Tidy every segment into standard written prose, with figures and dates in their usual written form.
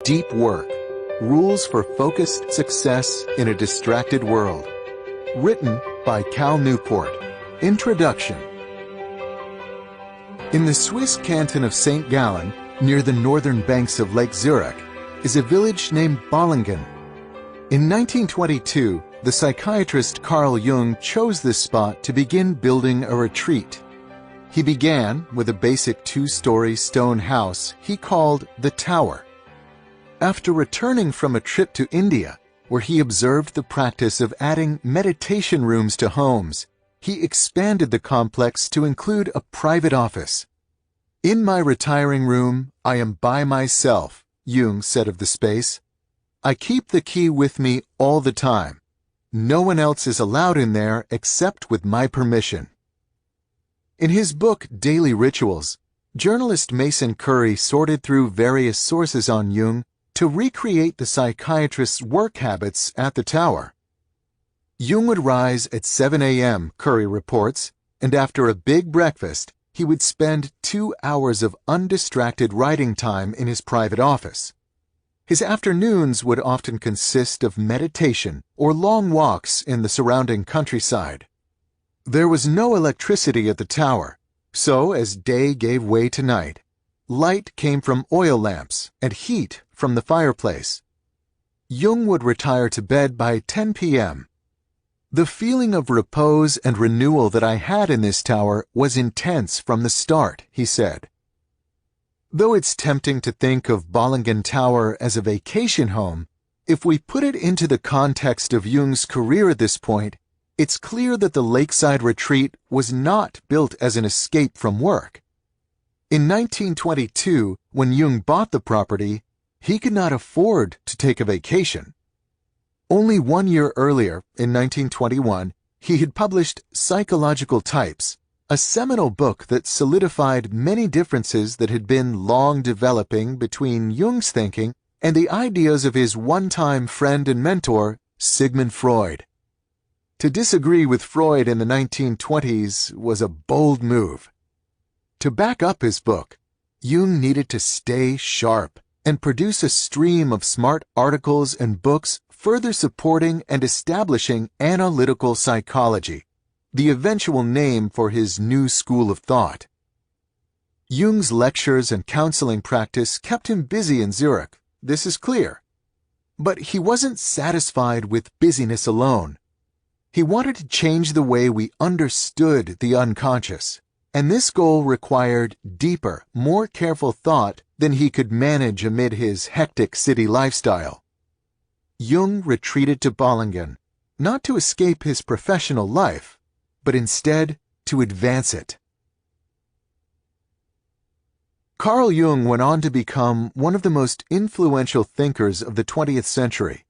Deep Work: Rules for Focused Success in a Distracted World. Written by Cal Newport. Introduction. In the Swiss canton of St. Gallen, near the northern banks of Lake Zurich, is a village named Balingen. In 1922, the psychiatrist Carl Jung chose this spot to begin building a retreat. He began with a basic two-story stone house he called the Tower. After returning from a trip to India, where he observed the practice of adding meditation rooms to homes, he expanded the complex to include a private office. "In my retiring room, I am by myself," Jung said of the space. "I keep the key with me all the time. No one else is allowed in there except with my permission." In his book Daily Rituals, journalist Mason Curry sorted through various sources on Jung to recreate the psychiatrist's work habits at the Tower. Jung would rise at 7 a.m., Curry reports, and after a big breakfast, he would spend 2 hours of undistracted writing time in his private office. His afternoons would often consist of meditation or long walks in the surrounding countryside. There was no electricity at the Tower, so as day gave way to night, light came from oil lamps and heat from the fireplace. Jung would retire to bed by 10 p.m. "The feeling of repose and renewal that I had in this tower was intense from the start," he said. Though it's tempting to think of Balingen Tower as a vacation home, if we put it into the context of Jung's career at this point, it's clear that the lakeside retreat was not built as an escape from work. In 1922, when Jung bought the property, he could not afford to take a vacation. Only 1 year earlier, in 1921, he had published Psychological Types, a seminal book that solidified many differences that had been long developing between Jung's thinking and the ideas of his one-time friend and mentor, Sigmund Freud. To disagree with Freud in the 1920s was a bold move. To back up his book, Jung needed to stay sharp and produce a stream of smart articles and books further supporting and establishing analytical psychology, the eventual name for his new school of thought. Jung's lectures and counseling practice kept him busy in Zurich, this is clear. But he wasn't satisfied with busyness alone. He wanted to change the way we understood the unconscious, and this goal required deeper, more careful thought than he could manage amid his hectic city lifestyle. Jung retreated to Balingen, not to escape his professional life, but instead to advance it. Carl Jung went on to become one of the most influential thinkers of the 20th century.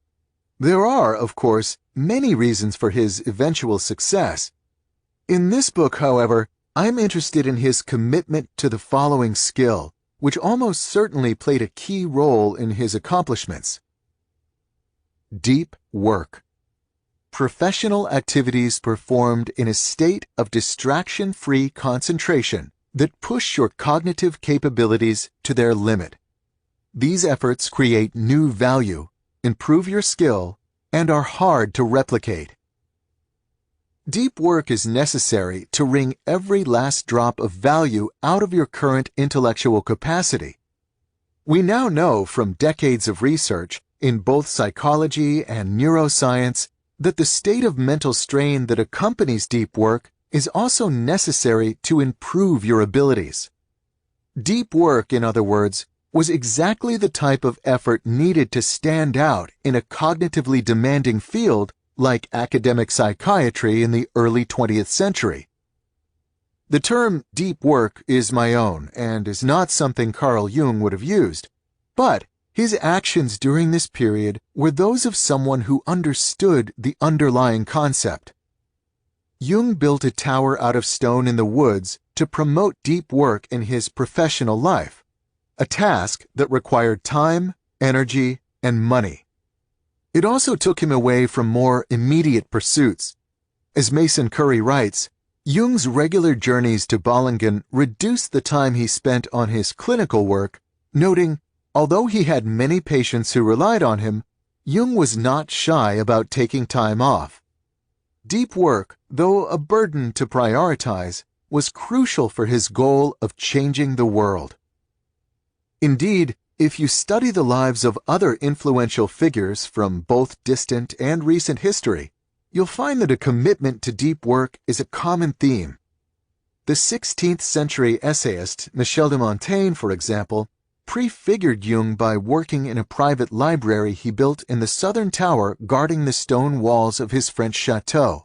There are, of course, many reasons for his eventual success. In this book, however, I'm interested in his commitment to the following skill, which almost certainly played a key role in his accomplishments. Deep work. Professional activities performed in a state of distraction-free concentration that push your cognitive capabilities to their limit. These efforts create new value, improve your skill, and are hard to replicate. Deep work is necessary to wring every last drop of value out of your current intellectual capacity. We now know from decades of research in both psychology and neuroscience that the state of mental strain that accompanies deep work is also necessary to improve your abilities. Deep work, in other words, was exactly the type of effort needed to stand out in a cognitively demanding field like academic psychiatry in the early 20th century. The term deep work is my own and is not something Carl Jung would have used, but his actions during this period were those of someone who understood the underlying concept. Jung built a tower out of stone in the woods to promote deep work in his professional life, a task that required time, energy, and money. It also took him away from more immediate pursuits. As Mason Curry writes, Jung's regular journeys to Balingen reduced the time he spent on his clinical work, noting, Although he had many patients who relied on him, Jung was not shy about taking time off. Deep work, though a burden to prioritize, was crucial for his goal of changing the world. Indeed, if you study the lives of other influential figures from both distant and recent history, you'll find that a commitment to deep work is a common theme. The 16th century essayist Michel de Montaigne, for example, prefigured Jung by working in a private library he built in the southern tower guarding the stone walls of his French chateau,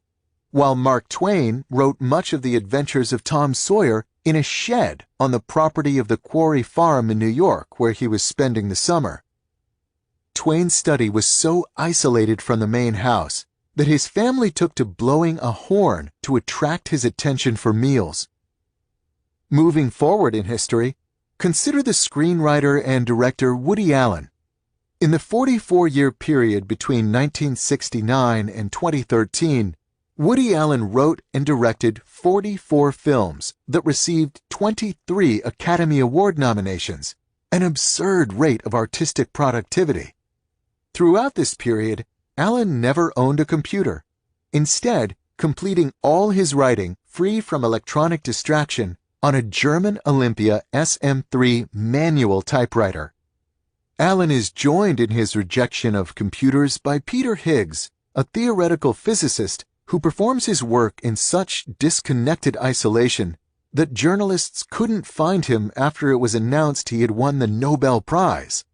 while Mark Twain wrote much of the adventures of Tom Sawyer in a shed on the property of the Quarry Farm in New York where he was spending the summer. Twain's study was so isolated from the main house that his family took to blowing a horn to attract his attention for meals. Moving forward in history, consider the screenwriter and director Woody Allen. In the 44-year period between 1969 and 2013, Woody Allen wrote and directed 44 films that received 23 Academy Award nominations, an absurd rate of artistic productivity. Throughout this period, Allen never owned a computer, instead completing all his writing free from electronic distraction on a German Olympia SM3 manual typewriter. Allen is joined in his rejection of computers by Peter Higgs, a theoretical physicist who performs his work in such disconnected isolation that journalists couldn't find him after it was announced he had won the Nobel Prize.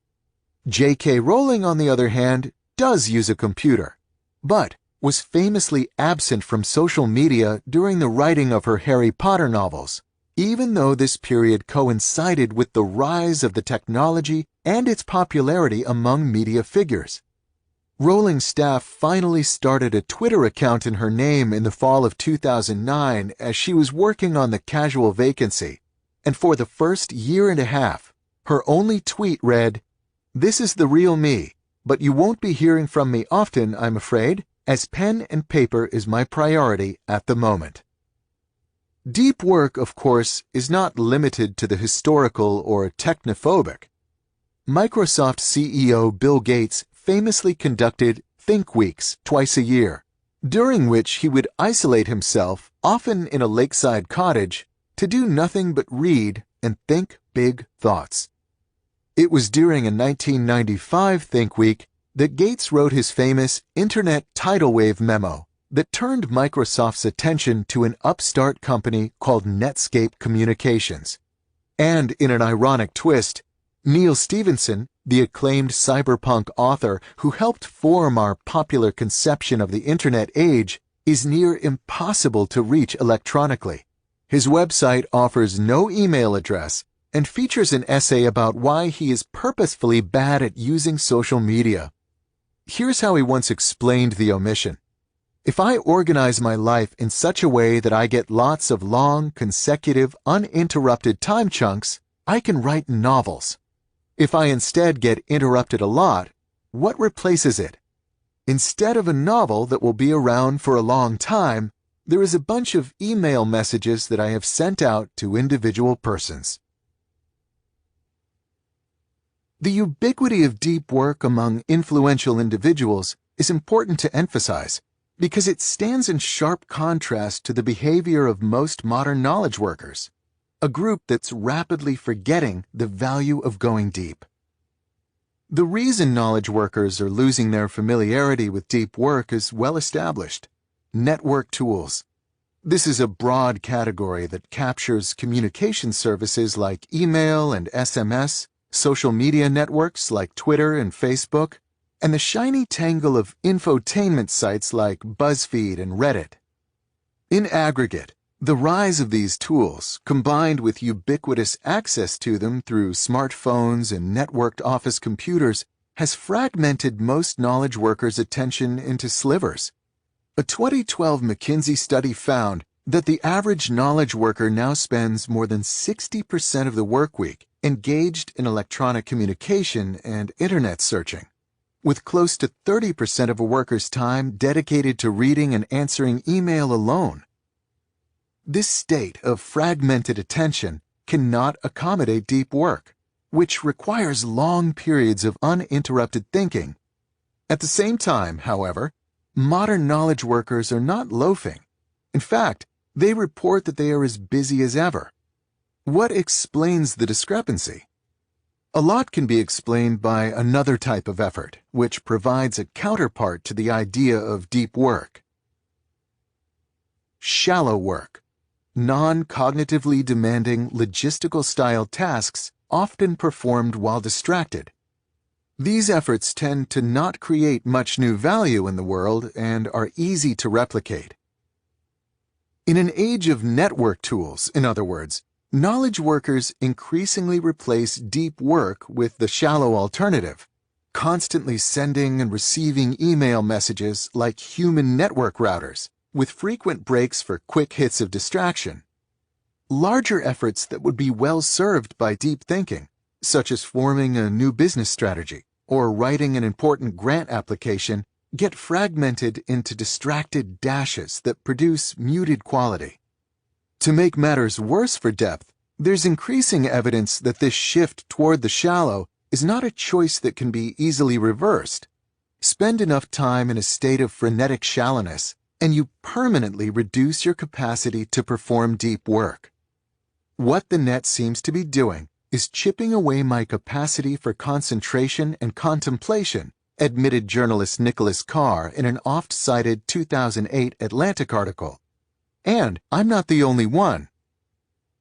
J.K. Rowling, on the other hand, does use a computer, but was famously absent from social media during the writing of her Harry Potter novels, even though this period coincided with the rise of the technology and its popularity among media figures. Rowling's staff finally started a Twitter account in her name in the fall of 2009 as she was working on The Casual Vacancy, and for the first year and a half, her only tweet read, "This is the real me, but you won't be hearing from me often, I'm afraid, as pen and paper is my priority at the moment." Deep work, of course, is not limited to the historical or technophobic. Microsoft CEO Bill Gates famously conducted Think Weeks twice a year, during which he would isolate himself, often in a lakeside cottage, to do nothing but read and think big thoughts. It was during a 1995 Think Week that Gates wrote his famous Internet tidal wave memo that turned Microsoft's attention to an upstart company called Netscape Communications. And in an ironic twist, Neil Stephenson, the acclaimed cyberpunk author who helped form our popular conception of the Internet age, is near impossible to reach electronically. His website offers no email address and features an essay about why he is purposefully bad at using social media. Here's how he once explained the omission. "If I organize my life in such a way that I get lots of long, consecutive, uninterrupted time chunks, I can write novels. If I instead get interrupted a lot, what replaces it? Instead of a novel that will be around for a long time, there is a bunch of email messages that I have sent out to individual persons." The ubiquity of deep work among influential individuals is important to emphasize because it stands in sharp contrast to the behavior of most modern knowledge workers, a group that's rapidly forgetting the value of going deep. The reason knowledge workers are losing their familiarity with deep work is well established: network tools. This is a broad category that captures communication services like email and SMS, social media networks like Twitter and Facebook, and the shiny tangle of infotainment sites like BuzzFeed and Reddit. In aggregate, the rise of these tools, combined with ubiquitous access to them through smartphones and networked office computers, has fragmented most knowledge workers' attention into slivers. A 2012 McKinsey study found that the average knowledge worker now spends more than 60% of the workweek engaged in electronic communication and internet searching, with close to 30% of a worker's time dedicated to reading and answering email alone. This state of fragmented attention cannot accommodate deep work, which requires long periods of uninterrupted thinking. At the same time, however, modern knowledge workers are not loafing. In fact, they report that they are as busy as ever. What explains the discrepancy? A lot can be explained by another type of effort, which provides a counterpart to the idea of deep work. Shallow work. Non-cognitively demanding logistical-style tasks often performed while distracted. These efforts tend to not create much new value in the world and are easy to replicate. In an age of network tools, in other words, knowledge workers increasingly replace deep work with the shallow alternative, constantly sending and receiving email messages like human network routers, with frequent breaks for quick hits of distraction. Larger efforts that would be well served by deep thinking, such as forming a new business strategy or writing an important grant application, get fragmented into distracted dashes that produce muted quality. To make matters worse for depth, there's increasing evidence that this shift toward the shallow is not a choice that can be easily reversed. Spend enough time in a state of frenetic shallowness, and you permanently reduce your capacity to perform deep work. What the net seems to be doing is chipping away my capacity for concentration and contemplation, admitted journalist Nicholas Carr in an oft-cited 2008 Atlantic article. And I'm not the only one.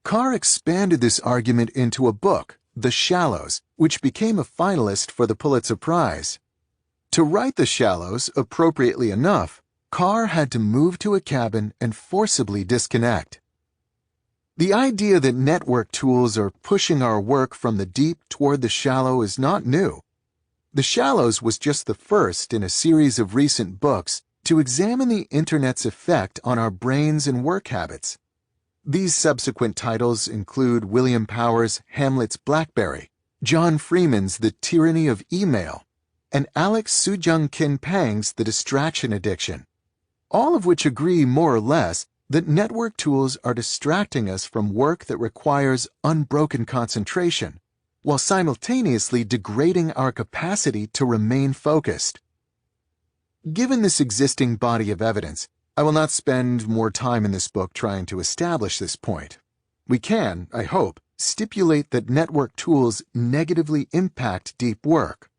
Carr expanded this argument into a book, The Shallows, which became a finalist for the Pulitzer Prize. To write The Shallows, appropriately enough, Carr had to move to a cabin and forcibly disconnect. The idea that network tools are pushing our work from the deep toward the shallow is not new. The Shallows was just the first in a series of recent books to examine the Internet's effect on our brains and work habits. These subsequent titles include William Power's Hamlet's Blackberry, John Freeman's The Tyranny of Email, and Alex Soojung Kin Pang's The Distraction Addiction, all of which agree more or less that network tools are distracting us from work that requires unbroken concentration, while simultaneously degrading our capacity to remain focused. Given this existing body of evidence, I will not spend more time in this book trying to establish this point. We can, I hope, stipulate that network tools negatively impact deep work.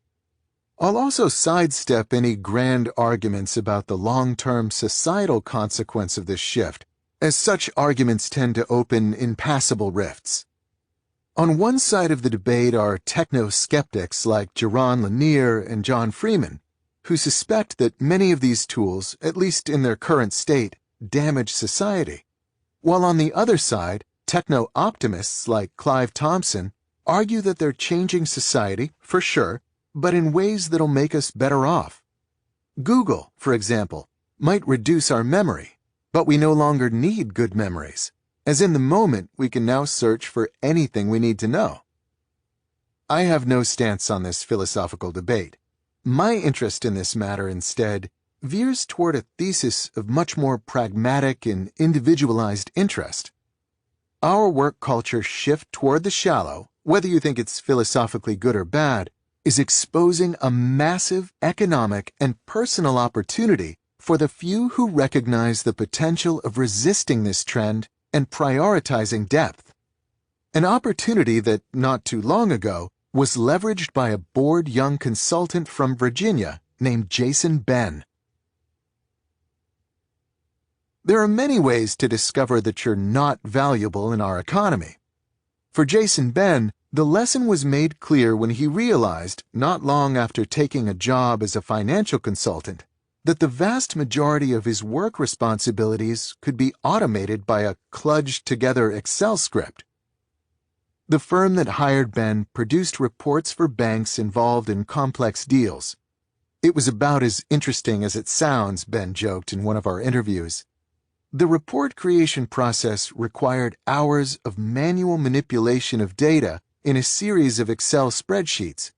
I'll also sidestep any grand arguments about the long-term societal consequence of this shift, as such arguments tend to open impassable rifts. On one side of the debate are techno-skeptics like Jaron Lanier and John Freeman, who suspect that many of these tools, at least in their current state, damage society, while on the other side, techno-optimists like Clive Thompson argue that they're changing society, for sure, but in ways that'll make us better off. Google, for example, might reduce our memory, but we no longer need good memories, as in the moment we can now search for anything we need to know. I have no stance on this philosophical debate. My interest in this matter, instead, veers toward a thesis of much more pragmatic and individualized interest. Our work culture shift toward the shallow, whether you think it's philosophically good or bad, is exposing a massive economic and personal opportunity for the few who recognize the potential of resisting this trend and prioritizing depth. An opportunity that, not too long ago, was leveraged by a bored young consultant from Virginia named Jason Ben. There are many ways to discover that you're not valuable in our economy. For Jason Ben, the lesson was made clear when he realized, not long after taking a job as a financial consultant, that the vast majority of his work responsibilities could be automated by a kludged-together Excel script. The firm that hired Ben produced reports for banks involved in complex deals. It was about as interesting as it sounds, Ben joked in one of our interviews. The report creation process required hours of manual manipulation of data in a series of Excel spreadsheets.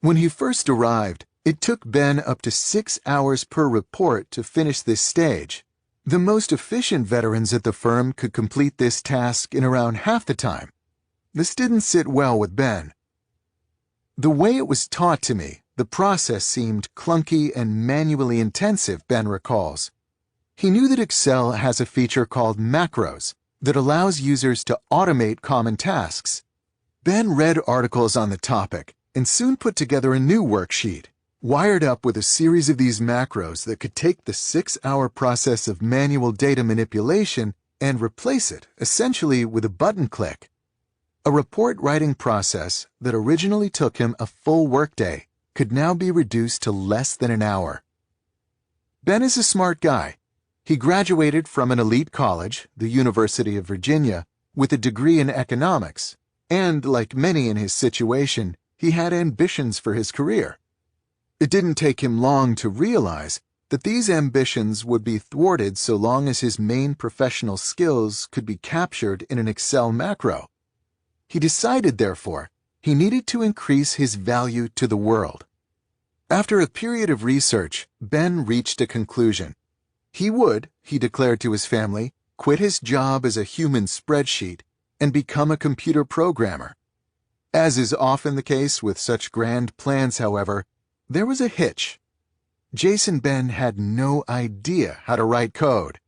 When he first arrived, it took Ben up to 6 hours per report to finish this stage. The most efficient veterans at the firm could complete this task in around half the time. This didn't sit well with Ben, The way it was taught to me, the process seemed clunky and manually intensive, Ben recalls. He knew that Excel has a feature called macros that allows users to automate common tasks. Ben read articles on the topic and soon put together a new worksheet, wired up with a series of these macros that could take the 6-hour process of manual data manipulation and replace it, essentially with a button click. A report writing process that originally took him a full workday could now be reduced to less than an hour. Ben is a smart guy. He graduated from an elite college, the University of Virginia, with a degree in economics, and, like many in his situation, he had ambitions for his career. It didn't take him long to realize that these ambitions would be thwarted so long as his main professional skills could be captured in an Excel macro. He decided, therefore, he needed to increase his value to the world. After a period of research, Ben reached a conclusion. He would, he declared to his family, quit his job as a human spreadsheet and become a computer programmer. As is often the case with such grand plans, however, there was a hitch. Jason Ben had no idea how to write code.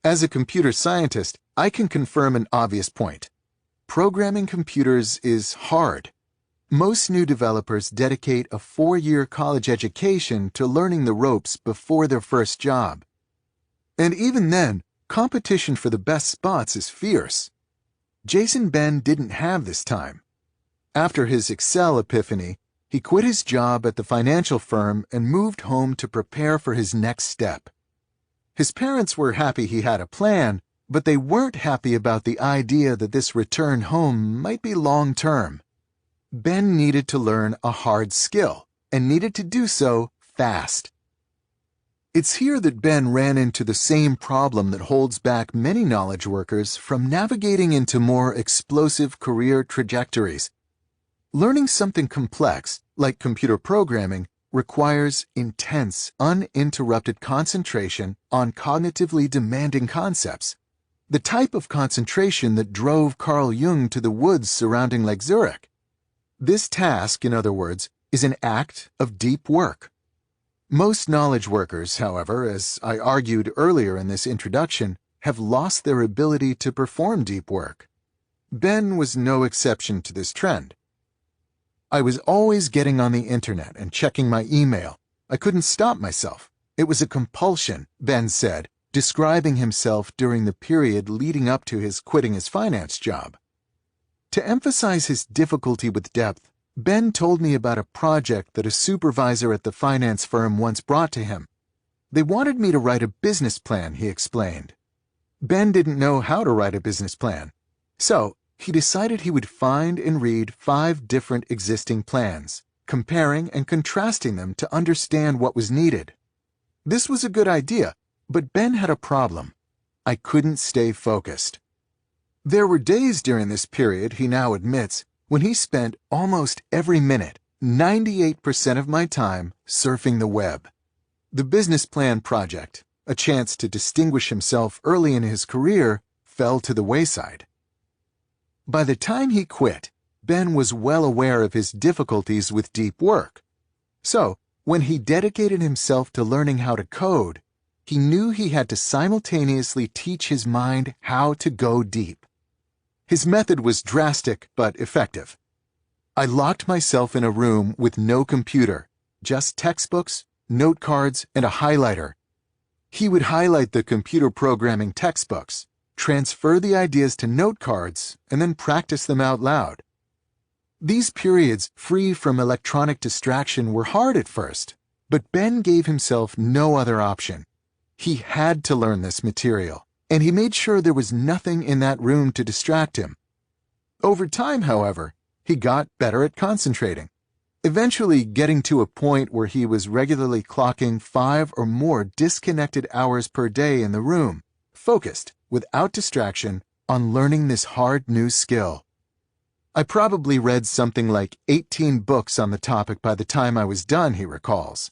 As a computer scientist, I can confirm an obvious point. Programming computers is hard. Most new developers dedicate a 4-year college education to learning the ropes before their first job. And even then, competition for the best spots is fierce. Jason Ben didn't have this time. After his Excel epiphany, he quit his job at the financial firm and moved home to prepare for his next step. His parents were happy he had a plan, but they weren't happy about the idea that this return home might be long-term. Ben needed to learn a hard skill, and needed to do so fast. It's here that Ben ran into the same problem that holds back many knowledge workers from navigating into more explosive career trajectories. Learning something complex, like computer programming, requires intense, uninterrupted concentration on cognitively demanding concepts. The type of concentration that drove Carl Jung to the woods surrounding Lake Zurich. This task, in other words, is an act of deep work. Most knowledge workers, however, as I argued earlier in this introduction, have lost their ability to perform deep work. Ben was no exception to this trend. I was always getting on the internet and checking my email. I couldn't stop myself. It was a compulsion, Ben said, describing himself during the period leading up to his quitting his finance job. To emphasize his difficulty with depth, Ben told me about a project that a supervisor at the finance firm once brought to him. They wanted me to write a business plan, he explained. Ben didn't know how to write a business plan, so he decided he would find and read 5 different existing plans, comparing and contrasting them to understand what was needed. This was a good idea, but Ben had a problem. I couldn't stay focused. There were days during this period, he now admits, when he spent almost every minute, 98% of my time, surfing the web. The business plan project, a chance to distinguish himself early in his career, fell to the wayside. By the time he quit, Ben was well aware of his difficulties with deep work. So, when he dedicated himself to learning how to code, he knew he had to simultaneously teach his mind how to go deep. His method was drastic but effective. I locked myself in a room with no computer, just textbooks, note cards, and a highlighter. He would highlight the computer programming textbooks, transfer the ideas to note cards, and then practice them out loud. These periods, free from electronic distraction, were hard at first, but Ben gave himself no other option. He had to learn this material, and he made sure there was nothing in that room to distract him. Over time, however, he got better at concentrating, eventually getting to a point where he was regularly clocking 5 or more disconnected hours per day in the room, focused, without distraction, on learning this hard new skill. I probably read something like 18 books on the topic by the time I was done, he recalls.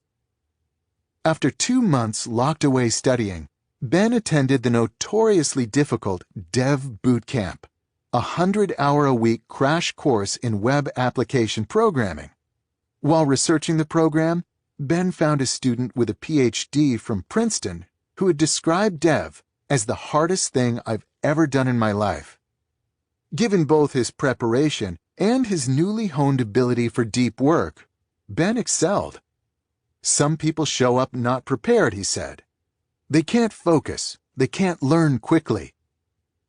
After 2 months locked away studying, Ben attended the notoriously difficult Dev Boot Camp. a 100-hour-a-week crash course in web application programming. While researching the program, Ben found a student with a PhD from Princeton who had described Dev as the hardest thing I've ever done in my life. Given both his preparation and his newly honed ability for deep work, Ben excelled. Some people show up not prepared, he said. They can't focus. They can't learn quickly.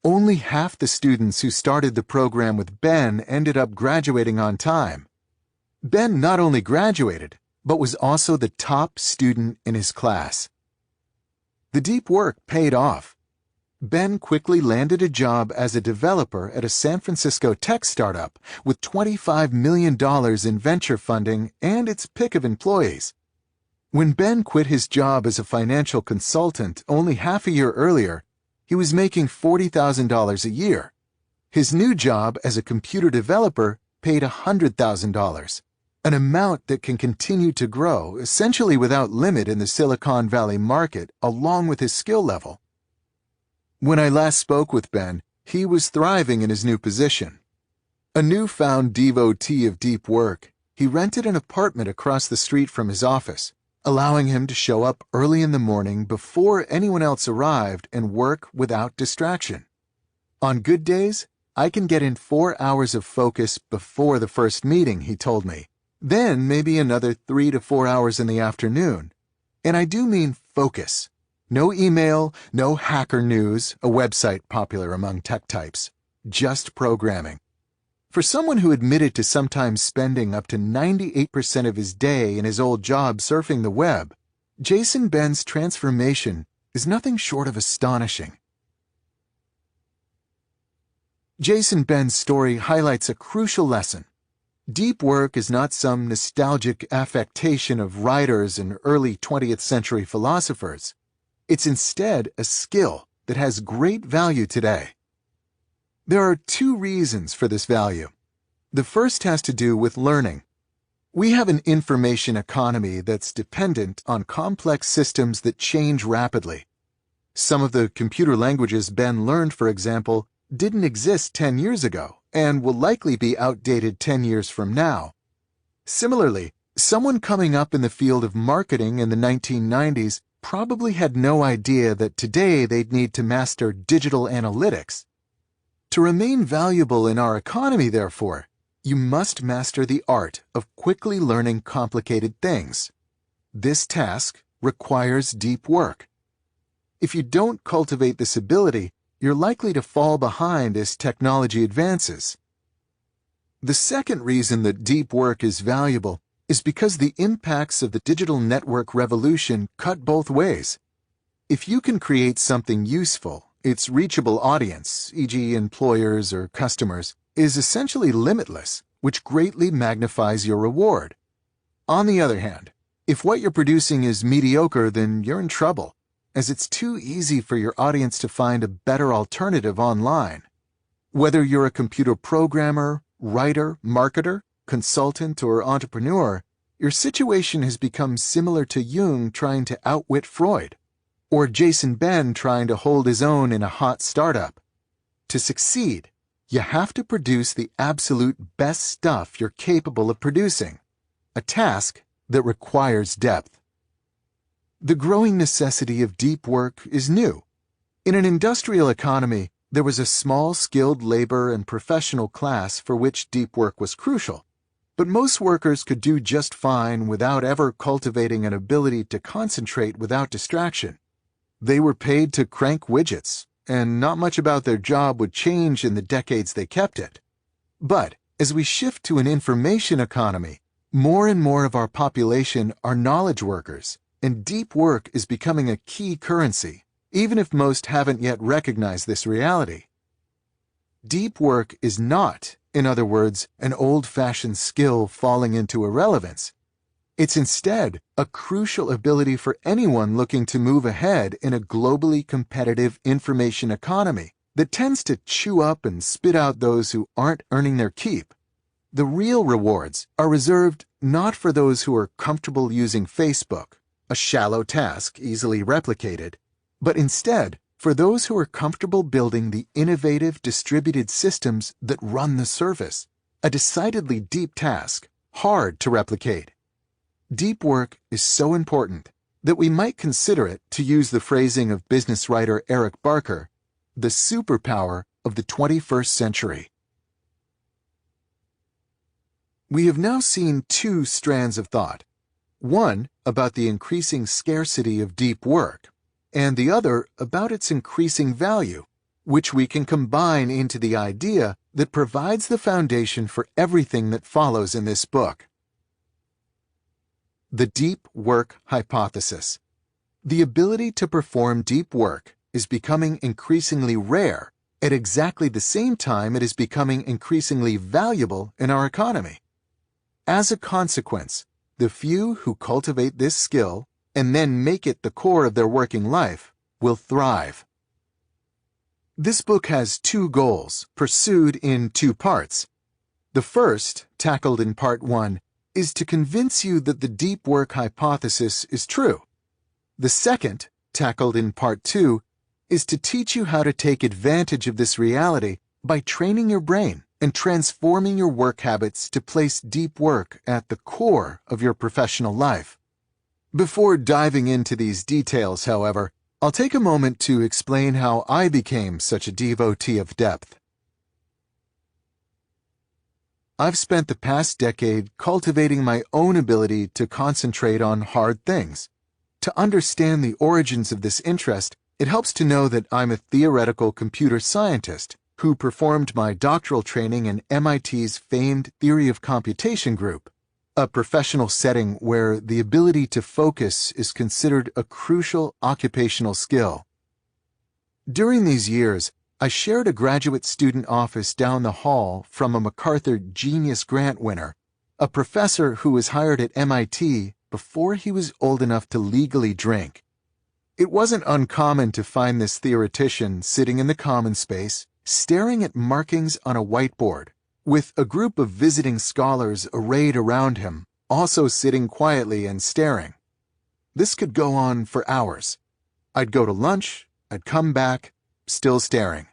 Only half the students who started the program with Ben ended up graduating on time. Ben not only graduated, but was also the top student in his class. The deep work paid off. Ben quickly landed a job as a developer at a San Francisco tech startup with $25 million in venture funding and its pick of employees. When Ben quit his job as a financial consultant only half a year earlier, he was making $40,000 a year. His new job as a computer developer paid $100,000, an amount that can continue to grow essentially without limit in the Silicon Valley market along with his skill level. When I last spoke with Ben, he was thriving in his new position. A newfound devotee of deep work, he rented an apartment across the street from his office, allowing him to show up early in the morning before anyone else arrived and work without distraction. On good days, I can get in 4 hours of focus before the first meeting, he told me. Then maybe another 3 to 4 hours in the afternoon. And I do mean focus. No email, no hacker news, a website popular among tech types. Just programming. For someone who admitted to sometimes spending up to 98% of his day in his old job surfing the web, Jason Ben's transformation is nothing short of astonishing. Jason Ben's story highlights a crucial lesson. Deep work is not some nostalgic affectation of writers and early 20th century philosophers. It's instead a skill that has great value today. There are 2 reasons for this value. The first has to do with learning. We have an information economy that's dependent on complex systems that change rapidly. Some of the computer languages Ben learned, for example, didn't exist 10 years ago and will likely be outdated 10 years from now. Similarly, someone coming up in the field of marketing in the 1990s probably had no idea that today they'd need to master digital analytics. To remain valuable in our economy, therefore, you must master the art of quickly learning complicated things. This task requires deep work. If you don't cultivate this ability, you're likely to fall behind as technology advances. The second reason that deep work is valuable is because the impacts of the digital network revolution cut both ways. If you can create something useful, its reachable audience, e.g. employers or customers, is essentially limitless, which greatly magnifies your reward. On the other hand, if what you're producing is mediocre, then you're in trouble, as it's too easy for your audience to find a better alternative online. Whether you're a computer programmer, writer, marketer, consultant, or entrepreneur, your situation has become similar to Jung trying to outwit Freud, or Jason Ben trying to hold his own in a hot startup. To succeed, you have to produce the absolute best stuff you're capable of producing, a task that requires depth. The growing necessity of deep work is new. In an industrial economy, there was a small skilled labor and professional class for which deep work was crucial, but most workers could do just fine without ever cultivating an ability to concentrate without distraction. They were paid to crank widgets, and not much about their job would change in the decades they kept it. But as we shift to an information economy, more and more of our population are knowledge workers, and deep work is becoming a key currency, even if most haven't yet recognized this reality. Deep work is not, in other words, an old-fashioned skill falling into irrelevance. It's instead a crucial ability for anyone looking to move ahead in a globally competitive information economy that tends to chew up and spit out those who aren't earning their keep. The real rewards are reserved not for those who are comfortable using Facebook, a shallow task easily replicated, but instead for those who are comfortable building the innovative distributed systems that run the service, a decidedly deep task, hard to replicate. Deep work is so important that we might consider it, to use the phrasing of business writer Eric Barker, the superpower of the 21st century. We have now seen two strands of thought, one about the increasing scarcity of deep work, and the other about its increasing value, which we can combine into the idea that provides the foundation for everything that follows in this book. The deep work hypothesis. The ability to perform deep work is becoming increasingly rare at exactly the same time it is becoming increasingly valuable in our economy. As a consequence, the few who cultivate this skill and then make it the core of their working life will thrive. This book has two goals, pursued in two parts. The first, tackled in Part 1, is to convince you that the deep work hypothesis is true. The second, tackled in Part 2, is to teach you how to take advantage of this reality by training your brain and transforming your work habits to place deep work at the core of your professional life. Before diving into these details, however, I'll take a moment to explain how I became such a devotee of depth. I've spent the past decade cultivating my own ability to concentrate on hard things. To understand the origins of this interest, it helps to know that I'm a theoretical computer scientist who performed my doctoral training in MIT's famed Theory of Computation group, a professional setting where the ability to focus is considered a crucial occupational skill. During these years, I shared a graduate student office down the hall from a MacArthur Genius Grant winner, a professor who was hired at MIT before he was old enough to legally drink. It wasn't uncommon to find this theoretician sitting in the common space, staring at markings on a whiteboard, with a group of visiting scholars arrayed around him, also sitting quietly and staring. This could go on for hours. I'd go to lunch, I'd come back, still staring.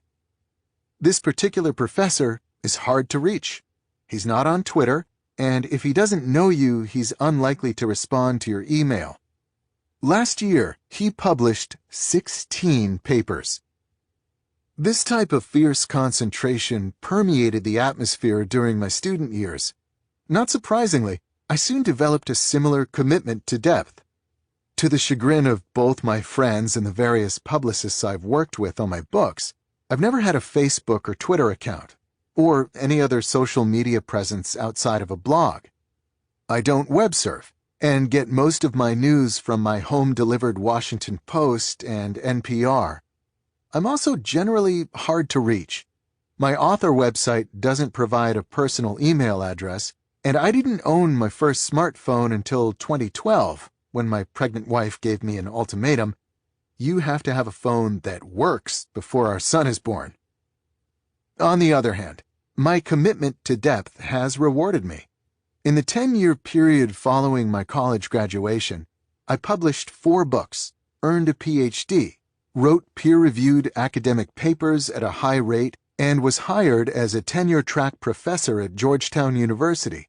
This particular professor is hard to reach. He's not on Twitter, and if he doesn't know you, he's unlikely to respond to your email. Last year, he published 16 papers. This type of fierce concentration permeated the atmosphere during my student years. Not surprisingly, I soon developed a similar commitment to depth. To the chagrin of both my friends and the various publicists I've worked with on my books, I've never had a Facebook or Twitter account, or any other social media presence outside of a blog. I don't web surf, and get most of my news from my home-delivered Washington Post and NPR. I'm also generally hard to reach. My author website doesn't provide a personal email address, and I didn't own my first smartphone until 2012, when my pregnant wife gave me an ultimatum: you have to have a phone that works before our son is born. On the other hand, my commitment to depth has rewarded me. In the 10-year period following my college graduation, I published 4 books, earned a PhD, wrote peer-reviewed academic papers at a high rate, and was hired as a tenure-track professor at Georgetown University.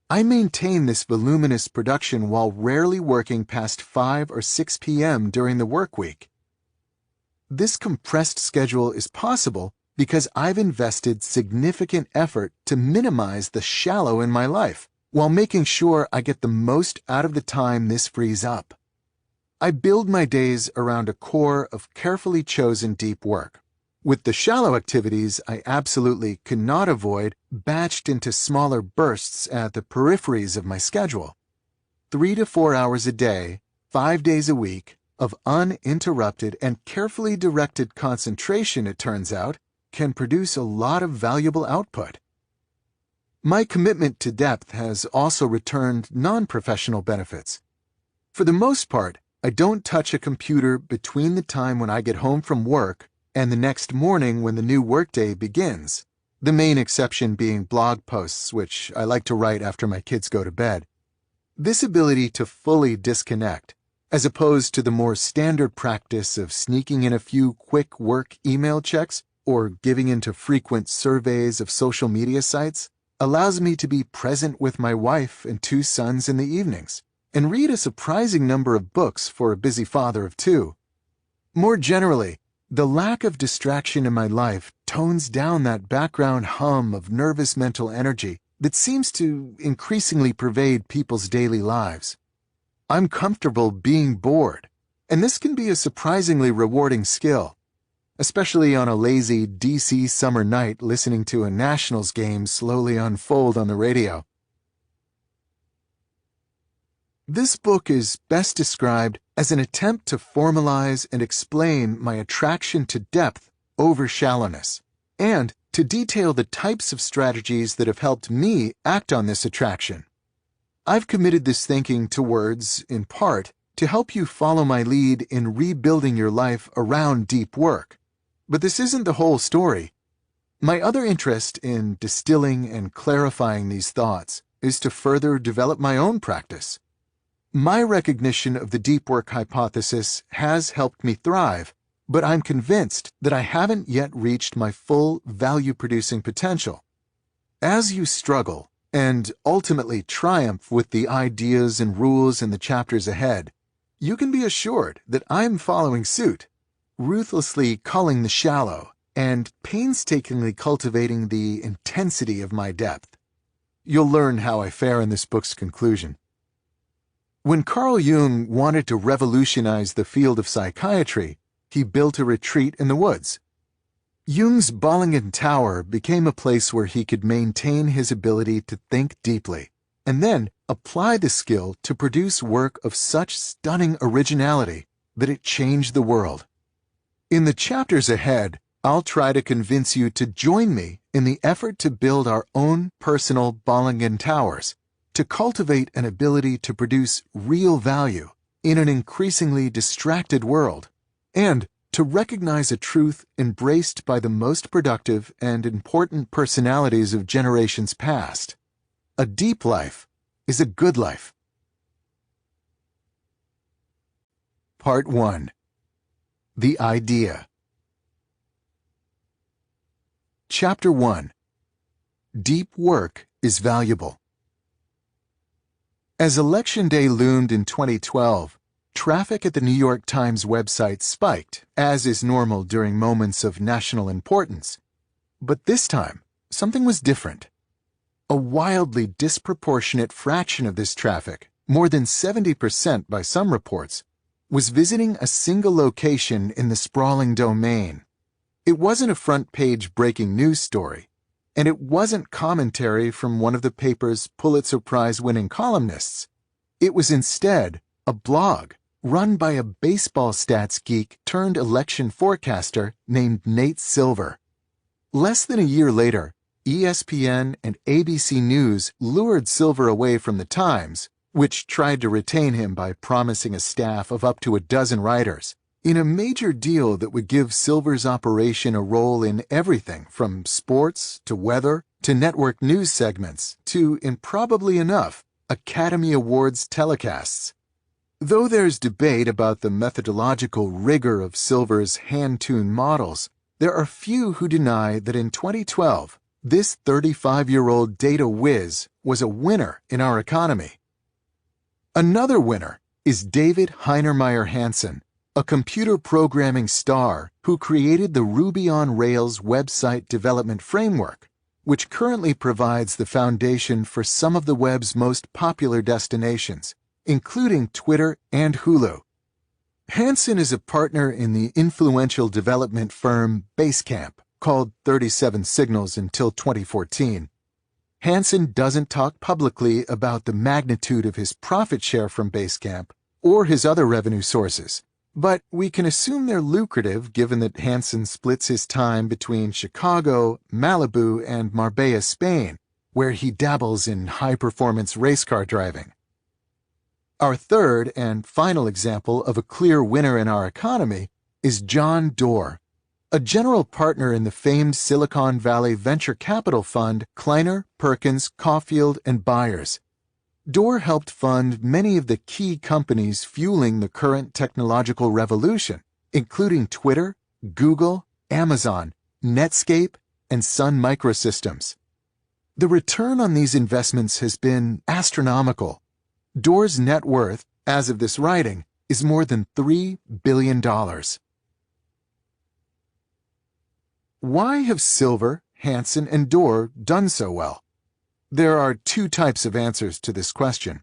I maintain this voluminous production while rarely working past 5 or 6 p.m. during the work week. This compressed schedule is possible because I've invested significant effort to minimize the shallow in my life, while making sure I get the most out of the time this frees up. I build my days around a core of carefully chosen deep work, with the shallow activities I absolutely cannot avoid batched into smaller bursts at the peripheries of my schedule. 3 to 4 hours a day, 5 days a week, of uninterrupted and carefully directed concentration, it turns out, can produce a lot of valuable output. My commitment to depth has also returned non-professional benefits. For the most part, I don't touch a computer between the time when I get home from work and the next morning when the new workday begins, the main exception being blog posts, which I like to write after my kids go to bed. This ability to fully disconnect, as opposed to the more standard practice of sneaking in a few quick work email checks or giving into frequent surveys of social media sites, allows me to be present with my wife and 2 sons in the evenings and read a surprising number of books for a busy father of 2. More generally, the lack of distraction in my life tones down that background hum of nervous mental energy that seems to increasingly pervade people's daily lives. I'm comfortable being bored, and this can be a surprisingly rewarding skill, especially on a lazy DC summer night listening to a Nationals game slowly unfold on the radio. This book is best described as an attempt to formalize and explain my attraction to depth over shallowness, and to detail the types of strategies that have helped me act on this attraction. I've committed this thinking to words, in part, to help you follow my lead in rebuilding your life around deep work. But this isn't the whole story. My other interest in distilling and clarifying these thoughts is to further develop my own practice. My recognition of the deep work hypothesis has helped me thrive, but I'm convinced that I haven't yet reached my full value-producing potential. As you struggle and ultimately triumph with the ideas and rules in the chapters ahead, you can be assured that I'm following suit, ruthlessly culling the shallow and painstakingly cultivating the intensity of my depth. You'll learn how I fare in this book's conclusion. When Carl Jung wanted to revolutionize the field of psychiatry, he built a retreat in the woods. Jung's Bollingen Tower became a place where he could maintain his ability to think deeply, and then apply the skill to produce work of such stunning originality that it changed the world. In the chapters ahead, I'll try to convince you to join me in the effort to build our own personal Bollingen Towers, to cultivate an ability to produce real value in an increasingly distracted world, and to recognize a truth embraced by the most productive and important personalities of generations past. A deep life is a good life. Part 1. The Idea. Chapter 1. Deep work is valuable. As Election Day loomed in 2012, traffic at the New York Times website spiked, as is normal during moments of national importance. But this time, something was different. A wildly disproportionate fraction of this traffic, more than 70% by some reports, was visiting a single location in the sprawling domain. It wasn't a front-page breaking news story, and it wasn't commentary from one of the paper's Pulitzer Prize-winning columnists. It was instead a blog run by a baseball stats geek turned election forecaster named Nate Silver. Less than a year later, ESPN and ABC News lured Silver away from the Times, which tried to retain him by promising a staff of up to a dozen writers, in a major deal that would give Silver's operation a role in everything from sports to weather to network news segments to, improbably enough, Academy Awards telecasts. Though there's debate about the methodological rigor of Silver's hand-tuned models, there are few who deny that in 2012, this 35-year-old data whiz was a winner in our economy. Another winner is David Heinemeier Hansson, a computer programming star who created the Ruby on Rails website development framework, which currently provides the foundation for some of the web's most popular destinations, including Twitter and Hulu. Hansson is a partner in the influential development firm Basecamp, called 37 Signals until 2014. Hansson doesn't talk publicly about the magnitude of his profit share from Basecamp or his other revenue sources, but we can assume they're lucrative given that Hansson splits his time between Chicago, Malibu, and Marbella, Spain, where he dabbles in high-performance race car driving. Our third and final example of a clear winner in our economy is John Doerr, a general partner in the famed Silicon Valley venture capital fund Kleiner, Perkins, Caulfield, and Byers. Door helped fund many of the key companies fueling the current technological revolution, including Twitter, Google, Amazon, Netscape, and Sun Microsystems. The return on these investments has been astronomical. Door's net worth, as of this writing, is more than $3 billion. Why have Silver, Hansen, and Door done so well? There are two types of answers to this question.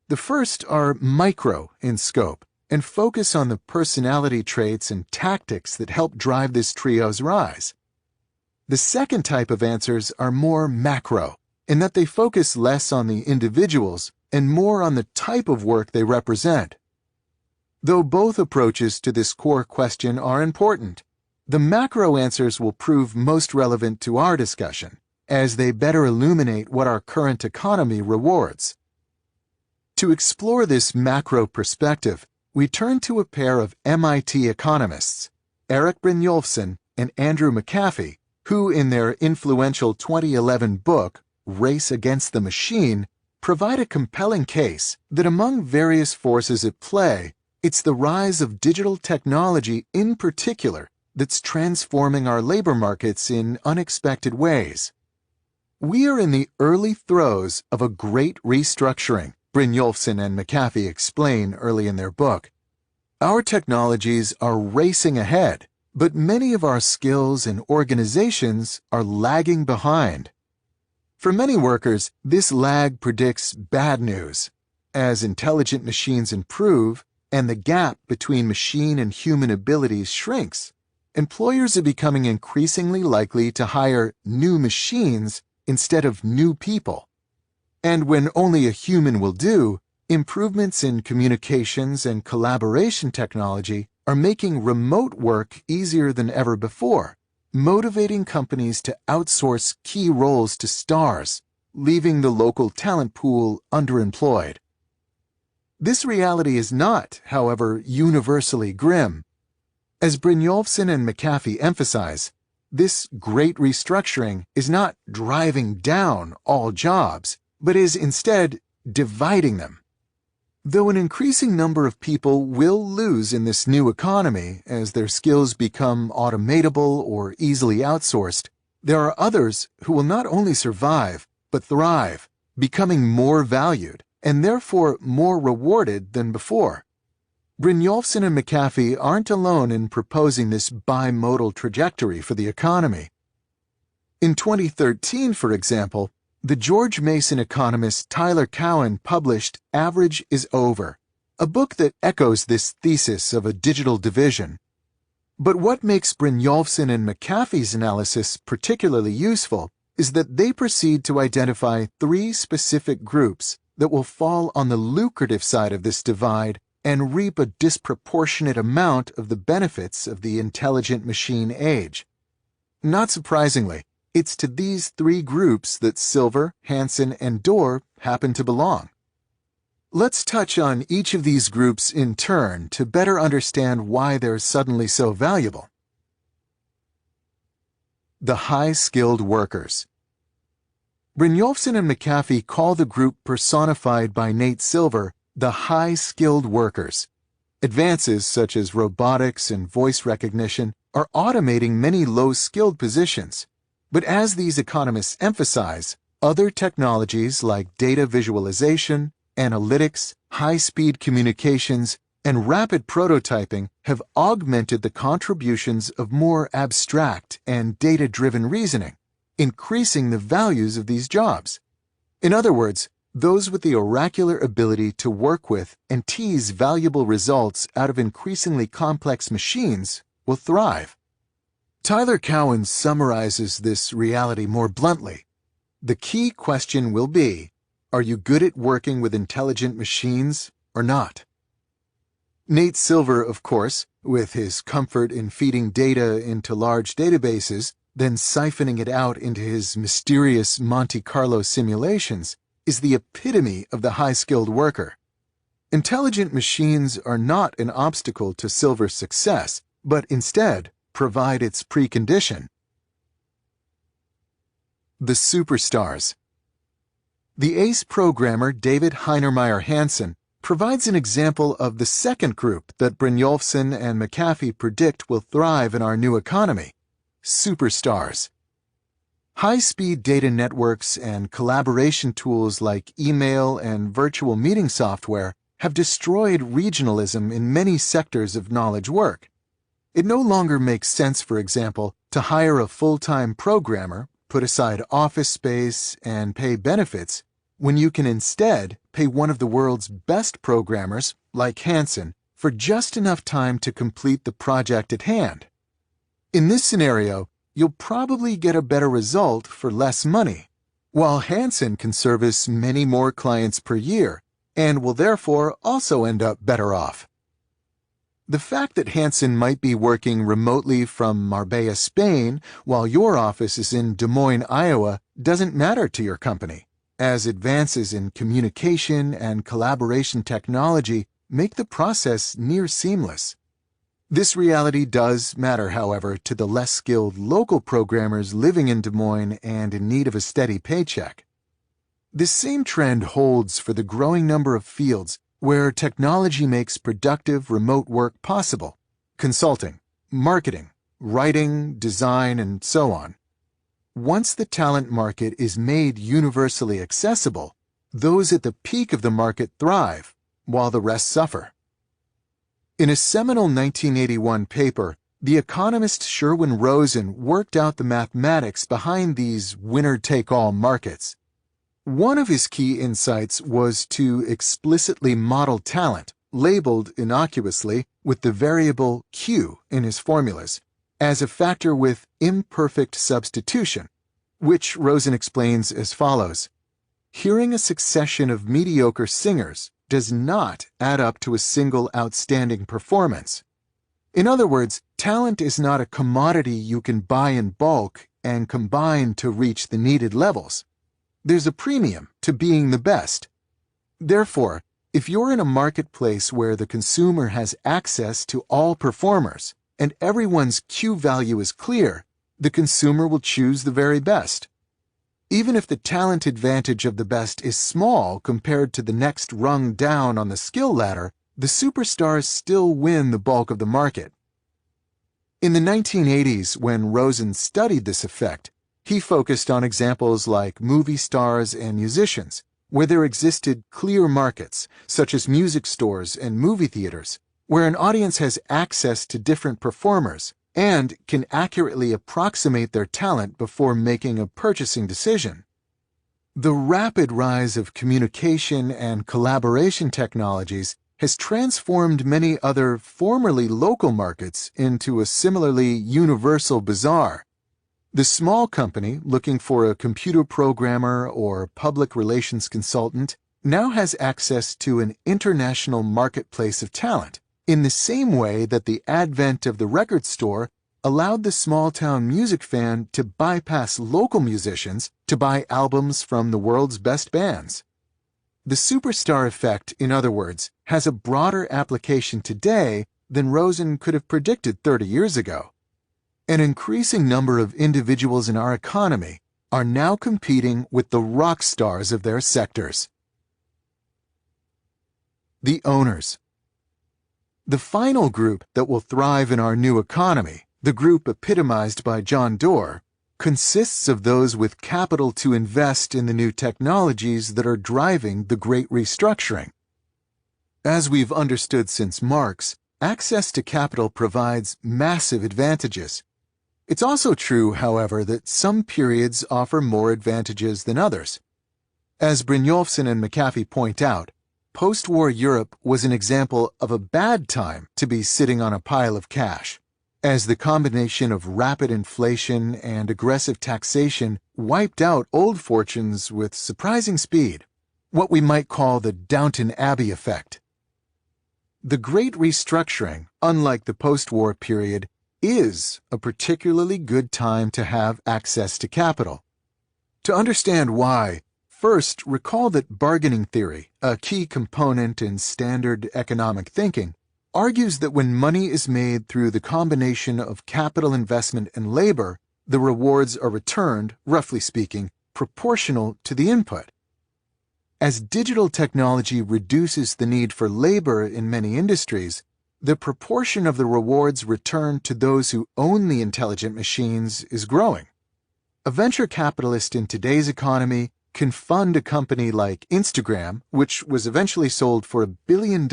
The first are micro in scope and focus on the personality traits and tactics that help drive this trio's rise. The second type of answers are more macro, in that they focus less on the individuals and more on the type of work they represent. Though both approaches to this core question are important, the macro answers will prove most relevant to our discussion, as they better illuminate what our current economy rewards. To explore this macro perspective, we turn to a pair of MIT economists, Eric Brynjolfsson and Andrew McAfee, who in their influential 2011 book, Race Against the Machine, provide a compelling case that among various forces at play, it's the rise of digital technology in particular that's transforming our labor markets in unexpected ways. We are in the early throes of a great restructuring, Brynjolfsson and McAfee explain early in their book. Our technologies are racing ahead, but many of our skills and organizations are lagging behind. For many workers, this lag predicts bad news. As intelligent machines improve and the gap between machine and human abilities shrinks, employers are becoming increasingly likely to hire new machines instead of new people. And when only a human will do, improvements in communications and collaboration technology are making remote work easier than ever before, motivating companies to outsource key roles to stars, leaving the local talent pool underemployed. This reality is not, however, universally grim. As Brynjolfsson and McAfee emphasize, this great restructuring is not driving down all jobs, but is instead dividing them. Though an increasing number of people will lose in this new economy as their skills become automatable or easily outsourced, there are others who will not only survive, but thrive, becoming more valued and therefore more rewarded than before. Brynjolfsson and McAfee aren't alone in proposing this bimodal trajectory for the economy. In 2013, for example, the George Mason economist Tyler Cowen published Average is Over, a book that echoes this thesis of a digital division. But what makes Brynjolfsson and McAfee's analysis particularly useful is that they proceed to identify three specific groups that will fall on the lucrative side of this divide and reap a disproportionate amount of the benefits of the intelligent machine age. Not surprisingly, it's to these three groups that Silver, Hansen, and Door happen to belong. Let's touch on each of these groups in turn to better understand why they're suddenly so valuable. The high-skilled workers. Brynjolfsson and McAfee call the group personified by Nate Silver the high-skilled workers. Advances such as robotics and voice recognition are automating many low-skilled positions. But as these economists emphasize, other technologies like data visualization, analytics, high-speed communications, and rapid prototyping have augmented the contributions of more abstract and data-driven reasoning, increasing the values of these jobs. In other words, those with the oracular ability to work with and tease valuable results out of increasingly complex machines will thrive. Tyler Cowen summarizes this reality more bluntly. The key question will be, are you good at working with intelligent machines or not? Nate Silver, of course, with his comfort in feeding data into large databases, then siphoning it out into his mysterious Monte Carlo simulations, is the epitome of the high-skilled worker. Intelligent machines are not an obstacle to Silver's success, but instead provide its precondition. The superstars. The ace programmer David Heinemeier Hansson provides an example of the second group that Brynjolfsson and McAfee predict will thrive in our new economy: superstars. High-speed data networks and collaboration tools like email and virtual meeting software have destroyed regionalism in many sectors of knowledge work. It no longer makes sense, for example, to hire a full-time programmer, put aside office space, and pay benefits, when you can instead pay one of the world's best programmers, like Hansson, for just enough time to complete the project at hand. In this scenario, you'll probably get a better result for less money, while Hansson can service many more clients per year and will therefore also end up better off. The fact that Hansson might be working remotely from Marbella, Spain, while your office is in Des Moines, Iowa, doesn't matter to your company, as advances in communication and collaboration technology make the process near seamless. This reality does matter, however, to the less skilled local programmers living in Des Moines and in need of a steady paycheck. This same trend holds for the growing number of fields where technology makes productive remote work possible: consulting, marketing, writing, design, and so on. Once the talent market is made universally accessible, those at the peak of the market thrive, while the rest suffer. In a seminal 1981 paper, the economist Sherwin Rosen worked out the mathematics behind these winner-take-all markets. One of his key insights was to explicitly model talent, labeled innocuously with the variable Q in his formulas, as a factor with imperfect substitution, which Rosen explains as follows: hearing a succession of mediocre singers does not add up to a single outstanding performance. In other words, talent is not a commodity you can buy in bulk and combine to reach the needed levels. There's a premium to being the best. Therefore, if you're in a marketplace where the consumer has access to all performers and everyone's Q value is clear, the consumer will choose the very best. Even if the talent advantage of the best is small compared to the next rung down on the skill ladder, the superstars still win the bulk of the market. In the 1980s, when Rosen studied this effect, he focused on examples like movie stars and musicians, where there existed clear markets, such as music stores and movie theaters, where an audience has access to different performers and can accurately approximate their talent before making a purchasing decision. The rapid rise of communication and collaboration technologies has transformed many other formerly local markets into a similarly universal bazaar. The small company looking for a computer programmer or public relations consultant now has access to an international marketplace of talent, in the same way that the advent of the record store allowed the small-town music fan to bypass local musicians to buy albums from the world's best bands. The superstar effect, in other words, has a broader application today than Rosen could have predicted 30 years ago. An increasing number of individuals in our economy are now competing with the rock stars of their sectors. The owners. The final group that will thrive in our new economy, the group epitomized by John Doerr, consists of those with capital to invest in the new technologies that are driving the Great Restructuring. As we've understood since Marx, access to capital provides massive advantages. It's also true, however, that some periods offer more advantages than others. As Brynjolfsson and McAfee point out, post-war Europe was an example of a bad time to be sitting on a pile of cash, as the combination of rapid inflation and aggressive taxation wiped out old fortunes with surprising speed, what we might call the Downton Abbey effect. The Great Restructuring, unlike the post-war period, is a particularly good time to have access to capital. To understand why, first recall that bargaining theory, a key component in standard economic thinking, argues that when money is made through the combination of capital investment and labor, the rewards are returned, roughly speaking, proportional to the input. As digital technology reduces the need for labor in many industries, the proportion of the rewards returned to those who own the intelligent machines is growing. A venture capitalist in today's economy can fund a company like Instagram, which was eventually sold for $1 billion,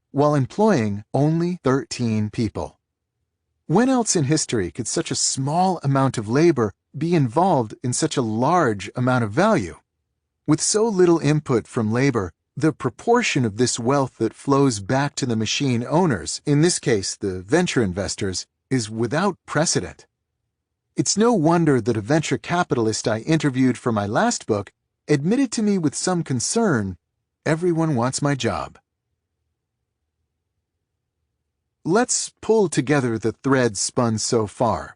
while employing only 13 people. When else in history could such a small amount of labor be involved in such a large amount of value? With so little input from labor, the proportion of this wealth that flows back to the machine owners, in this case the venture investors, is without precedent. It's no wonder that a venture capitalist I interviewed for my last book admitted to me with some concern, "Everyone wants my job." Let's pull together the threads spun so far.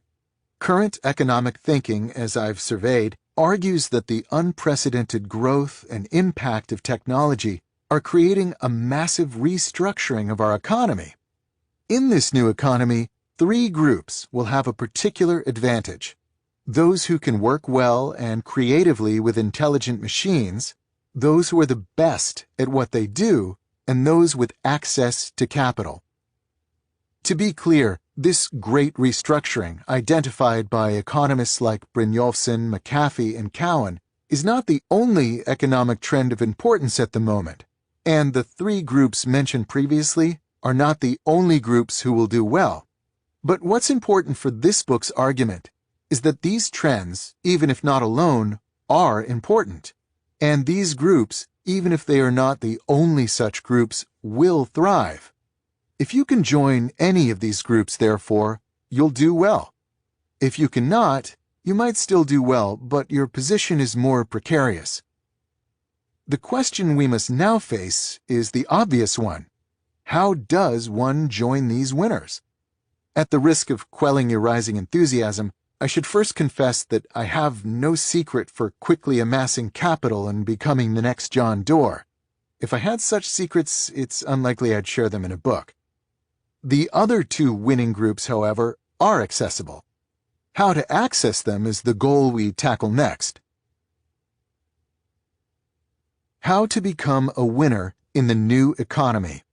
Current economic thinking, as I've surveyed, argues that the unprecedented growth and impact of technology are creating a massive restructuring of our economy. In this new economy, 3 groups will have a particular advantage: those who can work well and creatively with intelligent machines, those who are the best at what they do, and those with access to capital. To be clear, this great restructuring, identified by economists like Brynjolfsson, McAfee, and Cowan, is not the only economic trend of importance at the moment, and the 3 groups mentioned previously are not the only groups who will do well. But what's important for this book's argument is that these trends, even if not alone, are important, and these groups, even if they are not the only such groups, will thrive. If you can join any of these groups, therefore, you'll do well. If you cannot, you might still do well, but your position is more precarious. The question we must now face is the obvious one: how does one join these winners? At the risk of quelling your rising enthusiasm, I should first confess that I have no secret for quickly amassing capital and becoming the next John Doerr. If I had such secrets, it's unlikely I'd share them in a book. The other 2 winning groups, however, are accessible. How to access them is the goal we tackle next. How to become a winner in the new economy.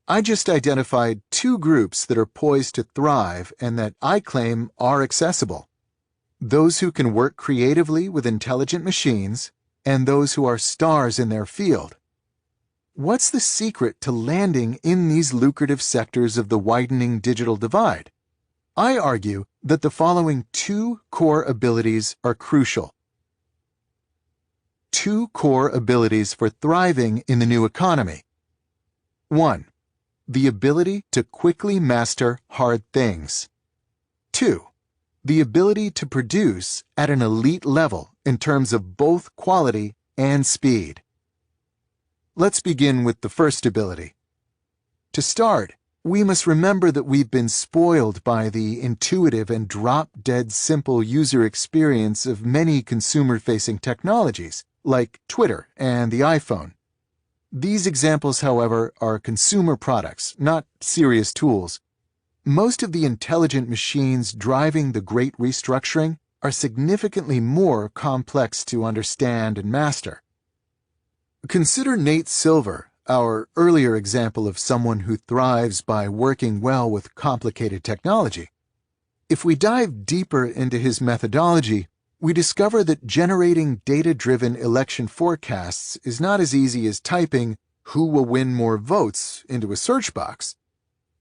I just identified 2 groups that are poised to thrive and that I claim are accessible: those who can work creatively with intelligent machines and those who are stars in their field. What's the secret to landing in these lucrative sectors of the widening digital divide? I argue that the following 2 core abilities are crucial. 2 core abilities for thriving in the new economy. 1. The ability to quickly master hard things. 2. The ability to produce at an elite level in terms of both quality and speed. Let's begin with the first ability. To start, we must remember that we've been spoiled by the intuitive and drop-dead simple user experience of many consumer-facing technologies, like Twitter and the iPhone. These examples, however, are consumer products, not serious tools. Most of the intelligent machines driving the great restructuring are significantly more complex to understand and master. Consider Nate Silver, our earlier example of someone who thrives by working well with complicated technology. If we dive deeper into his methodology, we discover that generating data-driven election forecasts is not as easy as typing "who will win more votes" into a search box.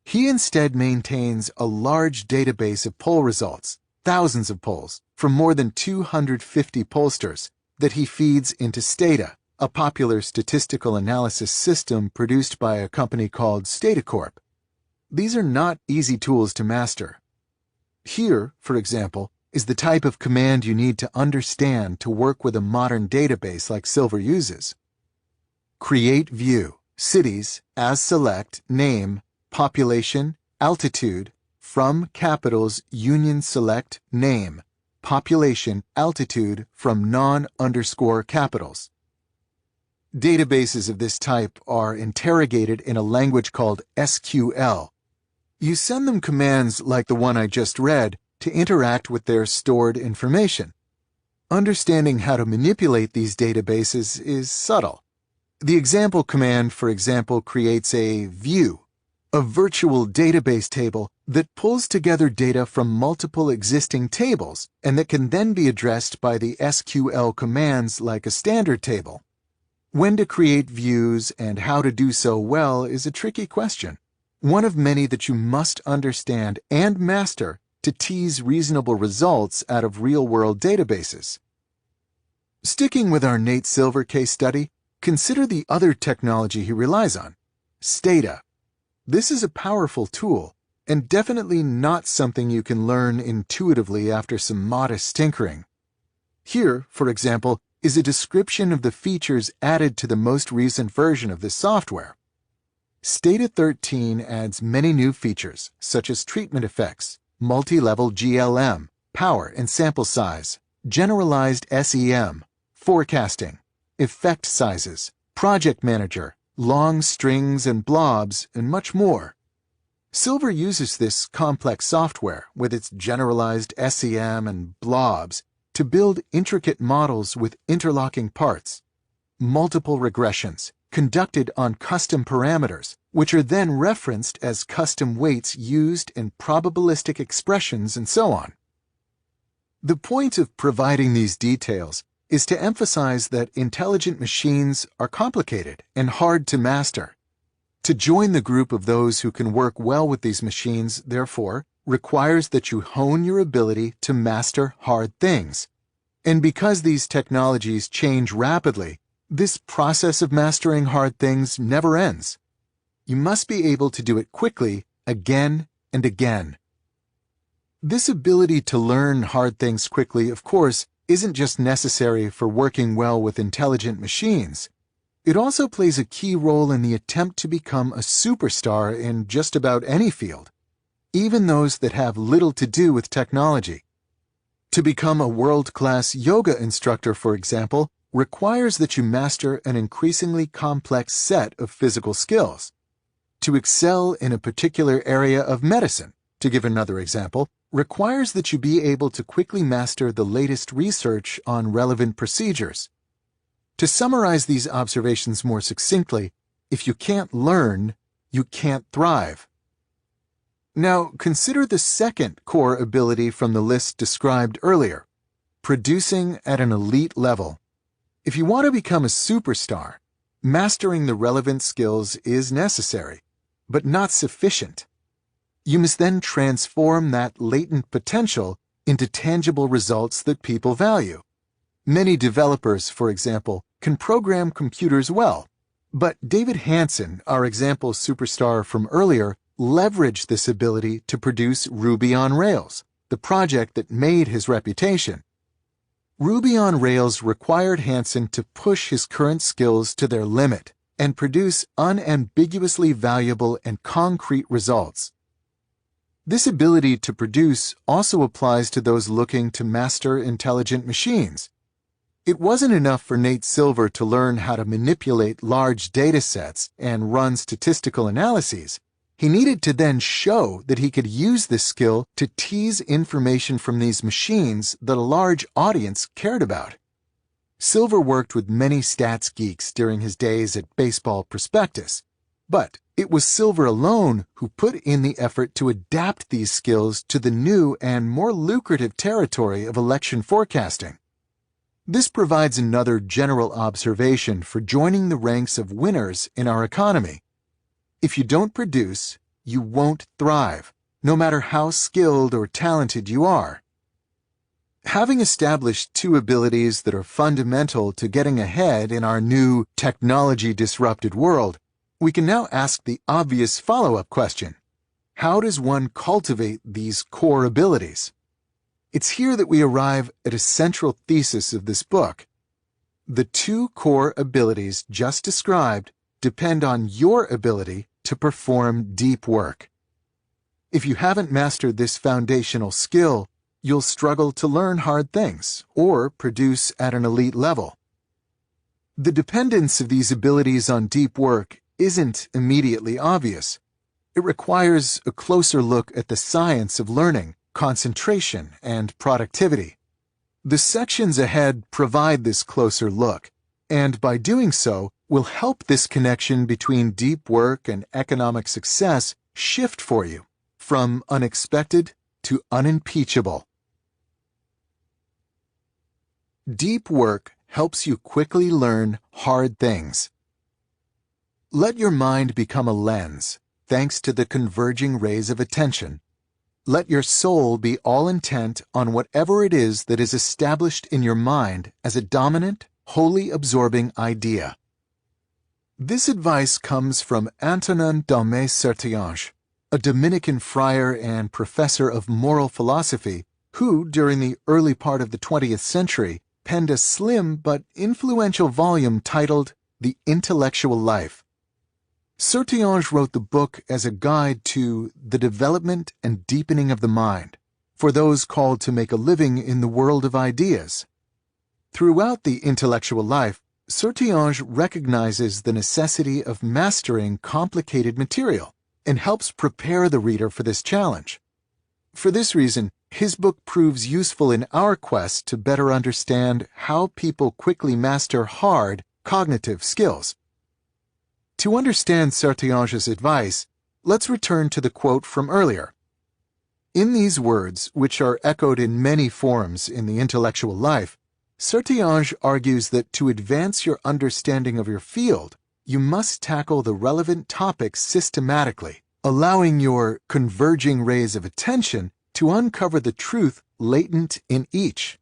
He instead maintains a large database of poll results, thousands of polls, from more than 250 pollsters, that he feeds into Stata, a popular statistical analysis system produced by a company called StataCorp. These are not easy tools to master. Here, for example, is the type of command you need to understand to work with a modern database like Silver uses. Create view, cities, as select, name, population, altitude, from capitals, union select, name, population, altitude, from non-capitals. Databases of this type are interrogated in a language called SQL. You send them commands like the one I just read to interact with their stored information. Understanding how to manipulate these databases is subtle. The example command, for example, creates a view, a virtual database table that pulls together data from multiple existing tables and that can then be addressed by the SQL commands like a standard table. When to create views and how to do so well is a tricky question, one of many that you must understand and master to tease reasonable results out of real-world databases. Sticking with our Nate Silver case study, consider the other technology he relies on, Stata. This is a powerful tool, and definitely not something you can learn intuitively after some modest tinkering. Here, for example, is a description of the features added to the most recent version of this software. Stata 13 adds many new features, such as treatment effects, multi-level GLM, power and sample size, generalized SEM, forecasting, effect sizes, project manager, long strings and blobs, and much more. Silver uses this complex software with its generalized SEM and blobs to build intricate models with interlocking parts, multiple regressions conducted on custom parameters, which are then referenced as custom weights used in probabilistic expressions and so on. The point of providing these details is to emphasize that intelligent machines are complicated and hard to master. To join the group of those who can work well with these machines, therefore, requires that you hone your ability to master hard things. And because these technologies change rapidly, this process of mastering hard things never ends. You must be able to do it quickly, again and again. This ability to learn hard things quickly, of course, isn't just necessary for working well with intelligent machines. It also plays a key role in the attempt to become a superstar in just about any field, even those that have little to do with technology. To become a world-class yoga instructor, for example, requires that you master an increasingly complex set of physical skills. To excel in a particular area of medicine, to give another example, requires that you be able to quickly master the latest research on relevant procedures. To summarize these observations more succinctly, if you can't learn, you can't thrive. Now, consider the second core ability from the list described earlier, producing at an elite level. If you want to become a superstar, mastering the relevant skills is necessary, but not sufficient. You must then transform that latent potential into tangible results that people value. Many developers, for example, can program computers well, but David Hansen, our example superstar from earlier, leveraged this ability to produce Ruby on Rails, the project that made his reputation. Ruby on Rails required Hansen to push his current skills to their limit and produce unambiguously valuable and concrete results. This ability to produce also applies to those looking to master intelligent machines. It wasn't enough for Nate Silver to learn how to manipulate large data sets and run statistical analyses. He needed to then show that he could use this skill to tease information from these machines that a large audience cared about. Silver worked with many stats geeks during his days at Baseball Prospectus, but it was Silver alone who put in the effort to adapt these skills to the new and more lucrative territory of election forecasting. This provides another general observation for joining the ranks of winners in our economy. If you don't produce, you won't thrive, no matter how skilled or talented you are. Having established two abilities that are fundamental to getting ahead in our new technology-disrupted world, we can now ask the obvious follow-up question: how does one cultivate these core abilities? It's here that we arrive at a central thesis of this book. The two core abilities just described depend on your ability to perform deep work. If you haven't mastered this foundational skill, you'll struggle to learn hard things or produce at an elite level. The dependence of these abilities on deep work isn't immediately obvious. It requires a closer look at the science of learning, concentration, and productivity. The sections ahead provide this closer look, and by doing so, will help this connection between deep work and economic success shift for you from unexpected to unimpeachable. Deep work helps you quickly learn hard things. Let your mind become a lens, thanks to the converging rays of attention. Let your soul be all intent on whatever it is that is established in your mind as a dominant, wholly absorbing idea. This advice comes from Antonin Daume Sertillanges, a Dominican friar and professor of moral philosophy who, during the early part of the 20th century, penned a slim but influential volume titled The Intellectual Life. Sertillanges wrote the book as a guide to the development and deepening of the mind for those called to make a living in the world of ideas. Throughout The Intellectual Life, Sertillanges recognizes the necessity of mastering complicated material and helps prepare the reader for this challenge. For this reason, his book proves useful in our quest to better understand how people quickly master hard cognitive skills. To understand Sertillanges' advice, let's return to the quote from earlier. In these words, which are echoed in many forms in The Intellectual Life, Sertillanges argues that to advance your understanding of your field, you must tackle the relevant topics systematically, allowing your converging rays of attention to uncover the truth latent in each.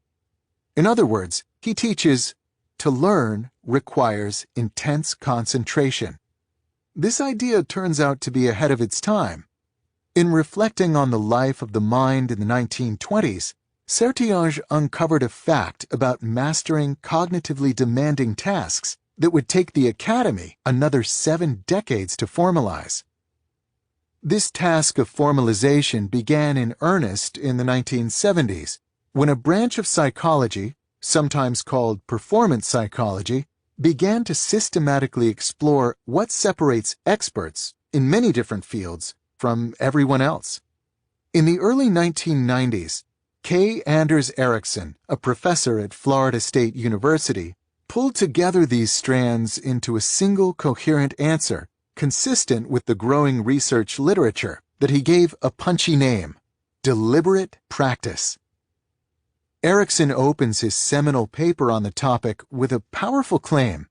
In other words, he teaches, to learn requires intense concentration. This idea turns out to be ahead of its time. In reflecting on the life of the mind in the 1920s, Sertillanges uncovered a fact about mastering cognitively demanding tasks that would take the Academy another 7 decades to formalize. This task of formalization began in earnest in the 1970s, when a branch of psychology, sometimes called performance psychology, began to systematically explore what separates experts in many different fields from everyone else. In the early 1990s, K. Anders Ericsson, a professor at Florida State University, pulled together these strands into a single coherent answer consistent with the growing research literature that he gave a punchy name: deliberate practice. Ericsson opens his seminal paper on the topic with a powerful claim.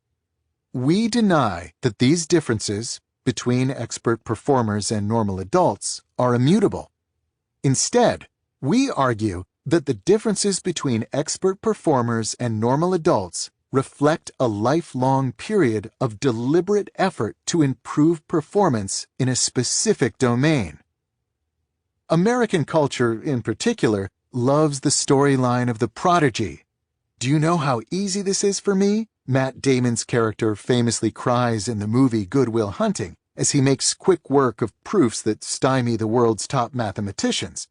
We deny that these differences between expert performers and normal adults are immutable. Instead, we argue that the differences between expert performers and normal adults reflect a lifelong period of deliberate effort to improve performance in a specific domain. American culture, in particular, loves the storyline of the prodigy. Do you know how easy this is for me? Matt Damon's character famously cries in the movie Good Will Hunting as he makes quick work of proofs that stymie the world's top mathematicians.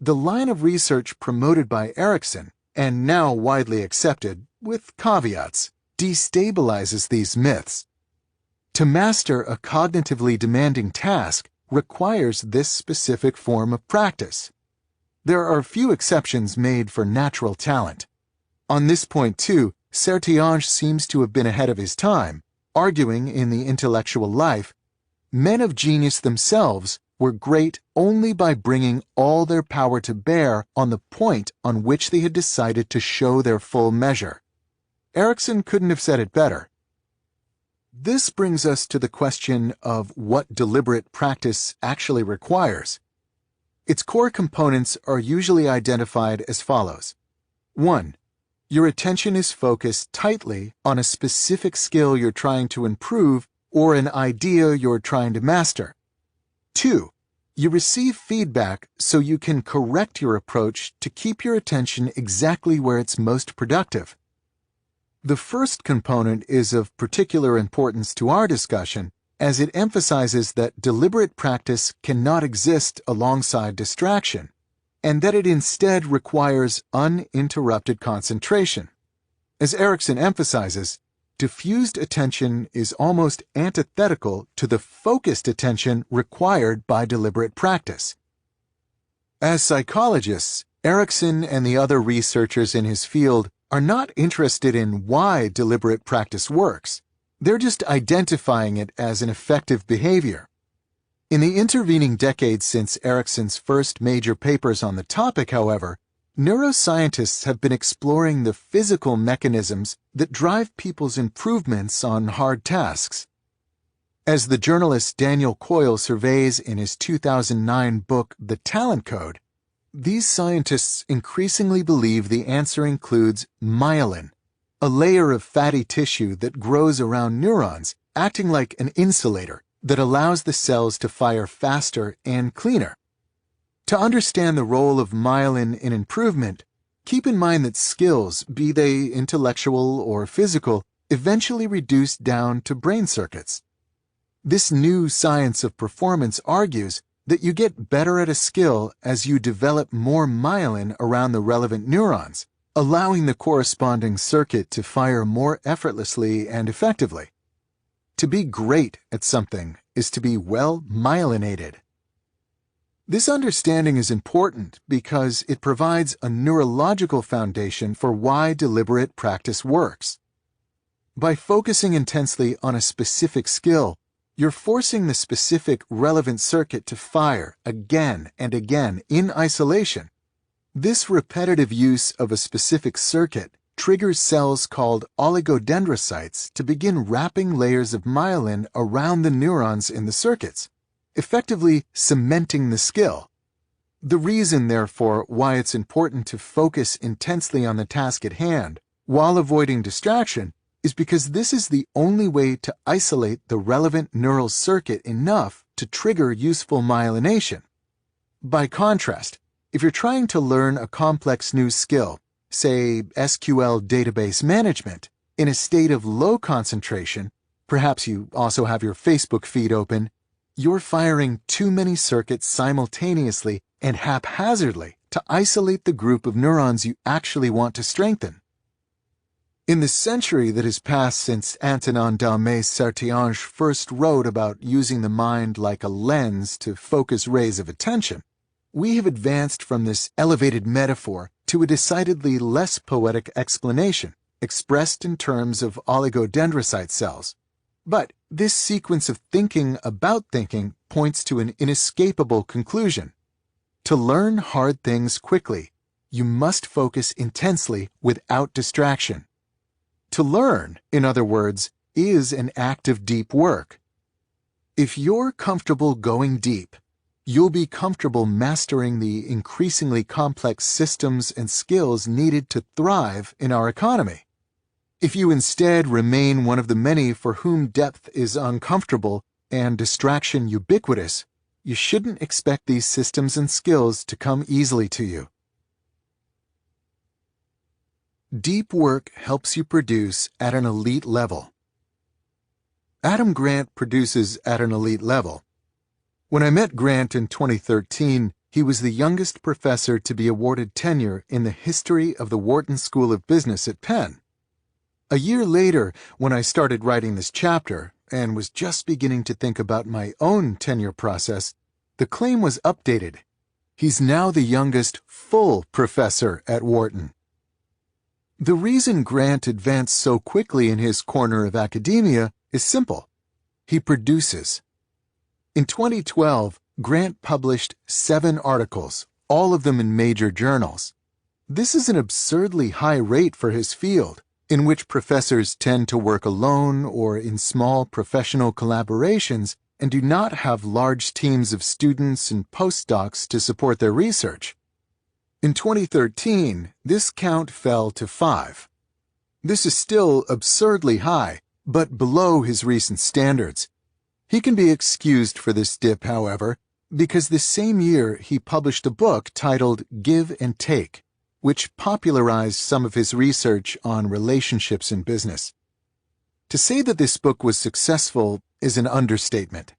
The line of research promoted by Ericsson, and now widely accepted, with caveats, destabilizes these myths. To master a cognitively demanding task requires this specific form of practice. There are few exceptions made for natural talent. On this point, too, Sertillanges seems to have been ahead of his time, arguing in The Intellectual Life, men of genius themselves were great only by bringing all their power to bear on the point on which they had decided to show their full measure. Ericsson couldn't have said it better. This brings us to the question of what deliberate practice actually requires. Its core components are usually identified as follows. 1. Your attention is focused tightly on a specific skill you're trying to improve or an idea you're trying to master. 2. You receive feedback so you can correct your approach to keep your attention exactly where it's most productive. The first component is of particular importance to our discussion, as it emphasizes that deliberate practice cannot exist alongside distraction, and that it instead requires uninterrupted concentration. As Ericsson emphasizes, diffused attention is almost antithetical to the focused attention required by deliberate practice. As psychologists, Erickson and the other researchers in his field are not interested in why deliberate practice works. They're just identifying it as an effective behavior. In the intervening decades since Erickson's first major papers on the topic, however, neuroscientists have been exploring the physical mechanisms that drive people's improvements on hard tasks. As the journalist Daniel Coyle surveys in his 2009 book, The Talent Code, these scientists increasingly believe the answer includes myelin, a layer of fatty tissue that grows around neurons, acting like an insulator that allows the cells to fire faster and cleaner. To understand the role of myelin in improvement, keep in mind that skills, be they intellectual or physical, eventually reduce down to brain circuits. This new science of performance argues that you get better at a skill as you develop more myelin around the relevant neurons, allowing the corresponding circuit to fire more effortlessly and effectively. To be great at something is to be well myelinated. This understanding is important because it provides a neurological foundation for why deliberate practice works. By focusing intensely on a specific skill, you're forcing the specific relevant circuit to fire again and again in isolation. This repetitive use of a specific circuit triggers cells called oligodendrocytes to begin wrapping layers of myelin around the neurons in the circuits, effectively cementing the skill. The reason, therefore, why it's important to focus intensely on the task at hand while avoiding distraction is because this is the only way to isolate the relevant neural circuit enough to trigger useful myelination. By contrast, if you're trying to learn a complex new skill, say SQL database management, in a state of low concentration, perhaps you also have your Facebook feed open, you're firing too many circuits simultaneously and haphazardly to isolate the group of neurons you actually want to strengthen. In the century that has passed since Antonin Dalmé-Sartiange first wrote about using the mind like a lens to focus rays of attention, we have advanced from this elevated metaphor to a decidedly less poetic explanation, expressed in terms of oligodendrocyte cells. But this sequence of thinking about thinking points to an inescapable conclusion. To learn hard things quickly, you must focus intensely without distraction. To learn, in other words, is an act of deep work. If you're comfortable going deep, you'll be comfortable mastering the increasingly complex systems and skills needed to thrive in our economy. If you instead remain one of the many for whom depth is uncomfortable and distraction ubiquitous, you shouldn't expect these systems and skills to come easily to you. Deep work helps you produce at an elite level. Adam Grant produces at an elite level. When I met Grant in 2013, he was the youngest professor to be awarded tenure in the history of the Wharton School of Business at Penn. A year later, when I started writing this chapter and was just beginning to think about my own tenure process, the claim was updated. He's now the youngest full professor at Wharton. The reason Grant advanced so quickly in his corner of academia is simple. He produces. In 2012, Grant published 7 articles, all of them in major journals. This is an absurdly high rate for his field, in which professors tend to work alone or in small professional collaborations and do not have large teams of students and postdocs to support their research. In 2013, this count fell to 5. This is still absurdly high, but below his recent standards. He can be excused for this dip, however, because this same year he published a book titled Give and Take, which popularized some of his research on relationships in business. To say that this book was successful is an understatement.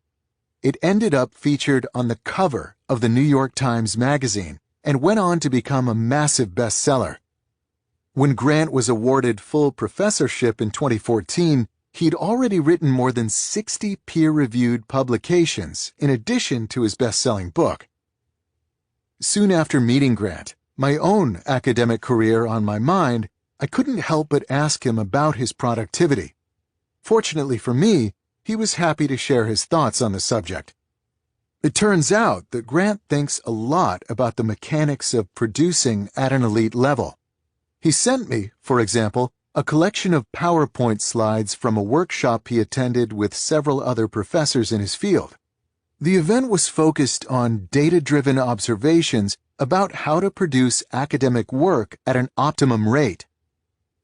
It ended up featured on the cover of the New York Times Magazine and went on to become a massive bestseller. When Grant was awarded full professorship in 2014, he'd already written more than 60 peer-reviewed publications in addition to his best-selling book. Soon after meeting Grant, My own academic career on my mind, I couldn't help but ask him about his productivity. Fortunately for me, he was happy to share his thoughts on the subject. It turns out that Grant thinks a lot about the mechanics of producing at an elite level. He sent me, for example, a collection of PowerPoint slides from a workshop he attended with several other professors in his field. The event was focused on data-driven observations about how to produce academic work at an optimum rate.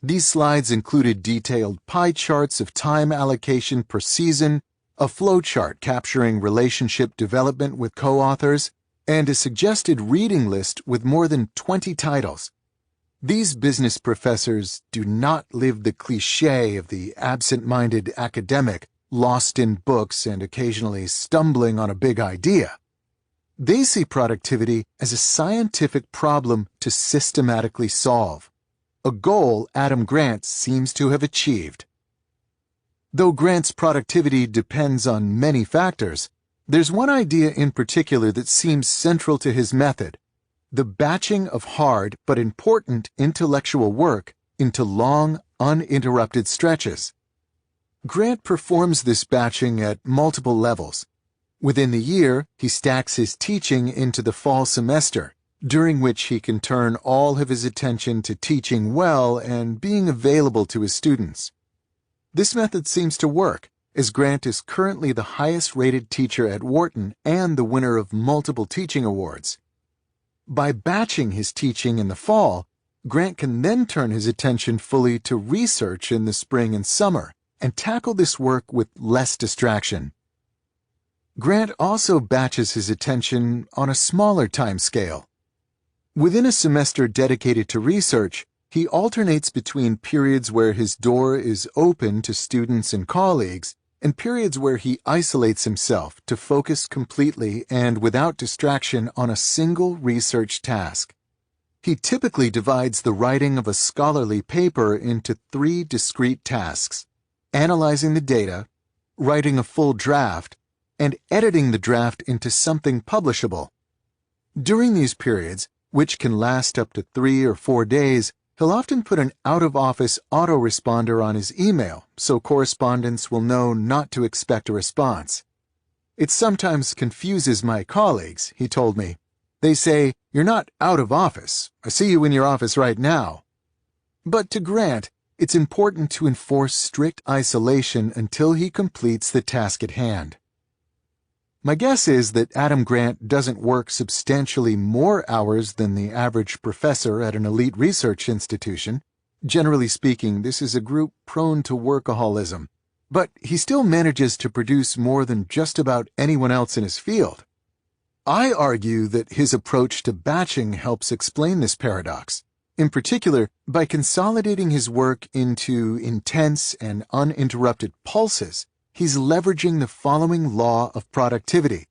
These slides included detailed pie charts of time allocation per season, a flowchart capturing relationship development with co-authors, and a suggested reading list with more than 20 titles. These business professors do not live the cliché of the absent-minded academic, lost in books and occasionally stumbling on a big idea. They see productivity as a scientific problem to systematically solve, a goal Adam Grant seems to have achieved. Though Grant's productivity depends on many factors, there's one idea in particular that seems central to his method: the batching of hard but important intellectual work into long, uninterrupted stretches. Grant performs this batching at multiple levels. Within the year, he stacks his teaching into the fall semester, during which he can turn all of his attention to teaching well and being available to his students. This method seems to work, as Grant is currently the highest-rated teacher at Wharton and the winner of multiple teaching awards. By batching his teaching in the fall, Grant can then turn his attention fully to research in the spring and summer and tackle this work with less distraction. Grant also batches his attention on a smaller time scale. Within a semester dedicated to research, he alternates between periods where his door is open to students and colleagues and periods where he isolates himself to focus completely and without distraction on a single research task. He typically divides the writing of a scholarly paper into 3 discrete tasks: analyzing the data, writing a full draft, and editing the draft into something publishable. During these periods, which can last up to 3 or 4 days, he'll often put an out-of-office autoresponder on his email so correspondents will know not to expect a response. It sometimes confuses my colleagues, he told me. They say, "You're not out of office. I see you in your office right now." But to Grant, it's important to enforce strict isolation until he completes the task at hand. My guess is that Adam Grant doesn't work substantially more hours than the average professor at an elite research institution. Generally speaking, this is a group prone to workaholism, but he still manages to produce more than just about anyone else in his field. I argue that his approach to batching helps explain this paradox, in particular by consolidating his work into intense and uninterrupted pulses. He's leveraging the following law of productivity.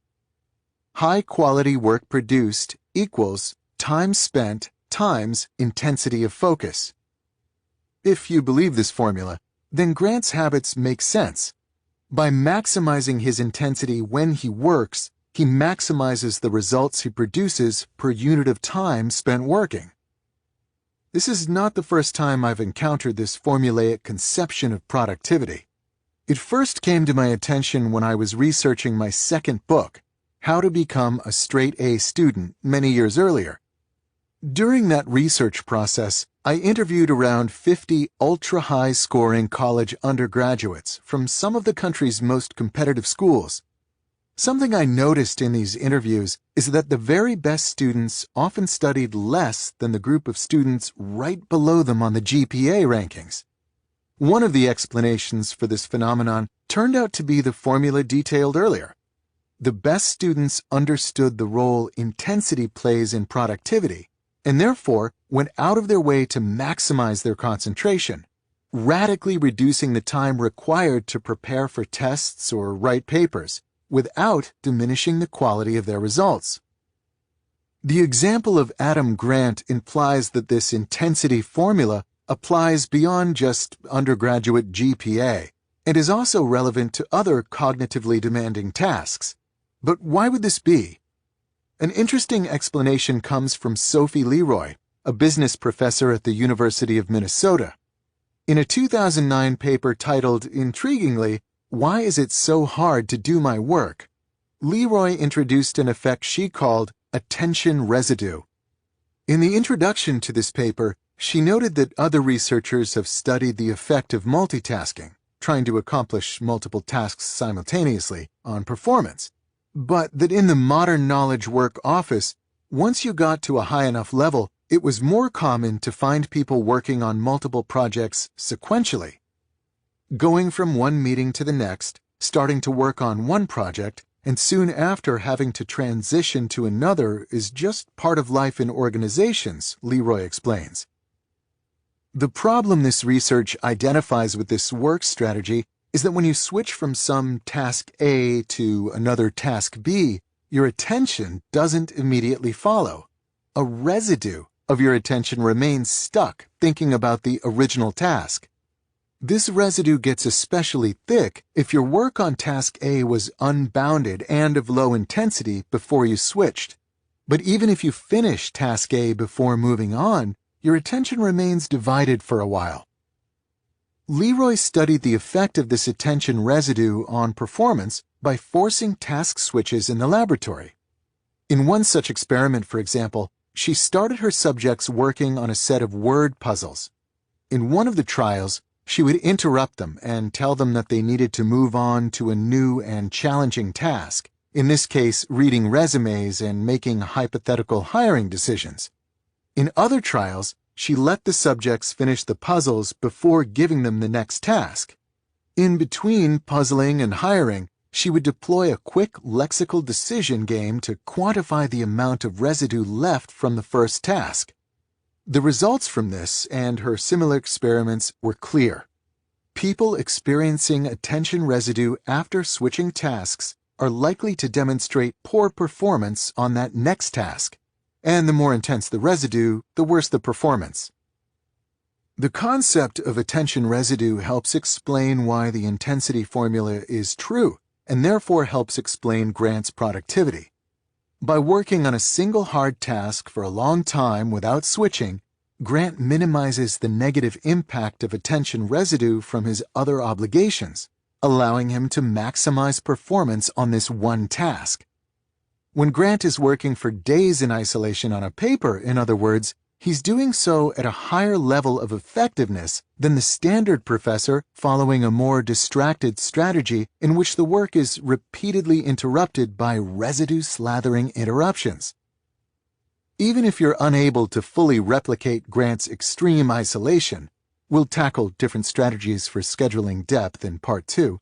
High-quality work produced equals time spent times intensity of focus. If you believe this formula, then Grant's habits make sense. By maximizing his intensity when he works, he maximizes the results he produces per unit of time spent working. This is not the first time I've encountered this formulaic conception of productivity. It first came to my attention when I was researching my second book, How to Become a Straight-A Student, many years earlier. During that research process, I interviewed around 50 ultra-high-scoring college undergraduates from some of the country's most competitive schools. Something I noticed in these interviews is that the very best students often studied less than the group of students right below them on the GPA rankings. One of the explanations for this phenomenon turned out to be the formula detailed earlier. The best students understood the role intensity plays in productivity, and therefore went out of their way to maximize their concentration, radically reducing the time required to prepare for tests or write papers, without diminishing the quality of their results. The example of Adam Grant implies that this intensity formula applies beyond just undergraduate GPA and is also relevant to other cognitively demanding tasks. But why would this be? An interesting explanation comes from Sophie Leroy, a business professor at the University of Minnesota. In a 2009 paper titled, intriguingly, "Why is it so hard to do my work?" Leroy introduced an effect she called attention residue. In the introduction to this paper, she noted that other researchers have studied the effect of multitasking, trying to accomplish multiple tasks simultaneously, on performance, but that in the modern knowledge work office, once you got to a high enough level, it was more common to find people working on multiple projects sequentially. Going from one meeting to the next, starting to work on one project, and soon after having to transition to another is just part of life in organizations, Leroy explains. The problem this research identifies with this work strategy is that when you switch from some task A to another task B, your attention doesn't immediately follow. A residue of your attention remains stuck thinking about the original task. This residue gets especially thick if your work on task A was unbounded and of low intensity before you switched. But even if you finish task A before moving on, your attention remains divided for a while. Leroy studied the effect of this attention residue on performance by forcing task switches in the laboratory. In one such experiment, for example, she started her subjects working on a set of word puzzles. In one of the trials, she would interrupt them and tell them that they needed to move on to a new and challenging task, in this case, reading resumes and making hypothetical hiring decisions. In other trials, she let the subjects finish the puzzles before giving them the next task. In between puzzling and hiring, she would deploy a quick lexical decision game to quantify the amount of residue left from the first task. The results from this and her similar experiments were clear. People experiencing attention residue after switching tasks are likely to demonstrate poor performance on that next task, and the more intense the residue, the worse the performance. The concept of attention residue helps explain why the intensity formula is true, and therefore helps explain Grant's productivity. By working on a single hard task for a long time without switching, Grant minimizes the negative impact of attention residue from his other obligations, allowing him to maximize performance on this one task. When Grant is working for days in isolation on a paper, in other words, he's doing so at a higher level of effectiveness than the standard professor following a more distracted strategy in which the work is repeatedly interrupted by residue-slathering interruptions. Even if you're unable to fully replicate Grant's extreme isolation, we'll tackle different strategies for scheduling depth in Part 2,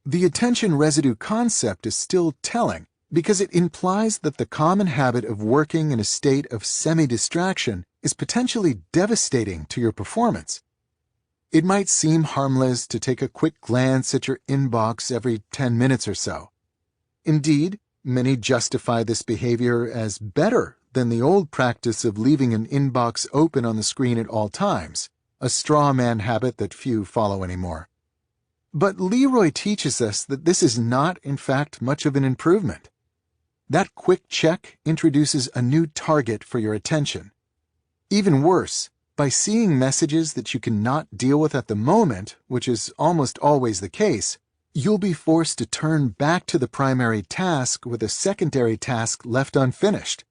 the attention residue concept is still telling because it implies that the common habit of working in a state of semi-distraction is potentially devastating to your performance. It might seem harmless to take a quick glance at your inbox every 10 minutes or so. Indeed, many justify this behavior as better than the old practice of leaving an inbox open on the screen at all times, a straw man habit that few follow anymore. But Leroy teaches us that this is not, in fact, much of an improvement. That quick check introduces a new target for your attention. Even worse, by seeing messages that you cannot deal with at the moment, which is almost always the case, you'll be forced to turn back to the primary task with a secondary task left unfinished.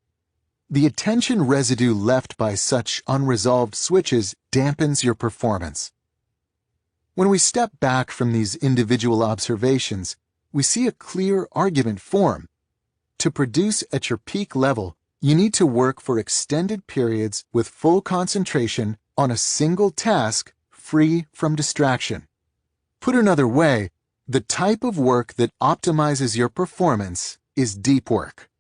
The attention residue left by such unresolved switches dampens your performance. When we step back from these individual observations, we see a clear argument form. To produce at your peak level, you need to work for extended periods with full concentration on a single task free from distraction. Put another way, the type of work that optimizes your performance is deep work.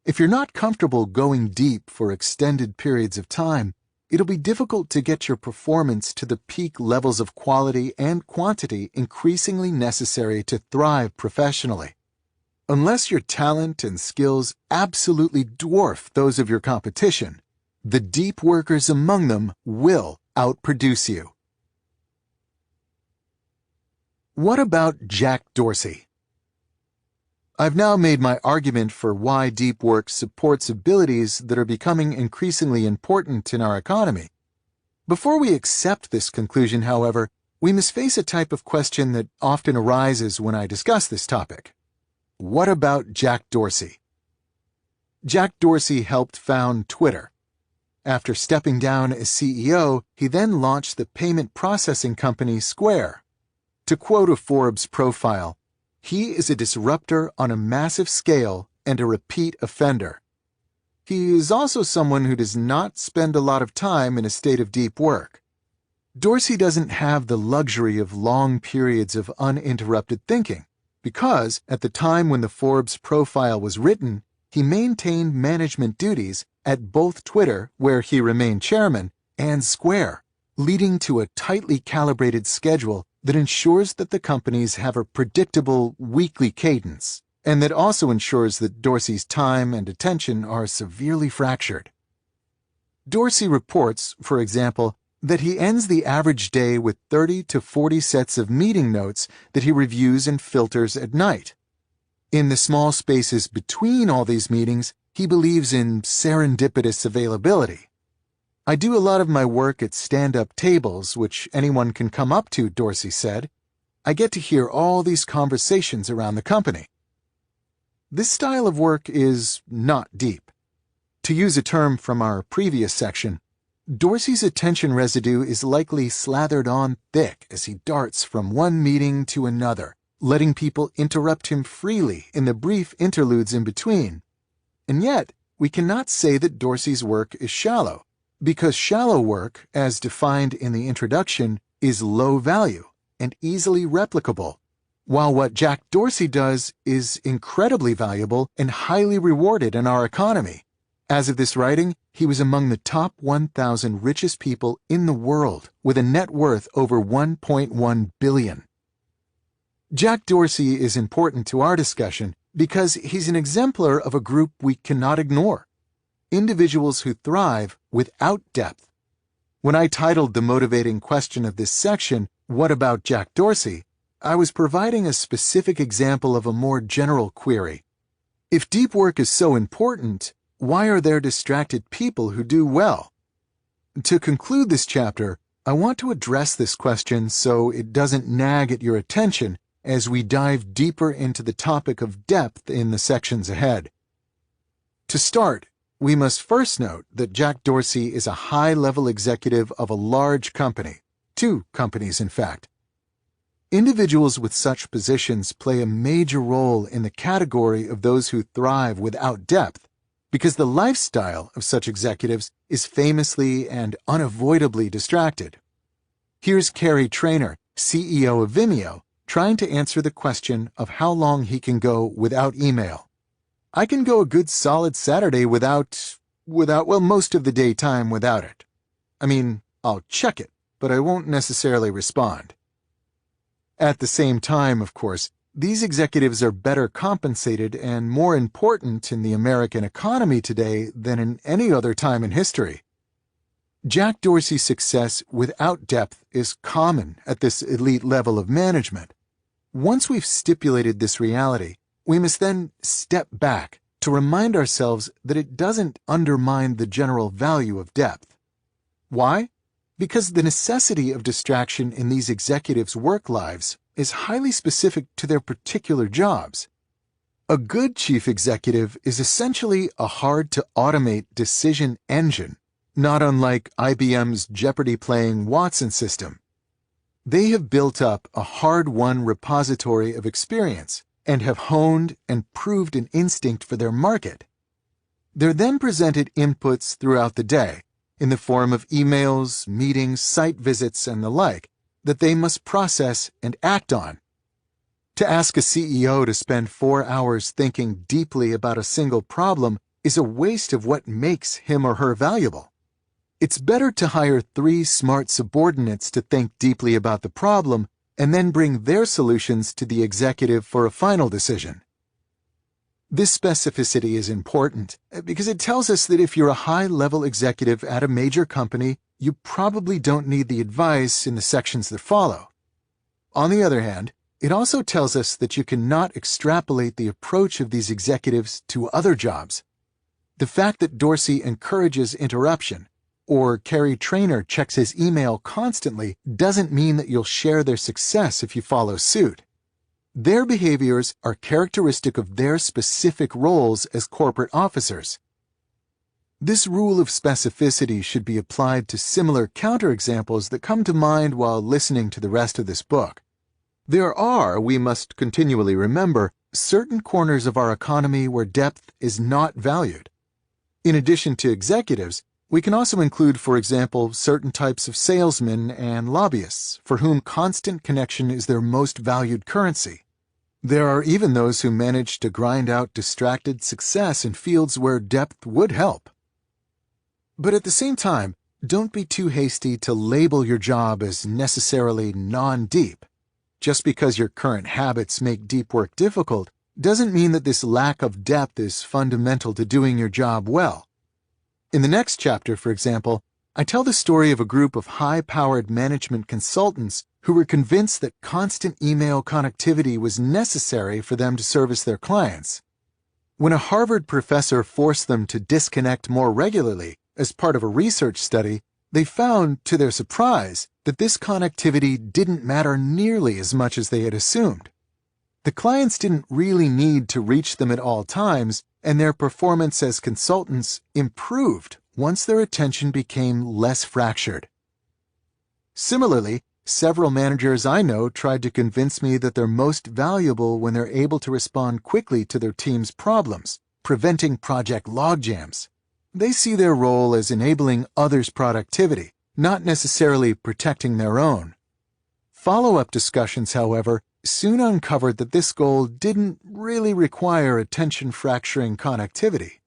If you're not comfortable going deep for extended periods of time, it'll be difficult to get your performance to the peak levels of quality and quantity increasingly necessary to thrive professionally. Unless your talent and skills absolutely dwarf those of your competition, the deep workers among them will outproduce you. What about Jack Dorsey? I've now made my argument for why deep work supports abilities that are becoming increasingly important in our economy. Before we accept this conclusion, however, we must face a type of question that often arises when I discuss this topic. What about Jack Dorsey? Jack Dorsey helped found Twitter. After stepping down as CEO, he then launched the payment processing company Square. To quote a Forbes profile, "He is a disruptor on a massive scale and a repeat offender." He is also someone who does not spend a lot of time in a state of deep work. Dorsey doesn't have the luxury of long periods of uninterrupted thinking because, at the time when the Forbes profile was written, he maintained management duties at both Twitter, where he remained chairman, and Square, leading to a tightly calibrated schedule that ensures that the companies have a predictable weekly cadence, and that also ensures that Dorsey's time and attention are severely fractured. Dorsey reports, for example, that he ends the average day with 30 to 40 sets of meeting notes that he reviews and filters at night. In the small spaces between all these meetings, he believes in serendipitous availability. "I do a lot of my work at stand-up tables, which anyone can come up to," Dorsey said. "I get to hear all these conversations around the company." This style of work is not deep. To use a term from our previous section, Dorsey's attention residue is likely slathered on thick as he darts from one meeting to another, letting people interrupt him freely in the brief interludes in between. And yet, we cannot say that Dorsey's work is shallow, because shallow work, as defined in the introduction, is low value and easily replicable, while what Jack Dorsey does is incredibly valuable and highly rewarded in our economy. As of this writing, he was among the top 1,000 richest people in the world, with a net worth over $1.1 billion. Jack Dorsey is important to our discussion because he's an exemplar of a group we cannot ignore: individuals who thrive without depth. When I titled the motivating question of this section, "What about Jack Dorsey?" I was providing a specific example of a more general query. If deep work is so important, why are there distracted people who do well? To conclude this chapter, I want to address this question so it doesn't nag at your attention as we dive deeper into the topic of depth in the sections ahead. To start, we must first note that Jack Dorsey is a high-level executive of a large company, 2 companies in fact. Individuals with such positions play a major role in the category of those who thrive without depth, because the lifestyle of such executives is famously and unavoidably distracted. Here's Cary Trainor, CEO of Vimeo, trying to answer the question of how long he can go without email. "I can go a good solid Saturday without, most of the daytime without it. I mean, I'll check it, but I won't necessarily respond." At the same time, of course, these executives are better compensated and more important in the American economy today than in any other time in history. Jack Dorsey's success without depth is common at this elite level of management. Once we've stipulated this reality, we must then step back to remind ourselves that it doesn't undermine the general value of depth. Why? Because the necessity of distraction in these executives' work lives is highly specific to their particular jobs. A good chief executive is essentially a hard-to-automate decision engine, not unlike IBM's Jeopardy-playing Watson system. They have built up a hard-won repository of experience and have honed and proved an instinct for their market. They're then presented inputs throughout the day, in the form of emails, meetings, site visits, and the like, that they must process and act on. To ask a CEO to spend 4 hours thinking deeply about a single problem is a waste of what makes him or her valuable. It's better to hire 3 smart subordinates to think deeply about the problem and then bring their solutions to the executive for a final decision. This specificity is important because it tells us that if you're a high-level executive at a major company, you probably don't need the advice in the sections that follow. On the other hand, It also tells us that you cannot extrapolate the approach of these executives to other jobs. The fact that Dorsey encourages interruption, or Kerry Trainor checks his email constantly, doesn't mean that you'll share their success if you follow suit. Their behaviors are characteristic of their specific roles as corporate officers. This rule of specificity should be applied to similar counterexamples that come to mind while listening to the rest of this book. There are, we must continually remember, certain corners of our economy where depth is not valued. In addition to executives, we can also include, for example, certain types of salesmen and lobbyists for whom constant connection is their most valued currency. There are even those who manage to grind out distracted success in fields where depth would help. But at the same time, don't be too hasty to label your job as necessarily non-deep. Just because your current habits make deep work difficult doesn't mean that this lack of depth is fundamental to doing your job well. In the next chapter, for example, I tell the story of a group of high-powered management consultants who were convinced that constant email connectivity was necessary for them to service their clients. When a Harvard professor forced them to disconnect more regularly as part of a research study, they found, to their surprise, that this connectivity didn't matter nearly as much as they had assumed. The clients didn't really need to reach them at all times, and their performance as consultants improved once their attention became less fractured. Similarly, several managers I know tried to convince me that they're most valuable when they're able to respond quickly to their team's problems, preventing project logjams. They see their role as enabling others' productivity, not necessarily protecting their own. Follow-up discussions, however, soon uncovered that this goal didn't really require attention-fracturing connectivity.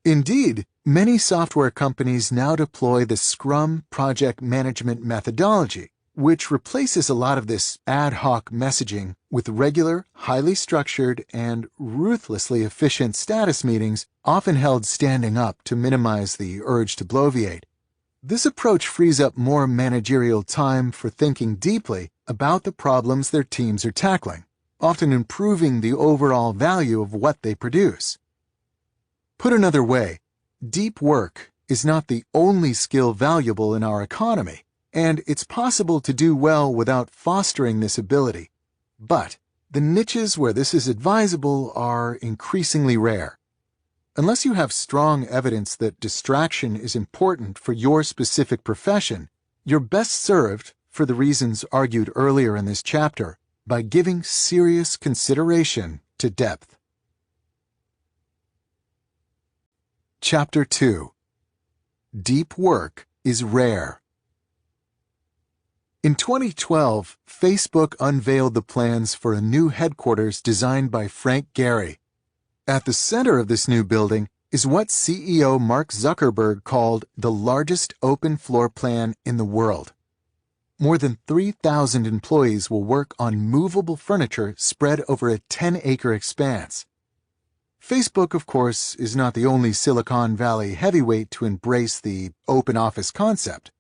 Indeed, many software companies now deploy the Scrum project management methodology, which replaces a lot of this ad hoc messaging with regular, highly structured, and ruthlessly efficient status meetings, often held standing up to minimize the urge to bloviate. This approach frees up more managerial time for thinking deeply about the problems their teams are tackling, often improving the overall value of what they produce. Put another way, deep work is not the only skill valuable in our economy, and it's possible to do well without fostering this ability. But the niches where this is advisable are increasingly rare. Unless you have strong evidence that distraction is important for your specific profession, you're best served, for the reasons argued earlier in this chapter, by giving serious consideration to depth. Chapter 2. Deep work is rare. In 2012, Facebook unveiled the plans for a new headquarters designed by Frank Gehry. At the center of this new building is what CEO Mark Zuckerberg called the largest open floor plan in the world. More than 3,000 employees will work on movable furniture spread over a 10-acre expanse. Facebook, of course, is not the only Silicon Valley heavyweight to embrace the open office concept.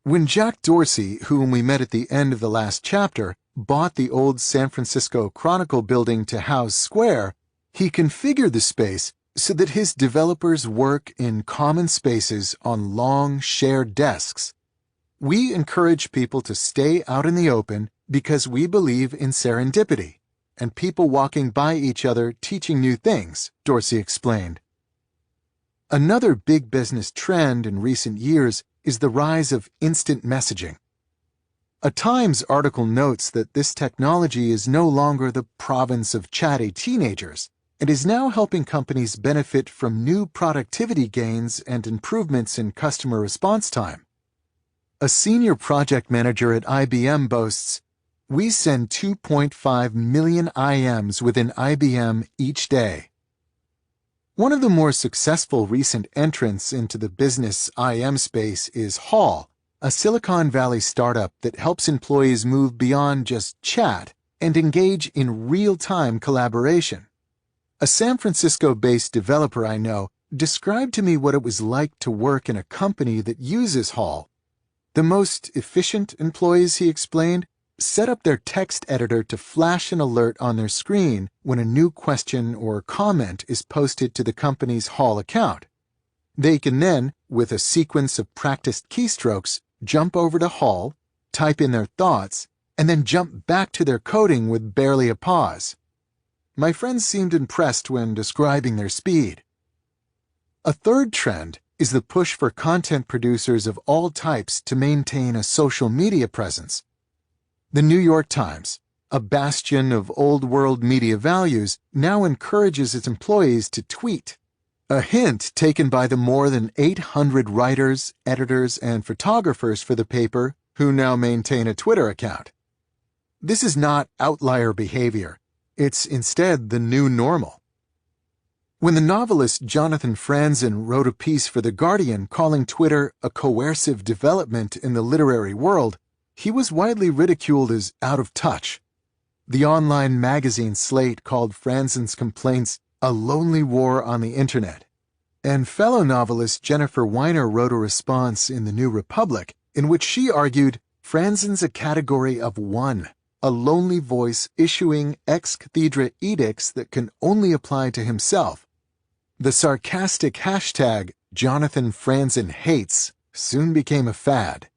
When Jack Dorsey, whom we met at the end of the last chapter, bought the old San Francisco Chronicle building to house Square, he configured the space so that his developers work in common spaces on long, shared desks. We encourage people to stay out in the open because we believe in serendipity and people walking by each other teaching new things, Dorsey explained. Another big business trend in recent years is the rise of instant messaging. A Times article notes that this technology is no longer the province of chatty teenagers and is now helping companies benefit from new productivity gains and improvements in customer response time. A senior project manager at IBM boasts, "We send 2.5 million IMs within IBM each day." One of the more successful recent entrants into the business IM space is Hall, a Silicon Valley startup that helps employees move beyond just chat and engage in real-time collaboration. A San Francisco-based developer I know described to me what it was like to work in a company that uses Hall. The most efficient employees, he explained, set up their text editor to flash an alert on their screen when a new question or comment is posted to the company's Hall account. They can then, with a sequence of practiced keystrokes, jump over to Hall, type in their thoughts, and then jump back to their coding with barely a pause. My friends seemed impressed when describing their speed. A third trend is the push for content producers of all types to maintain a social media presence. The New York Times, a bastion of old-world media values, now encourages its employees to tweet, a hint taken by the more than 800 writers, editors, and photographers for the paper who now maintain a Twitter account. This is not outlier behavior. It's instead the new normal. When the novelist Jonathan Franzen wrote a piece for The Guardian calling Twitter a coercive development in the literary world, he was widely ridiculed as out of touch. The online magazine Slate called Franzen's complaints a lonely war on the internet. And fellow novelist Jennifer Weiner wrote a response in The New Republic in which she argued Franzen's a category of one, a lonely voice issuing ex cathedra edicts that can only apply to himself. The sarcastic hashtag Jonathan Franzen hates soon became a fad.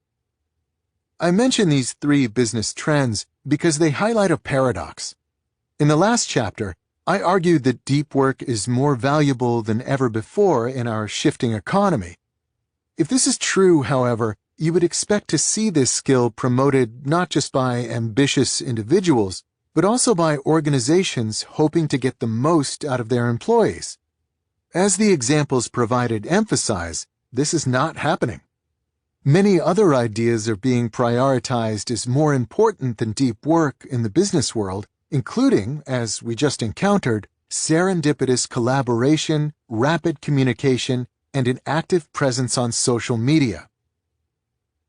I mention these three business trends because they highlight a paradox. In the last chapter, I argued that deep work is more valuable than ever before in our shifting economy. If this is true, however, you would expect to see this skill promoted not just by ambitious individuals, but also by organizations hoping to get the most out of their employees. As the examples provided emphasize, this is not happening. Many other ideas are being prioritized as more important than deep work in the business world, including, as we just encountered, serendipitous collaboration, rapid communication, and an active presence on social media.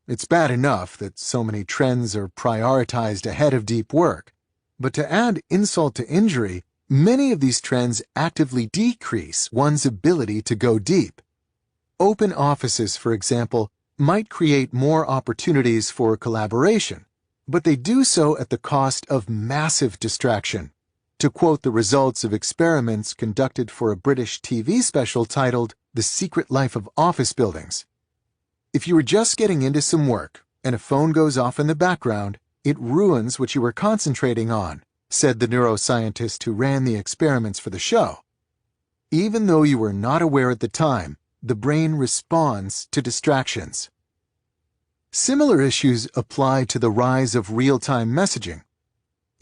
It's bad enough that so many trends are prioritized ahead of deep work, but to add insult to injury, many of these trends actively decrease one's ability to go deep. Open offices, for example, might create more opportunities for collaboration, but they do so at the cost of massive distraction. To quote the results of experiments conducted for a British TV special titled The Secret Life of Office Buildings. If you were just getting into some work and a phone goes off in the background, it ruins what you were concentrating on, said the neuroscientist who ran the experiments for the show. Even though you were not aware at the time, the brain responds to distractions. Similar issues apply to the rise of real-time messaging.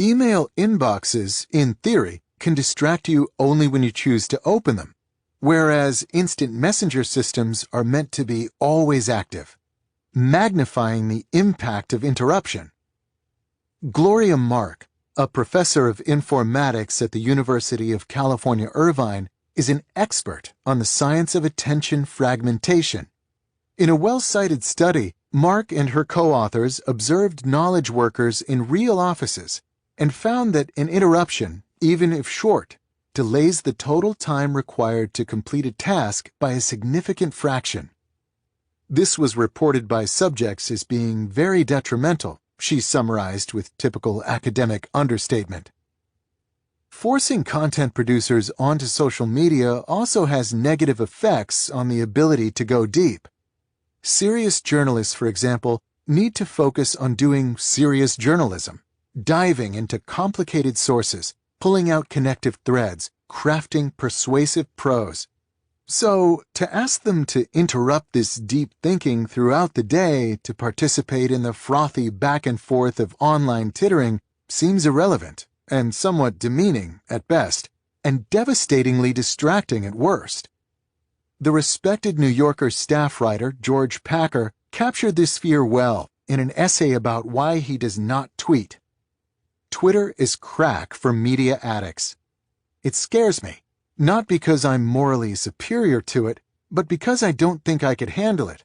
Email inboxes, in theory, can distract you only when you choose to open them, whereas instant messenger systems are meant to be always active, magnifying the impact of interruption. Gloria Mark, a professor of informatics at the University of California, Irvine, is an expert on the science of attention fragmentation. In a well-cited study, Mark and her co-authors observed knowledge workers in real offices and found that an interruption, even if short, delays the total time required to complete a task by a significant fraction. This was reported by subjects as being very detrimental, she summarized with typical academic understatement. Forcing content producers onto social media also has negative effects on the ability to go deep. Serious journalists, for example, need to focus on doing serious journalism, diving into complicated sources, pulling out connective threads, crafting persuasive prose. So, to ask them to interrupt this deep thinking throughout the day to participate in the frothy back and forth of online tittering seems irrelevant and somewhat demeaning at best, and devastatingly distracting at worst. The respected New Yorker staff writer George Packer captured this fear well in an essay about why he does not tweet. Twitter is crack for media addicts. It scares me, not because I'm morally superior to it, but because I don't think I could handle it.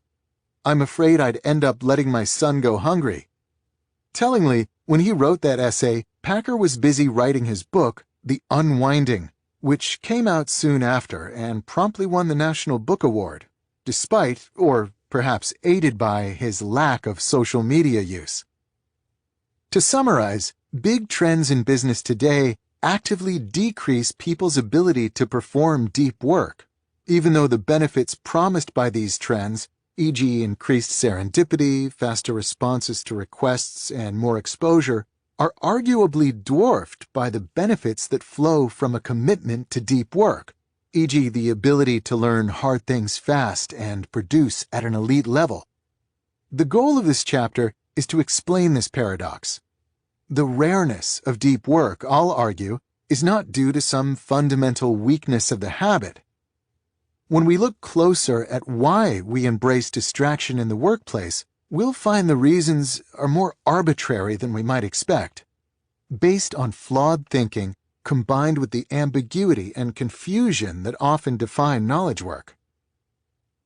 I'm afraid I'd end up letting my son go hungry. Tellingly, when he wrote that essay, Packer was busy writing his book, The Unwinding, which came out soon after and promptly won the National Book Award, despite, or perhaps aided by, his lack of social media use. To summarize, big trends in business today actively decrease people's ability to perform deep work, even though the benefits promised by these trends, e.g. increased serendipity, faster responses to requests, and more exposure, are arguably dwarfed by the benefits that flow from a commitment to deep work, e.g. the ability to learn hard things fast and produce at an elite level. The goal of this chapter is to explain this paradox. The rareness of deep work, I'll argue, is not due to some fundamental weakness of the habit. When we look closer at why we embrace distraction in the workplace, we'll find the reasons are more arbitrary than we might expect, based on flawed thinking combined with the ambiguity and confusion that often define knowledge work.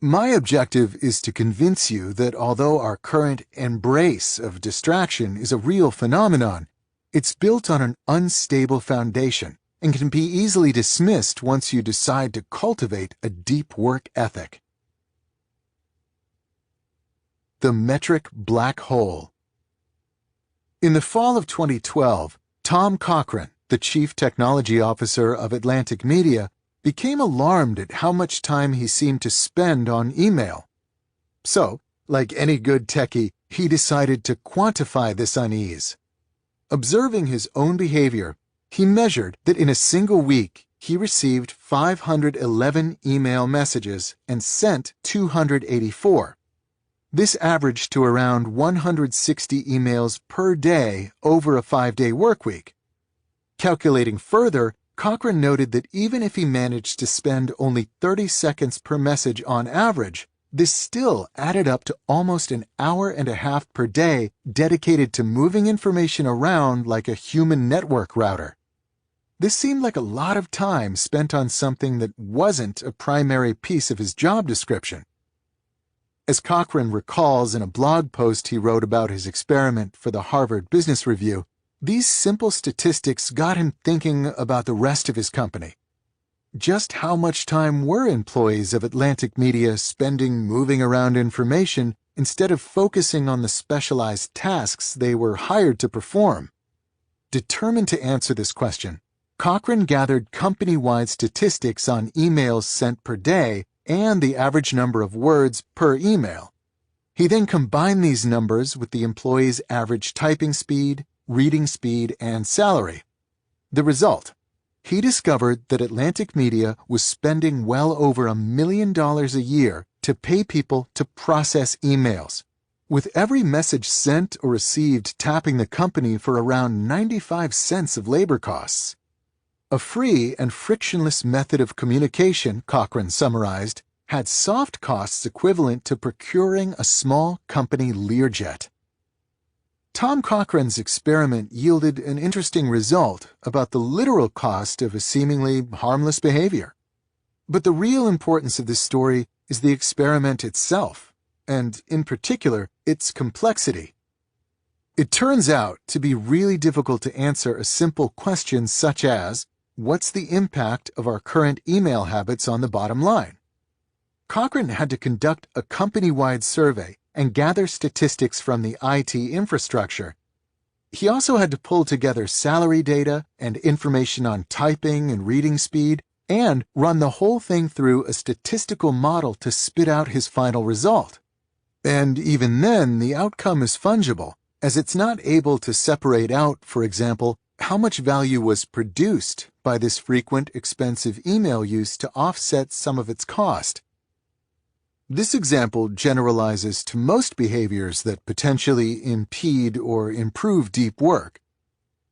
My objective is to convince you that although our current embrace of distraction is a real phenomenon, it's built on an unstable foundation and can be easily dismissed once you decide to cultivate a deep work ethic. The metric black hole. In the fall of 2012, Tom Cochran, the chief technology officer of Atlantic Media, became alarmed at how much time he seemed to spend on email. So, like any good techie, he decided to quantify this unease. Observing his own behavior, he measured that in a single week he received 511 email messages and sent 284. This averaged to around 160 emails per day over a 5-day workweek. Calculating further, Cochran noted that even if he managed to spend only 30 seconds per message on average, this still added up to almost an hour and a half per day dedicated to moving information around like a human network router. This seemed like a lot of time spent on something that wasn't a primary piece of his job description. As Cochran recalls in a blog post he wrote about his experiment for the Harvard Business Review, these simple statistics got him thinking about the rest of his company. Just how much time were employees of Atlantic Media spending moving around information instead of focusing on the specialized tasks they were hired to perform? Determined to answer this question, Cochran gathered company-wide statistics on emails sent per day and the average number of words per email. He then combined these numbers with the employee's average typing speed, reading speed, and salary. The result: he discovered that Atlantic Media was spending well over $1 million a year to pay people to process emails, with every message sent or received tapping the company for around 95 cents of labor costs. A free and frictionless method of communication, Cochran summarized, had soft costs equivalent to procuring a small company Learjet. Tom Cochran's experiment yielded an interesting result about the literal cost of a seemingly harmless behavior. But the real importance of this story is the experiment itself, and in particular, its complexity. It turns out to be really difficult to answer a simple question such as, what's the impact of our current email habits on the bottom line? Cochran had to conduct a company-wide survey and gather statistics from the IT infrastructure. He also had to pull together salary data and information on typing and reading speed and run the whole thing through a statistical model to spit out his final result. And even then, the outcome is fungible, as it's not able to separate out, for example, how much value was produced by this frequent, expensive email use to offset some of its cost. This example generalizes to most behaviors that potentially impede or improve deep work.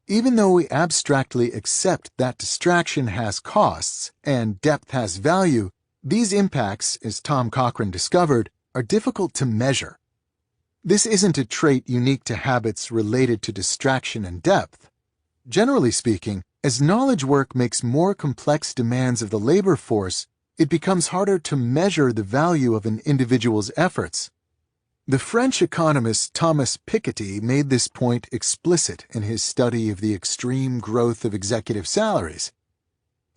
Even though we abstractly accept that distraction has costs and depth has value, these impacts, as Tom Cochran discovered, are difficult to measure. This isn't a trait unique to habits related to distraction and depth. Generally speaking, as knowledge work makes more complex demands of the labor force, it becomes harder to measure the value of an individual's efforts. The French economist Thomas Piketty made this point explicit in his study of the extreme growth of executive salaries.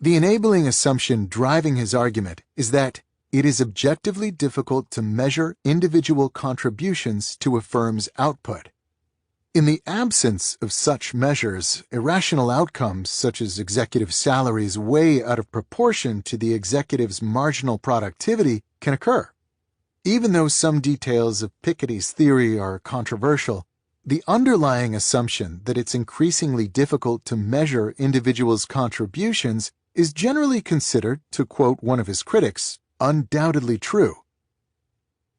The enabling assumption driving his argument is that it is objectively difficult to measure individual contributions to a firm's output. In the absence of such measures, irrational outcomes such as executive salaries way out of proportion to the executive's marginal productivity can occur. Even though some details of Piketty's theory are controversial, the underlying assumption that it's increasingly difficult to measure individuals' contributions is generally considered, to quote one of his critics, undoubtedly true.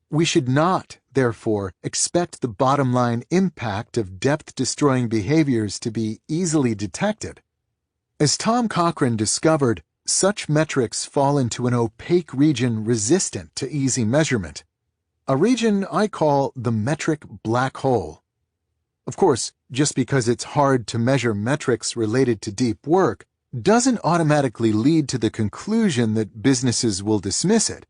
We should not, therefore, expect the bottom-line impact of depth-destroying behaviors to be easily detected. As Tom Cochrane discovered, such metrics fall into an opaque region resistant to easy measurement, a region I call the metric black hole. Of course, just because it's hard to measure metrics related to deep work doesn't automatically lead to the conclusion that businesses will dismiss it.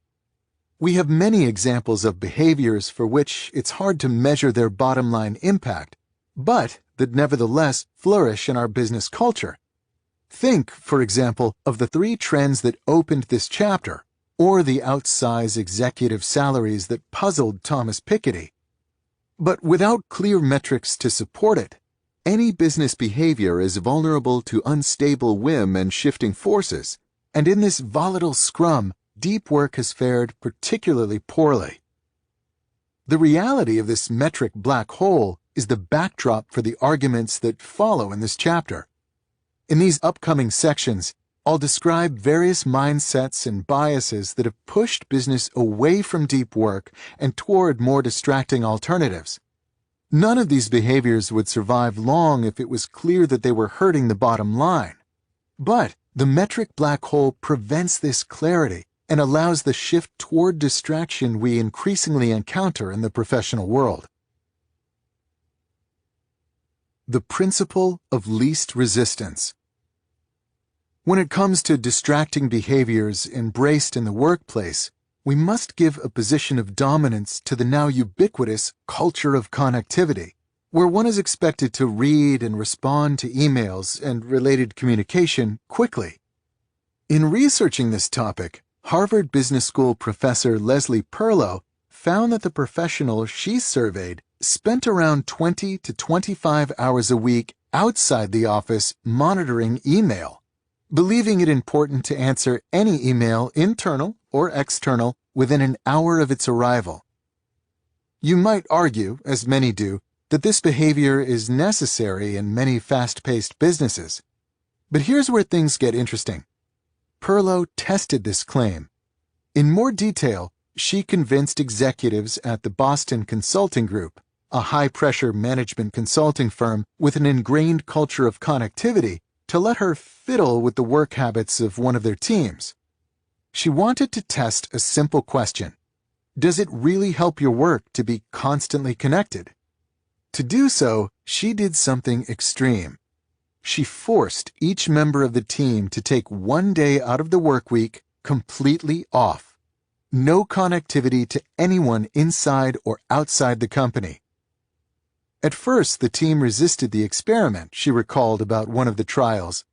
We have many examples of behaviors for which it's hard to measure their bottom-line impact, but that nevertheless flourish in our business culture. Think, for example, of the 3 trends that opened this chapter, or the outsized executive salaries that puzzled Thomas Piketty. But without clear metrics to support it, any business behavior is vulnerable to unstable whim and shifting forces, and in this volatile scrum, deep work has fared particularly poorly. The reality of this metric black hole is the backdrop for the arguments that follow in this chapter. In these upcoming sections, I'll describe various mindsets and biases that have pushed business away from deep work and toward more distracting alternatives. None of these behaviors would survive long if it was clear that they were hurting the bottom line. But the metric black hole prevents this clarity and allows the shift toward distraction we increasingly encounter in the professional world. The principle of least resistance. When it comes to distracting behaviors embraced in the workplace, we must give a position of dominance to the now ubiquitous culture of connectivity, where one is expected to read and respond to emails and related communication quickly. In researching this topic, Harvard Business School professor Leslie Perlow found that the professionals she surveyed spent around 20 to 25 hours a week outside the office monitoring email, believing it important to answer any email, internal or external, within an hour of its arrival. You might argue, as many do, that this behavior is necessary in many fast-paced businesses. But here's where things get interesting. Perlow tested this claim. In more detail, she convinced executives at the Boston Consulting Group, a high-pressure management consulting firm with an ingrained culture of connectivity, to let her fiddle with the work habits of one of their teams. She wanted to test a simple question. Does it really help your work to be constantly connected? To do so, she did something extreme. She forced each member of the team to take one day out of the work week completely off. No connectivity to anyone inside or outside the company. At first, the team resisted the experiment, she recalled about one of the trials.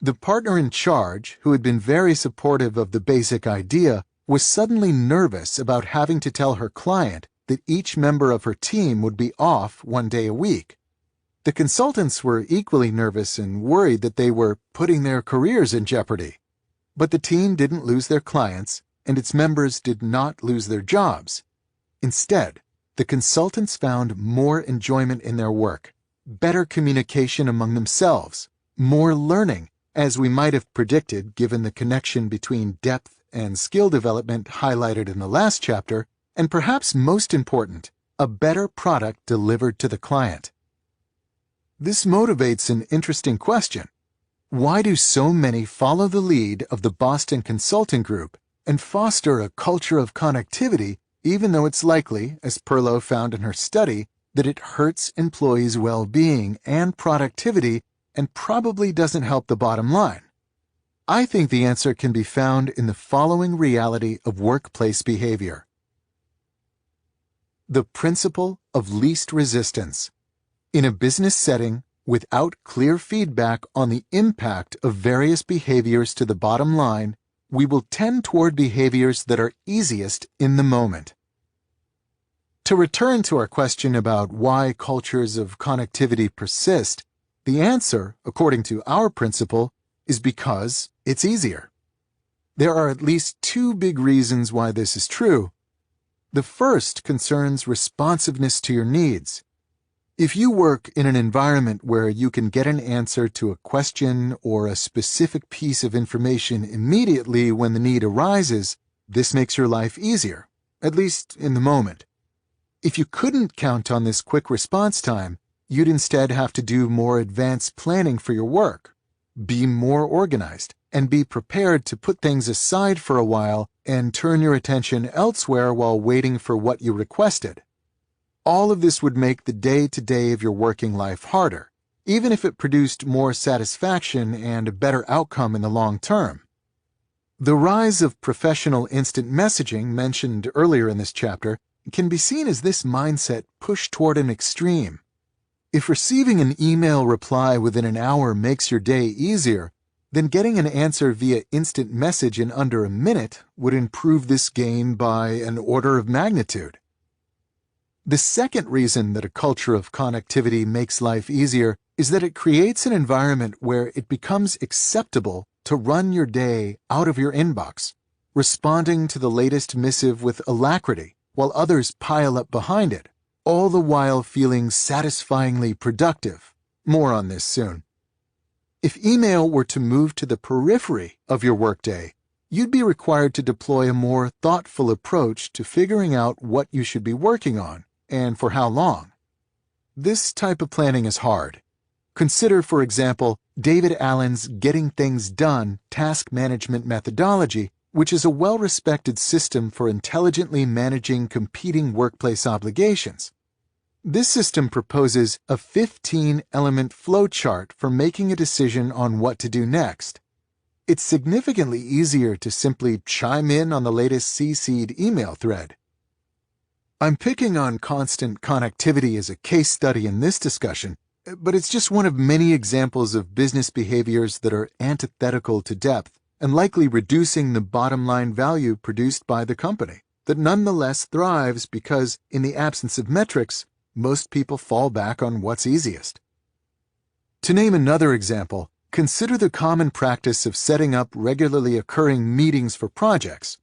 The partner in charge, who had been very supportive of the basic idea, was suddenly nervous about having to tell her client that each member of her team would be off one day a week. The consultants were equally nervous and worried that they were putting their careers in jeopardy. But the team didn't lose their clients, and its members did not lose their jobs. Instead, the consultants found more enjoyment in their work, better communication among themselves, more learning, as we might have predicted given the connection between depth and skill development highlighted in the last chapter, and perhaps most important, a better product delivered to the client. This motivates an interesting question. Why do so many follow the lead of the Boston Consulting Group and foster a culture of connectivity, even though it's likely, as Perlow found in her study, that it hurts employees' well-being and productivity and probably doesn't help the bottom line? I think the answer can be found in the following reality of workplace behavior. The principle of least resistance. In a business setting, without clear feedback on the impact of various behaviors to the bottom line, we will tend toward behaviors that are easiest in the moment. To return to our question about why cultures of connectivity persist, the answer, according to our principle, is because it's easier. There are at least two big reasons why this is true. The first concerns responsiveness to your needs. If you work in an environment where you can get an answer to a question or a specific piece of information immediately when the need arises, this makes your life easier, at least in the moment. If you couldn't count on this quick response time, you'd instead have to do more advanced planning for your work, be more organized, and be prepared to put things aside for a while and turn your attention elsewhere while waiting for what you requested. All of this would make the day-to-day of your working life harder, even if it produced more satisfaction and a better outcome in the long term. The rise of professional instant messaging mentioned earlier in this chapter can be seen as this mindset pushed toward an extreme. If receiving an email reply within an hour makes your day easier, then getting an answer via instant message in under a minute would improve this gain by an order of magnitude. The second reason that a culture of connectivity makes life easier is that it creates an environment where it becomes acceptable to run your day out of your inbox, responding to the latest missive with alacrity while others pile up behind it, all the while feeling satisfyingly productive. More on this soon. If email were to move to the periphery of your workday, you'd be required to deploy a more thoughtful approach to figuring out what you should be working on and for how long. This type of planning is hard. Consider, for example, David Allen's Getting Things Done task management methodology, which is a well-respected system for intelligently managing competing workplace obligations. This system proposes a 15-element flowchart for making a decision on what to do next. It's significantly easier to simply chime in on the latest CC'd email thread. I'm picking on constant connectivity as a case study in this discussion, but it's just one of many examples of business behaviors that are antithetical to depth and likely reducing the bottom-line value produced by the company, that nonetheless thrives because, in the absence of metrics, most people fall back on what's easiest. To name another example, consider the common practice of setting up regularly occurring meetings for projects.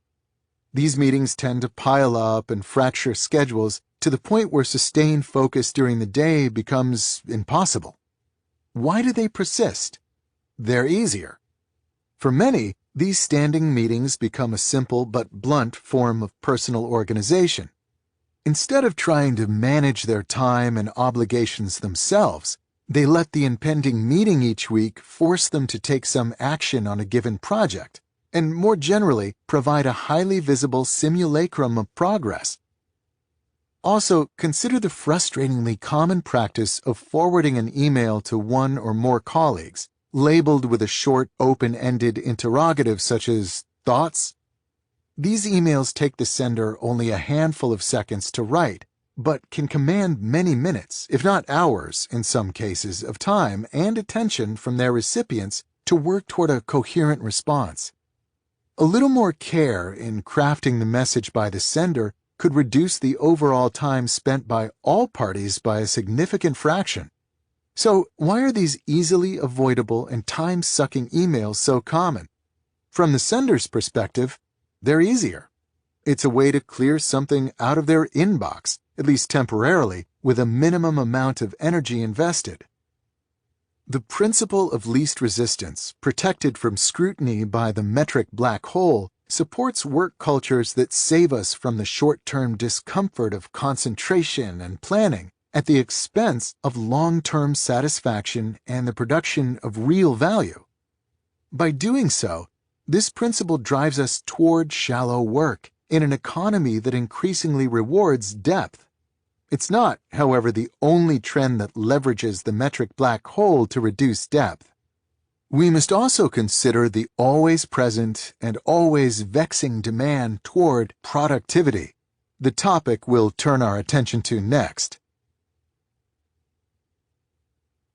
These meetings tend to pile up and fracture schedules to the point where sustained focus during the day becomes impossible. Why do they persist? They're easier. For many, these standing meetings become a simple but blunt form of personal organization. Instead of trying to manage their time and obligations themselves, they let the impending meeting each week force them to take some action on a given project, and more generally, provide a highly visible simulacrum of progress. Also, consider the frustratingly common practice of forwarding an email to one or more colleagues, labeled with a short, open-ended interrogative such as, "Thoughts?" These emails take the sender only a handful of seconds to write, but can command many minutes, if not hours in some cases, of time and attention from their recipients to work toward a coherent response. A little more care in crafting the message by the sender could reduce the overall time spent by all parties by a significant fraction. So, why are these easily avoidable and time-sucking emails so common? From the sender's perspective, they're easier. It's a way to clear something out of their inbox, at least temporarily, with a minimum amount of energy invested. The principle of least resistance, protected from scrutiny by the metric black hole, supports work cultures that save us from the short-term discomfort of concentration and planning at the expense of long-term satisfaction and the production of real value. By doing so, this principle drives us toward shallow work in an economy that increasingly rewards depth. It's not, however, the only trend that leverages the metric black hole to reduce depth. We must also consider the always present and always vexing demand toward productivity, the topic we'll turn our attention to next.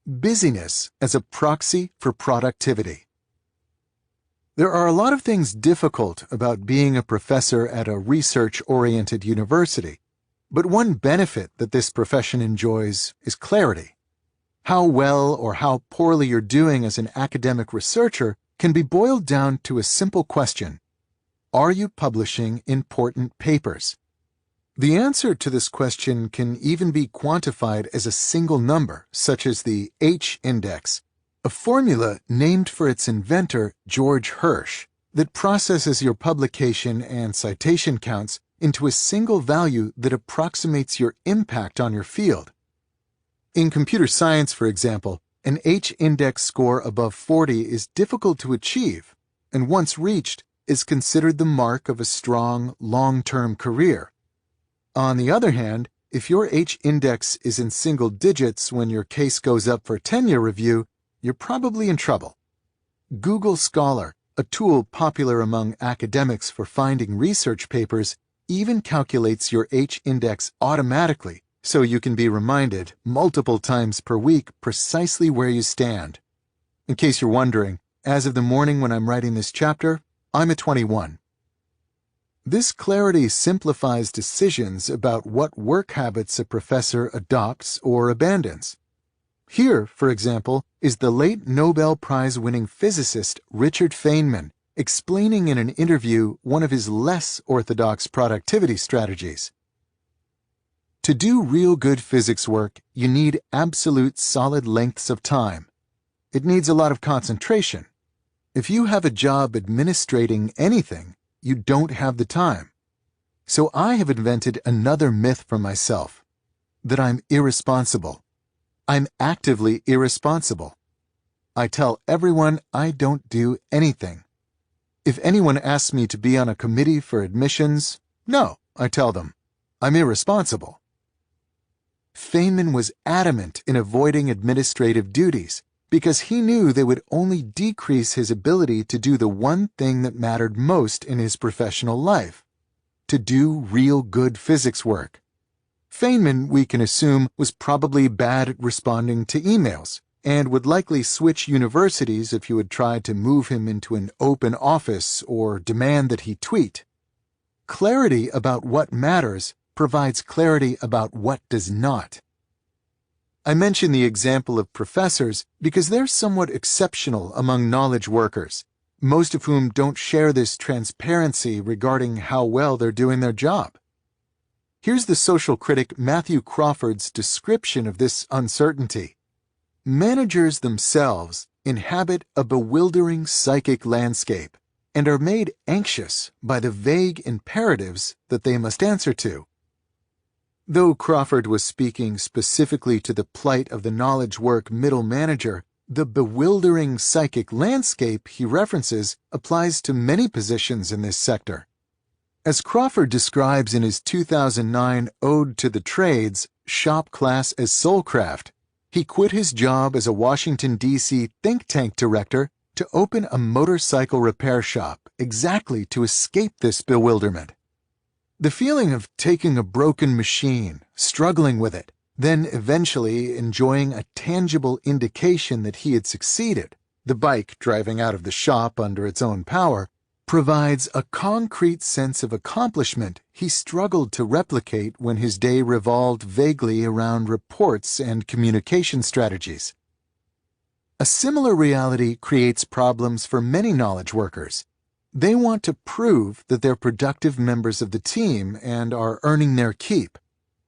Busyness as a proxy for productivity. There are a lot of things difficult about being a professor at a research-oriented university. But one benefit that this profession enjoys is clarity. How well or how poorly you're doing as an academic researcher can be boiled down to a simple question. Are you publishing important papers? The answer to this question can even be quantified as a single number, such as the H-index, a formula named for its inventor, George Hirsch, that processes your publication and citation counts into a single value that approximates your impact on your field. In computer science, for example, an H-index score above 40 is difficult to achieve, and once reached, is considered the mark of a strong, long-term career. On the other hand, if your H-index is in single digits when your case goes up for tenure review, you're probably in trouble. Google Scholar, a tool popular among academics for finding research papers, even calculates your H-index automatically, so you can be reminded multiple times per week precisely where you stand. In case you're wondering, as of the morning when I'm writing this chapter, I'm at 21. This clarity simplifies decisions about what work habits a professor adopts or abandons. Here, for example, is the late Nobel Prize-winning physicist Richard Feynman explaining in an interview one of his less orthodox productivity strategies. To do real good physics work, you need absolute solid lengths of time. It needs a lot of concentration. If you have a job administrating anything, you don't have the time. So I have invented another myth for myself, that I'm irresponsible. I'm actively irresponsible. I tell everyone I don't do anything. If anyone asks me to be on a committee for admissions, no, I tell them, I'm irresponsible. Feynman was adamant in avoiding administrative duties because he knew they would only decrease his ability to do the one thing that mattered most in his professional life, to do real good physics work. Feynman, we can assume, was probably bad at responding to emails and would likely switch universities if you had tried to move him into an open office or demand that he tweet. Clarity about what matters provides clarity about what does not. I mention the example of professors because they're somewhat exceptional among knowledge workers, most of whom don't share this transparency regarding how well they're doing their job. Here's the social critic Matthew Crawford's description of this uncertainty. Managers themselves inhabit a bewildering psychic landscape and are made anxious by the vague imperatives that they must answer to. Though Crawford was speaking specifically to the plight of the knowledge work middle manager, the bewildering psychic landscape he references applies to many positions in this sector. As Crawford describes in his 2009 Ode to the Trades, Shop Class as Soulcraft, he quit his job as a Washington, D.C. think tank director to open a motorcycle repair shop exactly to escape this bewilderment. The feeling of taking a broken machine, struggling with it, then eventually enjoying a tangible indication that he had succeeded, the bike driving out of the shop under its own power, provides a concrete sense of accomplishment he struggled to replicate when his day revolved vaguely around reports and communication strategies. A similar reality creates problems for many knowledge workers. They want to prove that they're productive members of the team and are earning their keep,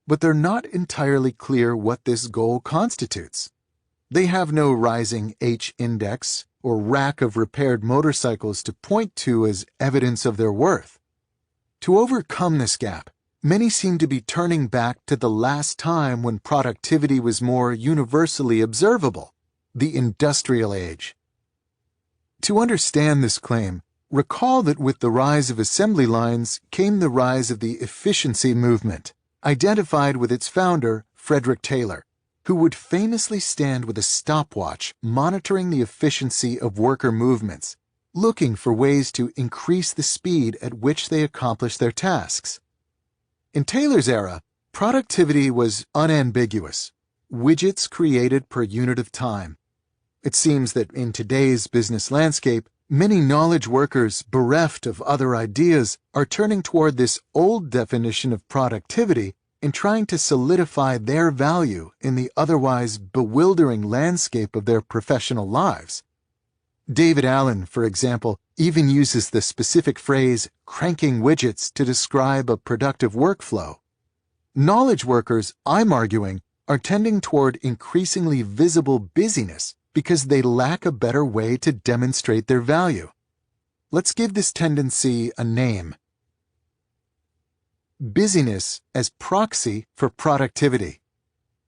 but they're not entirely clear what this goal constitutes. They have no rising H-index or rack of repaired motorcycles to point to as evidence of their worth. To overcome this gap, many seem to be turning back to the last time when productivity was more universally observable, the industrial age. To understand this claim, recall that with the rise of assembly lines came the rise of the efficiency movement, identified with its founder, Frederick Taylor, who would famously stand with a stopwatch monitoring the efficiency of worker movements, looking for ways to increase the speed at which they accomplished their tasks. In Taylor's era, productivity was unambiguous, widgets created per unit of time. It seems that in today's business landscape, many knowledge workers, bereft of other ideas, are turning toward this old definition of productivity in trying to solidify their value in the otherwise bewildering landscape of their professional lives. David Allen, for example, even uses the specific phrase cranking widgets to describe a productive workflow. Knowledge workers, I'm arguing, are tending toward increasingly visible busyness because they lack a better way to demonstrate their value. Let's give this tendency a name. Busyness as proxy for productivity.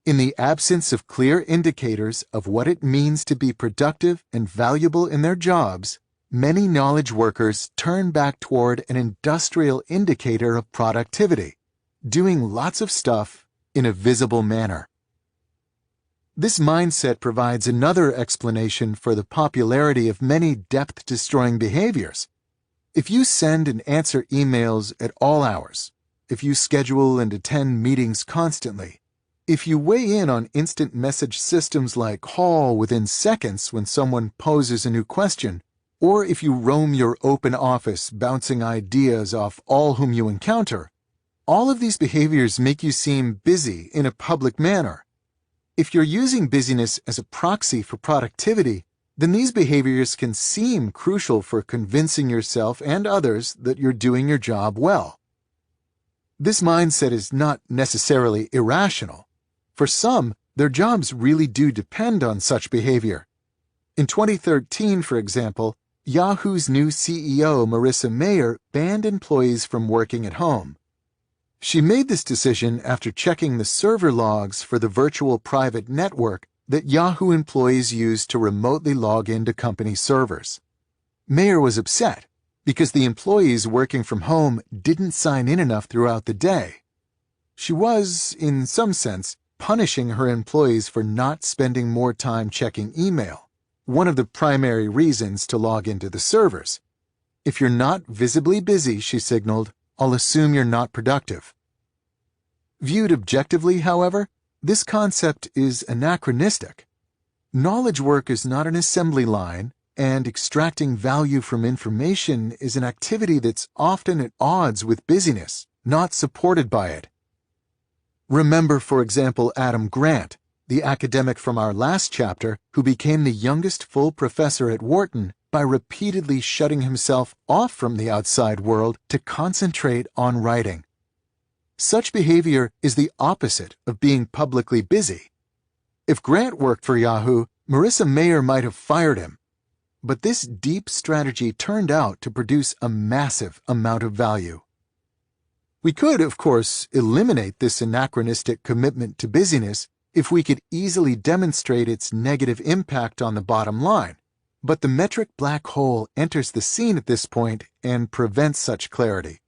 In the absence of clear indicators of what it means to be productive and valuable in their jobs, many knowledge workers turn back toward an industrial indicator of productivity, doing lots of stuff in a visible manner. This mindset provides another explanation for the popularity of many depth-destroying behaviors. If you send and answer emails at all hours, if you schedule and attend meetings constantly, if you weigh in on instant message systems like call within seconds when someone poses a new question, or if you roam your open office bouncing ideas off all whom you encounter, all of these behaviors make you seem busy in a public manner. If you're using busyness as a proxy for productivity, then these behaviors can seem crucial for convincing yourself and others that you're doing your job well. This mindset is not necessarily irrational. For some, their jobs really do depend on such behavior. In 2013, for example, Yahoo's new CEO, Marissa Mayer, banned employees from working at home. She made this decision after checking the server logs for the virtual private network that Yahoo employees use to remotely log into company servers. Mayer was upset because the employees working from home didn't sign in enough throughout the day. She was, in some sense, punishing her employees for not spending more time checking email, one of the primary reasons to log into the servers. If you're not visibly busy, she signaled, I'll assume you're not productive. Viewed objectively, however, this concept is anachronistic. Knowledge work is not an assembly line, and extracting value from information is an activity that's often at odds with busyness, not supported by it. Remember, for example, Adam Grant, the academic from our last chapter who became the youngest full professor at Wharton by repeatedly shutting himself off from the outside world to concentrate on writing. Such behavior is the opposite of being publicly busy. If Grant worked for Yahoo, Marissa Mayer might have fired him. But this deep strategy turned out to produce a massive amount of value. We could, of course, eliminate this anachronistic commitment to busyness if we could easily demonstrate its negative impact on the bottom line. But the metric black hole enters the scene at this point and prevents such clarity.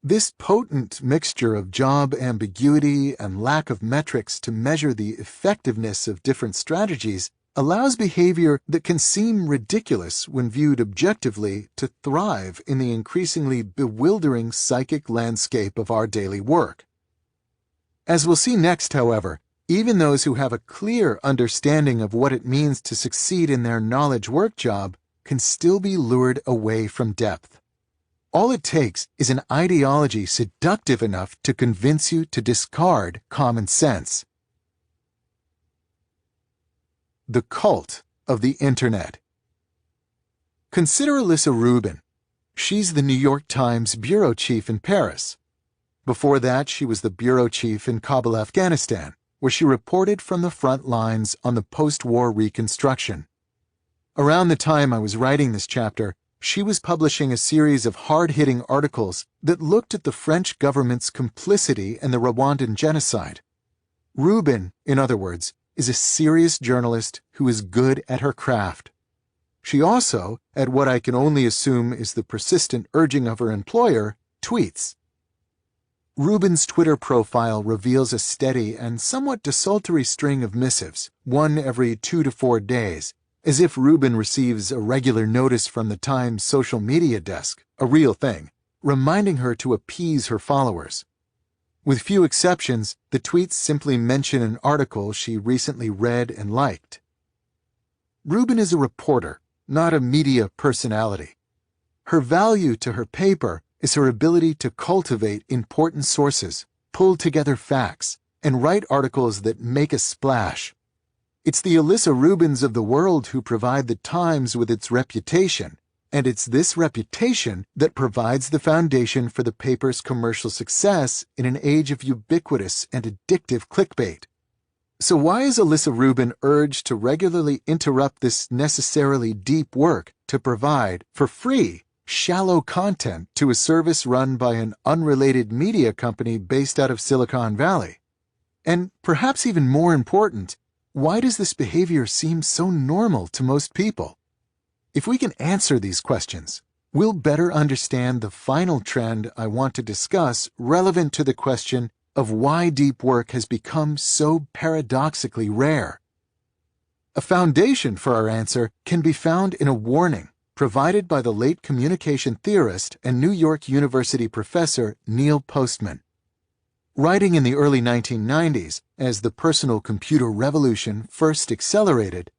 This potent mixture of job ambiguity and lack of metrics to measure the effectiveness of different strategies allows behavior that can seem ridiculous when viewed objectively to thrive in the increasingly bewildering psychic landscape of our daily work. As we'll see next, however, even those who have a clear understanding of what it means to succeed in their knowledge work job can still be lured away from depth. All it takes is an ideology seductive enough to convince you to discard common sense. The cult of the Internet. Consider Alyssa Rubin. She's the New York Times bureau chief in Paris. Before that, she was the bureau chief in Kabul, Afghanistan, where she reported from the front lines on the post-war reconstruction. Around the time I was writing this chapter, she was publishing a series of hard-hitting articles that looked at the French government's complicity in the Rwandan genocide. Rubin, in other words, is a serious journalist who is good at her craft. She also, at what I can only assume is the persistent urging of her employer, tweets. Rubin's Twitter profile reveals a steady and somewhat desultory string of missives, one every 2 to 4 days, as if Rubin receives a regular notice from the Times social media desk, a real thing, reminding her to appease her followers. With few exceptions, the tweets simply mention an article she recently read and liked. Rubin is a reporter, not a media personality. Her value to her paper is her ability to cultivate important sources, pull together facts, and write articles that make a splash. It's the Alyssa Rubins of the world who provide the Times with its reputation, and it's this reputation that provides the foundation for the paper's commercial success in an age of ubiquitous and addictive clickbait. So why is Alyssa Rubin urged to regularly interrupt this necessarily deep work to provide, for free, shallow content to a service run by an unrelated media company based out of Silicon Valley? And perhaps even more important, why does this behavior seem so normal to most people? If we can answer these questions, we'll better understand the final trend I want to discuss relevant to the question of why deep work has become so paradoxically rare. A foundation for our answer can be found in a warning provided by the late communication theorist and New York University professor Neil Postman. Writing in the early 1990s, as the personal computer revolution first accelerated,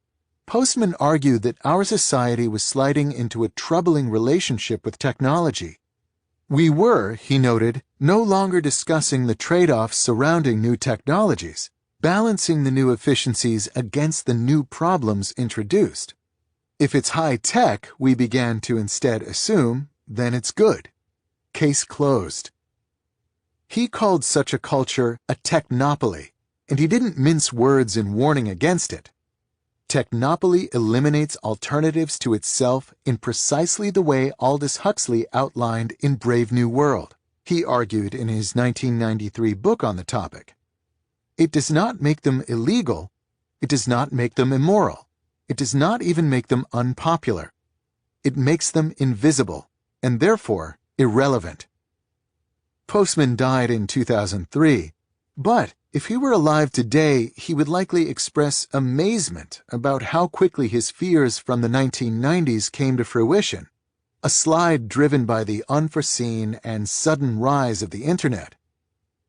Postman argued that our society was sliding into a troubling relationship with technology. We were, he noted, no longer discussing the trade-offs surrounding new technologies, balancing the new efficiencies against the new problems introduced. If it's high-tech, we began to instead assume, then it's good. Case closed. He called such a culture a technopoly, and he didn't mince words in warning against it. Technopoly eliminates alternatives to itself in precisely the way Aldous Huxley outlined in Brave New World, he argued in his 1993 book on the topic. It does not make them illegal. It does not make them immoral. It does not even make them unpopular. It makes them invisible, and therefore irrelevant. Postman died in 2003, but if he were alive today, he would likely express amazement about how quickly his fears from the 1990s came to fruition, a slide driven by the unforeseen and sudden rise of the Internet.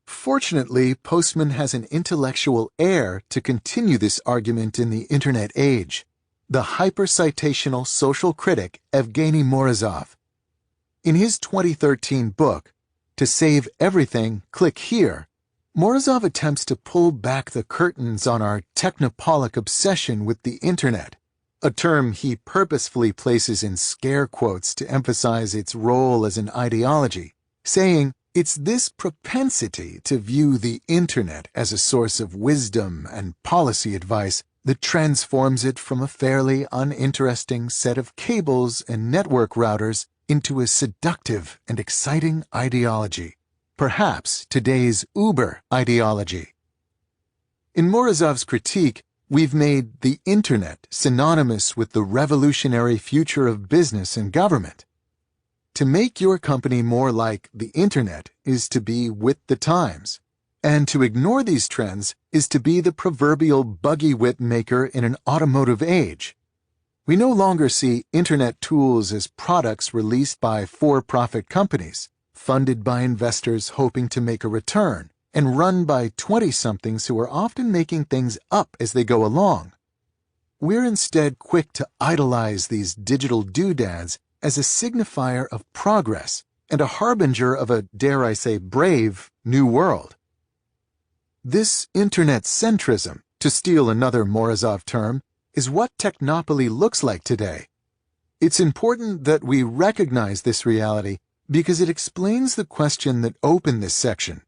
Fortunately, Postman has an intellectual heir to continue this argument in the Internet age, the hyper-citational social critic Evgeny Morozov. In his 2013 book, To Save Everything, Click Here, Morozov attempts to pull back the curtains on our technopolic obsession with the Internet, a term he purposefully places in scare quotes to emphasize its role as an ideology, saying, it's this propensity to view the Internet as a source of wisdom and policy advice that transforms it from a fairly uninteresting set of cables and network routers into a seductive and exciting ideology, perhaps today's Uber ideology. In Morozov's critique, we've made the Internet synonymous with the revolutionary future of business and government. To make your company more like the Internet is to be with the times, and to ignore these trends is to be the proverbial buggy whip maker in an automotive age. We no longer see Internet tools as products released by for-profit companies, funded by investors hoping to make a return, and run by 20-somethings who are often making things up as they go along. We're instead quick to idolize these digital doodads as a signifier of progress and a harbinger of a, dare I say, brave new world. This Internet centrism, to steal another Morozov term, is what technopoly looks like today. It's important that we recognize this reality because it explains the question that opened this section.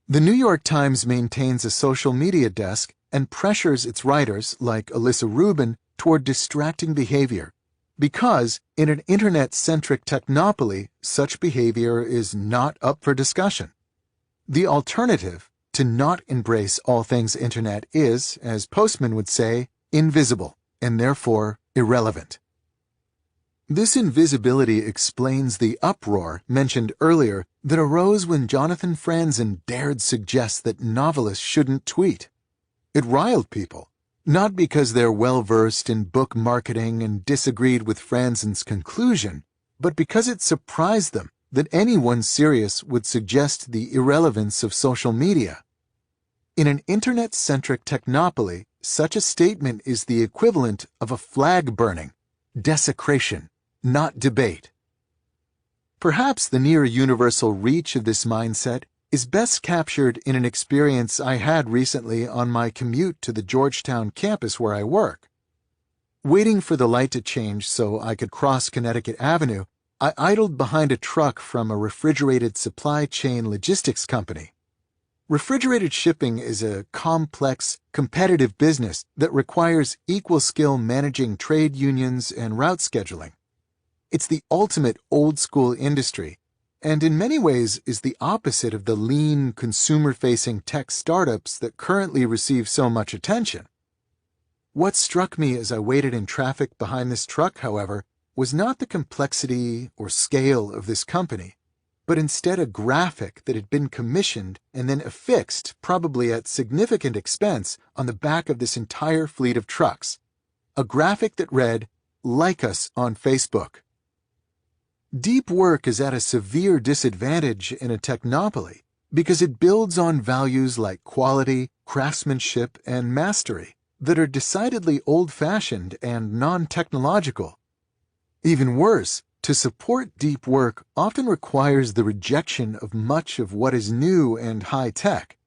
The New York Times maintains a social media desk and pressures its writers, like Alyssa Rubin, toward distracting behavior, because in an Internet-centric technopoly, such behavior is not up for discussion. The alternative, to not embrace all things Internet, is, as Postman would say, invisible, and therefore irrelevant. This invisibility explains the uproar mentioned earlier that arose when Jonathan Franzen dared suggest that novelists shouldn't tweet. It riled people, not because they're well-versed in book marketing and disagreed with Franzen's conclusion, but because it surprised them that anyone serious would suggest the irrelevance of social media. In an Internet-centric technopoly, such a statement is the equivalent of a flag burning, desecration, not debate. Perhaps the near-universal reach of this mindset is best captured in an experience I had recently on my commute to the Georgetown campus where I work. Waiting for the light to change so I could cross Connecticut Avenue, I idled behind a truck from a refrigerated supply chain logistics company. Refrigerated shipping is a complex, competitive business that requires equal skill managing trade unions and route scheduling. It's the ultimate old-school industry, and in many ways is the opposite of the lean, consumer-facing tech startups that currently receive so much attention. What struck me as I waited in traffic behind this truck, however, was not the complexity or scale of this company, but instead a graphic that had been commissioned and then affixed, probably at significant expense, on the back of this entire fleet of trucks. A graphic that read, "Like us on Facebook." Deep work is at a severe disadvantage in a technopoly because it builds on values like quality, craftsmanship, and mastery that are decidedly old-fashioned and non-technological. Even worse, to support deep work often requires the rejection of much of what is new and high-tech.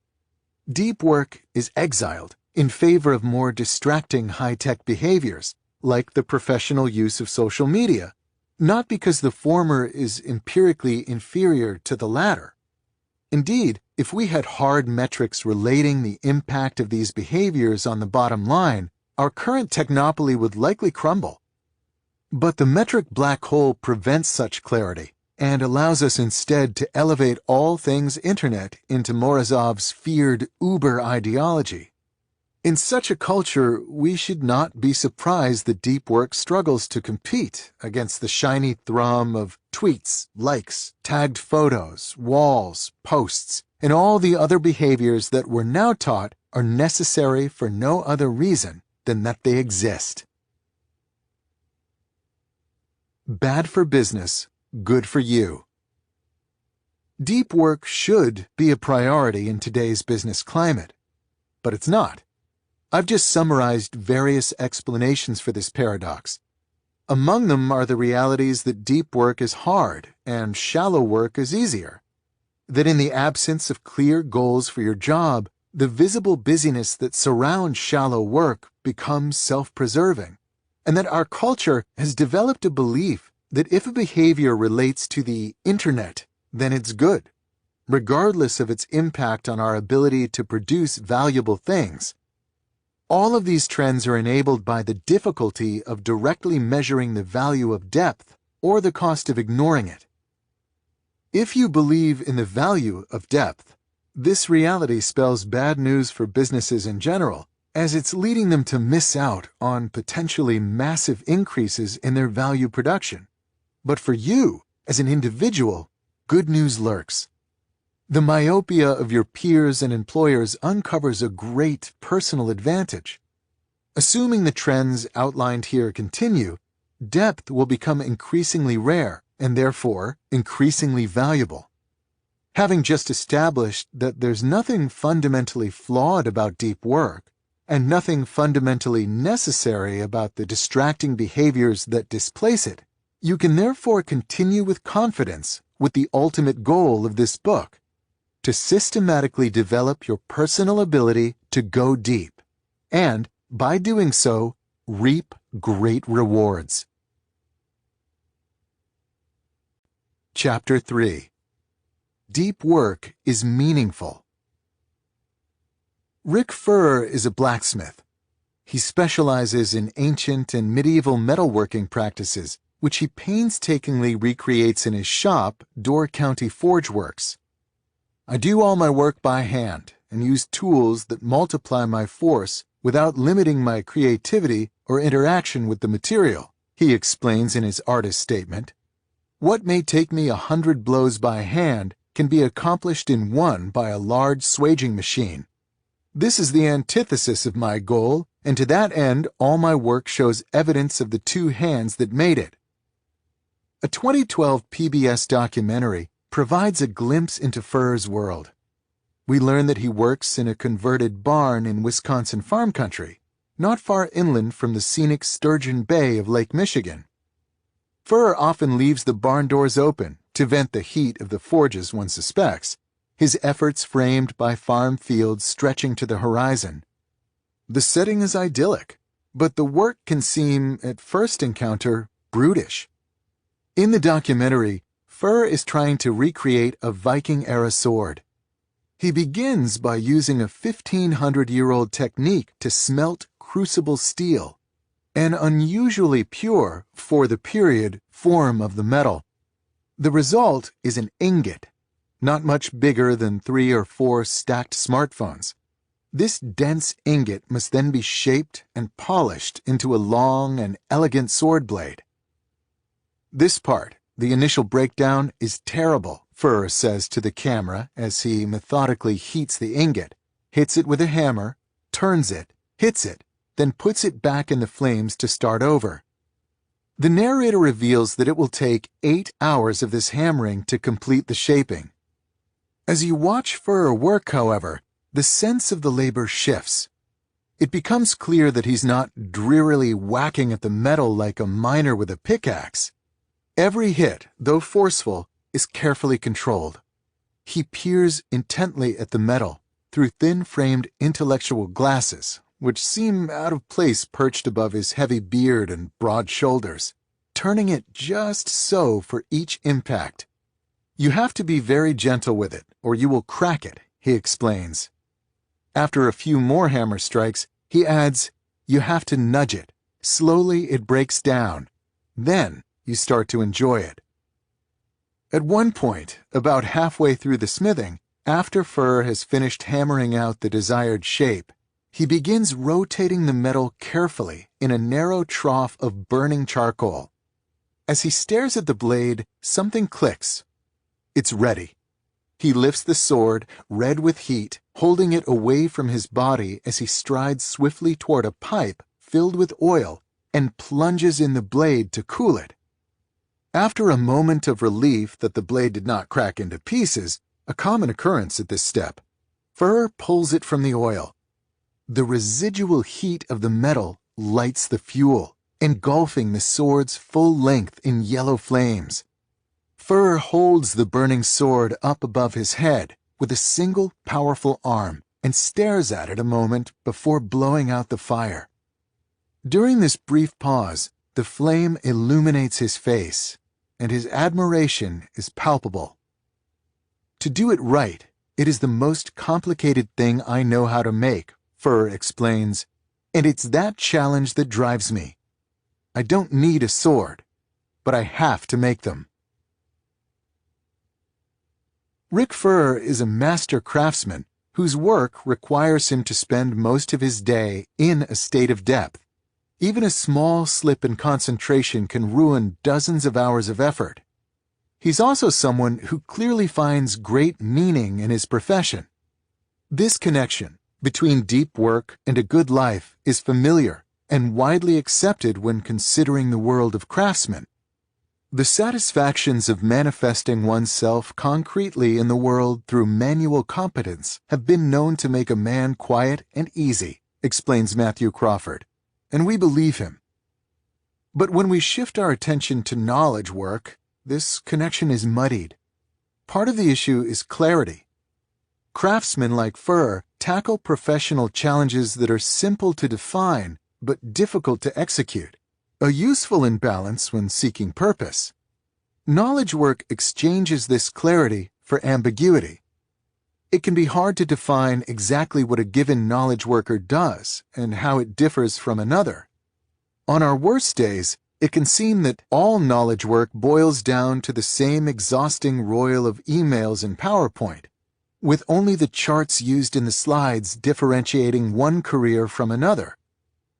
Deep work is exiled in favor of more distracting high-tech behaviors, like the professional use of social media, not because the former is empirically inferior to the latter. Indeed, if we had hard metrics relating the impact of these behaviors on the bottom line, our current technopoly would likely crumble. But the metric black hole prevents such clarity and allows us instead to elevate all things Internet into Morozov's feared Uber ideology. In such a culture, we should not be surprised that deep work struggles to compete against the shiny thrum of tweets, likes, tagged photos, walls, posts, and all the other behaviors that we're now taught are necessary for no other reason than that they exist. Bad for business, good for you. Deep work should be a priority in today's business climate, but it's not. I've just summarized various explanations for this paradox. Among them are the realities that deep work is hard and shallow work is easier. That in the absence of clear goals for your job, the visible busyness that surrounds shallow work becomes self-preserving. And that our culture has developed a belief that if a behavior relates to the Internet, then it's good, regardless of its impact on our ability to produce valuable things. All of these trends are enabled by the difficulty of directly measuring the value of depth or the cost of ignoring it. If you believe in the value of depth, this reality spells bad news for businesses in general, as it's leading them to miss out on potentially massive increases in their value production. But for you, as an individual, good news lurks. The myopia of your peers and employers uncovers a great personal advantage. Assuming the trends outlined here continue, depth will become increasingly rare and therefore increasingly valuable. Having just established that there's nothing fundamentally flawed about deep work, and nothing fundamentally necessary about the distracting behaviors that displace it, you can therefore continue with confidence with the ultimate goal of this book, to systematically develop your personal ability to go deep, and, by doing so, reap great rewards. Chapter 3. Deep work is meaningful. Rick Furr is a blacksmith. He specializes in ancient and medieval metalworking practices, which he painstakingly recreates in his shop, Door County Forge Works. I do all my work by hand and use tools that multiply my force without limiting my creativity or interaction with the material, he explains in his artist statement. What may take me 100 blows by hand can be accomplished in one by a large swaging machine. This is the antithesis of my goal, and to that end all my work shows evidence of the two hands that made it. A 2012 PBS documentary provides a glimpse into Furr's world. We learn that he works in a converted barn in Wisconsin farm country, not far inland from the scenic Sturgeon Bay of Lake Michigan. Furr often leaves the barn doors open to vent the heat of the forges one suspects, his efforts framed by farm fields stretching to the horizon. The setting is idyllic, but the work can seem, at first encounter, brutish. In the documentary, Fur is trying to recreate a Viking-era sword. He begins by using a 1,500-year-old technique to smelt crucible steel, an unusually pure, for the period, form of the metal. The result is an ingot, not much bigger than 3 or 4 stacked smartphones. This dense ingot must then be shaped and polished into a long and elegant sword blade. This part, the initial breakdown, is terrible, Fur says to the camera as he methodically heats the ingot, hits it with a hammer, turns it, hits it, then puts it back in the flames to start over. The narrator reveals that it will take 8 hours of this hammering to complete the shaping. As you watch Fur work, however, the sense of the labor shifts. It becomes clear that he's not drearily whacking at the metal like a miner with a pickaxe. Every hit, though forceful, is carefully controlled. He peers intently at the metal through thin-framed intellectual glasses, which seem out of place perched above his heavy beard and broad shoulders, turning it just so for each impact. You have to be very gentle with it, or you will crack it, he explains. After a few more hammer strikes, he adds, you have to nudge it. Slowly it breaks down. Then you start to enjoy it. At one point, about halfway through the smithing, after Fur has finished hammering out the desired shape, he begins rotating the metal carefully in a narrow trough of burning charcoal. As he stares at the blade, something clicks. It's ready. He lifts the sword, red with heat, holding it away from his body as he strides swiftly toward a pipe filled with oil and plunges in the blade to cool it. After a moment of relief that the blade did not crack into pieces, a common occurrence at this step, Fur pulls it from the oil. The residual heat of the metal lights the fuel, engulfing the sword's full length in yellow flames. Fur holds the burning sword up above his head with a single powerful arm and stares at it a moment before blowing out the fire. During this brief pause, the flame illuminates his face, and his admiration is palpable. To do it right, it is the most complicated thing I know how to make, Fur explains, and it's that challenge that drives me. I don't need a sword, but I have to make them. Rick Fur is a master craftsman whose work requires him to spend most of his day in a state of depth. Even a small slip in concentration can ruin dozens of hours of effort. He's also someone who clearly finds great meaning in his profession. This connection between deep work and a good life is familiar and widely accepted when considering the world of craftsmen. The satisfactions of manifesting oneself concretely in the world through manual competence have been known to make a man quiet and easy, explains Matthew Crawford, and we believe him. But when we shift our attention to knowledge work, this connection is muddied. Part of the issue is clarity. Craftsmen like Fur tackle professional challenges that are simple to define but difficult to execute, a useful imbalance when seeking purpose. Knowledge work exchanges this clarity for ambiguity. It can be hard to define exactly what a given knowledge worker does and how it differs from another. On our worst days, it can seem that all knowledge work boils down to the same exhausting roil of emails and PowerPoint, with only the charts used in the slides differentiating one career from another.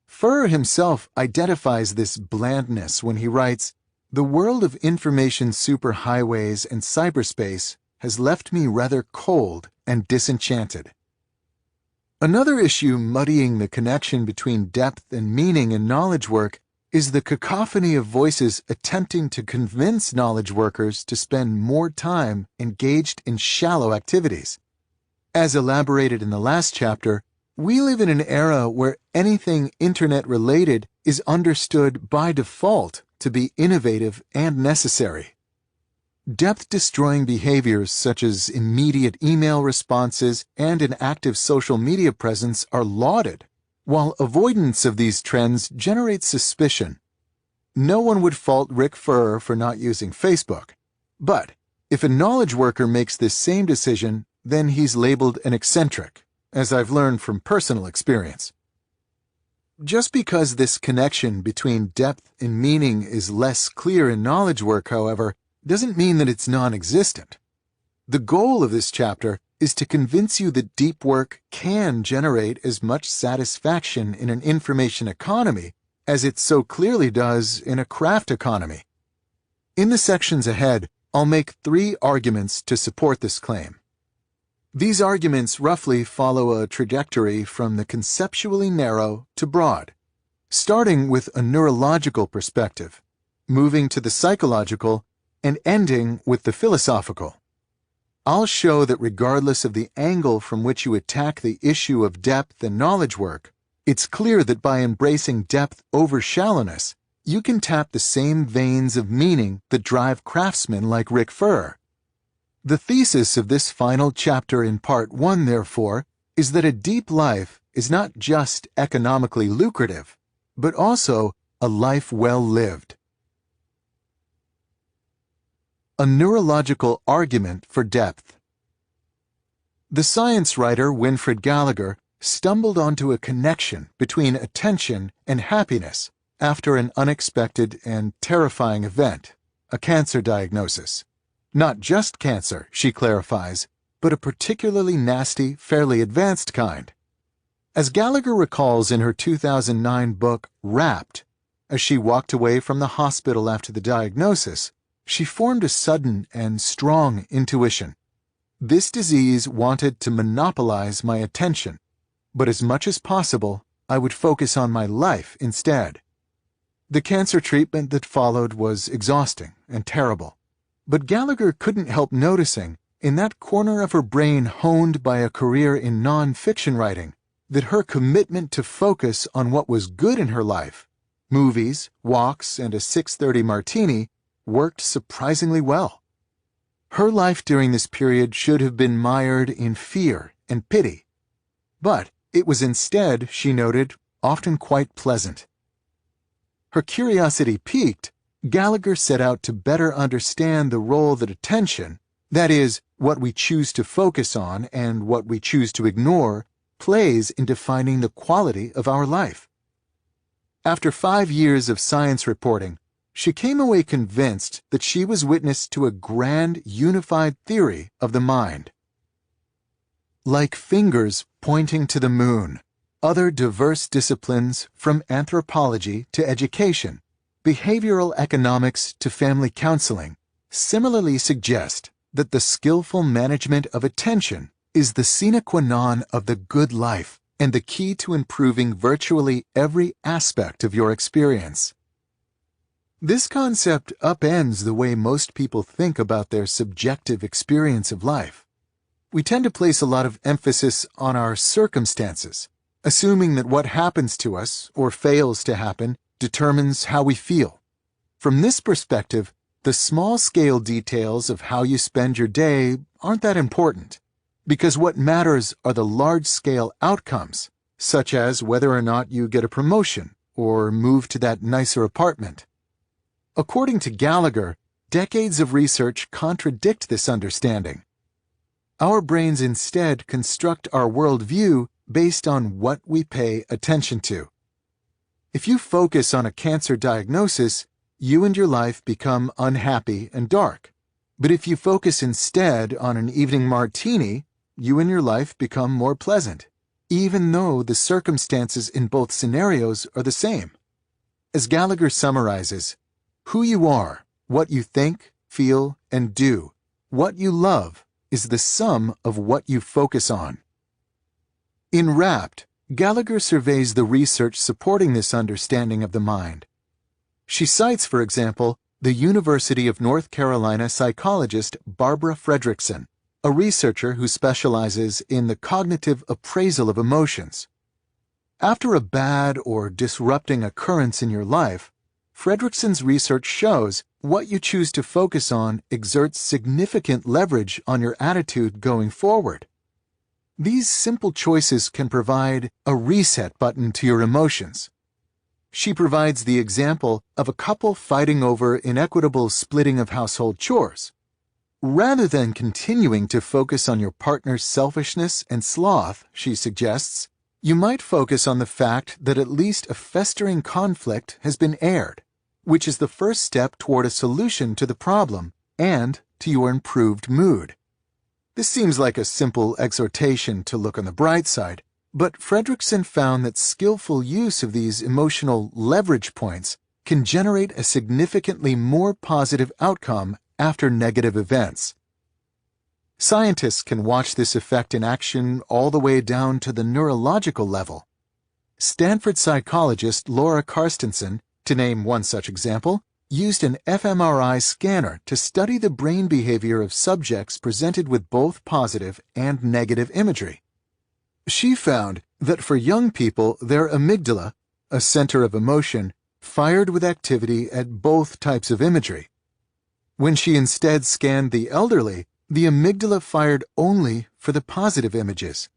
Fur himself identifies this blandness when he writes, "The world of information superhighways and cyberspace has left me rather cold and disenchanted." Another issue muddying the connection between depth and meaning in knowledge work is the cacophony of voices attempting to convince knowledge workers to spend more time engaged in shallow activities. As elaborated in the last chapter, we live in an era where anything internet-related is understood by default to be innovative and necessary. Depth-destroying behaviors such as immediate email responses and an active social media presence are lauded, while avoidance of these trends generates suspicion. No one would fault Rick Furr for not using Facebook. But if a knowledge worker makes this same decision, then he's labeled an eccentric, as I've learned from personal experience. Just because this connection between depth and meaning is less clear in knowledge work, however, doesn't mean that it's non-existent. The goal of this chapter is to convince you that deep work can generate as much satisfaction in an information economy as it so clearly does in a craft economy. In the sections ahead, I'll make 3 arguments to support this claim. These arguments roughly follow a trajectory from the conceptually narrow to broad, starting with a neurological perspective, moving to the psychological, and ending with the philosophical. I'll show that regardless of the angle from which you attack the issue of depth and knowledge work, it's clear that by embracing depth over shallowness, you can tap the same veins of meaning that drive craftsmen like Rick Furr. The thesis of this final chapter in Part 1, therefore, is that a deep life is not just economically lucrative, but also a life well lived. A neurological argument for depth. The science writer Winfred Gallagher stumbled onto a connection between attention and happiness after an unexpected and terrifying event, a cancer diagnosis. Not just cancer, she clarifies, but a particularly nasty, fairly advanced kind. As Gallagher recalls in her 2009 book, Wrapped, as she walked away from the hospital after the diagnosis, she formed a sudden and strong intuition. This disease wanted to monopolize my attention, but as much as possible, I would focus on my life instead. The cancer treatment that followed was exhausting and terrible. But Gallagher couldn't help noticing, in that corner of her brain honed by a career in non-fiction writing, that her commitment to focus on what was good in her life, movies, walks, and a 6:30 martini, worked surprisingly well. Her life during this period should have been mired in fear and pity. But it was instead, she noted, often quite pleasant. Her curiosity piqued, Gallagher set out to better understand the role that attention, that is, what we choose to focus on and what we choose to ignore, plays in defining the quality of our life. After 5 years of science reporting, she came away convinced that she was witness to a grand, unified theory of the mind. Like fingers pointing to the moon, other diverse disciplines, from anthropology to education, behavioral economics to family counseling, similarly suggest that the skillful management of attention is the sine qua non of the good life and the key to improving virtually every aspect of your experience. This concept upends the way most people think about their subjective experience of life. We tend to place a lot of emphasis on our circumstances, assuming that what happens to us, or fails to happen, determines how we feel. From this perspective, the small-scale details of how you spend your day aren't that important, because what matters are the large-scale outcomes, such as whether or not you get a promotion or move to that nicer apartment. According to Gallagher, decades of research contradict this understanding. Our brains instead construct our worldview based on what we pay attention to. If you focus on a cancer diagnosis, you and your life become unhappy and dark. But if you focus instead on an evening martini, you and your life become more pleasant, even though the circumstances in both scenarios are the same. As Gallagher summarizes, who you are, what you think, feel, and do, what you love, is the sum of what you focus on. In Wrapped, Gallagher surveys the research supporting this understanding of the mind. She cites, for example, the University of North Carolina psychologist Barbara Fredrickson, a researcher who specializes in the cognitive appraisal of emotions. After a bad or disrupting occurrence in your life, Fredrickson's research shows what you choose to focus on exerts significant leverage on your attitude going forward. These simple choices can provide a reset button to your emotions. She provides the example of a couple fighting over inequitable splitting of household chores. Rather than continuing to focus on your partner's selfishness and sloth, she suggests, you might focus on the fact that at least a festering conflict has been aired, which is the first step toward a solution to the problem and to your improved mood. This seems like a simple exhortation to look on the bright side, but Fredrickson found that skillful use of these emotional leverage points can generate a significantly more positive outcome after negative events. Scientists can watch this effect in action all the way down to the neurological level. Stanford psychologist Laura Carstensen, to name one such example, used an fMRI scanner to study the brain behavior of subjects presented with both positive and negative imagery. She found that for young people, their amygdala, a center of emotion, fired with activity at both types of imagery. When she instead scanned the elderly, the amygdala fired only for the positive images.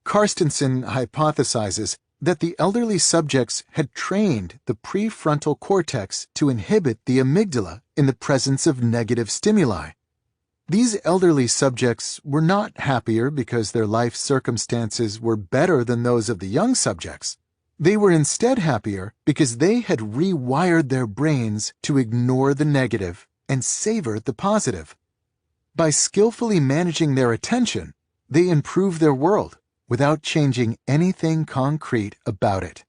Carstensen hypothesizes that the elderly subjects had trained the prefrontal cortex to inhibit the amygdala in the presence of negative stimuli. These elderly subjects were not happier because their life circumstances were better than those of the young subjects. They were instead happier because they had rewired their brains to ignore the negative and savor the positive. By skillfully managing their attention, they improve their world without changing anything concrete about it.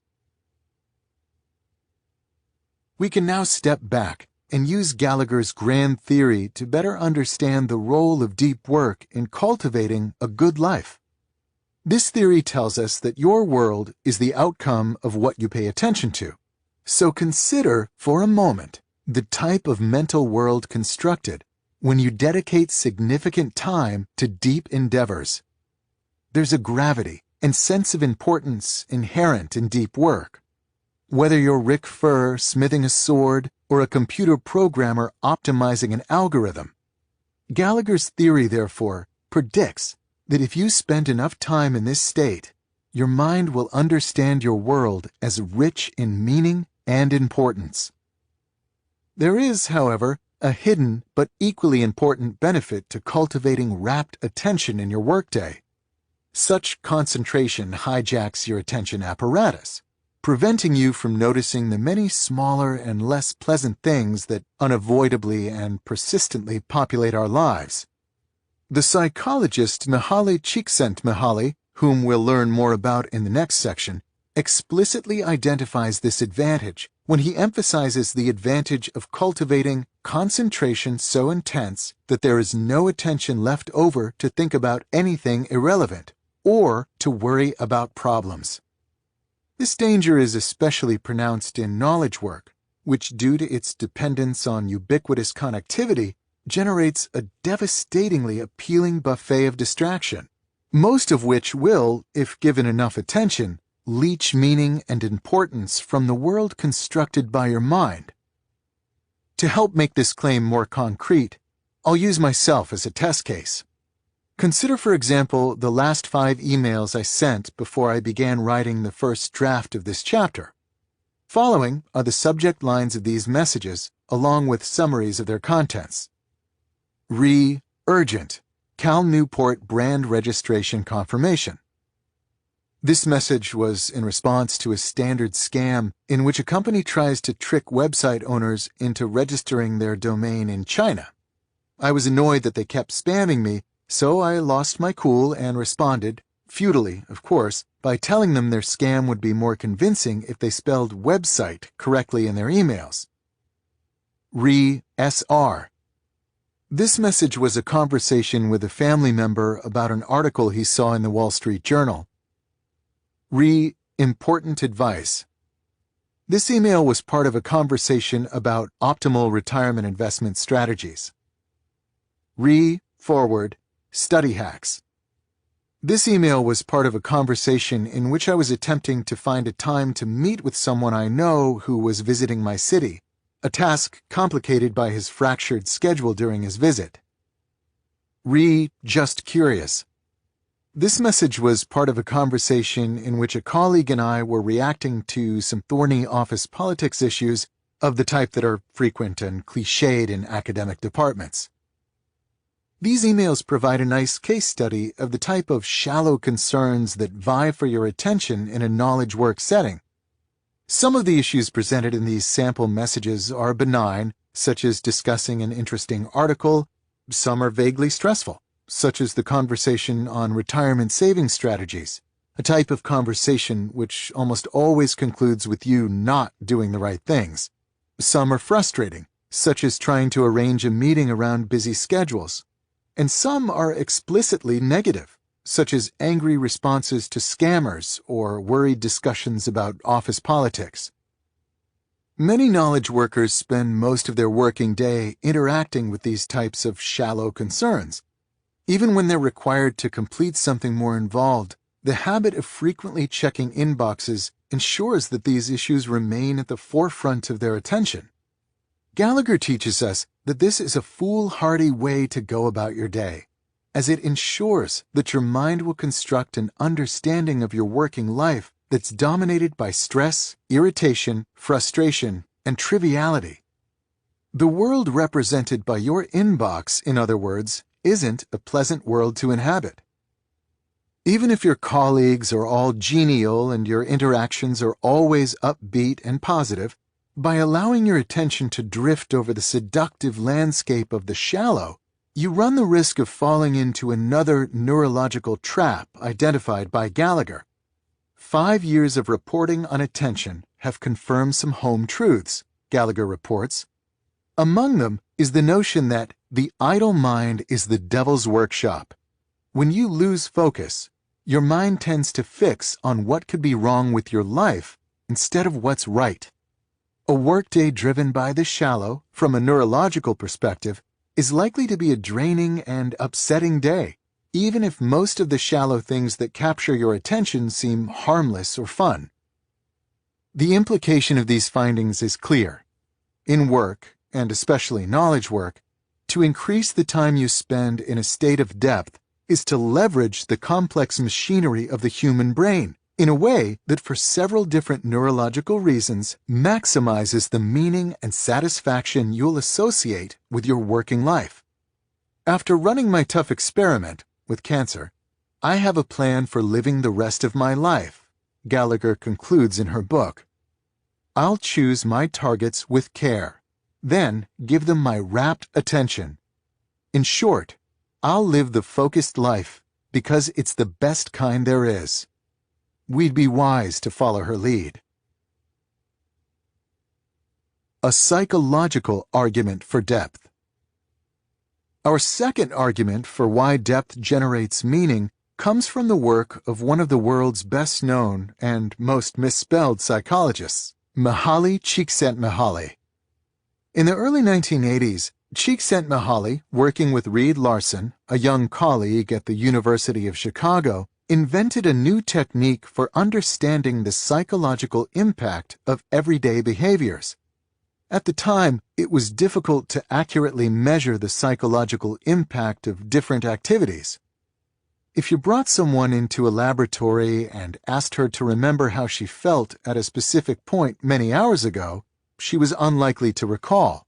We can now step back and use Gallagher's grand theory to better understand the role of deep work in cultivating a good life. This theory tells us that your world is the outcome of what you pay attention to. So consider, for a moment, the type of mental world constructed when you dedicate significant time to deep endeavors. There's a gravity and sense of importance inherent in deep work. Whether you're Rick Furr smithing a sword or a computer programmer optimizing an algorithm, Gallagher's theory, therefore, predicts that if you spend enough time in this state, your mind will understand your world as rich in meaning and importance. There is, however, a hidden but equally important benefit to cultivating rapt attention in your workday. Such concentration hijacks your attention apparatus, preventing you from noticing the many smaller and less pleasant things that unavoidably and persistently populate our lives. The psychologist Mihaly Csikszentmihalyi, whom we'll learn more about in the next section, explicitly identifies this advantage when he emphasizes the advantage of cultivating concentration so intense that there is no attention left over to think about anything irrelevant or to worry about problems. This danger is especially pronounced in knowledge work, which, due to its dependence on ubiquitous connectivity, generates a devastatingly appealing buffet of distraction, most of which will, if given enough attention, leach meaning and importance from the world constructed by your mind. To help make this claim more concrete, I'll use myself as a test case. Consider, for example, the last 5 emails I sent before I began writing the first draft of this chapter. Following are the subject lines of these messages, along with summaries of their contents. Urgent, Cal Newport brand registration confirmation. This message was in response to a standard scam in which a company tries to trick website owners into registering their domain in China. I was annoyed that they kept spamming me, so I lost my cool and responded, futilely, of course, by telling them their scam would be more convincing if they spelled website correctly in their emails. SR. This message was a conversation with a family member about an article he saw in the Wall Street Journal. Important advice. This email was part of a conversation about optimal retirement investment strategies. Forward, study hacks. This email was part of a conversation in which I was attempting to find a time to meet with someone I know who was visiting my city, a task complicated by his fractured schedule during his visit. Just curious. This message was part of a conversation in which a colleague and I were reacting to some thorny office politics issues of the type that are frequent and cliched in academic departments. These emails provide a nice case study of the type of shallow concerns that vie for your attention in a knowledge work setting. Some of the issues presented in these sample messages are benign, such as discussing an interesting article. Some are vaguely stressful, such as the conversation on retirement saving strategies, a type of conversation which almost always concludes with you not doing the right things. Some are frustrating, such as trying to arrange a meeting around busy schedules. And some are explicitly negative, such as angry responses to scammers or worried discussions about office politics. Many knowledge workers spend most of their working day interacting with these types of shallow concerns. Even when they're required to complete something more involved, the habit of frequently checking inboxes ensures that these issues remain at the forefront of their attention. Gallagher teaches us that this is a foolhardy way to go about your day, as it ensures that your mind will construct an understanding of your working life that's dominated by stress, irritation, frustration, and triviality. The world represented by your inbox, in other words, isn't a pleasant world to inhabit. Even if your colleagues are all genial and your interactions are always upbeat and positive, by allowing your attention to drift over the seductive landscape of the shallow, you run the risk of falling into another neurological trap identified by Gallagher. 5 years of reporting on attention have confirmed some home truths, Gallagher reports. Among them is the notion that the idle mind is the devil's workshop. When you lose focus, your mind tends to fix on what could be wrong with your life instead of what's right. A workday driven by the shallow, from a neurological perspective, is likely to be a draining and upsetting day, even if most of the shallow things that capture your attention seem harmless or fun. The implication of these findings is clear. In work, and especially knowledge work, to increase the time you spend in a state of depth is to leverage the complex machinery of the human brain in a way that, for several different neurological reasons, maximizes the meaning and satisfaction you'll associate with your working life. After running my tough experiment with cancer, I have a plan for living the rest of my life, Gallagher concludes in her book. I'll choose my targets with care, then give them my rapt attention. In short, I'll live the focused life because it's the best kind there is. We'd be wise to follow her lead. A psychological argument for depth. Our second argument for why depth generates meaning comes from the work of one of the world's best-known and most misspelled psychologists, Mihaly Csikszentmihalyi. In the early 1980s, Csikszentmihalyi, working with Reed Larson, a young colleague at the University of Chicago, invented a new technique for understanding the psychological impact of everyday behaviors. At the time, it was difficult to accurately measure the psychological impact of different activities. If you brought someone into a laboratory and asked her to remember how she felt at a specific point many hours ago, she was unlikely to recall.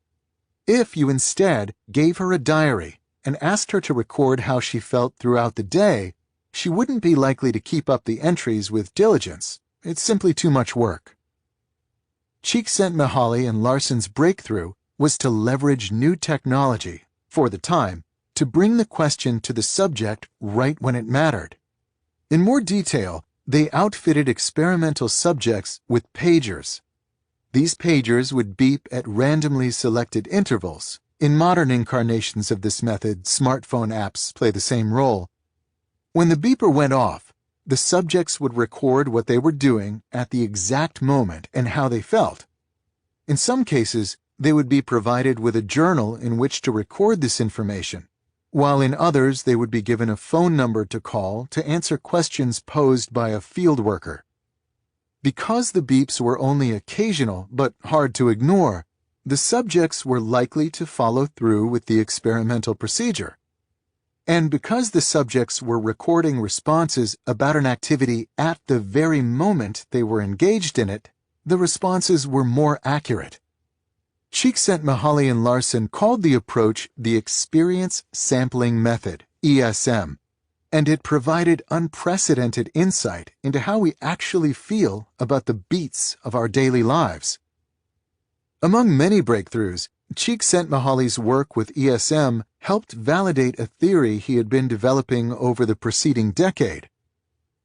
If you instead gave her a diary and asked her to record how she felt throughout the day, she wouldn't be likely to keep up the entries with diligence. It's simply too much work. Csikszentmihalyi and Larson's breakthrough was to leverage new technology, for the time, to bring the question to the subject right when it mattered. In more detail, they outfitted experimental subjects with pagers. These pagers would beep at randomly selected intervals. In modern incarnations of this method, smartphone apps play the same role. When the beeper went off, the subjects would record what they were doing at the exact moment and how they felt. In some cases, they would be provided with a journal in which to record this information, while in others they would be given a phone number to call to answer questions posed by a field worker. Because the beeps were only occasional but hard to ignore, the subjects were likely to follow through with the experimental procedure. And because the subjects were recording responses about an activity at the very moment they were engaged in it, the responses were more accurate. Csikszentmihalyi and Larson called the approach the Experience Sampling Method, ESM, and it provided unprecedented insight into how we actually feel about the beats of our daily lives. Among many breakthroughs, Csikszentmihalyi's work with ESM helped validate a theory he had been developing over the preceding decade.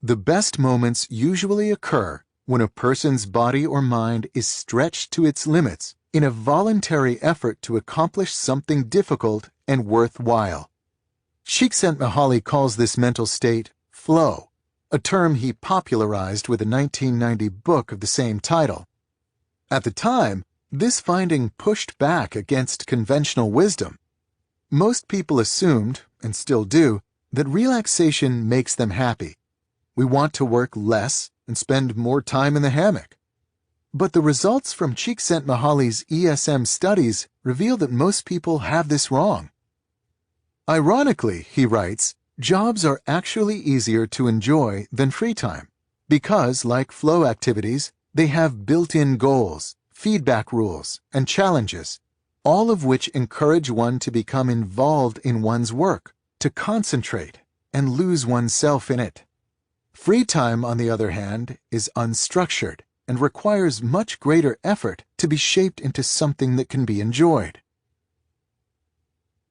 The best moments usually occur when a person's body or mind is stretched to its limits in a voluntary effort to accomplish something difficult and worthwhile. Csikszentmihalyi calls this mental state flow, a term he popularized with a 1990 book of the same title. At the time, this finding pushed back against conventional wisdom. Most people assumed, and still do, that relaxation makes them happy. We want to work less and spend more time in the hammock. But the results from Csikszentmihalyi's ESM studies reveal that most people have this wrong. Ironically, he writes, jobs are actually easier to enjoy than free time because, like flow activities, they have built-in goals, feedback rules, and challenges, all of which encourage one to become involved in one's work, to concentrate, and lose oneself in it. Free time, on the other hand, is unstructured and requires much greater effort to be shaped into something that can be enjoyed.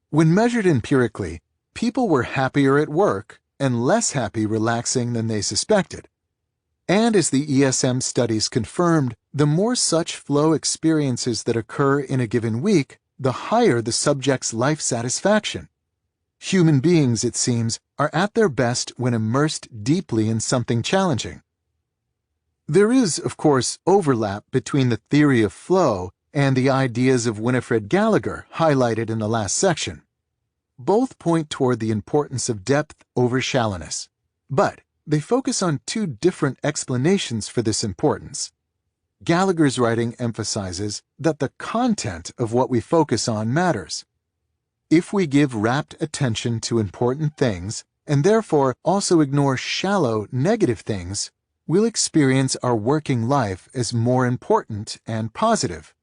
When measured empirically, people were happier at work and less happy relaxing than they suspected. And as the ESM studies confirmed, the more such flow experiences that occur in a given week, the higher the subject's life satisfaction. Human beings, it seems, are at their best when immersed deeply in something challenging. There is, of course, overlap between the theory of flow and the ideas of Winifred Gallagher highlighted in the last section. Both point toward the importance of depth over shallowness, but they focus on two different explanations for this importance. Gallagher's writing emphasizes that the content of what we focus on matters. If we give rapt attention to important things, and therefore also ignore shallow, negative things, we'll experience our working life as more important and positive.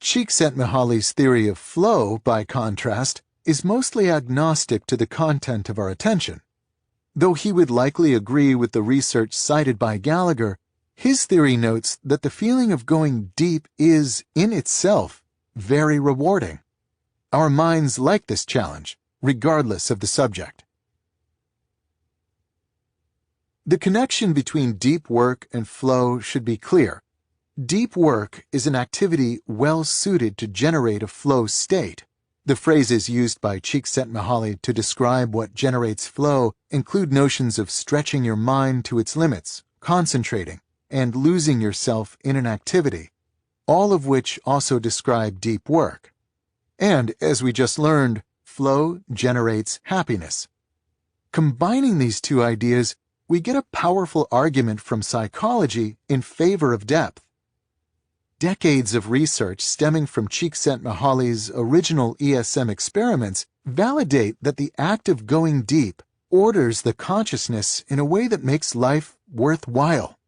Csikszentmihalyi's theory of flow, by contrast, is mostly agnostic to the content of our attention. Though he would likely agree with the research cited by Gallagher, his theory notes that the feeling of going deep is, in itself, very rewarding. Our minds like this challenge, regardless of the subject. The connection between deep work and flow should be clear. Deep work is an activity well suited to generate a flow state. The phrases used by Csikszentmihalyi to describe what generates flow include notions of stretching your mind to its limits, concentrating, and losing yourself in an activity, all of which also describe deep work. And, as we just learned, flow generates happiness. Combining these two ideas, we get a powerful argument from psychology in favor of depth. Decades of research stemming from Csikszentmihalyi's original ESM experiments validate that the act of going deep orders the consciousness in a way that makes life worthwhile.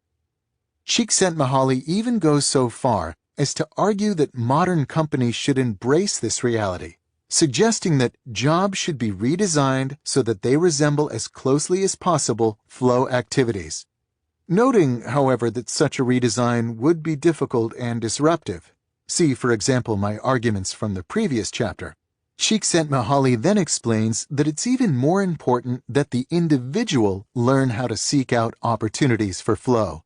Csikszentmihalyi even goes so far as to argue that modern companies should embrace this reality, suggesting that jobs should be redesigned so that they resemble as closely as possible flow activities. Noting, however, that such a redesign would be difficult and disruptive. See, for example, my arguments from the previous chapter. Csikszentmihalyi then explains that it's even more important that the individual learn how to seek out opportunities for flow.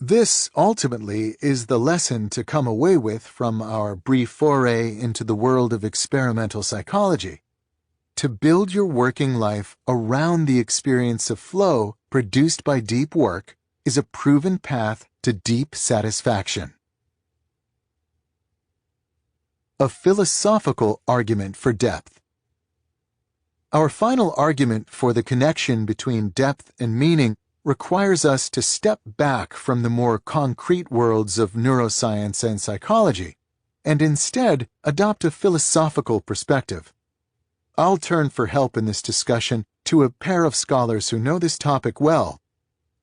This, ultimately, is the lesson to come away with from our brief foray into the world of experimental psychology. To build your working life around the experience of flow produced by deep work is a proven path to deep satisfaction. A philosophical argument for depth. Our final argument for the connection between depth and meaning requires us to step back from the more concrete worlds of neuroscience and psychology, and instead adopt a philosophical perspective. I'll turn for help in this discussion to a pair of scholars who know this topic well: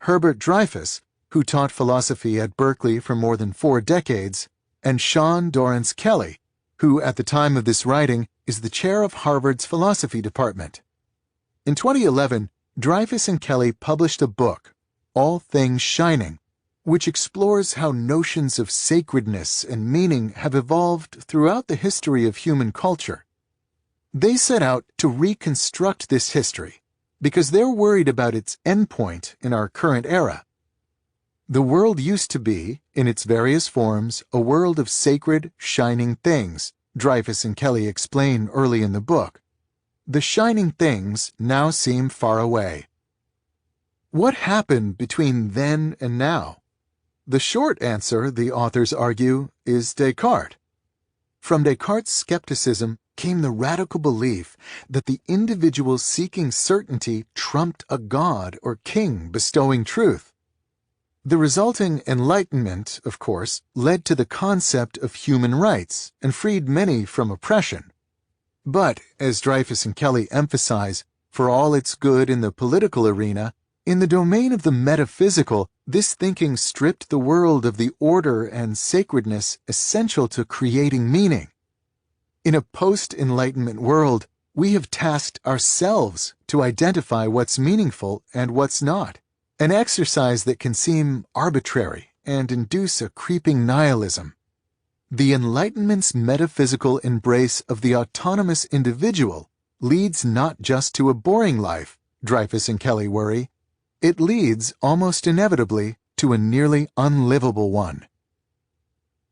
Herbert Dreyfus, who taught philosophy at Berkeley for more than 4 decades, and Sean Dorrance Kelly, who at the time of this writing is the chair of Harvard's philosophy department. In 2011, Dreyfus and Kelly published a book, All Things Shining, which explores how notions of sacredness and meaning have evolved throughout the history of human culture. They set out to reconstruct this history because they're worried about its endpoint in our current era. The world used to be, in its various forms, a world of sacred, shining things, Dreyfus and Kelly explain early in the book. The shining things now seem far away. What happened between then and now? The short answer, the authors argue, is Descartes. From Descartes' skepticism came the radical belief that the individual seeking certainty trumped a god or king bestowing truth. The resulting Enlightenment, of course, led to the concept of human rights and freed many from oppression. But, as Dreyfus and Kelly emphasize, for all its good in the political arena, in the domain of the metaphysical, this thinking stripped the world of the order and sacredness essential to creating meaning. In a post-Enlightenment world, we have tasked ourselves to identify what's meaningful and what's not, an exercise that can seem arbitrary and induce a creeping nihilism. The Enlightenment's metaphysical embrace of the autonomous individual leads not just to a boring life, Dreyfus and Kelly worry. It leads, almost inevitably, to a nearly unlivable one.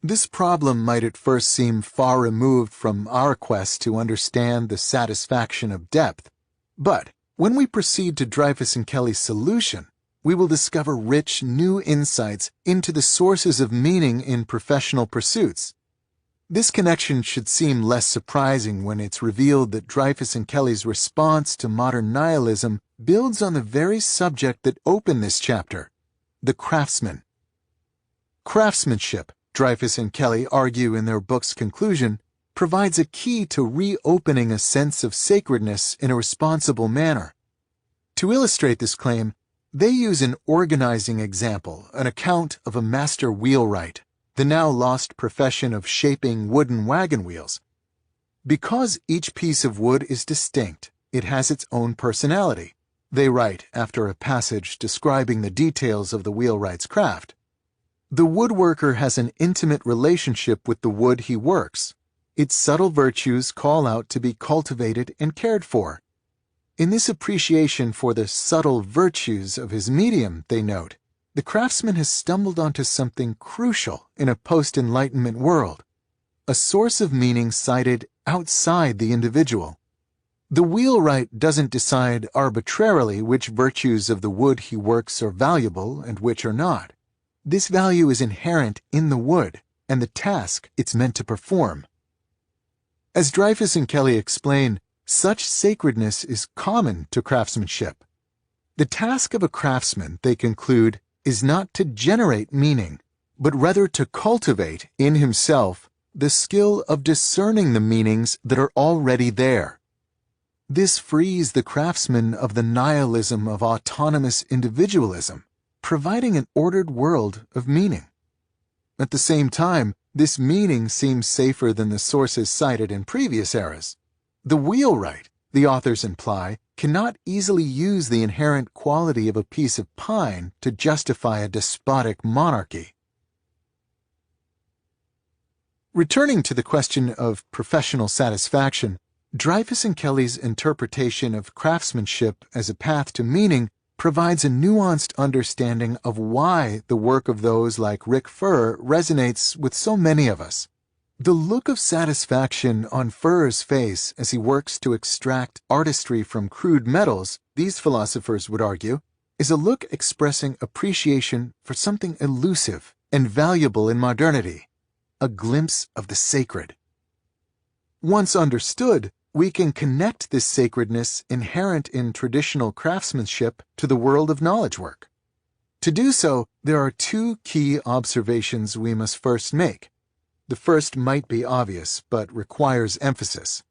This problem might at first seem far removed from our quest to understand the satisfaction of depth, but when we proceed to Dreyfus and Kelly's solution, we will discover rich new insights into the sources of meaning in professional pursuits. This connection should seem less surprising when it's revealed that Dreyfus and Kelly's response to modern nihilism builds on the very subject that opened this chapter, the craftsman. Craftsmanship, Dreyfus and Kelly argue in their book's conclusion, provides a key to reopening a sense of sacredness in a responsible manner. To illustrate this claim, they use an organizing example, an account of a master wheelwright, the now lost profession of shaping wooden wagon wheels. Because each piece of wood is distinct, it has its own personality, they write after a passage describing the details of the wheelwright's craft. The woodworker has an intimate relationship with the wood he works. Its subtle virtues call out to be cultivated and cared for. In this appreciation for the subtle virtues of his medium, they note, the craftsman has stumbled onto something crucial in a post-Enlightenment world, a source of meaning sited outside the individual. The wheelwright doesn't decide arbitrarily which virtues of the wood he works are valuable and which are not. This value is inherent in the wood and the task it's meant to perform. As Dreyfus and Kelly explain, such sacredness is common to craftsmanship. The task of a craftsman, they conclude, is not to generate meaning, but rather to cultivate in himself the skill of discerning the meanings that are already there. This frees the craftsman of the nihilism of autonomous individualism, providing an ordered world of meaning. At the same time, this meaning seems safer than the sources cited in previous eras. The wheelwright, the authors imply, cannot easily use the inherent quality of a piece of pine to justify a despotic monarchy. Returning to the question of professional satisfaction, Dreyfus and Kelly's interpretation of craftsmanship as a path to meaning provides a nuanced understanding of why the work of those like Rick Furr resonates with so many of us. The look of satisfaction on Furr's face as he works to extract artistry from crude metals, these philosophers would argue, is a look expressing appreciation for something elusive and valuable in modernity, a glimpse of the sacred. Once understood, we can connect this sacredness inherent in traditional craftsmanship to the world of knowledge work. To do so, there are two key observations we must first make. The first might be obvious, but requires emphasis.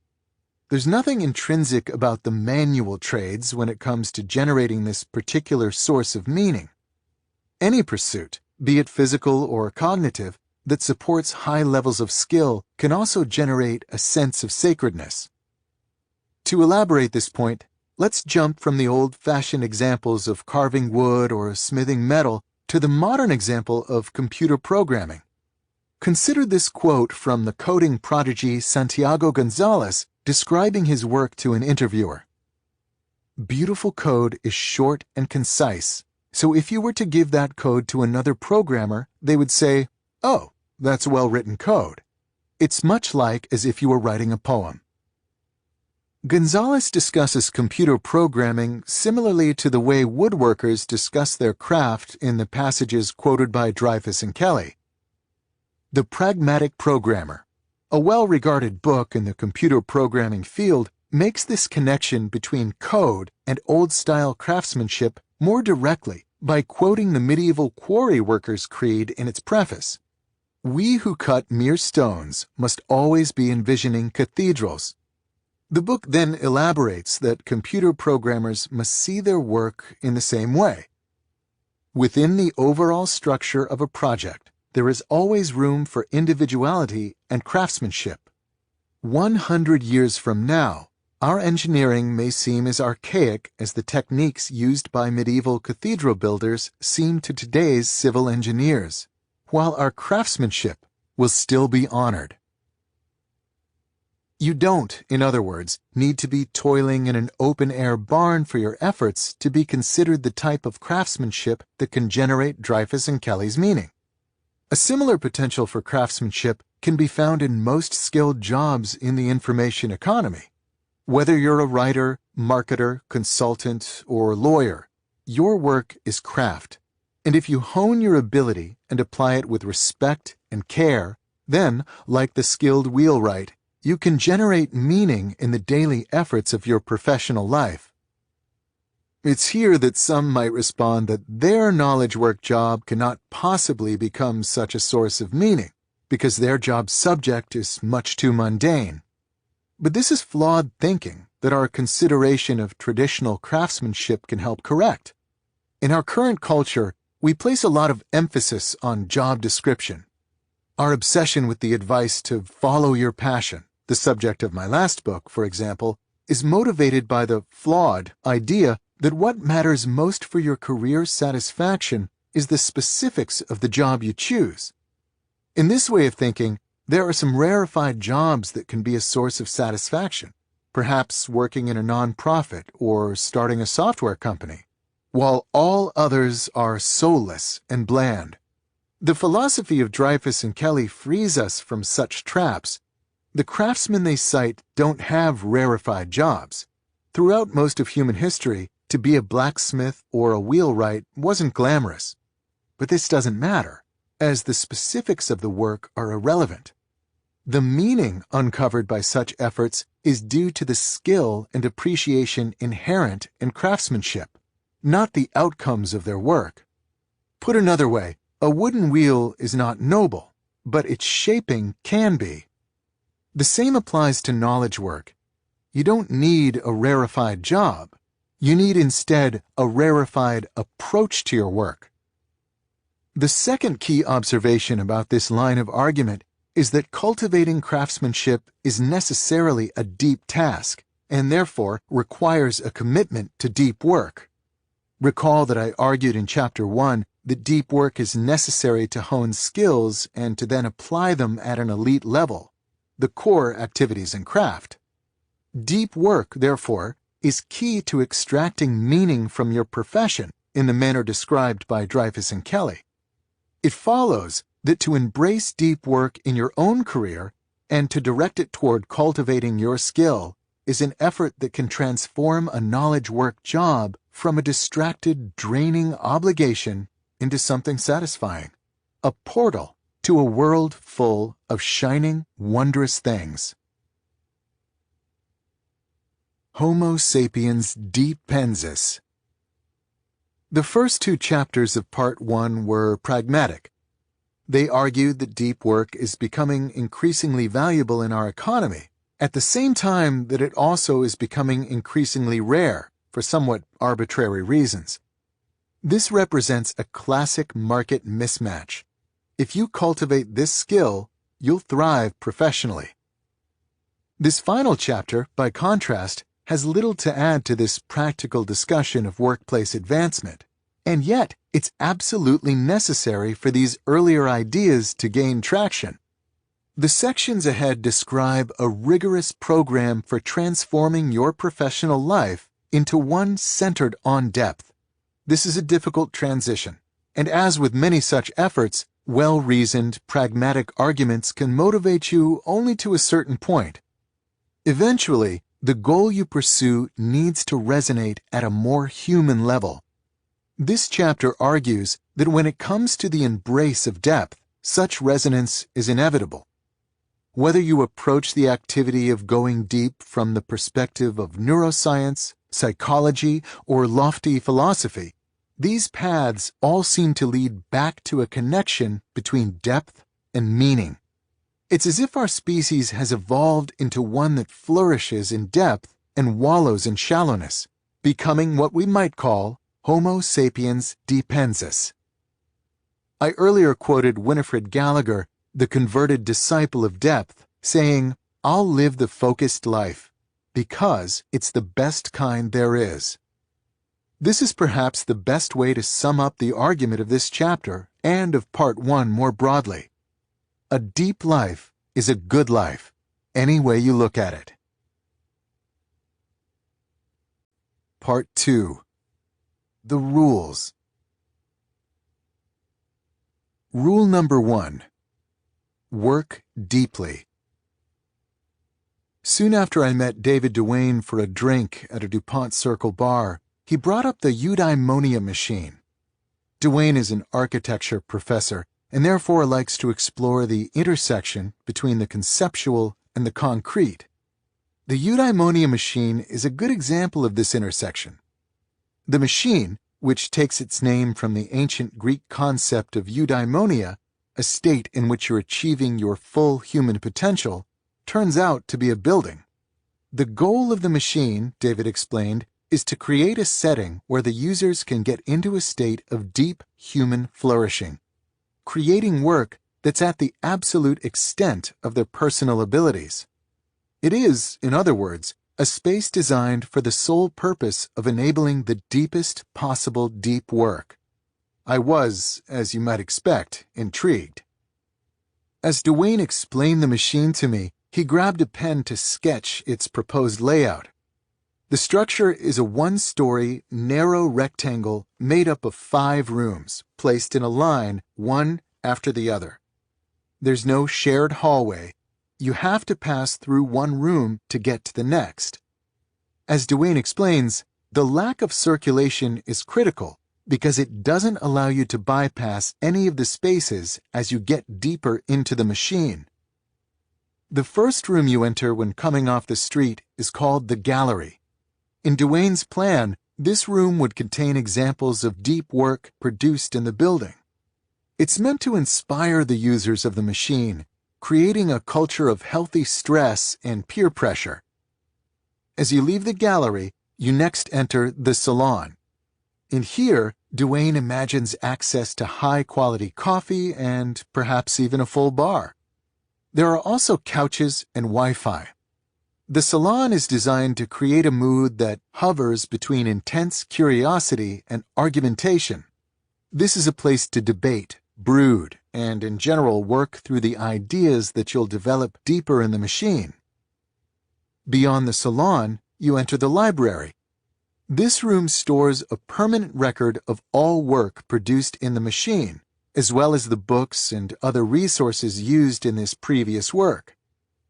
There's nothing intrinsic about the manual trades when it comes to generating this particular source of meaning. Any pursuit, be it physical or cognitive, that supports high levels of skill can also generate a sense of sacredness. To elaborate this point, let's jump from the old-fashioned examples of carving wood or smithing metal to the modern example of computer programming. Consider this quote from the coding prodigy Santiago Gonzalez describing his work to an interviewer. "Beautiful code is short and concise, so if you were to give that code to another programmer, they would say, 'Oh, that's well-written code.' It's much like as if you were writing a poem." Gonzalez discusses computer programming similarly to the way woodworkers discuss their craft in the passages quoted by Dreyfus and Kelly. The Pragmatic Programmer, a well-regarded book in the computer programming field, makes this connection between code and old-style craftsmanship more directly by quoting the medieval quarry workers' creed in its preface. "We who cut mere stones must always be envisioning cathedrals." The book then elaborates that computer programmers must see their work in the same way. Within the overall structure of a project, there is always room for individuality and craftsmanship. 100 years from now, our engineering may seem as archaic as the techniques used by medieval cathedral builders seem to today's civil engineers, while our craftsmanship will still be honored. You don't, in other words, need to be toiling in an open-air barn for your efforts to be considered the type of craftsmanship that can generate Dreyfus and Kelly's meaning. A similar potential for craftsmanship can be found in most skilled jobs in the information economy. Whether you're a writer, marketer, consultant, or lawyer, your work is craft. And if you hone your ability and apply it with respect and care, then, like the skilled wheelwright, you can generate meaning in the daily efforts of your professional life. It's here that some might respond that their knowledge work job cannot possibly become such a source of meaning, because their job subject is much too mundane. But this is flawed thinking that our consideration of traditional craftsmanship can help correct. In our current culture, we place a lot of emphasis on job description. Our obsession with the advice to follow your passion, the subject of my last book, for example, is motivated by the flawed idea that what matters most for your career satisfaction is the specifics of the job you choose. In this way of thinking, there are some rarefied jobs that can be a source of satisfaction, perhaps working in a non-profit or starting a software company, while all others are soulless and bland. The philosophy of Dreyfus and Kelly frees us from such traps. The craftsmen they cite don't have rarefied jobs. Throughout most of human history, to be a blacksmith or a wheelwright wasn't glamorous. But this doesn't matter, as the specifics of the work are irrelevant. The meaning uncovered by such efforts is due to the skill and appreciation inherent in craftsmanship, not the outcomes of their work. Put another way, a wooden wheel is not noble, but its shaping can be. The same applies to knowledge work. You don't need a rarefied job. You need instead a rarefied approach to your work. The second key observation about this line of argument is that cultivating craftsmanship is necessarily a deep task and therefore requires a commitment to deep work. Recall that I argued in Chapter 1 that deep work is necessary to hone skills and to then apply them at an elite level, the core activities in craft. Deep work, therefore, is key to extracting meaning from your profession in the manner described by Dreyfus and Kelly. It follows that to embrace deep work in your own career and to direct it toward cultivating your skill is an effort that can transform a knowledge work job from a distracted, draining obligation into something satisfying, a portal to a world full of shining, wondrous things. Homo sapiens depensis. The first two chapters of Part 1 were pragmatic. They argued that deep work is becoming increasingly valuable in our economy, at the same time that it also is becoming increasingly rare for somewhat arbitrary reasons. This represents a classic market mismatch. If you cultivate this skill, you'll thrive professionally. This final chapter, by contrast, has little to add to this practical discussion of workplace advancement, and yet it's absolutely necessary for these earlier ideas to gain traction. The sections ahead describe a rigorous program for transforming your professional life into one centered on depth. This is a difficult transition, and as with many such efforts, well-reasoned, pragmatic arguments can motivate you only to a certain point. Eventually, the goal you pursue needs to resonate at a more human level. This chapter argues that when it comes to the embrace of depth, such resonance is inevitable. Whether you approach the activity of going deep from the perspective of neuroscience, psychology, or lofty philosophy, these paths all seem to lead back to a connection between depth and meaning. It's as if our species has evolved into one that flourishes in depth and wallows in shallowness, becoming what we might call Homo sapiens depensis. I earlier quoted Winifred Gallagher, the converted disciple of depth, saying, "I'll live the focused life, because it's the best kind there is." This is perhaps the best way to sum up the argument of this chapter and of Part 1 more broadly. A deep life is a good life, any way you look at it. Part 2. The Rules. Rule number 1. Work deeply. Soon after I met David Duane for a drink at a DuPont Circle bar, he brought up the eudaimonia machine. Duane is an architecture professor and therefore likes to explore the intersection between the conceptual and the concrete. The eudaimonia machine is a good example of this intersection. The machine, which takes its name from the ancient Greek concept of eudaimonia, a state in which you're achieving your full human potential, turns out to be a building. The goal of the machine, David explained, is to create a setting where the users can get into a state of deep human flourishing, creating work that's at the absolute extent of their personal abilities. It is, in other words, a space designed for the sole purpose of enabling the deepest possible deep work. I was, as you might expect, intrigued. As Duane explained the machine to me, he grabbed a pen to sketch its proposed layout. The structure is a one-story, narrow rectangle made up of 5 rooms, placed in a line, one after the other. There's no shared hallway. You have to pass through one room to get to the next. As Duane explains, the lack of circulation is critical because it doesn't allow you to bypass any of the spaces as you get deeper into the machine. The first room you enter when coming off the street is called the gallery. In Duane's plan, this room would contain examples of deep work produced in the building. It's meant to inspire the users of the machine, creating a culture of healthy stress and peer pressure. As you leave the gallery, you next enter the salon. In here, Duane imagines access to high-quality coffee and perhaps even a full bar. There are also couches and Wi-Fi. The salon is designed to create a mood that hovers between intense curiosity and argumentation. This is a place to debate, brood, and in general work through the ideas that you'll develop deeper in the machine. Beyond the salon, you enter the library. This room stores a permanent record of all work produced in the machine, as well as the books and other resources used in this previous work.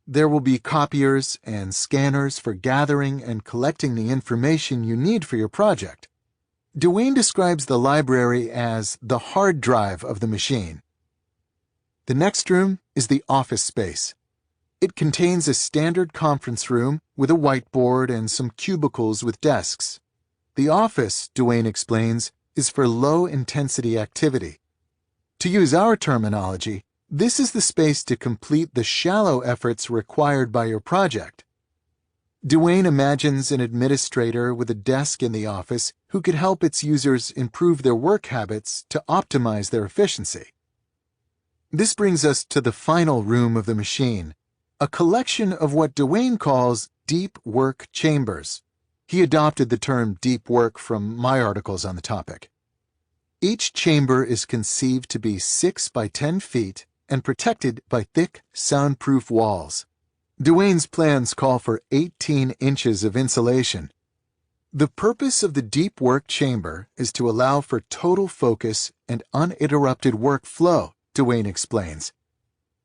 There will be copiers and scanners for gathering and collecting the information you need for your project. Duane describes the library as the hard drive of the machine. The next room is the office space. It contains a standard conference room with a whiteboard and some cubicles with desks. The office, Duane explains, is for low-intensity activity. To use our terminology, this is the space to complete the shallow efforts required by your project. Duane imagines an administrator with a desk in the office who could help its users improve their work habits to optimize their efficiency. This brings us to the final room of the machine, a collection of what Duane calls deep work chambers. He adopted the term deep work from my articles on the topic. Each chamber is conceived to be 6 by 10 feet and protected by thick, soundproof walls. Duane's plans call for 18 inches of insulation. The purpose of the deep work chamber is to allow for total focus and uninterrupted workflow, Duane explains.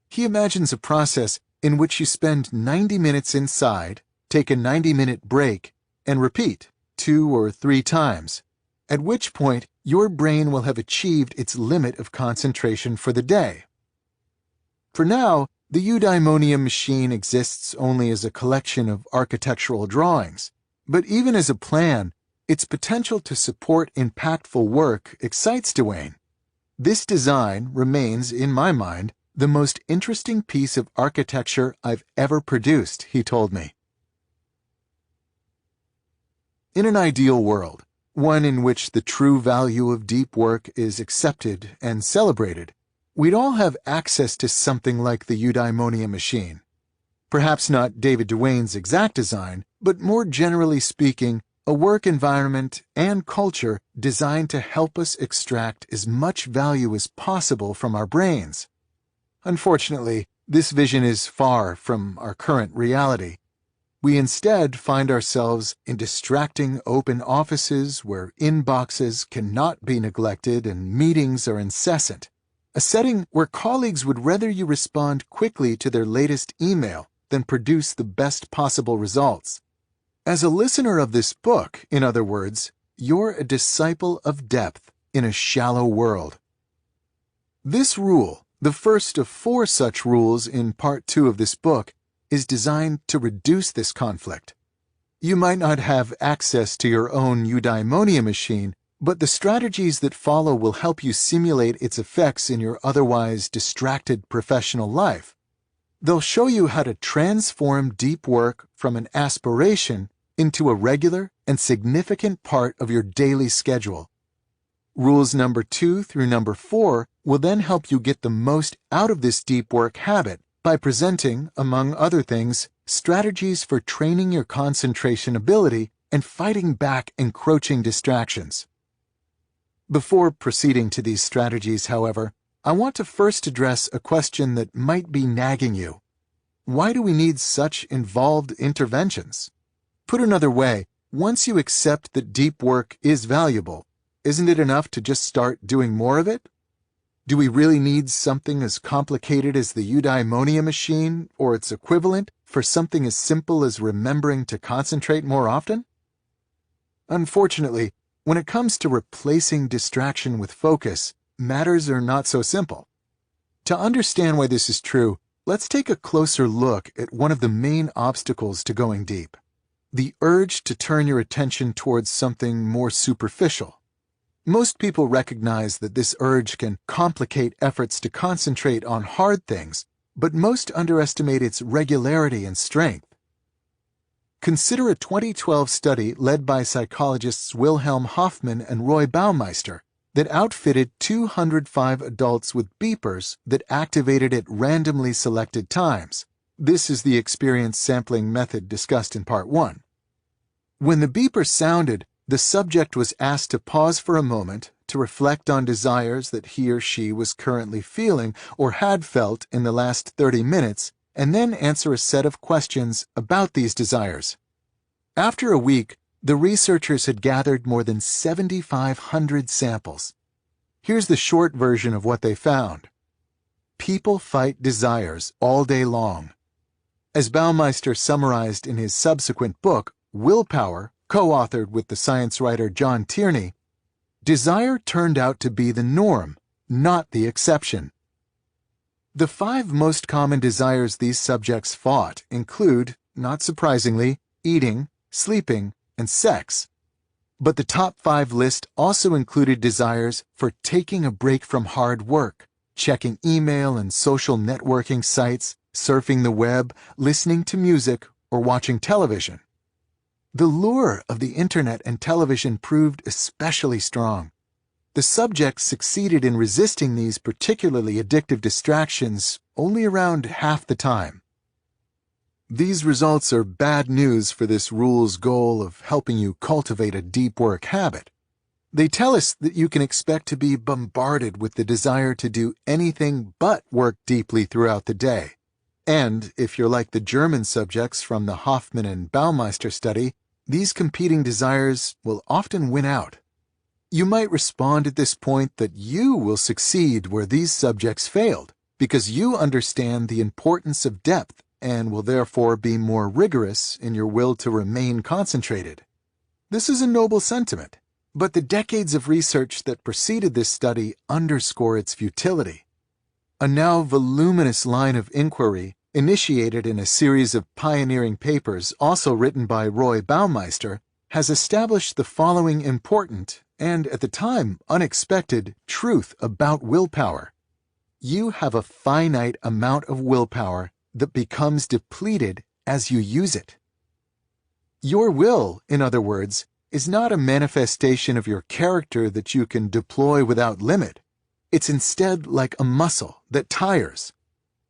He imagines a process in which you spend 90 minutes inside, take a 90-minute break, and repeat 2 or 3 times, at which point your brain will have achieved its limit of concentration for the day. For now, the eudaimonia machine exists only as a collection of architectural drawings, but even as a plan, its potential to support impactful work excites Duane. This design remains, in my mind, the most interesting piece of architecture I've ever produced, he told me. In an ideal world, one in which the true value of deep work is accepted and celebrated, we'd all have access to something like the eudaimonia machine. Perhaps not David Duane's exact design, but more generally speaking, a work environment and culture designed to help us extract as much value as possible from our brains. Unfortunately, this vision is far from our current reality. We instead find ourselves in distracting open offices where inboxes cannot be neglected and meetings are incessant, a setting where colleagues would rather you respond quickly to their latest email than produce the best possible results. As a listener of this book, in other words, you're a disciple of depth in a shallow world. This rule, the first of 4 such rules in Part 2 of this book, is designed to reduce this conflict. You might not have access to your own eudaimonia machine, but the strategies that follow will help you simulate its effects in your otherwise distracted professional life. They'll show you how to transform deep work from an aspiration into a regular and significant part of your daily schedule. Rules number 2 through number 4 will then help you get the most out of this deep work habit by presenting, among other things, strategies for training your concentration ability and fighting back encroaching distractions. Before proceeding to these strategies, however, I want to first address a question that might be nagging you. Why do we need such involved interventions? Put another way, once you accept that deep work is valuable, isn't it enough to just start doing more of it? Do we really need something as complicated as the eudaimonia machine or its equivalent for something as simple as remembering to concentrate more often? Unfortunately, when it comes to replacing distraction with focus, matters are not so simple. To understand why this is true, let's take a closer look at one of the main obstacles to going deep: the urge to turn your attention towards something more superficial. Most people recognize that this urge can complicate efforts to concentrate on hard things, but most underestimate its regularity and strength. Consider a 2012 study led by psychologists Wilhelm Hoffman and Roy Baumeister that outfitted 205 adults with beepers that activated at randomly selected times. This is the experience sampling method discussed in Part 1. When the beeper sounded, the subject was asked to pause for a moment to reflect on desires that he or she was currently feeling or had felt in the last 30 minutes, and then answer a set of questions about these desires. After a week, the researchers had gathered more than 7,500 samples. Here's the short version of what they found. People fight desires all day long. As Baumeister summarized in his subsequent book, Willpower, co-authored with the science writer John Tierney, desire turned out to be the norm, not the exception. The 5 most common desires these subjects fought include, not surprisingly, eating, sleeping, and sex. But the top 5 list also included desires for taking a break from hard work, checking email and social networking sites, surfing the web, listening to music, or watching television. The lure of the internet and television proved especially strong. The subjects succeeded in resisting these particularly addictive distractions only around half the time. These results are bad news for this rule's goal of helping you cultivate a deep work habit. They tell us that you can expect to be bombarded with the desire to do anything but work deeply throughout the day. And if you're like the German subjects from the Hoffman and Baumeister study, these competing desires will often win out. You might respond at this point that you will succeed where these subjects failed, because you understand the importance of depth and will therefore be more rigorous in your will to remain concentrated. This is a noble sentiment, but the decades of research that preceded this study underscore its futility. A now voluminous line of inquiry, initiated in a series of pioneering papers also written by Roy Baumeister, has established the following important and, at the time, unexpected truth about willpower. You have a finite amount of willpower that becomes depleted as you use it. Your will, in other words, is not a manifestation of your character that you can deploy without limit. It's instead like a muscle that tires.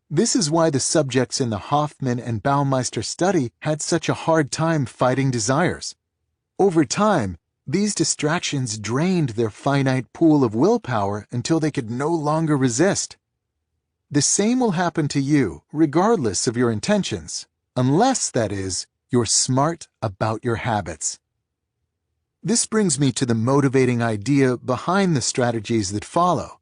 This is why the subjects in the Hoffman and Baumeister study had such a hard time fighting desires. Over time, these distractions drained their finite pool of willpower until they could no longer resist. The same will happen to you, regardless of your intentions, unless, that is, you're smart about your habits. This brings me to the motivating idea behind the strategies that follow.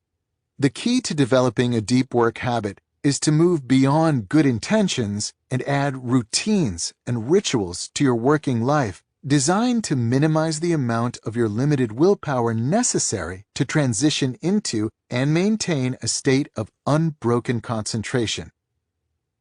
The key to developing a deep work habit is to move beyond good intentions and add routines and rituals to your working life designed to minimize the amount of your limited willpower necessary to transition into and maintain a state of unbroken concentration.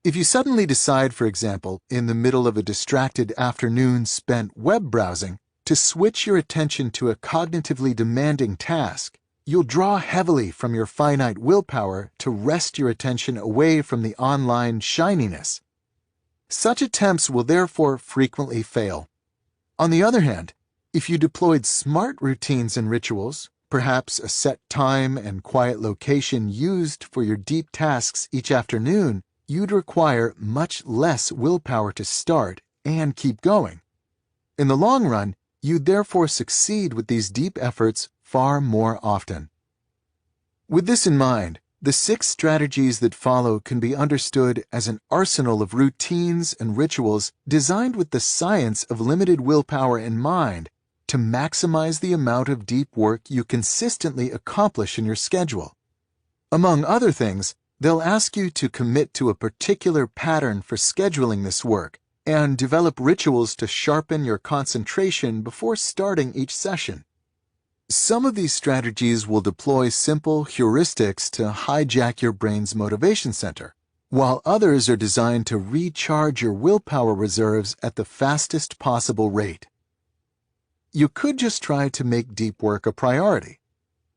If you suddenly decide, for example, in the middle of a distracted afternoon spent web browsing, to switch your attention to a cognitively demanding task, you'll draw heavily from your finite willpower to wrest your attention away from the online shininess. Such attempts will therefore frequently fail. On the other hand, if you deployed smart routines and rituals, perhaps a set time and quiet location used for your deep tasks each afternoon, you'd require much less willpower to start and keep going. In the long run, you'd therefore succeed with these deep efforts far more often. With this in mind, the 6 strategies that follow can be understood as an arsenal of routines and rituals designed with the science of limited willpower in mind to maximize the amount of deep work you consistently accomplish in your schedule. Among other things, they'll ask you to commit to a particular pattern for scheduling this work and develop rituals to sharpen your concentration before starting each session. Some of these strategies will deploy simple heuristics to hijack your brain's motivation center, while others are designed to recharge your willpower reserves at the fastest possible rate. You could just try to make deep work a priority,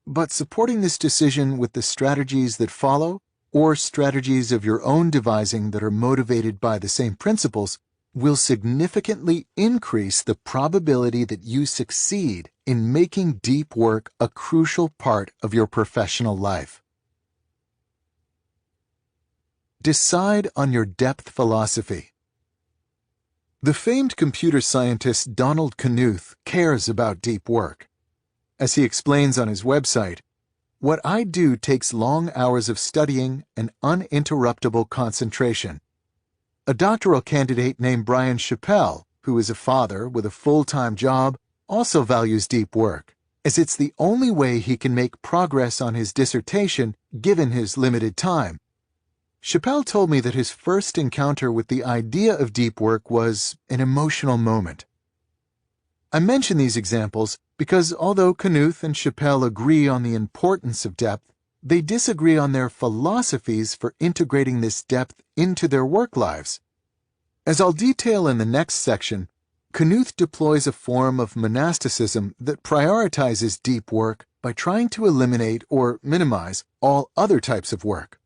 but supporting this decision with the strategies that follow, or strategies of your own devising that are motivated by the same principles, will significantly increase the probability that you succeed in making deep work a crucial part of your professional life. Decide on your depth philosophy. The famed computer scientist Donald Knuth cares about deep work. As he explains on his website, "What I do takes long hours of studying and uninterruptible concentration." A doctoral candidate named Brian Chappell, who is a father with a full-time job, also values deep work, as it's the only way he can make progress on his dissertation given his limited time. Chappell told me that his first encounter with the idea of deep work was an emotional moment. I mention these examples because although Knuth and Chappell agree on the importance of depth, they disagree on their philosophies for integrating this depth into their work lives. As I'll detail in the next section, Knuth deploys a form of monasticism that prioritizes deep work by trying to eliminate or minimize all other types of work.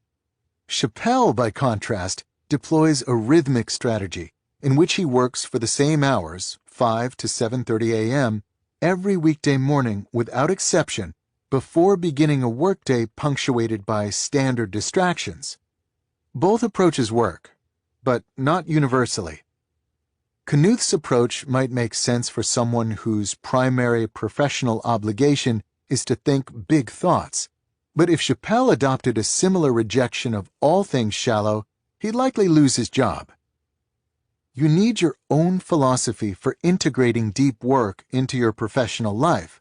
Chappell, by contrast, deploys a rhythmic strategy in which he works for the same hours, 5 to 7:30 a.m., every weekday morning without exception, before beginning a workday punctuated by standard distractions. Both approaches work, but not universally. Knuth's approach might make sense for someone whose primary professional obligation is to think big thoughts, but if Chappell adopted a similar rejection of all things shallow, he'd likely lose his job. You need your own philosophy for integrating deep work into your professional life.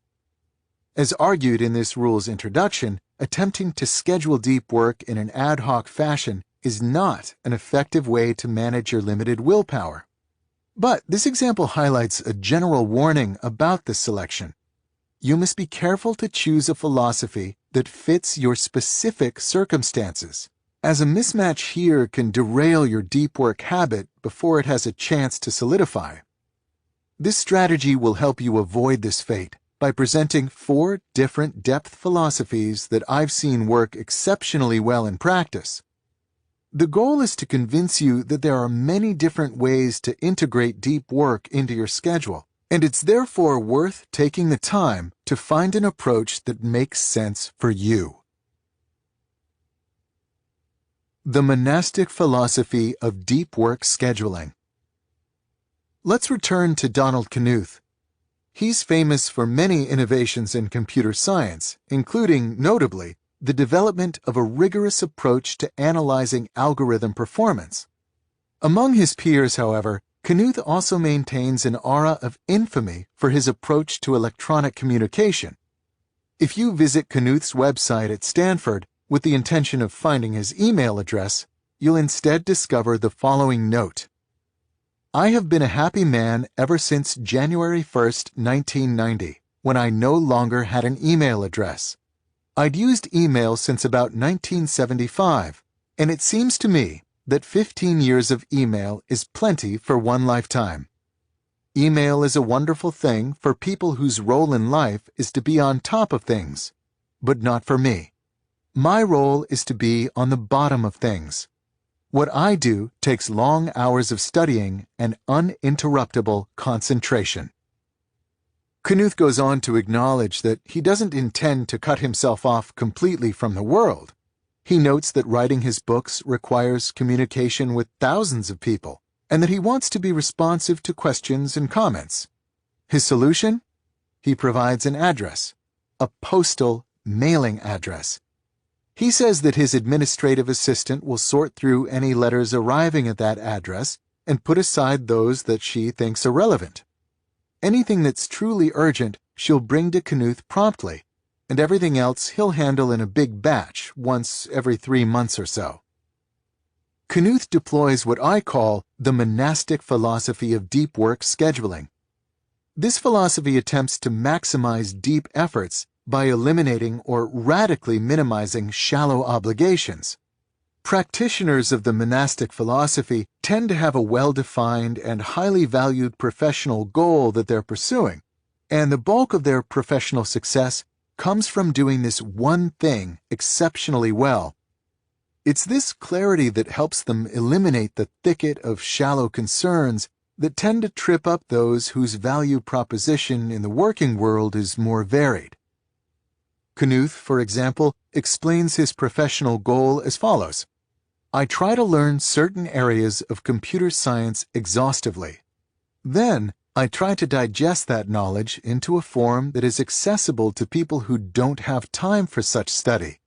As argued in this rule's introduction, attempting to schedule deep work in an ad hoc fashion is not an effective way to manage your limited willpower. But this example highlights a general warning about this selection. You must be careful to choose a philosophy that fits your specific circumstances, as a mismatch here can derail your deep work habit before it has a chance to solidify. This strategy will help you avoid this fate by presenting 4 different depth philosophies that I've seen work exceptionally well in practice. The goal is to convince you that there are many different ways to integrate deep work into your schedule, and it's therefore worth taking the time to find an approach that makes sense for you. The monastic philosophy of deep work scheduling. Let's return to Donald Knuth. He's famous for many innovations in computer science, including, notably, the development of a rigorous approach to analyzing algorithm performance. Among his peers, however, Knuth also maintains an aura of infamy for his approach to electronic communication. If you visit Knuth's website at Stanford with the intention of finding his email address, you'll instead discover the following note. I have been a happy man ever since January 1st, 1990, when I no longer had an email address. I'd used email since about 1975, and it seems to me that 15 years of email is plenty for one lifetime. Email is a wonderful thing for people whose role in life is to be on top of things, but not for me. My role is to be on the bottom of things. What I do takes long hours of studying and uninterruptible concentration. Knuth goes on to acknowledge that he doesn't intend to cut himself off completely from the world. He notes that writing his books requires communication with thousands of people, and that he wants to be responsive to questions and comments. His solution? He provides an address, a postal mailing address. He says that his administrative assistant will sort through any letters arriving at that address and put aside those that she thinks irrelevant. Anything that's truly urgent she'll bring to Knuth promptly, and everything else he'll handle in a big batch once every 3 months or so. Knuth deploys what I call the monastic philosophy of deep work scheduling. This philosophy attempts to maximize deep efforts by eliminating or radically minimizing shallow obligations. Practitioners of the monastic philosophy tend to have a well-defined and highly valued professional goal that they're pursuing, and the bulk of their professional success comes from doing this one thing exceptionally well. It's this clarity that helps them eliminate the thicket of shallow concerns that tend to trip up those whose value proposition in the working world is more varied. Knuth, for example, explains his professional goal as follows. I try to learn certain areas of computer science exhaustively. Then, I try to digest that knowledge into a form that is accessible to people who don't have time for such study.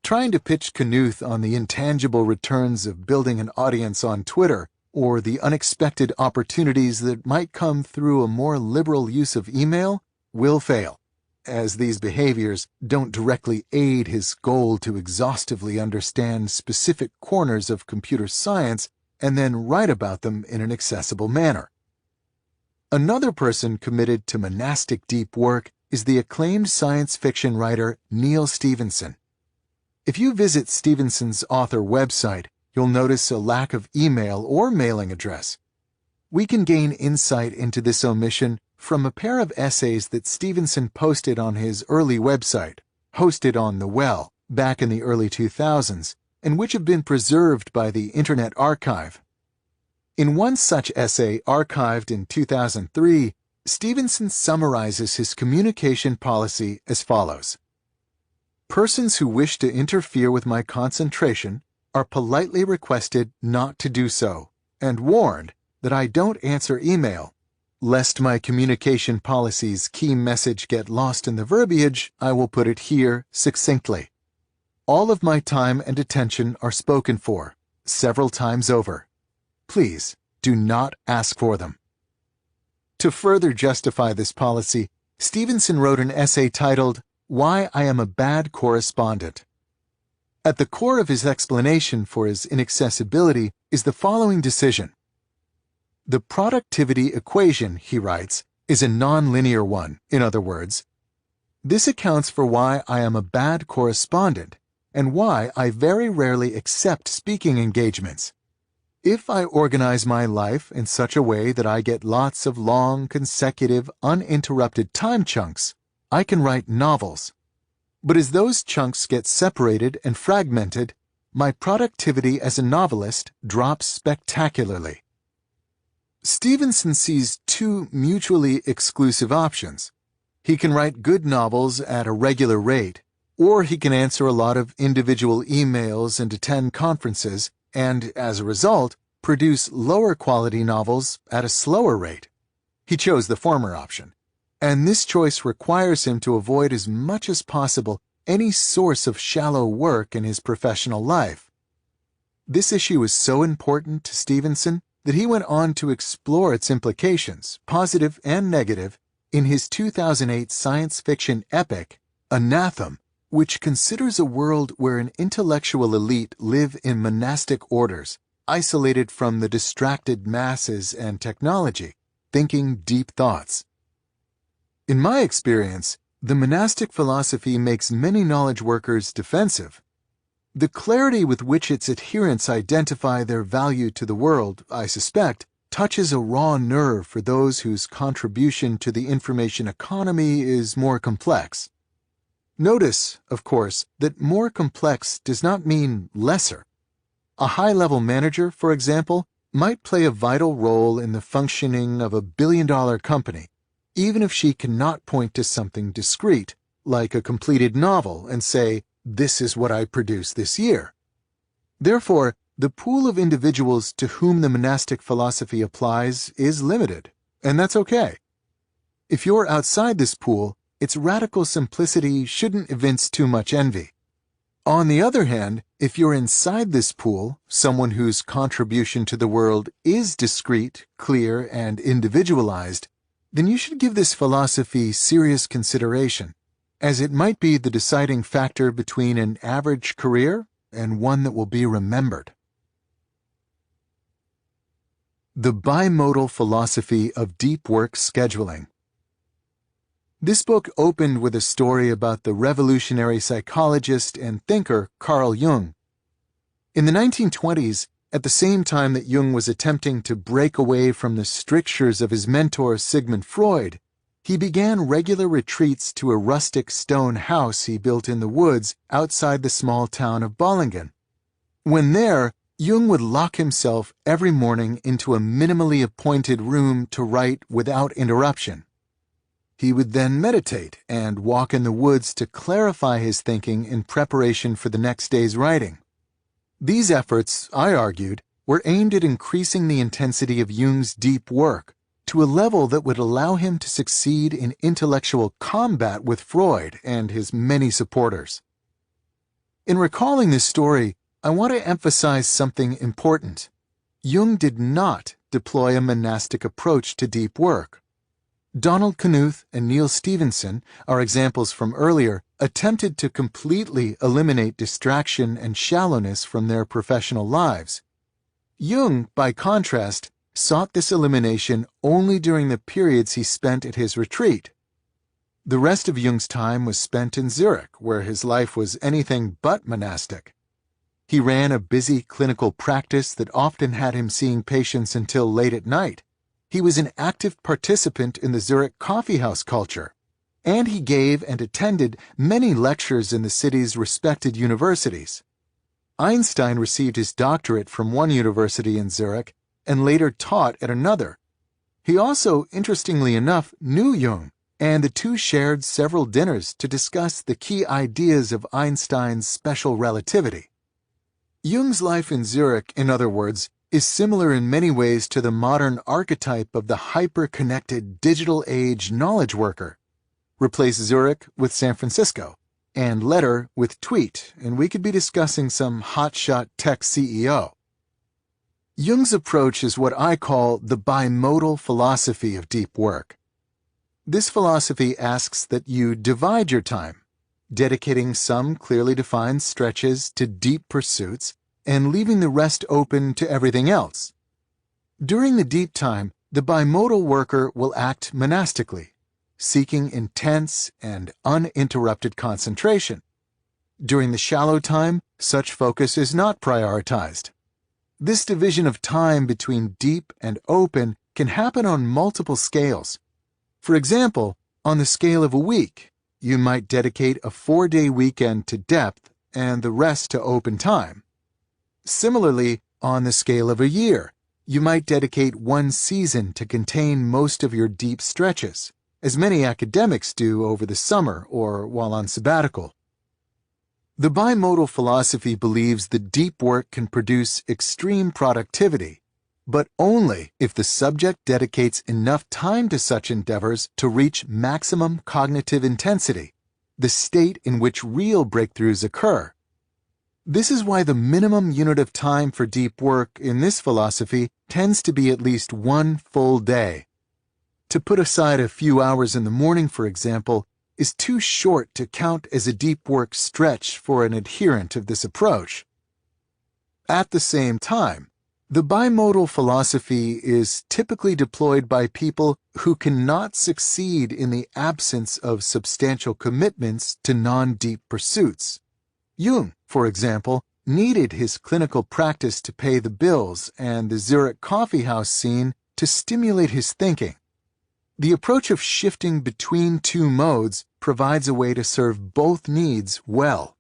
Trying to pitch Knuth on the intangible returns of building an audience on Twitter or the unexpected opportunities that might come through a more liberal use of email will fail, as these behaviors don't directly aid his goal to exhaustively understand specific corners of computer science and then write about them in an accessible manner. Another person committed to monastic deep work is the acclaimed science fiction writer Neal Stephenson. If you visit Stevenson's author website, you'll notice a lack of email or mailing address. We can gain insight into this omission from a pair of essays that Stevenson posted on his early website, hosted on The Well, back in the early 2000s, and which have been preserved by the Internet Archive. In one such essay archived in 2003, Stevenson summarizes his communication policy as follows. Persons who wish to interfere with my concentration are politely requested not to do so, and warned that I don't answer email. Lest my communication policy's key message get lost in the verbiage, I will put it here succinctly. All of my time and attention are spoken for, several times over. Please, do not ask for them. To further justify this policy, Stevenson wrote an essay titled, Why I Am a Bad Correspondent. At the core of his explanation for his inaccessibility is the following decision. The productivity equation, he writes, is a nonlinear one. In other words, this accounts for why I am a bad correspondent and why I very rarely accept speaking engagements. If I organize my life in such a way that I get lots of long, consecutive, uninterrupted time chunks, I can write novels. But as those chunks get separated and fragmented, my productivity as a novelist drops spectacularly. Stevenson sees two mutually exclusive options. He can write good novels at a regular rate, or he can answer a lot of individual emails and attend conferences, and, as a result, produce lower quality novels at a slower rate. He chose the former option, and this choice requires him to avoid as much as possible any source of shallow work in his professional life. This issue is so important to Stevenson that he went on to explore its implications, positive and negative, in his 2008 science fiction epic, Anathema, which considers a world where an intellectual elite live in monastic orders, isolated from the distracted masses and technology, thinking deep thoughts. In my experience, the monastic philosophy makes many knowledge workers defensive. The clarity with which its adherents identify their value to the world, I suspect, touches a raw nerve for those whose contribution to the information economy is more complex. Notice, of course, that more complex does not mean lesser. A high-level manager, for example, might play a vital role in the functioning of a billion-dollar company, even if she cannot point to something discrete, like a completed novel, and say, "This is what I produced this year." Therefore, the pool of individuals to whom the monastic philosophy applies is limited, and that's okay. If you're outside this pool, its radical simplicity shouldn't evince too much envy. On the other hand, if you're inside this pool, someone whose contribution to the world is discrete, clear, and individualized, then you should give this philosophy serious consideration, as it might be the deciding factor between an average career and one that will be remembered. The Bimodal Philosophy of Deep Work Scheduling. This book opened with a story about the revolutionary psychologist and thinker Carl Jung. In the 1920s, at the same time that Jung was attempting to break away from the strictures of his mentor Sigmund Freud, he began regular retreats to a rustic stone house he built in the woods outside the small town of Bollingen. When there, Jung would lock himself every morning into a minimally appointed room to write without interruption. He would then meditate and walk in the woods to clarify his thinking in preparation for the next day's writing. These efforts, I argued, were aimed at increasing the intensity of Jung's deep work to a level that would allow him to succeed in intellectual combat with Freud and his many supporters. In recalling this story, I want to emphasize something important. Jung did not deploy a monastic approach to deep work. Donald Knuth and Neil Stephenson, our examples from earlier, attempted to completely eliminate distraction and shallowness from their professional lives. Jung, by contrast, sought this elimination only during the periods he spent at his retreat. The rest of Jung's time was spent in Zurich, where his life was anything but monastic. He ran a busy clinical practice that often had him seeing patients until late at night. He was an active participant in the Zurich coffeehouse culture, and he gave and attended many lectures in the city's respected universities. Einstein received his doctorate from one university in Zurich and later taught at another. He also, interestingly enough, knew Jung, and the two shared several dinners to discuss the key ideas of Einstein's special relativity. Jung's life in Zurich, in other words, is similar in many ways to the modern archetype of the hyper-connected digital age knowledge worker. Replace Zurich with San Francisco, and Letter with Tweet, and we could be discussing some hotshot tech CEO. Jung's approach is what I call the bimodal philosophy of deep work. This philosophy asks that you divide your time, dedicating some clearly defined stretches to deep pursuits and leaving the rest open to everything else. During the deep time, the bimodal worker will act monastically, seeking intense and uninterrupted concentration. During the shallow time, such focus is not prioritized. This division of time between deep and open can happen on multiple scales. For example, on the scale of a week, you might dedicate a 4-day weekend to depth and the rest to open time. Similarly, on the scale of a year, you might dedicate one season to contain most of your deep stretches, as many academics do over the summer or while on sabbatical. The bimodal philosophy believes that deep work can produce extreme productivity, but only if the subject dedicates enough time to such endeavors to reach maximum cognitive intensity, the state in which real breakthroughs occur. This is why the minimum unit of time for deep work in this philosophy tends to be at least one full day. To put aside a few hours in the morning, for example, is too short to count as a deep work stretch for an adherent of this approach. At the same time, the bimodal philosophy is typically deployed by people who cannot succeed in the absence of substantial commitments to non-deep pursuits. Jung, for example, needed his clinical practice to pay the bills and the Zurich coffeehouse scene to stimulate his thinking. The approach of shifting between two modes provides a way to serve both needs well.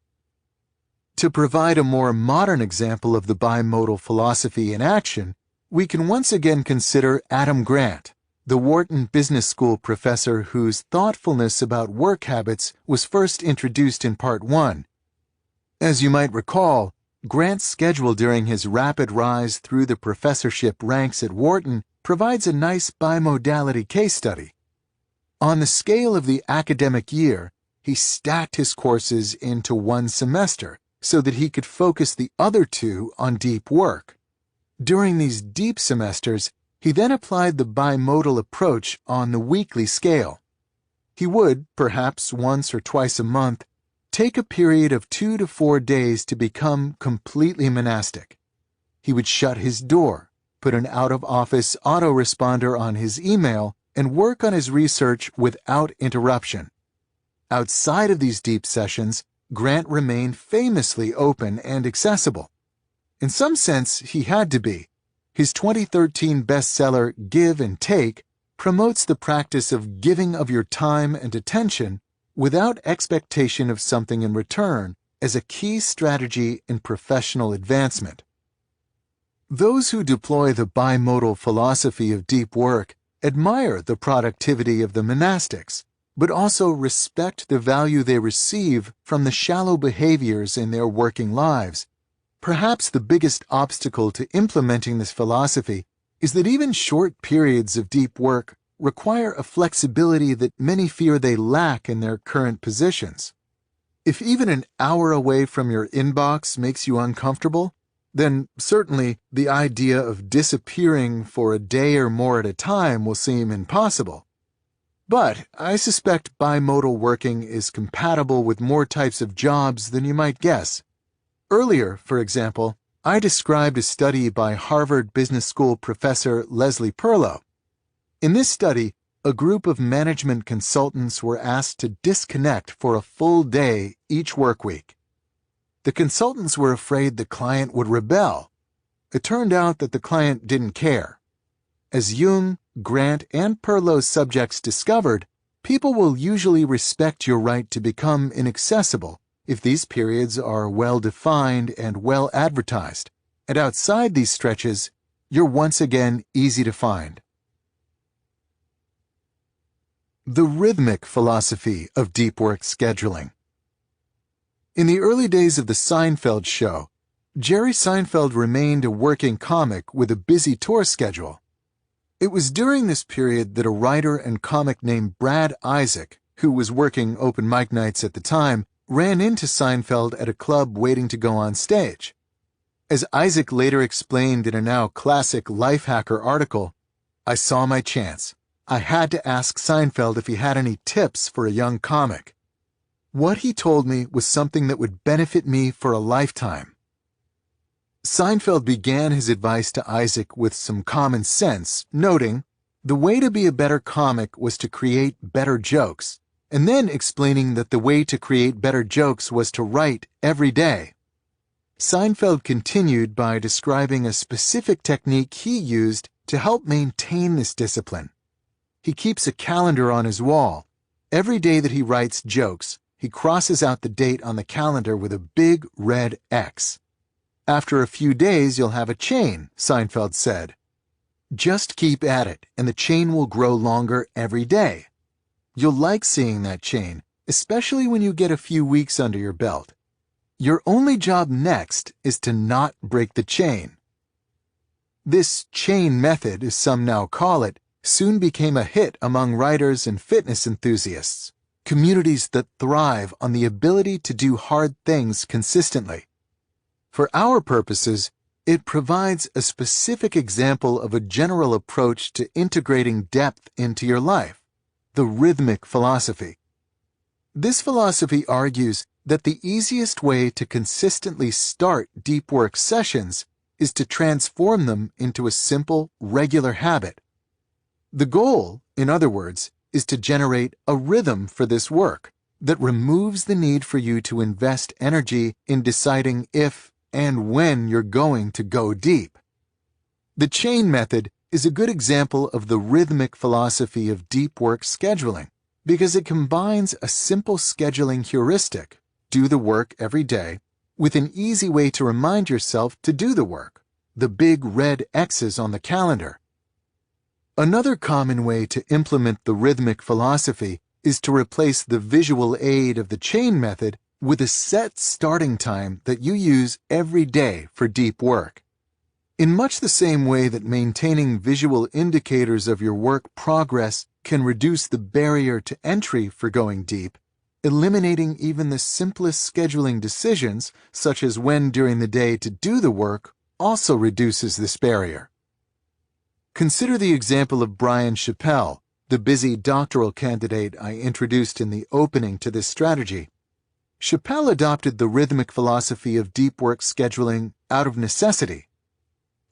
To provide a more modern example of the bimodal philosophy in action, we can once again consider Adam Grant, the Wharton Business School professor whose thoughtfulness about work habits was first introduced in Part 1. As you might recall, Grant's schedule during his rapid rise through the professorship ranks at Wharton provides a nice bimodality case study. On the scale of the academic year, he stacked his courses into one semester so that he could focus the other two on deep work. During these deep semesters, he then applied the bimodal approach on the weekly scale. He would, perhaps once or twice a month, take a period of 2 to 4 days to become completely monastic. He would shut his door, put an out-of-office autoresponder on his email, and work on his research without interruption. Outside of these deep sessions, Grant remained famously open and accessible. In some sense, he had to be. His 2013 bestseller, Give and Take, promotes the practice of giving of your time and attention without expectation of something in return as a key strategy in professional advancement. Those who deploy the bimodal philosophy of deep work admire the productivity of the monastics, but also respect the value they receive from the shallow behaviors in their working lives. Perhaps the biggest obstacle to implementing this philosophy is that even short periods of deep work require a flexibility that many fear they lack in their current positions. If even an hour away from your inbox makes you uncomfortable, then certainly the idea of disappearing for a day or more at a time will seem impossible. But I suspect bimodal working is compatible with more types of jobs than you might guess. Earlier, for example, I described a study by Harvard Business School professor Leslie Perlow. In this study, a group of management consultants were asked to disconnect for a full day each work week. The consultants were afraid the client would rebel. It turned out that the client didn't care. As Jung, Grant, and Perlow's subjects discovered, people will usually respect your right to become inaccessible if these periods are well-defined and well-advertised, and outside these stretches, you're once again easy to find. The rhythmic philosophy of deep work scheduling. In the early days of the Seinfeld show, Jerry Seinfeld remained a working comic with a busy tour schedule. It was during this period that a writer and comic named Brad Isaac, who was working open mic nights at the time, ran into Seinfeld at a club waiting to go on stage. As Isaac later explained in a now classic Lifehacker article, "I saw my chance. I had to ask Seinfeld if he had any tips for a young comic. What he told me was something that would benefit me for a lifetime." Seinfeld began his advice to Isaac with some common sense, noting, the way to be a better comic was to create better jokes, and then explaining that the way to create better jokes was to write every day. Seinfeld continued by describing a specific technique he used to help maintain this discipline. He keeps a calendar on his wall. Every day that he writes jokes, he crosses out the date on the calendar with a big red X. "After a few days, you'll have a chain," Seinfeld said. "Just keep at it, and the chain will grow longer every day. You'll like seeing that chain, especially when you get a few weeks under your belt. Your only job next is to not break the chain." This chain method, as some now call it, soon became a hit among writers and fitness enthusiasts, communities that thrive on the ability to do hard things consistently. For our purposes, it provides a specific example of a general approach to integrating depth into your life, the rhythmic philosophy. This philosophy argues that the easiest way to consistently start deep work sessions is to transform them into a simple, regular habit. The goal, in other words, is to generate a rhythm for this work that removes the need for you to invest energy in deciding if and when you're going to go deep. The chain method is a good example of the rhythmic philosophy of deep work scheduling because it combines a simple scheduling heuristic, do the work every day, with an easy way to remind yourself to do the work, the big red X's on the calendar. Another common way to implement the rhythmic philosophy is to replace the visual aid of the chain method with a set starting time that you use every day for deep work. In much the same way that maintaining visual indicators of your work progress can reduce the barrier to entry for going deep, eliminating even the simplest scheduling decisions, such as when during the day to do the work, also reduces this barrier. Consider the example of Brian Chappell, the busy doctoral candidate I introduced in the opening to this strategy. Chappell adopted the rhythmic philosophy of deep work scheduling out of necessity.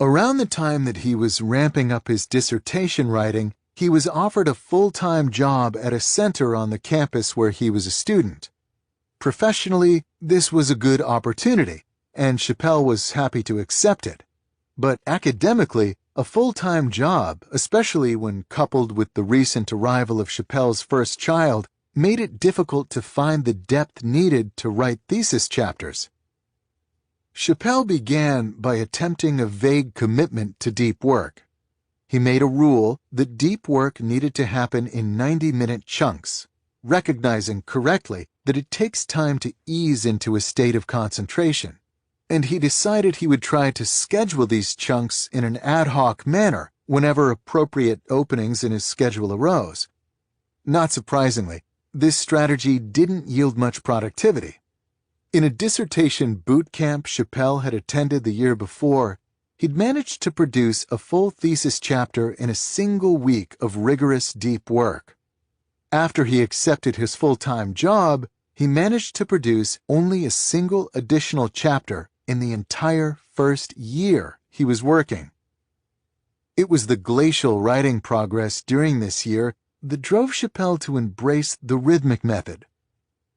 Around the time that he was ramping up his dissertation writing, he was offered a full-time job at a center on the campus where he was a student. Professionally, this was a good opportunity, and Chappell was happy to accept it. But academically, a full-time job, especially when coupled with the recent arrival of Chappell's first child, made it difficult to find the depth needed to write thesis chapters. Chappell began by attempting a vague commitment to deep work. He made a rule that deep work needed to happen in 90-minute chunks, recognizing correctly that it takes time to ease into a state of concentration, and he decided he would try to schedule these chunks in an ad hoc manner whenever appropriate openings in his schedule arose. Not surprisingly, this strategy didn't yield much productivity. In a dissertation boot camp Chappell had attended the year before, he'd managed to produce a full thesis chapter in a single week of rigorous deep work. After he accepted his full-time job, he managed to produce only a single additional chapter in the entire first year he was working. It was the glacial writing progress during this year that drove Chappelle to embrace the rhythmic method.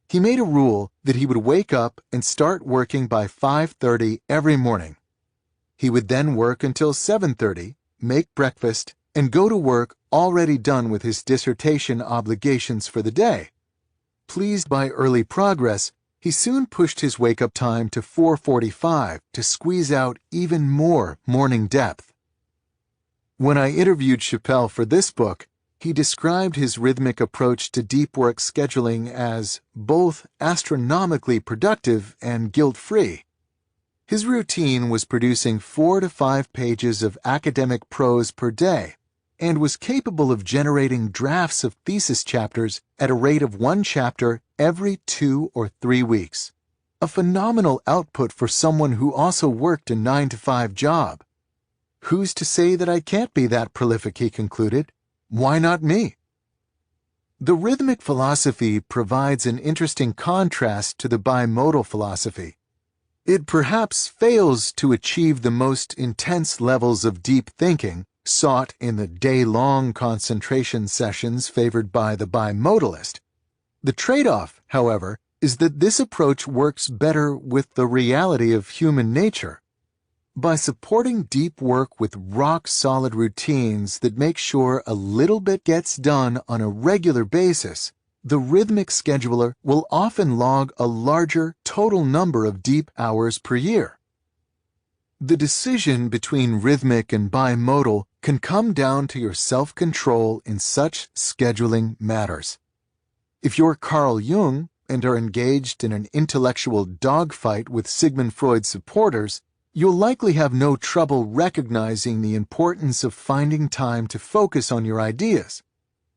He made a rule that he would wake up and start working by 5:30 every morning. He would then work until 7:30, make breakfast, and go to work already done with his dissertation obligations for the day. Pleased by early progress, he soon pushed his wake-up time to 4:45 to squeeze out even more morning depth. When I interviewed Chappelle for this book, he described his rhythmic approach to deep work scheduling as both astronomically productive and guilt-free. His routine was producing 4 to 5 pages of academic prose per day, and was capable of generating drafts of thesis chapters at a rate of 1 chapter every 2 or 3 weeks. A phenomenal output for someone who also worked a 9-to-5 job. Who's to say that I can't be that prolific, he concluded. Why not me? The rhythmic philosophy provides an interesting contrast to the bimodal philosophy. It perhaps fails to achieve the most intense levels of deep thinking sought in the day-long concentration sessions favored by the bimodalist. The trade-off, however, is that this approach works better with the reality of human nature. By supporting deep work with rock-solid routines that make sure a little bit gets done on a regular basis, the rhythmic scheduler will often log a larger total number of deep hours per year. The decision between rhythmic and bimodal can come down to your self-control in such scheduling matters. If you're Carl Jung and are engaged in an intellectual dogfight with Sigmund Freud's supporters, you'll likely have no trouble recognizing the importance of finding time to focus on your ideas.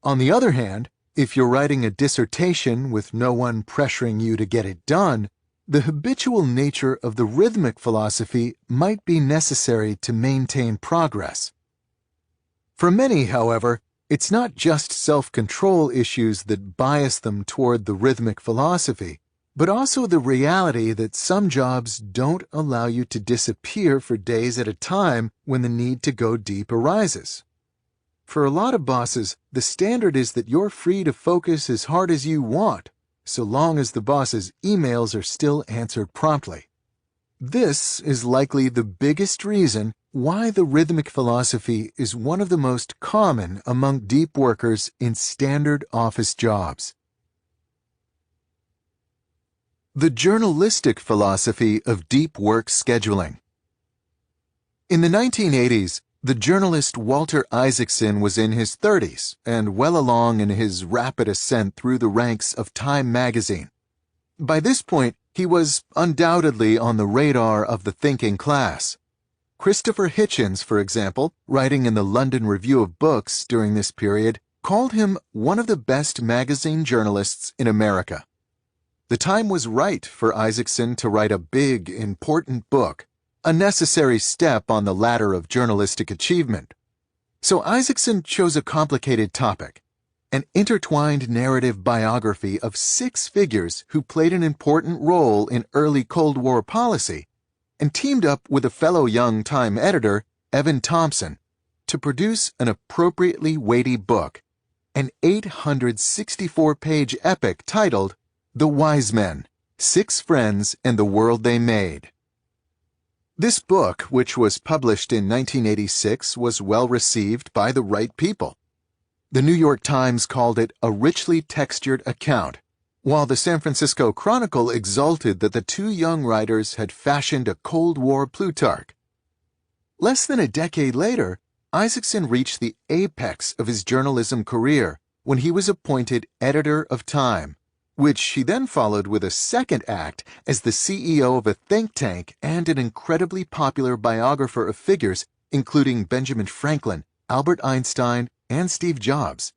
On the other hand, if you're writing a dissertation with no one pressuring you to get it done, the habitual nature of the rhythmic philosophy might be necessary to maintain progress. For many, however, it's not just self-control issues that bias them toward the rhythmic philosophy, but also the reality that some jobs don't allow you to disappear for days at a time when the need to go deep arises. For a lot of bosses, the standard is that you're free to focus as hard as you want, so long as the boss's emails are still answered promptly. This is likely the biggest reason why the rhythmic philosophy is one of the most common among deep workers in standard office jobs. The journalistic philosophy of deep work scheduling. In the 1980s, the journalist Walter Isaacson was in his 30s and well along in his rapid ascent through the ranks of Time magazine. By this point, he was undoubtedly on the radar of the thinking class. Christopher Hitchens, for example, writing in the London Review of Books during this period, called him one of the best magazine journalists in America. The time was right for Isaacson to write a big, important book, a necessary step on the ladder of journalistic achievement. So Isaacson chose a complicated topic, an intertwined narrative biography of 6 figures who played an important role in early Cold War policy, and teamed up with a fellow young Time editor, Evan Thompson, to produce an appropriately weighty book, an 864-page epic titled The Wise Men, 6 Friends and the World They Made. This book, which was published in 1986, was well received by the right people. The New York Times called it a richly textured account, while the San Francisco Chronicle exulted that the 2 young writers had fashioned a Cold War Plutarch. Less than a decade later, Isaacson reached the apex of his journalism career when he was appointed editor of Time, which he then followed with a second act as the CEO of a think tank and an incredibly popular biographer of figures including Benjamin Franklin, Albert Einstein, and Steve Jobs.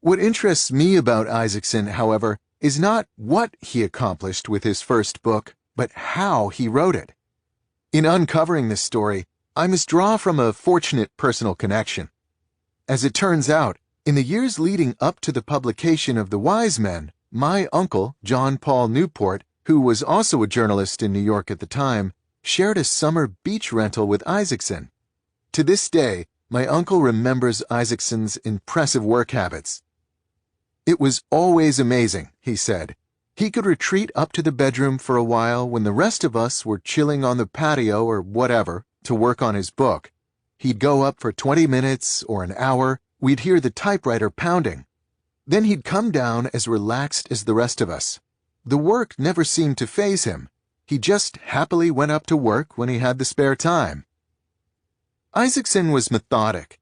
What interests me about Isaacson, however, is not what he accomplished with his first book, but how he wrote it. In uncovering this story, I must draw from a fortunate personal connection. As it turns out, in the years leading up to the publication of The Wise Men, my uncle, John Paul Newport, who was also a journalist in New York at the time, shared a summer beach rental with Isaacson. To this day, my uncle remembers Isaacson's impressive work habits. "It was always amazing," he said. "He could retreat up to the bedroom for a while when the rest of us were chilling on the patio or whatever to work on his book. He'd go up for 20 minutes or an hour. We'd hear the typewriter pounding. Then he'd come down as relaxed as the rest of us. The work never seemed to faze him. He just happily went up to work when he had the spare time." Isaacson was methodic.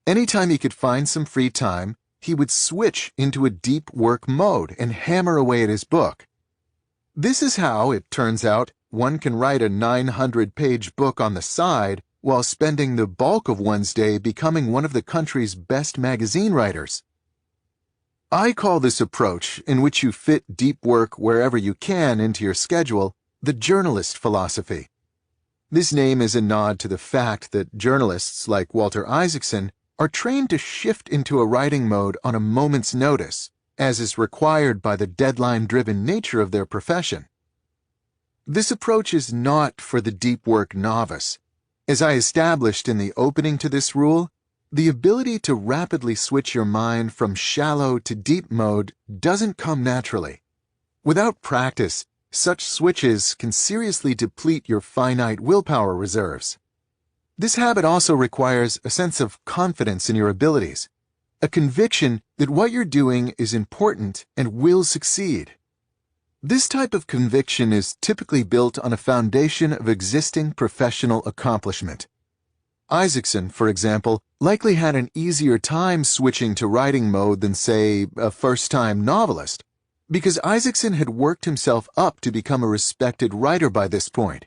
Anytime he could find some free time, he would switch into a deep work mode and hammer away at his book. This is how, it turns out, one can write a 900-page book on the side while spending the bulk of one's day becoming one of the country's best magazine writers. I call this approach, in which you fit deep work wherever you can into your schedule, the journalist philosophy. This name is a nod to the fact that journalists like Walter Isaacson are trained to shift into a writing mode on a moment's notice, as is required by the deadline-driven nature of their profession. This approach is not for the deep work novice. As I established in the opening to this rule, the ability to rapidly switch your mind from shallow to deep mode doesn't come naturally. Without practice, such switches can seriously deplete your finite willpower reserves. This habit also requires a sense of confidence in your abilities, a conviction that what you're doing is important and will succeed. This type of conviction is typically built on a foundation of existing professional accomplishment. Isaacson, for example, likely had an easier time switching to writing mode than, say, a first-time novelist, because Isaacson had worked himself up to become a respected writer by this point.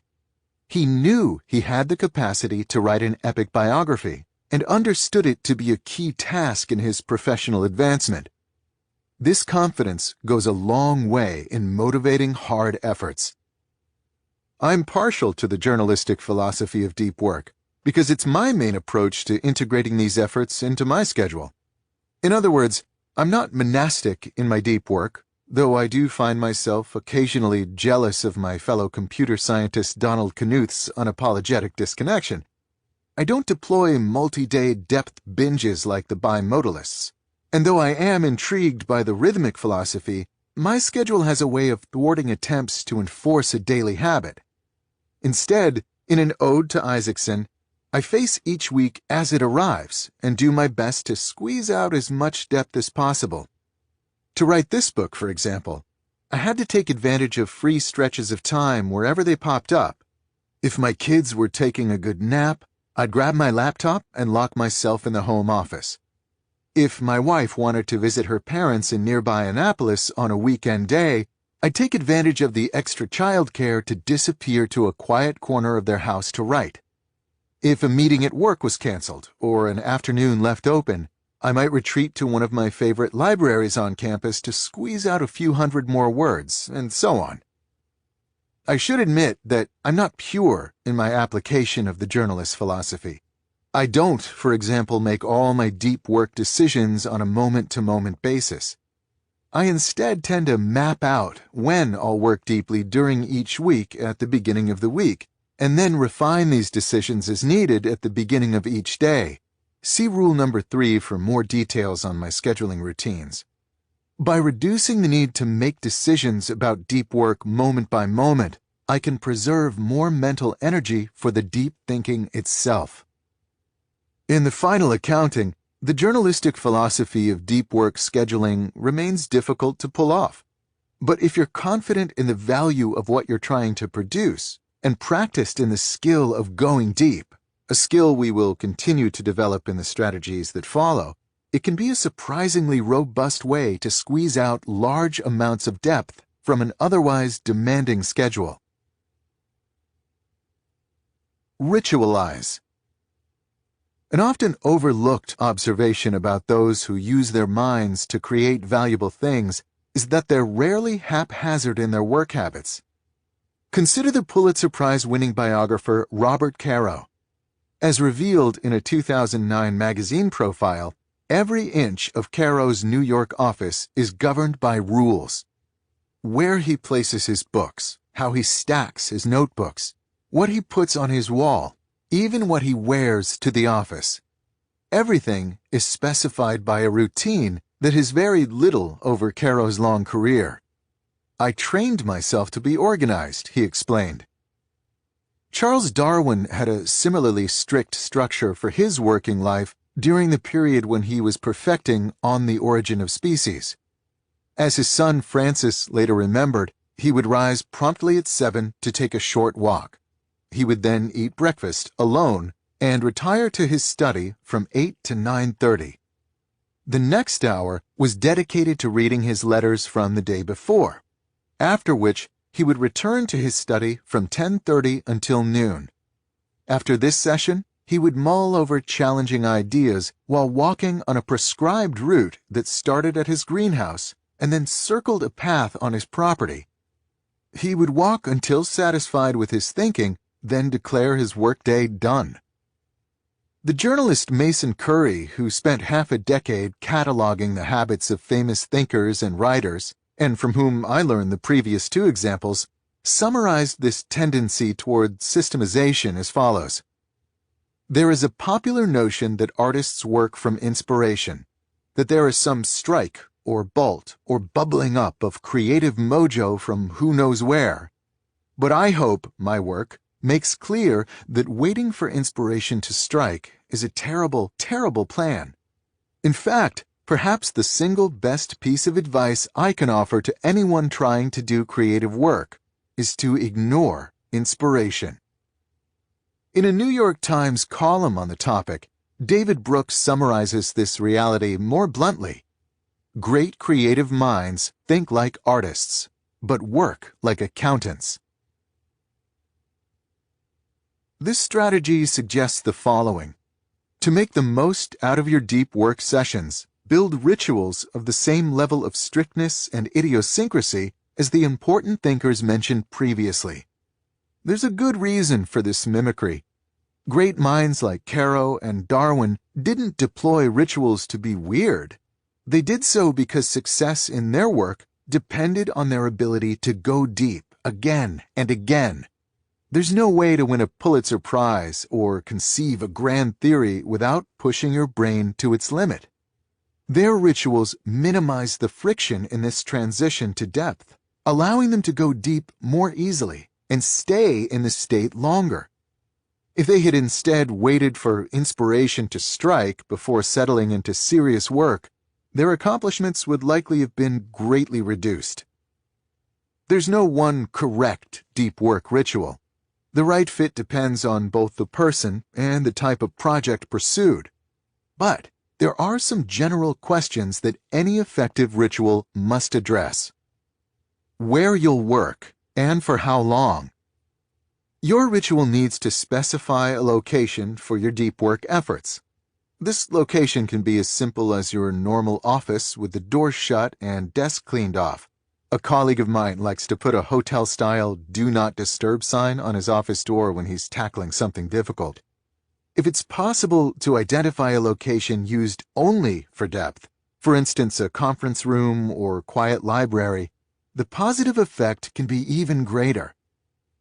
He knew he had the capacity to write an epic biography and understood it to be a key task in his professional advancement. This confidence goes a long way in motivating hard efforts. I'm partial to the journalistic philosophy of deep work because it's my main approach to integrating these efforts into my schedule. In other words, I'm not monastic in my deep work, though I do find myself occasionally jealous of my fellow computer scientist Donald Knuth's unapologetic disconnection. I don't deploy multi-day depth binges like the bimodalists. And though I am intrigued by the rhythmic philosophy, my schedule has a way of thwarting attempts to enforce a daily habit. Instead, in an ode to Isaacson, I face each week as it arrives and do my best to squeeze out as much depth as possible. To write this book, for example, I had to take advantage of free stretches of time wherever they popped up. If my kids were taking a good nap, I'd grab my laptop and lock myself in the home office. If my wife wanted to visit her parents in nearby Annapolis on a weekend day, I'd take advantage of the extra childcare to disappear to a quiet corner of their house to write. If a meeting at work was canceled or an afternoon left open, I might retreat to one of my favorite libraries on campus to squeeze out a few hundred more words, and so on. I should admit that I'm not pure in my application of the journalist philosophy. I don't, for example, make all my deep work decisions on a moment-to-moment basis. I instead tend to map out when I'll work deeply during each week at the beginning of the week, and then refine these decisions as needed at the beginning of each day. See rule number 3 for more details on my scheduling routines. By reducing the need to make decisions about deep work moment by moment, I can preserve more mental energy for the deep thinking itself. In the final accounting, the journalistic philosophy of deep work scheduling remains difficult to pull off. But if you're confident in the value of what you're trying to produce and practiced in the skill of going deep, a skill we will continue to develop in the strategies that follow, it can be a surprisingly robust way to squeeze out large amounts of depth from an otherwise demanding schedule. Ritualize. An often overlooked observation about those who use their minds to create valuable things is that they're rarely haphazard in their work habits. Consider the Pulitzer Prize-winning biographer Robert Caro. As revealed in a 2009 magazine profile, every inch of Caro's New York office is governed by rules. Where he places his books, how he stacks his notebooks, what he puts on his wall, even what he wears to the office. Everything is specified by a routine that has varied little over Caro's long career. I trained myself to be organized, he explained. Charles Darwin had a similarly strict structure for his working life during the period when he was perfecting On the Origin of Species. As his son Francis later remembered, he would rise promptly at 7 to take a short walk. He would then eat breakfast alone and retire to his study from 8 to 9:30. The next hour was dedicated to reading his letters from the day before, after which he would return to his study from 10:30 until noon. After this session, he would mull over challenging ideas while walking on a prescribed route that started at his greenhouse and then circled a path on his property. He would walk until satisfied with his thinking, then declare his workday done. The journalist Mason Curry, who spent half a decade cataloging the habits of famous thinkers and writers, and from whom I learned the previous two examples, summarized this tendency toward systemization as follows. There is a popular notion that artists work from inspiration, that there is some strike or bolt or bubbling up of creative mojo from who knows where. But I hope my work makes clear that waiting for inspiration to strike is a terrible, terrible plan. In fact, perhaps the single best piece of advice I can offer to anyone trying to do creative work is to ignore inspiration. In a New York Times column on the topic, David Brooks summarizes this reality more bluntly. Great creative minds think like artists, but work like accountants. This strategy suggests the following. To make the most out of your deep work sessions, build rituals of the same level of strictness and idiosyncrasy as the important thinkers mentioned previously. There's a good reason for this mimicry. Great minds like Caro and Darwin didn't deploy rituals to be weird. They did so because success in their work depended on their ability to go deep again and again. There's no way to win a Pulitzer Prize or conceive a grand theory without pushing your brain to its limit. Their rituals minimize the friction in this transition to depth, allowing them to go deep more easily and stay in the state longer. If they had instead waited for inspiration to strike before settling into serious work, their accomplishments would likely have been greatly reduced. There's no one correct deep work ritual. The right fit depends on both the person and the type of project pursued. But there are some general questions that any effective ritual must address. Where you'll work, and for how long. Your ritual needs to specify a location for your deep work efforts. This location can be as simple as your normal office with the door shut and desk cleaned off. A colleague of mine likes to put a hotel-style "Do Not Disturb" sign on his office door when he's tackling something difficult. If it's possible to identify a location used only for depth, for instance a conference room or quiet library, the positive effect can be even greater.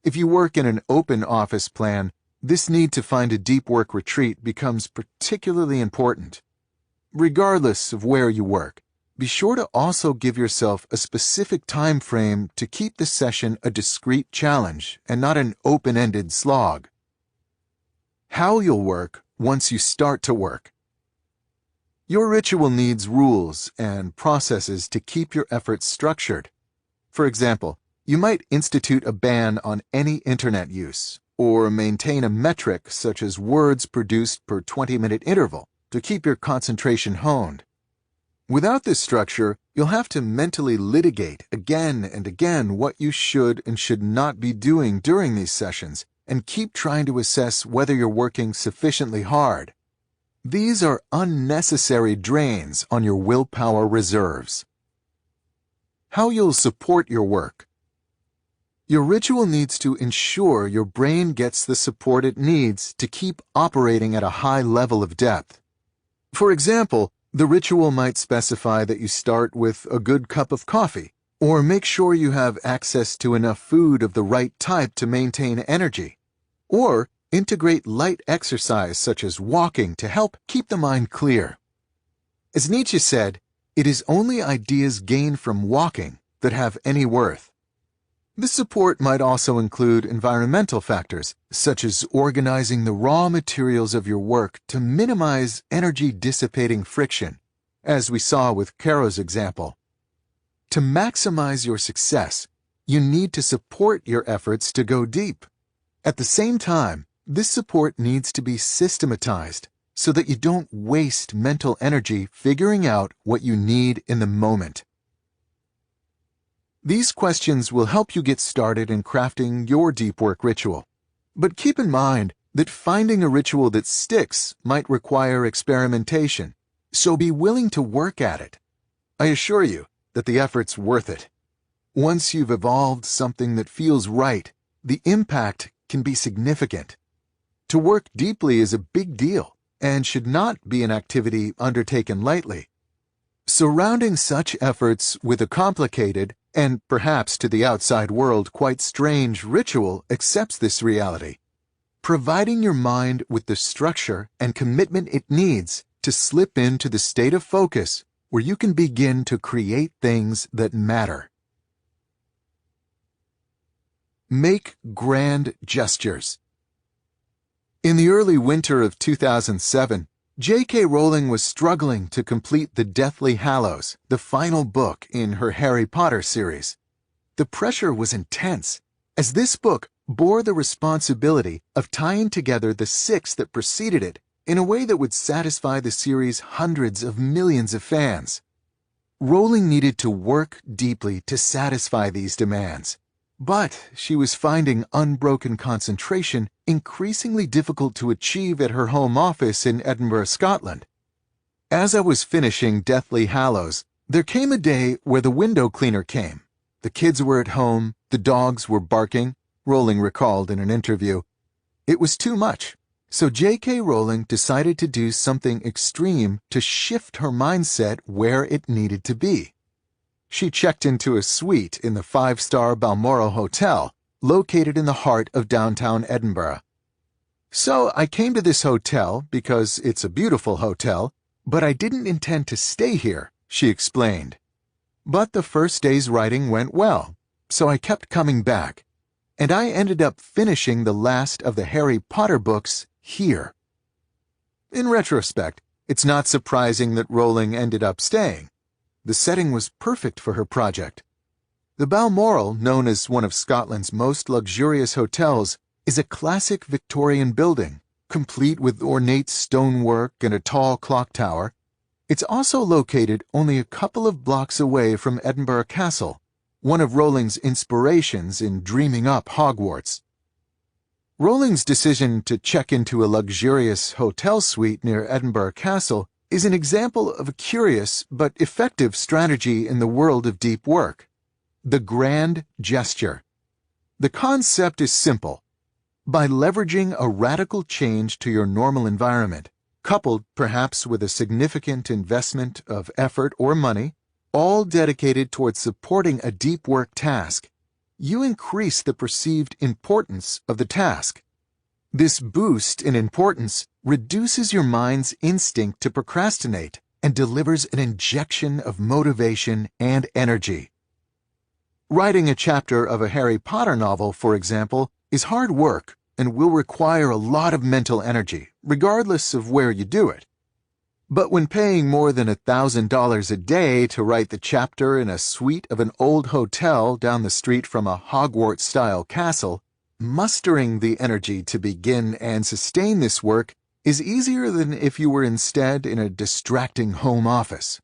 If you work in an open office plan, this need to find a deep work retreat becomes particularly important. Regardless of where you work, be sure to also give yourself a specific time frame to keep the session a discrete challenge and not an open-ended slog. How you'll work once you start to work. Your ritual needs rules and processes to keep your efforts structured. For example, you might institute a ban on any internet use, or maintain a metric such as words produced per 20-minute interval to keep your concentration honed. Without this structure, you'll have to mentally litigate again and again what you should and should not be doing during these sessions, and keep trying to assess whether you're working sufficiently hard. These are unnecessary drains on your willpower reserves. How you'll support your work. Your ritual needs to ensure your brain gets the support it needs to keep operating at a high level of depth. For example, the ritual might specify that you start with a good cup of coffee, or make sure you have access to enough food of the right type to maintain energy. Or Integrate light exercise such as walking to help keep the mind clear. As Nietzsche said, it is only ideas gained from walking that have any worth. This support might also include environmental factors, such as organizing the raw materials of your work to minimize energy-dissipating friction, as we saw with Caro's example. To maximize your success, you need to support your efforts to go deep. At the same time, this support needs to be systematized so that you don't waste mental energy figuring out what you need in the moment. These questions will help you get started in crafting your deep work ritual. But keep in mind that finding a ritual that sticks might require experimentation, so be willing to work at it. I assure you that the effort's worth it. Once you've evolved something that feels right, the impact can be significant. To work deeply is a big deal and should not be an activity undertaken lightly. Surrounding such efforts with a complicated, and perhaps to the outside world quite strange ritual accepts this reality, providing your mind with the structure and commitment it needs to slip into the state of focus where you can begin to create things that matter. Make grand gestures. In the early winter of 2007, J.K. Rowling was struggling to complete The Deathly Hallows, the final book in her Harry Potter series. The pressure was intense, as this book bore the responsibility of tying together the 6 that preceded it in a way that would satisfy the series' hundreds of millions of fans. Rowling needed to work deeply to satisfy these demands, but she was finding unbroken concentration increasingly difficult to achieve at her home office in Edinburgh, Scotland. As I was finishing Deathly Hallows, there came a day where the window cleaner came. The kids were at home, the dogs were barking, Rowling recalled in an interview. It was too much, so J.K. Rowling decided to do something extreme to shift her mindset where it needed to be. She checked into a suite in the 5-star Balmoral Hotel, located in the heart of downtown Edinburgh. So I came to this hotel because it's a beautiful hotel, but I didn't intend to stay here, she explained. But the first day's writing went well, so I kept coming back, and I ended up finishing the last of the Harry Potter books here. In retrospect, it's not surprising that Rowling ended up staying. The setting was perfect for her project. The Balmoral, known as one of Scotland's most luxurious hotels, is a classic Victorian building, complete with ornate stonework and a tall clock tower. It's also located only a couple of blocks away from Edinburgh Castle, one of Rowling's inspirations in dreaming up Hogwarts. Rowling's decision to check into a luxurious hotel suite near Edinburgh Castle is an example of a curious but effective strategy in the world of deep work. The grand gesture. The concept is simple. By leveraging a radical change to your normal environment, coupled perhaps with a significant investment of effort or money, all dedicated towards supporting a deep work task, you increase the perceived importance of the task. This boost in importance reduces your mind's instinct to procrastinate and delivers an injection of motivation and energy. Writing a chapter of a Harry Potter novel, for example, is hard work and will require a lot of mental energy, regardless of where you do it. But when paying more than $1,000 a day to write the chapter in a suite of an old hotel down the street from a Hogwarts-style castle, mustering the energy to begin and sustain this work is easier than if you were instead in a distracting home office.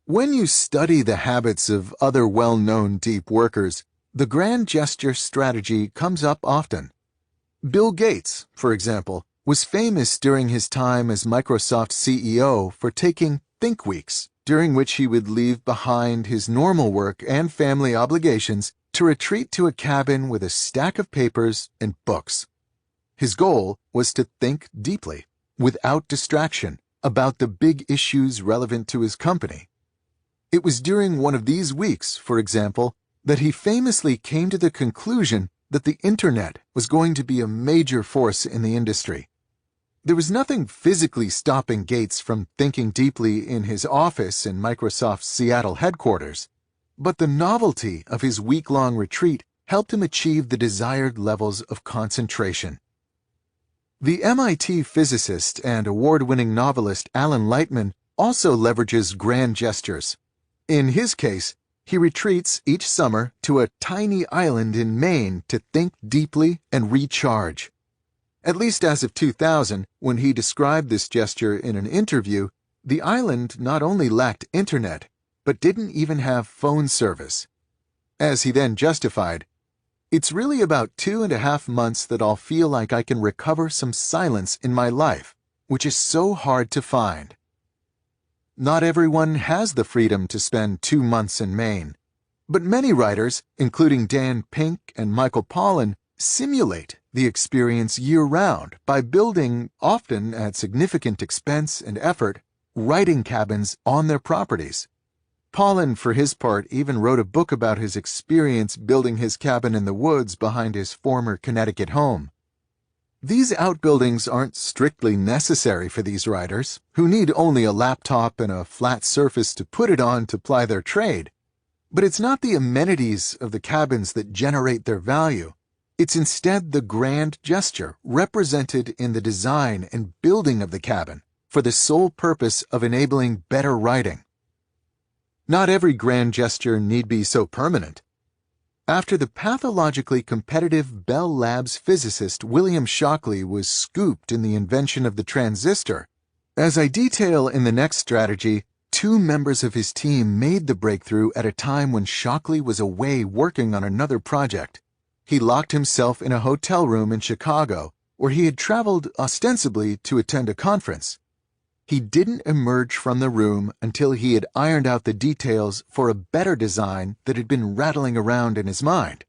When you study the habits of other well-known deep workers, the grand gesture strategy comes up often. Bill Gates, for example, was famous during his time as Microsoft CEO for taking think weeks, during which he would leave behind his normal work and family obligations to retreat to a cabin with a stack of papers and books. His goal was to think deeply, without distraction, about the big issues relevant to his company. It was during one of these weeks, for example, that he famously came to the conclusion that the internet was going to be a major force in the industry. There was nothing physically stopping Gates from thinking deeply in his office in Microsoft's Seattle headquarters, but the novelty of his week-long retreat helped him achieve the desired levels of concentration. The MIT physicist and award-winning novelist Alan Lightman also leverages grand gestures. In his case, he retreats each summer to a tiny island in Maine to think deeply and recharge. At least as of 2000, when he described this gesture in an interview, the island not only lacked internet, but didn't even have phone service. As he then justified, "It's really about 2.5 months that I'll feel like I can recover some silence in my life, which is so hard to find." Not everyone has the freedom to spend 2 months in Maine, but many writers, including Dan Pink and Michael Pollan, simulate the experience year-round by building, often at significant expense and effort, writing cabins on their properties. Pollan, for his part, even wrote a book about his experience building his cabin in the woods behind his former Connecticut home. These outbuildings aren't strictly necessary for these writers, who need only a laptop and a flat surface to put it on to ply their trade. But it's not the amenities of the cabins that generate their value. It's instead the grand gesture represented in the design and building of the cabin for the sole purpose of enabling better writing. Not every grand gesture need be so permanent. After the pathologically competitive Bell Labs physicist William Shockley was scooped in the invention of the transistor, as I detail in the next strategy, 2 members of his team made the breakthrough at a time when Shockley was away working on another project. He locked himself in a hotel room in Chicago, where he had traveled ostensibly to attend a conference. He didn't emerge from the room until he had ironed out the details for a better design that had been rattling around in his mind.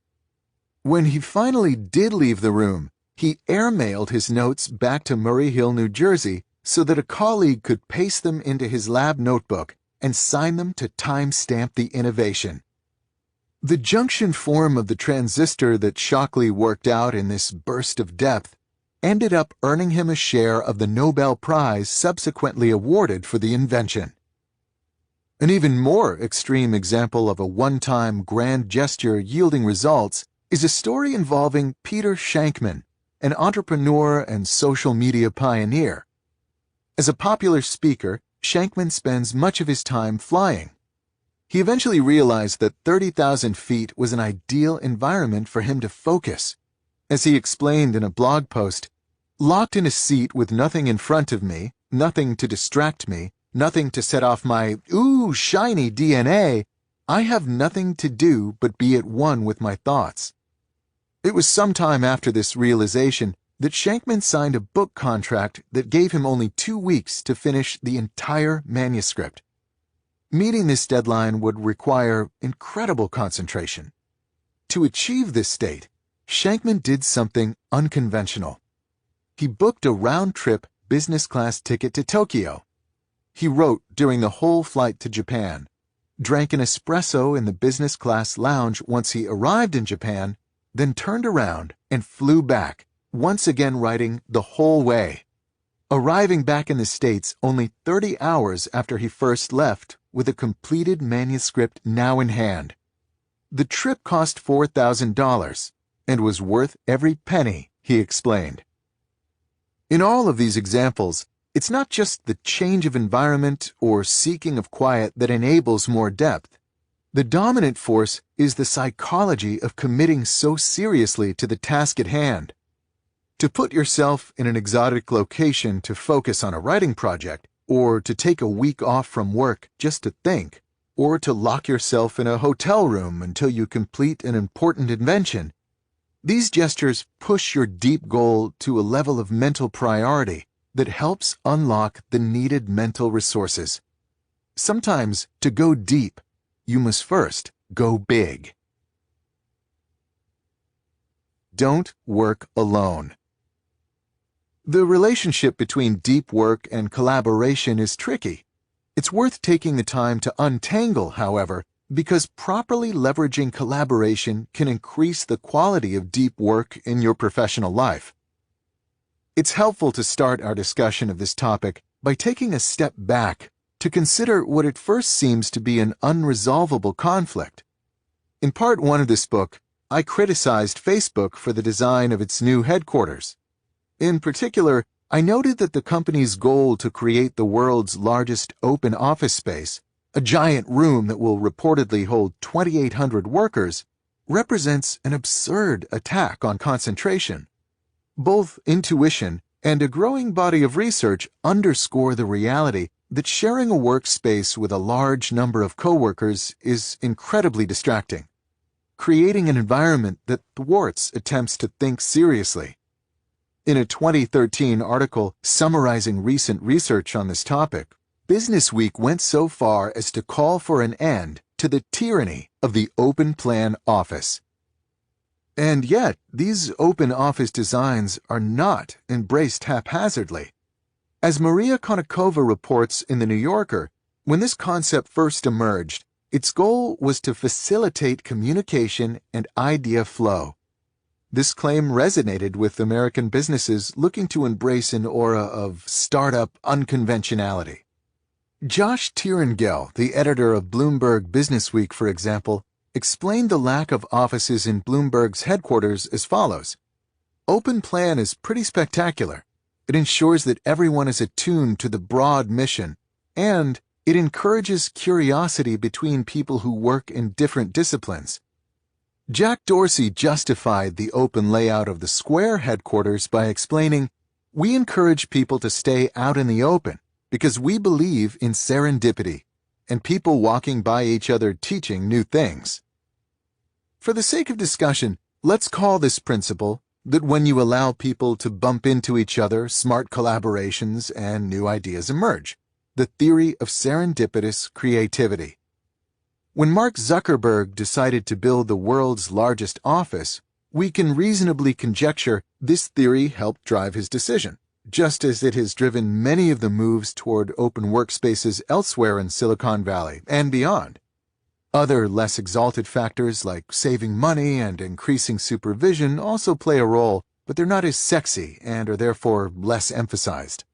When he finally did leave the room, he airmailed his notes back to Murray Hill, New Jersey, so that a colleague could paste them into his lab notebook and sign them to time-stamp the innovation. The junction form of the transistor that Shockley worked out in this burst of depth ended up earning him a share of the Nobel Prize subsequently awarded for the invention. An even more extreme example of a one-time grand gesture yielding results is a story involving Peter Shankman, an entrepreneur and social media pioneer. As a popular speaker, Shankman spends much of his time flying. He eventually realized that 30,000 feet was an ideal environment for him to focus. As he explained in a blog post, "Locked in a seat with nothing in front of me, nothing to distract me, nothing to set off my, ooh, shiny DNA, I have nothing to do but be at one with my thoughts." It was sometime after this realization that Shankman signed a book contract that gave him only 2 weeks to finish the entire manuscript. Meeting this deadline would require incredible concentration. To achieve this state, Shankman did something unconventional. He booked a round-trip business-class ticket to Tokyo. He wrote during the whole flight to Japan, drank an espresso in the business-class lounge once he arrived in Japan, then turned around and flew back, once again writing the whole way, arriving back in the States only 30 hours after he first left with a completed manuscript now in hand. The trip cost $4,000 and was worth every penny, he explained. In all of these examples, it's not just the change of environment or seeking of quiet that enables more depth. The dominant force is the psychology of committing so seriously to the task at hand. To put yourself in an exotic location to focus on a writing project, or to take a week off from work just to think, or to lock yourself in a hotel room until you complete an important invention. These gestures push your deep goal to a level of mental priority that helps unlock the needed mental resources. Sometimes, to go deep, you must first go big. Don't work alone. The relationship between deep work and collaboration is tricky. It's worth taking the time to untangle, however, because properly leveraging collaboration can increase the quality of deep work in your professional life. It's helpful to start our discussion of this topic by taking a step back to consider what at first seems to be an unresolvable conflict. In part 1 of this book, I criticized Facebook for the design of its new headquarters. In particular, I noted that the company's goal to create the world's largest open office space, a giant room that will reportedly hold 2,800 workers, represents an absurd attack on concentration. Both intuition and a growing body of research underscore the reality that sharing a workspace with a large number of coworkers is incredibly distracting, creating an environment that thwarts attempts to think seriously. In a 2013 article summarizing recent research on this topic, Businessweek went so far as to call for an end to the tyranny of the open plan office. And yet, these open office designs are not embraced haphazardly. As Maria Konnikova reports in The New Yorker, when this concept first emerged, its goal was to facilitate communication and idea flow. This claim resonated with American businesses looking to embrace an aura of startup unconventionality. Josh Tiringel, the editor of Bloomberg Businessweek, for example, explained the lack of offices in Bloomberg's headquarters as follows. Open plan is pretty spectacular. It ensures that everyone is attuned to the broad mission, and it encourages curiosity between people who work in different disciplines. Jack Dorsey justified the open layout of the Square headquarters by explaining, "We encourage people to stay out in the open because we believe in serendipity and people walking by each other teaching new things." For the sake of discussion, let's call this principle that when you allow people to bump into each other, smart collaborations and new ideas emerge. The theory of serendipitous creativity. When Mark Zuckerberg decided to build the world's largest office, we can reasonably conjecture this theory helped drive his decision, just as it has driven many of the moves toward open workspaces elsewhere in Silicon Valley and beyond. Other less exalted factors like saving money and increasing supervision also play a role, but they're not as sexy and are therefore less emphasized.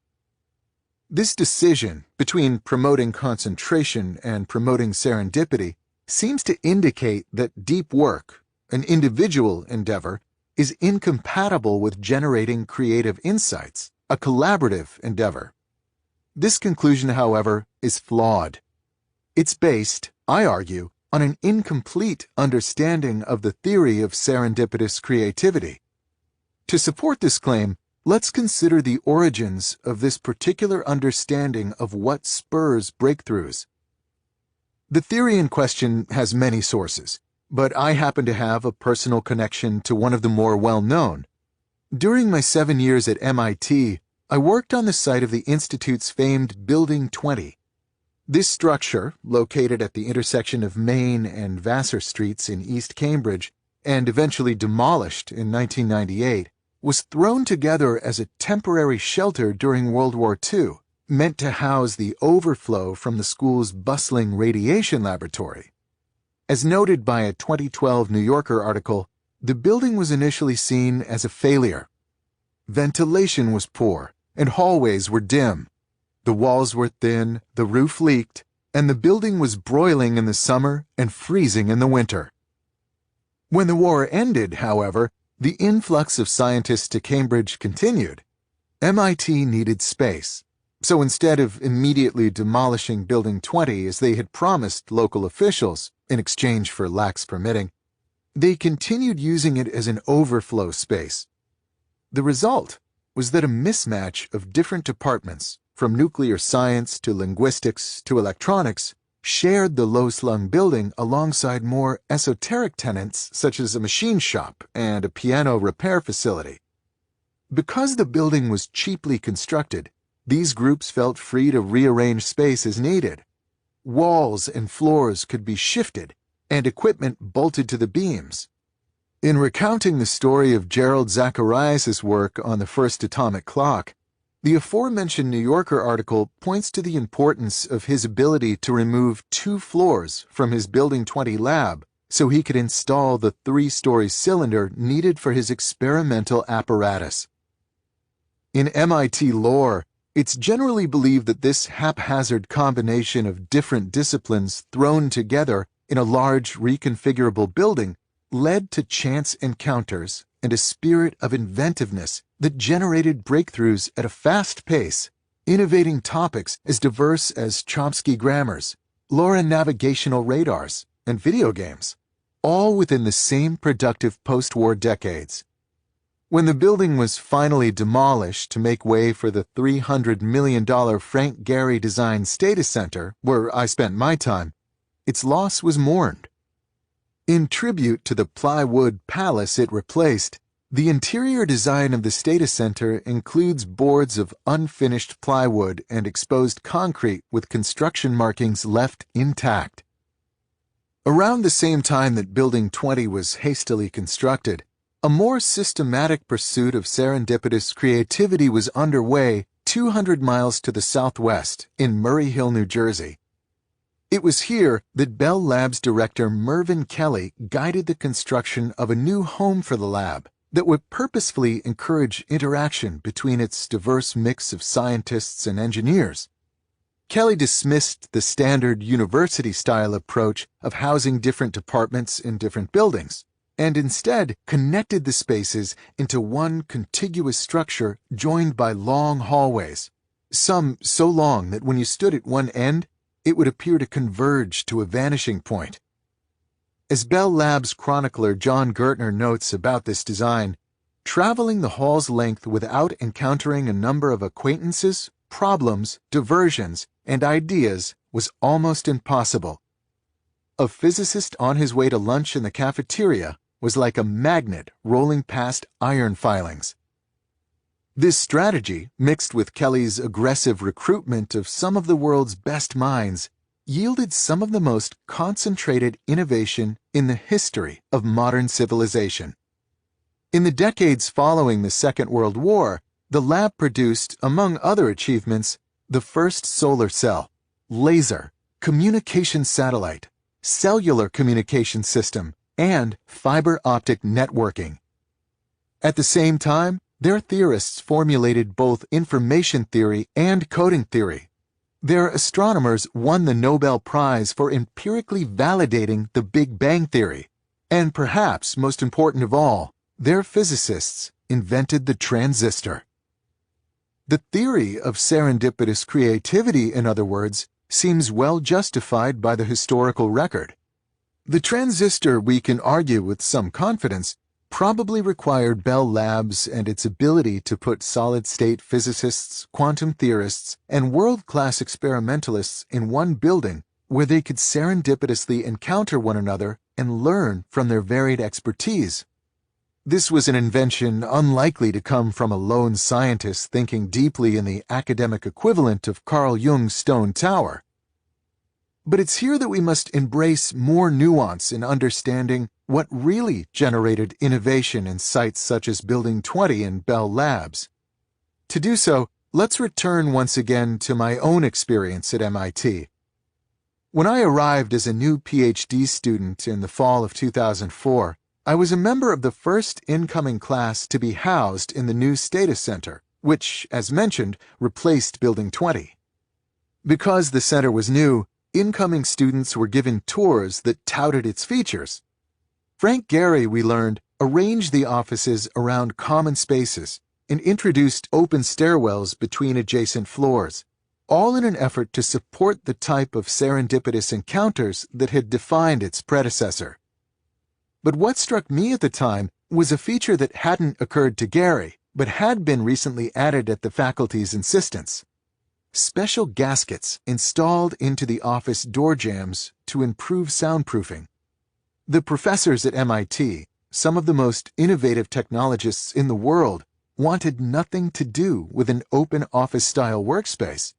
This decision between promoting concentration and promoting serendipity seems to indicate that deep work, an individual endeavor, is incompatible with generating creative insights, a collaborative endeavor. This conclusion, however, is flawed. It's based, I argue, on an incomplete understanding of the theory of serendipitous creativity. To support this claim, let's consider the origins of this particular understanding of what spurs breakthroughs. The theory in question has many sources, but I happen to have a personal connection to one of the more well-known. During my 7 years at MIT, I worked on the site of the Institute's famed Building 20. This structure, located at the intersection of Main and Vassar Streets in East Cambridge, and eventually demolished in 1998, was thrown together as a temporary shelter during World War II, meant to house the overflow from the school's bustling radiation laboratory. As noted by a 2012 New Yorker article, the building was initially seen as a failure. Ventilation was poor, and hallways were dim. The walls were thin, the roof leaked, and the building was broiling in the summer and freezing in the winter. When the war ended, however, the influx of scientists to Cambridge continued. MIT needed space, so instead of immediately demolishing Building 20 as they had promised local officials in exchange for lax permitting, they continued using it as an overflow space. The result was that a mismatch of different departments, from nuclear science to linguistics to electronics, shared the low-slung building alongside more esoteric tenants such as a machine shop and a piano repair facility. Because the building was cheaply constructed, these groups felt free to rearrange space as needed. Walls and floors could be shifted, and equipment bolted to the beams. In recounting the story of Gerald Zacharias' work on the first atomic clock, The aforementioned New Yorker article points to the importance of his ability to remove 2 floors from his Building 20 lab so he could install the 3-story cylinder needed for his experimental apparatus. In MIT lore, it's generally believed that this haphazard combination of different disciplines thrown together in a large reconfigurable building led to chance encounters and a spirit of inventiveness that generated breakthroughs at a fast pace, innovating topics as diverse as Chomsky grammars, LoRa navigational radars, and video games, all within the same productive post-war decades. When the building was finally demolished to make way for the $300 million Frank Gehry-designed Stata Center, where I spent my time, its loss was mourned. In tribute to the plywood palace it replaced, the interior design of the Stata Center includes boards of unfinished plywood and exposed concrete with construction markings left intact. Around the same time that Building 20 was hastily constructed, a more systematic pursuit of serendipitous creativity was underway 200 miles to the southwest in Murray Hill, New Jersey. It was here that Bell Labs director Mervyn Kelly guided the construction of a new home for the lab that would purposefully encourage interaction between its diverse mix of scientists and engineers. Kelly dismissed the standard university-style approach of housing different departments in different buildings, and instead connected the spaces into one contiguous structure joined by long hallways, some so long that when you stood at one end, it would appear to converge to a vanishing point. As Bell Labs chronicler John Gertner notes about this design, traveling the hall's length without encountering a number of acquaintances, problems, diversions, and ideas was almost impossible. A physicist on his way to lunch in the cafeteria was like a magnet rolling past iron filings. This strategy, mixed with Kelly's aggressive recruitment of some of the world's best minds, yielded some of the most concentrated innovation in the history of modern civilization. In the decades following the Second World War, the lab produced, among other achievements, the first solar cell, laser, communication satellite, cellular communication system, and fiber optic networking. At the same time, their theorists formulated both information theory and coding theory. Their astronomers won the Nobel Prize for empirically validating the Big Bang Theory. And perhaps most important of all, their physicists invented the transistor. The theory of serendipitous creativity, in other words, seems well justified by the historical record. The transistor, we can argue with some confidence, probably required Bell Labs and its ability to put solid-state physicists, quantum theorists, and world-class experimentalists in one building where they could serendipitously encounter one another and learn from their varied expertise. This was an invention unlikely to come from a lone scientist thinking deeply in the academic equivalent of Carl Jung's Stone Tower. But it's here that we must embrace more nuance in understanding what really generated innovation in sites such as Building 20 and Bell Labs. To do so, let's return once again to my own experience at MIT. When I arrived as a new PhD student in the fall of 2004, I was a member of the first incoming class to be housed in the new Stata Center, which, as mentioned, replaced Building 20. Because the center was new, incoming students were given tours that touted its features. Frank Gehry, we learned, arranged the offices around common spaces and introduced open stairwells between adjacent floors, all in an effort to support the type of serendipitous encounters that had defined its predecessor. But what struck me at the time was a feature that hadn't occurred to Gehry, but had been recently added at the faculty's insistence: special gaskets installed into the office door jambs to improve soundproofing. The professors at MIT, some of the most innovative technologists in the world, wanted nothing to do with an open office-style workspace.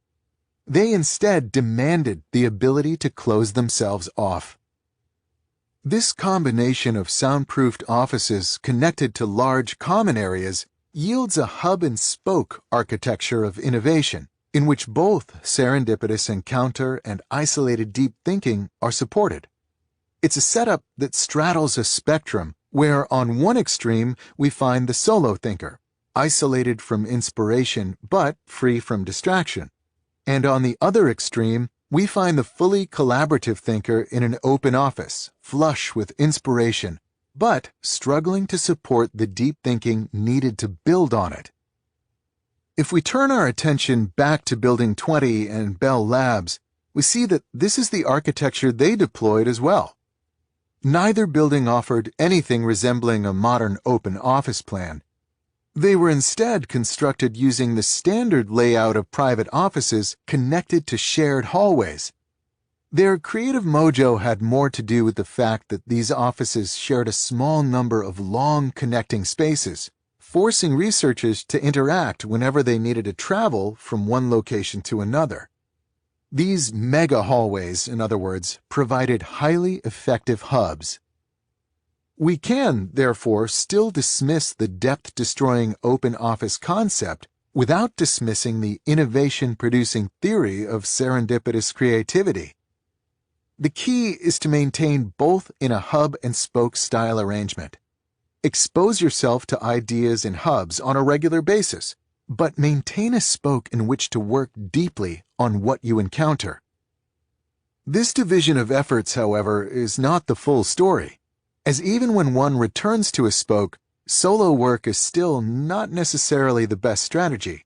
They instead demanded the ability to close themselves off. This combination of soundproofed offices connected to large common areas yields a hub-and-spoke architecture of innovation, in which both serendipitous encounter and isolated deep thinking are supported. It's a setup that straddles a spectrum where on one extreme we find the solo thinker, isolated from inspiration but free from distraction. And on the other extreme, we find the fully collaborative thinker in an open office, flush with inspiration, but struggling to support the deep thinking needed to build on it. If we turn our attention back to Building 20 and Bell Labs, we see that this is the architecture they deployed as well. Neither building offered anything resembling a modern open office plan. They were instead constructed using the standard layout of private offices connected to shared hallways. Their creative mojo had more to do with the fact that these offices shared a small number of long connecting spaces, forcing researchers to interact whenever they needed to travel from one location to another. These mega hallways, in other words, provided highly effective hubs. We can, therefore, still dismiss the depth-destroying open office concept without dismissing the innovation-producing theory of serendipitous creativity. The key is to maintain both in a hub-and-spoke style arrangement. Expose yourself to ideas in hubs on a regular basis, but maintain a spoke in which to work deeply on what you encounter. This division of efforts, however, is not the full story, as even when one returns to a spoke, solo work is still not necessarily the best strategy.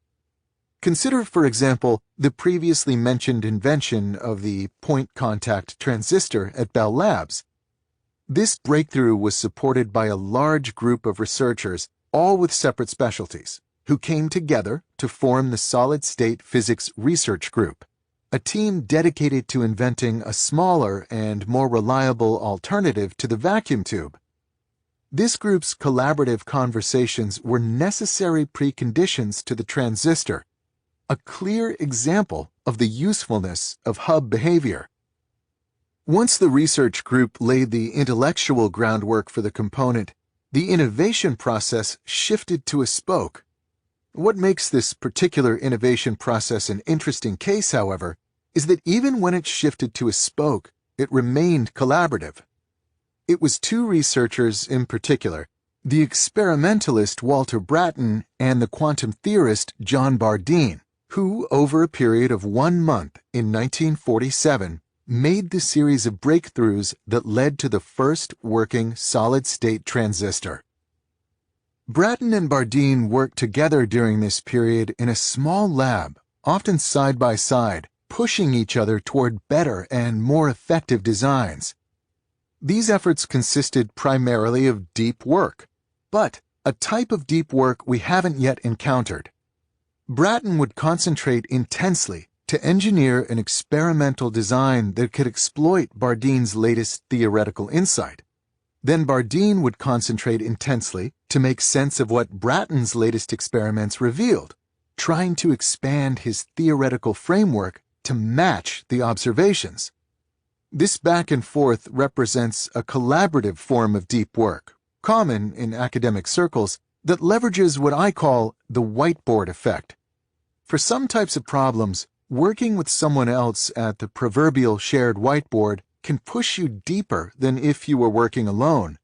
Consider, for example, the previously mentioned invention of the point contact transistor at Bell Labs. This breakthrough was supported by a large group of researchers, all with separate specialties, who came together to form the Solid-State Physics Research Group, a team dedicated to inventing a smaller and more reliable alternative to the vacuum tube. This group's collaborative conversations were necessary preconditions to the transistor, a clear example of the usefulness of hub behavior. Once the research group laid the intellectual groundwork for the component, the innovation process shifted to a spoke. What makes this particular innovation process an interesting case, however, is that even when it shifted to a spoke, it remained collaborative. It was two researchers in particular, the experimentalist Walter Brattain and the quantum theorist John Bardeen, who, over a period of 1 month in 1947, made the series of breakthroughs that led to the first working solid-state transistor. Brattain and Bardeen worked together during this period in a small lab, often side by side, pushing each other toward better and more effective designs. These efforts consisted primarily of deep work, but a type of deep work we haven't yet encountered. Brattain would concentrate intensely to engineer an experimental design that could exploit Bardeen's latest theoretical insight. Then Bardeen would concentrate intensely to make sense of what Bratton's latest experiments revealed, trying to expand his theoretical framework to match the observations. This back and forth represents a collaborative form of deep work, common in academic circles, that leverages what I call the whiteboard effect. For some types of problems, working with someone else at the proverbial shared whiteboard can push you deeper than if you were working alone.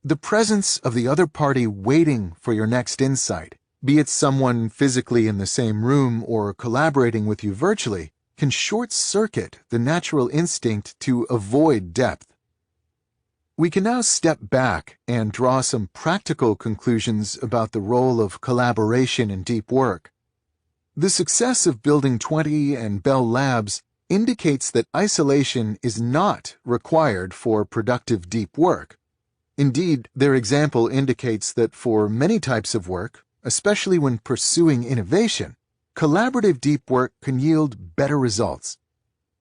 The presence of the other party waiting for your next insight, be it someone physically in the same room or collaborating with you virtually, can short-circuit the natural instinct to avoid depth. We can now step back and draw some practical conclusions about the role of collaboration in deep work. The success of Building 20 and Bell Labs indicates that isolation is not required for productive deep work. Indeed, their example indicates that for many types of work, especially when pursuing innovation, collaborative deep work can yield better results.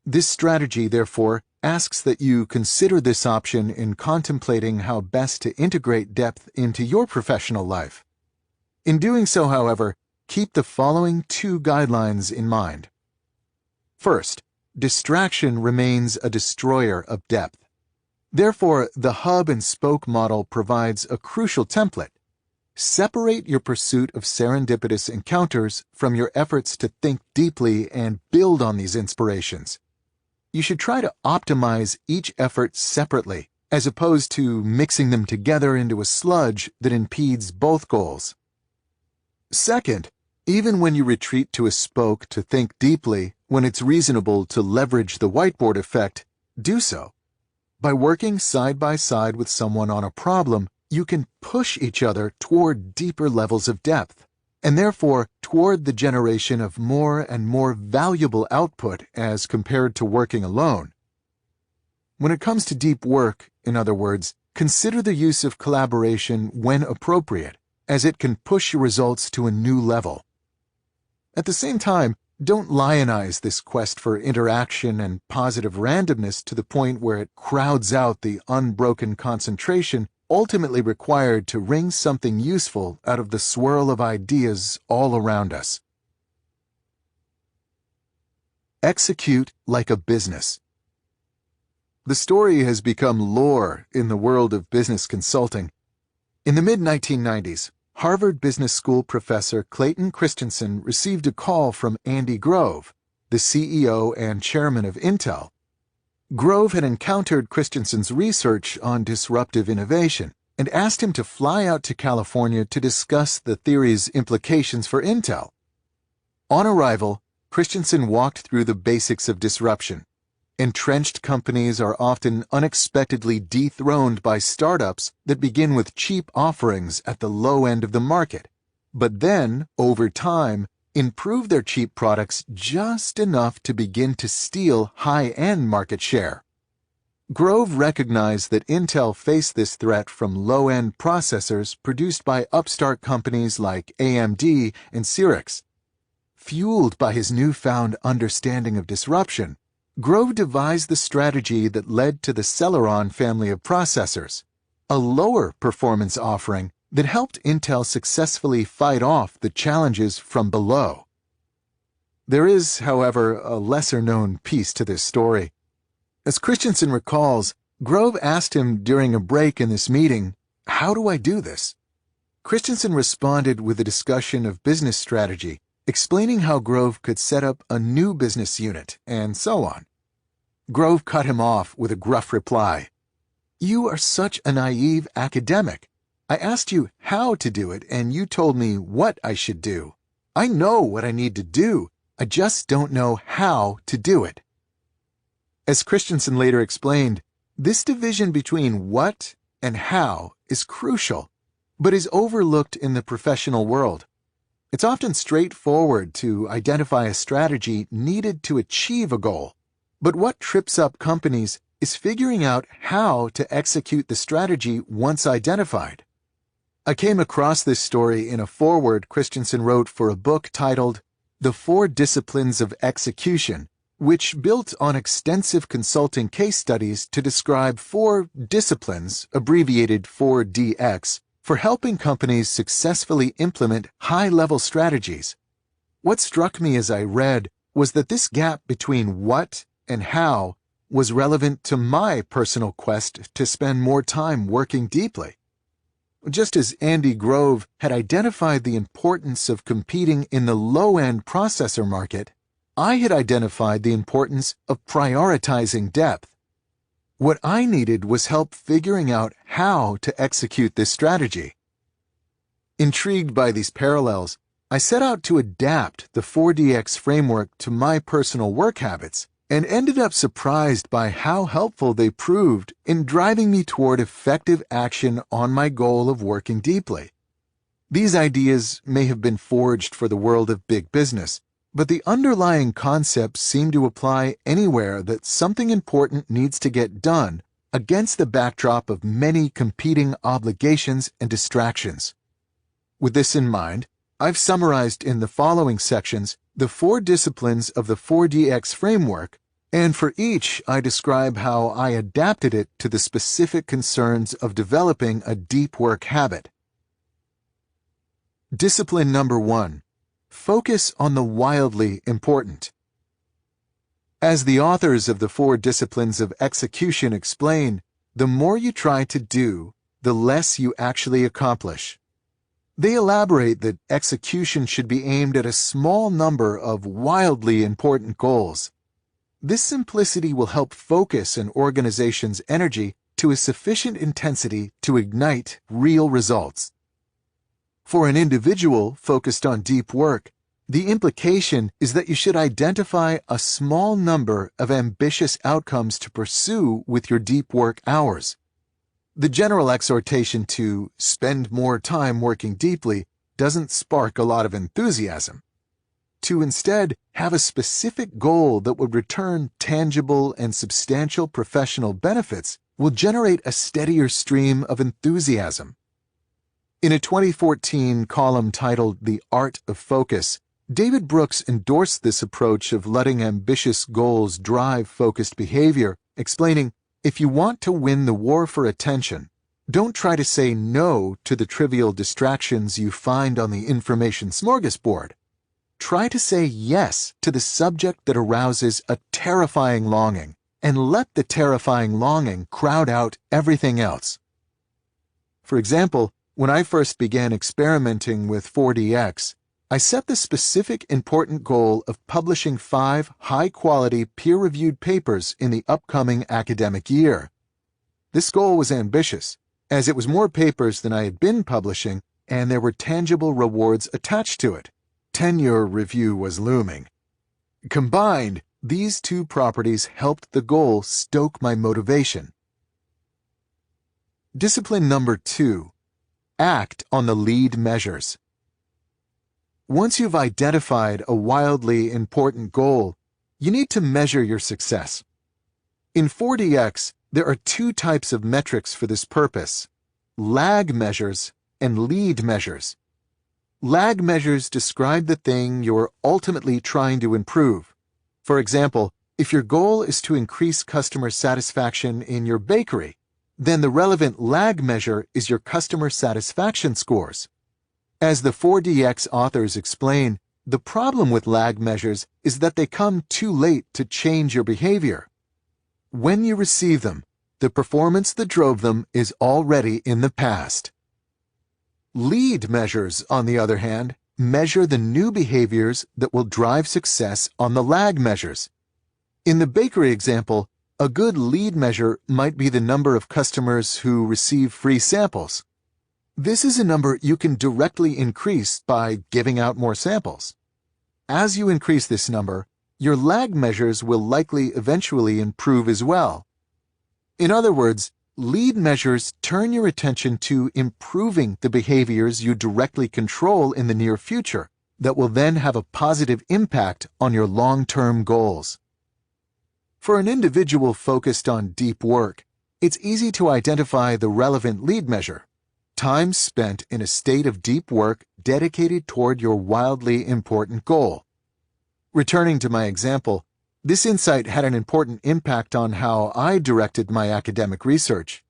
This strategy, therefore, asks that you consider this option in contemplating how best to integrate depth into your professional life. In doing so, however, keep the following 2 guidelines in mind. First, distraction remains a destroyer of depth. Therefore, the hub and spoke model provides a crucial template. separate your pursuit of serendipitous encounters from your efforts to think deeply and build on these inspirations. You should try to optimize each effort separately, as opposed to mixing them together into a sludge that impedes both goals. Second, even when you retreat to a spoke to think deeply, when it's reasonable to leverage the whiteboard effect, do so. By working side by side with someone on a problem, you can push each other toward deeper levels of depth, and therefore toward the generation of more and more valuable output as compared to working alone. When it comes to deep work, in other words, consider the use of collaboration when appropriate, as it can push your results to a new level. At the same time, don't lionize this quest for interaction and positive randomness to the point where it crowds out the unbroken concentration ultimately required to wring something useful out of the swirl of ideas all around us. Execute like a business. The story has become lore in the world of business consulting. In the mid-1990s, Harvard Business School professor Clayton Christensen received a call from Andy Grove, the CEO and chairman of Intel. Grove had encountered Christensen's research on disruptive innovation and asked him to fly out to California to discuss the theory's implications for Intel. On arrival, Christensen walked through the basics of disruption. Entrenched companies are often unexpectedly dethroned by startups that begin with cheap offerings at the low end of the market, but then, over time, improve their cheap products just enough to begin to steal high-end market share. Grove recognized that Intel faced this threat from low-end processors produced by upstart companies like AMD and Xerox. Fueled by his newfound understanding of disruption, Grove devised the strategy that led to the Celeron family of processors, a lower performance offering that helped Intel successfully fight off the challenges from below. There is, however, a lesser-known piece to this story. As Christensen recalls, Grove asked him during a break in this meeting, "How do I do this?" Christensen responded with a discussion of business strategy, explaining how Grove could set up a new business unit, and so on. Grove cut him off with a gruff reply. "You are such a naive academic. I asked you how to do it, and you told me what I should do. I know what I need to do. I just don't know how to do it." As Christensen later explained, this division between what and how is crucial, but is overlooked in the professional world. It's often straightforward to identify a strategy needed to achieve a goal, but what trips up companies is figuring out how to execute the strategy once identified. I came across this story in a foreword Christensen wrote for a book titled The 4 Disciplines of Execution, which built on extensive consulting case studies to describe 4 disciplines, abbreviated 4DX, for helping companies successfully implement high-level strategies. What struck me as I read was that this gap between what and how was relevant to my personal quest to spend more time working deeply. Just as Andy Grove had identified the importance of competing in the low-end processor market, I had identified the importance of prioritizing depth. What I needed was help figuring out how to execute this strategy. Intrigued by these parallels, I set out to adapt the 4DX framework to my personal work habits and ended up surprised by how helpful they proved in driving me toward effective action on my goal of working deeply. These ideas may have been forged for the world of big business, but the underlying concepts seem to apply anywhere that something important needs to get done against the backdrop of many competing obligations and distractions. With this in mind, I've summarized in the following sections the 4 disciplines of the 4DX framework, and for each I describe how I adapted it to the specific concerns of developing a deep work habit. Discipline number 1. Focus on the wildly important. As the authors of the 4 disciplines of execution explain, the more you try to do, the less you actually accomplish. They elaborate that execution should be aimed at a small number of wildly important goals. This simplicity will help focus an organization's energy to a sufficient intensity to ignite real results. For an individual focused on deep work, the implication is that you should identify a small number of ambitious outcomes to pursue with your deep work hours. The general exhortation to spend more time working deeply doesn't spark a lot of enthusiasm. To instead have a specific goal that would return tangible and substantial professional benefits will generate a steadier stream of enthusiasm. In a 2014 column titled The Art of Focus, David Brooks endorsed this approach of letting ambitious goals drive focused behavior, explaining, "If you want to win the war for attention, don't try to say no to the trivial distractions you find on the information smorgasbord. Try to say yes to the subject that arouses a terrifying longing, and let the terrifying longing crowd out everything else." For example, when I first began experimenting with 4DX, I set the specific important goal of publishing 5 high-quality peer-reviewed papers in the upcoming academic year. This goal was ambitious, as it was more papers than I had been publishing, and there were tangible rewards attached to it. Tenure review was looming. Combined, these two properties helped the goal stoke my motivation. Discipline number 2. Act on the lead measures. Once you've identified a wildly important goal, you need to measure your success. In 4DX, there are 2 types of metrics for this purpose: lag measures and lead measures. Lag measures describe the thing you're ultimately trying to improve. For example, if your goal is to increase customer satisfaction in your bakery, then the relevant lag measure is your customer satisfaction scores. As the 4DX authors explain, the problem with lag measures is that they come too late to change your behavior. When you receive them, the performance that drove them is already in the past. Lead measures, on the other hand, measure the new behaviors that will drive success on the lag measures. In the bakery example, a good lead measure might be the number of customers who receive free samples. This is a number you can directly increase by giving out more samples. As you increase this number, your lag measures will likely eventually improve as well. In other words, lead measures turn your attention to improving the behaviors you directly control in the near future that will then have a positive impact on your long-term goals. For an individual focused on deep work, it's easy to identify the relevant lead measure: time spent in a state of deep work dedicated toward your wildly important goal. Returning to my example, this insight had an important impact on how I directed my academic research.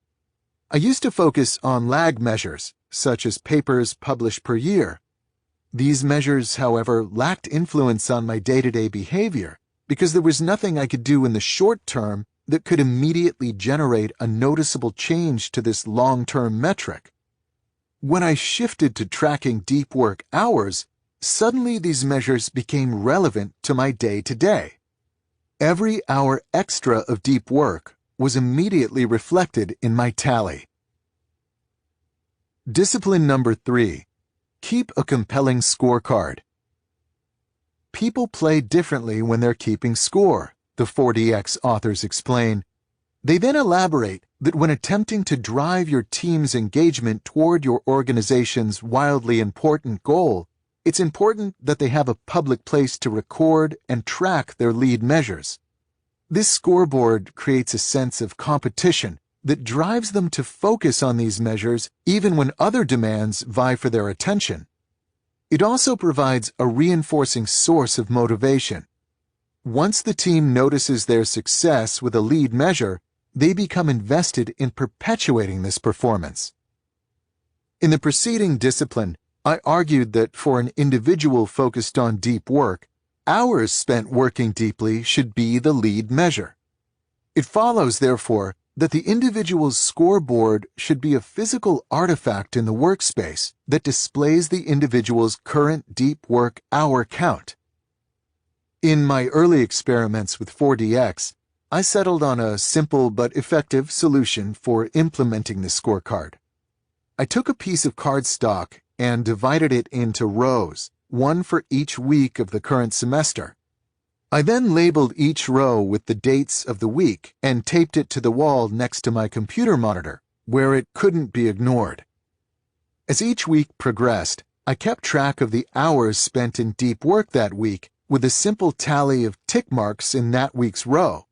I used to focus on lag measures, such as papers published per year. These measures, however, lacked influence on my day-to-day behavior because there was nothing I could do in the short term that could immediately generate a noticeable change to this long-term metric. When I shifted to tracking deep work hours, suddenly these measures became relevant to my day-to-day. Every hour extra of deep work was immediately reflected in my tally. Discipline number 3. Keep a compelling scorecard. People play differently when they're keeping score, the 4DX authors explain. They then elaborate that when attempting to drive your team's engagement toward your organization's wildly important goal, it's important that they have a public place to record and track their lead measures. This scoreboard creates a sense of competition that drives them to focus on these measures even when other demands vie for their attention. It also provides a reinforcing source of motivation. Once the team notices their success with a lead measure, they become invested in perpetuating this performance. In the preceding discipline, I argued that for an individual focused on deep work, hours spent working deeply should be the lead measure. It follows, therefore, that the individual's scoreboard should be a physical artifact in the workspace that displays the individual's current deep work hour count. In my early experiments with 4DX, I settled on a simple but effective solution for implementing the scorecard. I took a piece of cardstock and divided it into rows, one for each week of the current semester. I then labeled each row with the dates of the week and taped it to the wall next to my computer monitor, where it couldn't be ignored. As each week progressed, I kept track of the hours spent in deep work that week with a simple tally of tick marks in that week's row.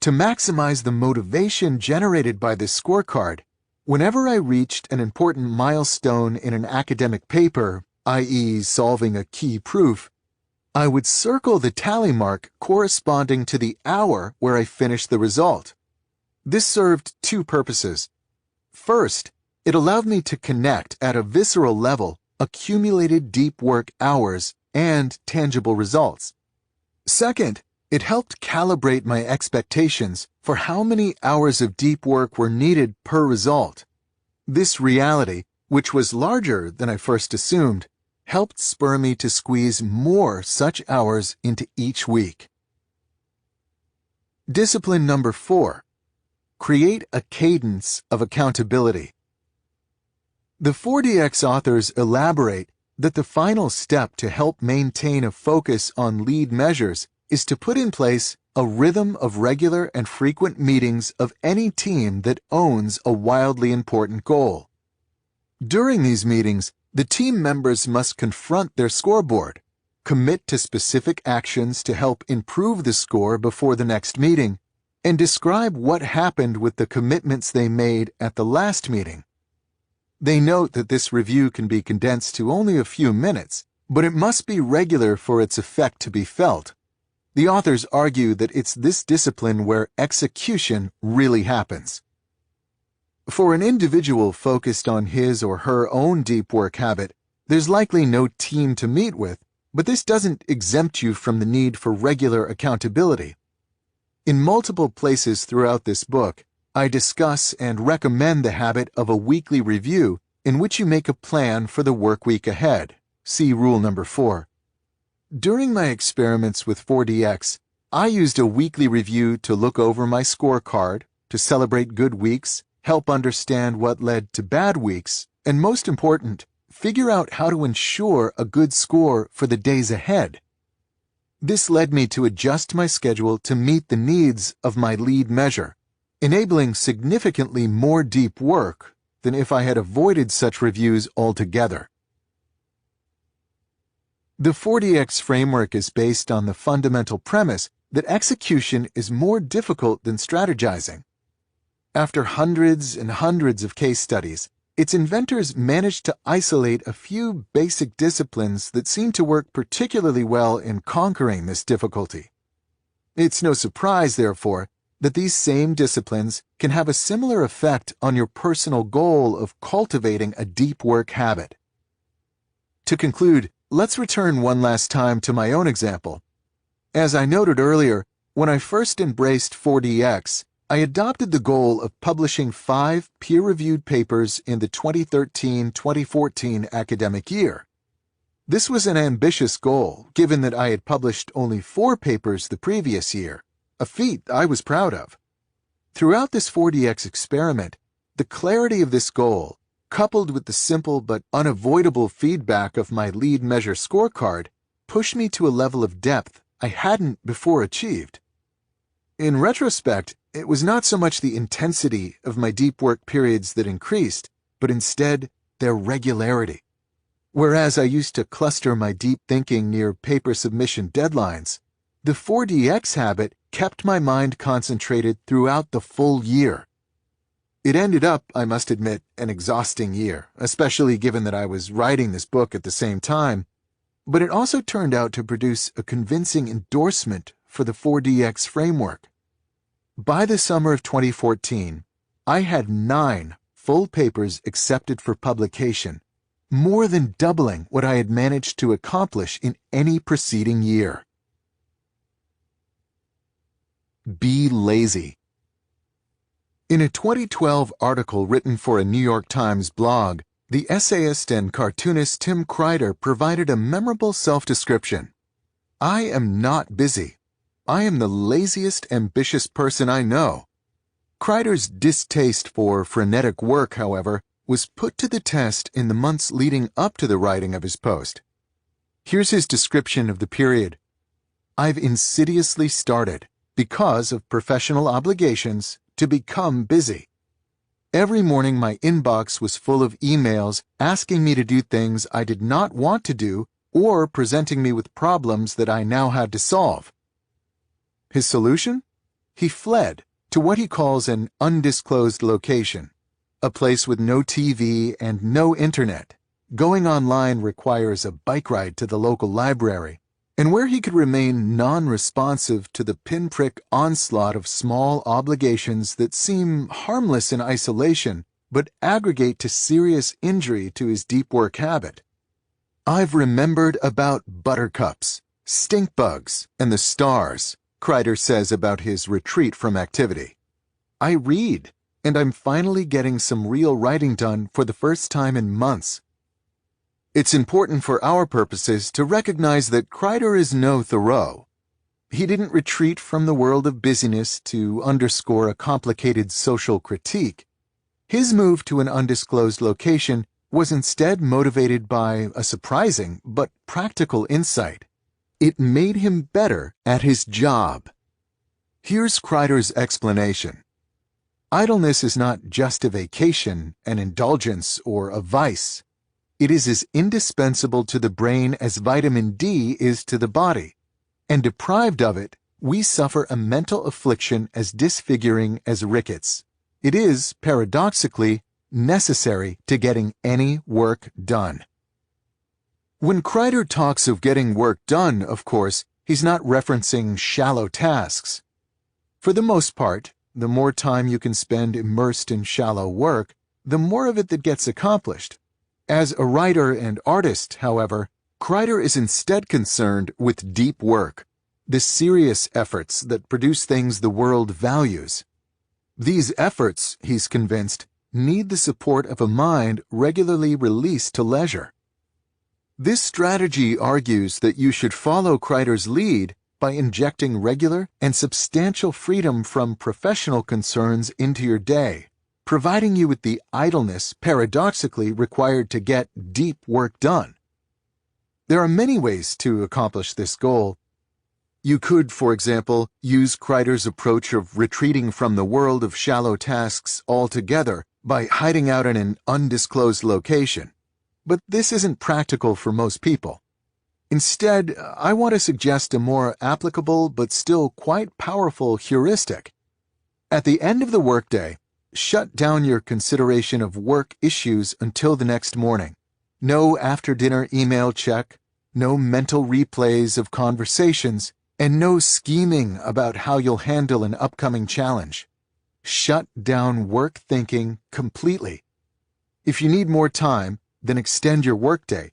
To maximize the motivation generated by this scorecard, whenever I reached an important milestone in an academic paper, i.e. solving a key proof, I would circle the tally mark corresponding to the hour where I finished the result. This served two purposes. First, it allowed me to connect at a visceral level accumulated deep work hours and tangible results. Second, it helped calibrate my expectations for how many hours of deep work were needed per result. This reality, which was larger than I first assumed, helped spur me to squeeze more such hours into each week. Discipline number 4. Create a cadence of accountability. The 4DX authors elaborate that the final step to help maintain a focus on lead measures is to put in place a rhythm of regular and frequent meetings of any team that owns a wildly important goal. During these meetings, the team members must confront their scoreboard, commit to specific actions to help improve the score before the next meeting, and describe what happened with the commitments they made at the last meeting. They note that this review can be condensed to only a few minutes, but it must be regular for its effect to be felt. The authors argue that it's this discipline where execution really happens. For an individual focused on his or her own deep work habit, there's likely no team to meet with, but this doesn't exempt you from the need for regular accountability. In multiple places throughout this book, I discuss and recommend the habit of a weekly review in which you make a plan for the work week ahead. See rule number 4. During my experiments with 4DX, I used a weekly review to look over my scorecard, to celebrate good weeks, help understand what led to bad weeks, and most important, figure out how to ensure a good score for the days ahead. This led me to adjust my schedule to meet the needs of my lead measure, enabling significantly more deep work than if I had avoided such reviews altogether. The 4DX framework is based on the fundamental premise that execution is more difficult than strategizing. After hundreds and hundreds of case studies, its inventors managed to isolate a few basic disciplines that seem to work particularly well in conquering this difficulty. It's no surprise, therefore, that these same disciplines can have a similar effect on your personal goal of cultivating a deep work habit. To conclude, let's return one last time to my own example. As I noted earlier, when I first embraced 4DX, I adopted the goal of publishing 5 peer-reviewed papers in the 2013-2014 academic year. This was an ambitious goal, given that I had published only 4 papers the previous year, a feat I was proud of. Throughout this 4DX experiment, the clarity of this goal, coupled with the simple but unavoidable feedback of my lead measure scorecard, pushed me to a level of depth I hadn't before achieved. In retrospect, it was not so much the intensity of my deep work periods that increased, but instead their regularity. Whereas I used to cluster my deep thinking near paper submission deadlines, the 4DX habit kept my mind concentrated throughout the full year. It ended up, I must admit, an exhausting year, especially given that I was writing this book at the same time, but it also turned out to produce a convincing endorsement for the 4DX framework. By the summer of 2014, I had 9 full papers accepted for publication, more than doubling what I had managed to accomplish in any preceding year. Be lazy. In a 2012 article written for a New York Times blog, the essayist and cartoonist Tim Kreider provided a memorable self-description. "I am not busy. I am the laziest ambitious person I know." Kreider's distaste for frenetic work, however, was put to the test in the months leading up to the writing of his post. Here's his description of the period. "I've insidiously started, because of professional obligations, to become busy. Every morning my inbox was full of emails asking me to do things I did not want to do or presenting me with problems that I now had to solve." His solution? He fled to what he calls an undisclosed location, a place with no TV and no internet. Going online requires a bike ride to the local library, and where he could remain non-responsive to the pinprick onslaught of small obligations that seem harmless in isolation but aggregate to serious injury to his deep work habit. "I've remembered about buttercups, stink bugs, and the stars," Kreider says about his retreat from activity. "I read, and I'm finally getting some real writing done for the first time in months." It's important for our purposes to recognize that Kreider is no Thoreau. He didn't retreat from the world of busyness to underscore a complicated social critique. His move to an undisclosed location was instead motivated by a surprising but practical insight. It made him better at his job. Here's Kreider's explanation. "Idleness is not just a vacation, an indulgence, or a vice. It is as indispensable to the brain as vitamin D is to the body, and deprived of it, we suffer a mental affliction as disfiguring as rickets. It is, paradoxically, necessary to getting any work done." When Kreider talks of getting work done, of course, he's not referencing shallow tasks. For the most part, the more time you can spend immersed in shallow work, the more of it that gets accomplished. As a writer and artist, however, Kreider is instead concerned with deep work, the serious efforts that produce things the world values. These efforts, he's convinced, need the support of a mind regularly released to leisure. This strategy argues that you should follow Kreider's lead by injecting regular and substantial freedom from professional concerns into your day, providing you with the idleness paradoxically required to get deep work done. There are many ways to accomplish this goal. You could, for example, use Kreider's approach of retreating from the world of shallow tasks altogether by hiding out in an undisclosed location. But this isn't practical for most people. Instead, I want to suggest a more applicable but still quite powerful heuristic. At the end of the workday, shut down your consideration of work issues until the next morning. No after-dinner email check, no mental replays of conversations, and no scheming about how you'll handle an upcoming challenge. Shut down work thinking completely. If you need more time, then extend your workday.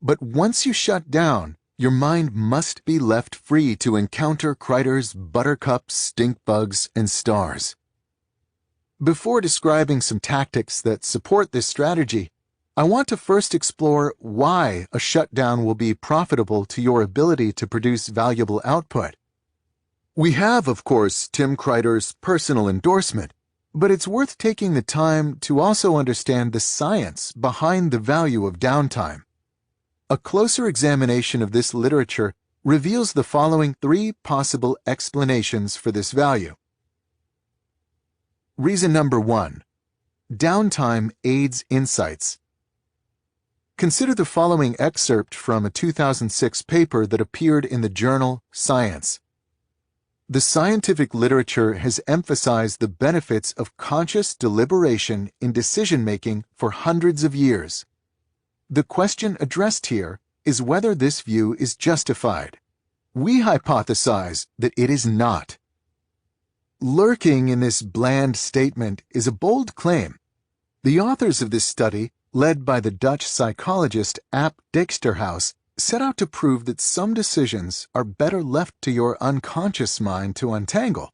But once you shut down, your mind must be left free to encounter Kreider's buttercups, stink bugs, and stars. Before describing some tactics that support this strategy, I want to first explore why a shutdown will be profitable to your ability to produce valuable output. We have, of course, Tim Kreider's personal endorsement, but it's worth taking the time to also understand the science behind the value of downtime. A closer examination of this literature reveals the following 3 possible explanations for this value. Reason number 1. Downtime aids insights. Consider the following excerpt from a 2006 paper that appeared in the journal Science. The scientific literature has emphasized the benefits of conscious deliberation in decision-making for hundreds of years. The question addressed here is whether this view is justified. We hypothesize that it is not. Lurking in this bland statement is a bold claim. The authors of this study, led by the Dutch psychologist Ap Dijksterhuis, set out to prove that some decisions are better left to your unconscious mind to untangle.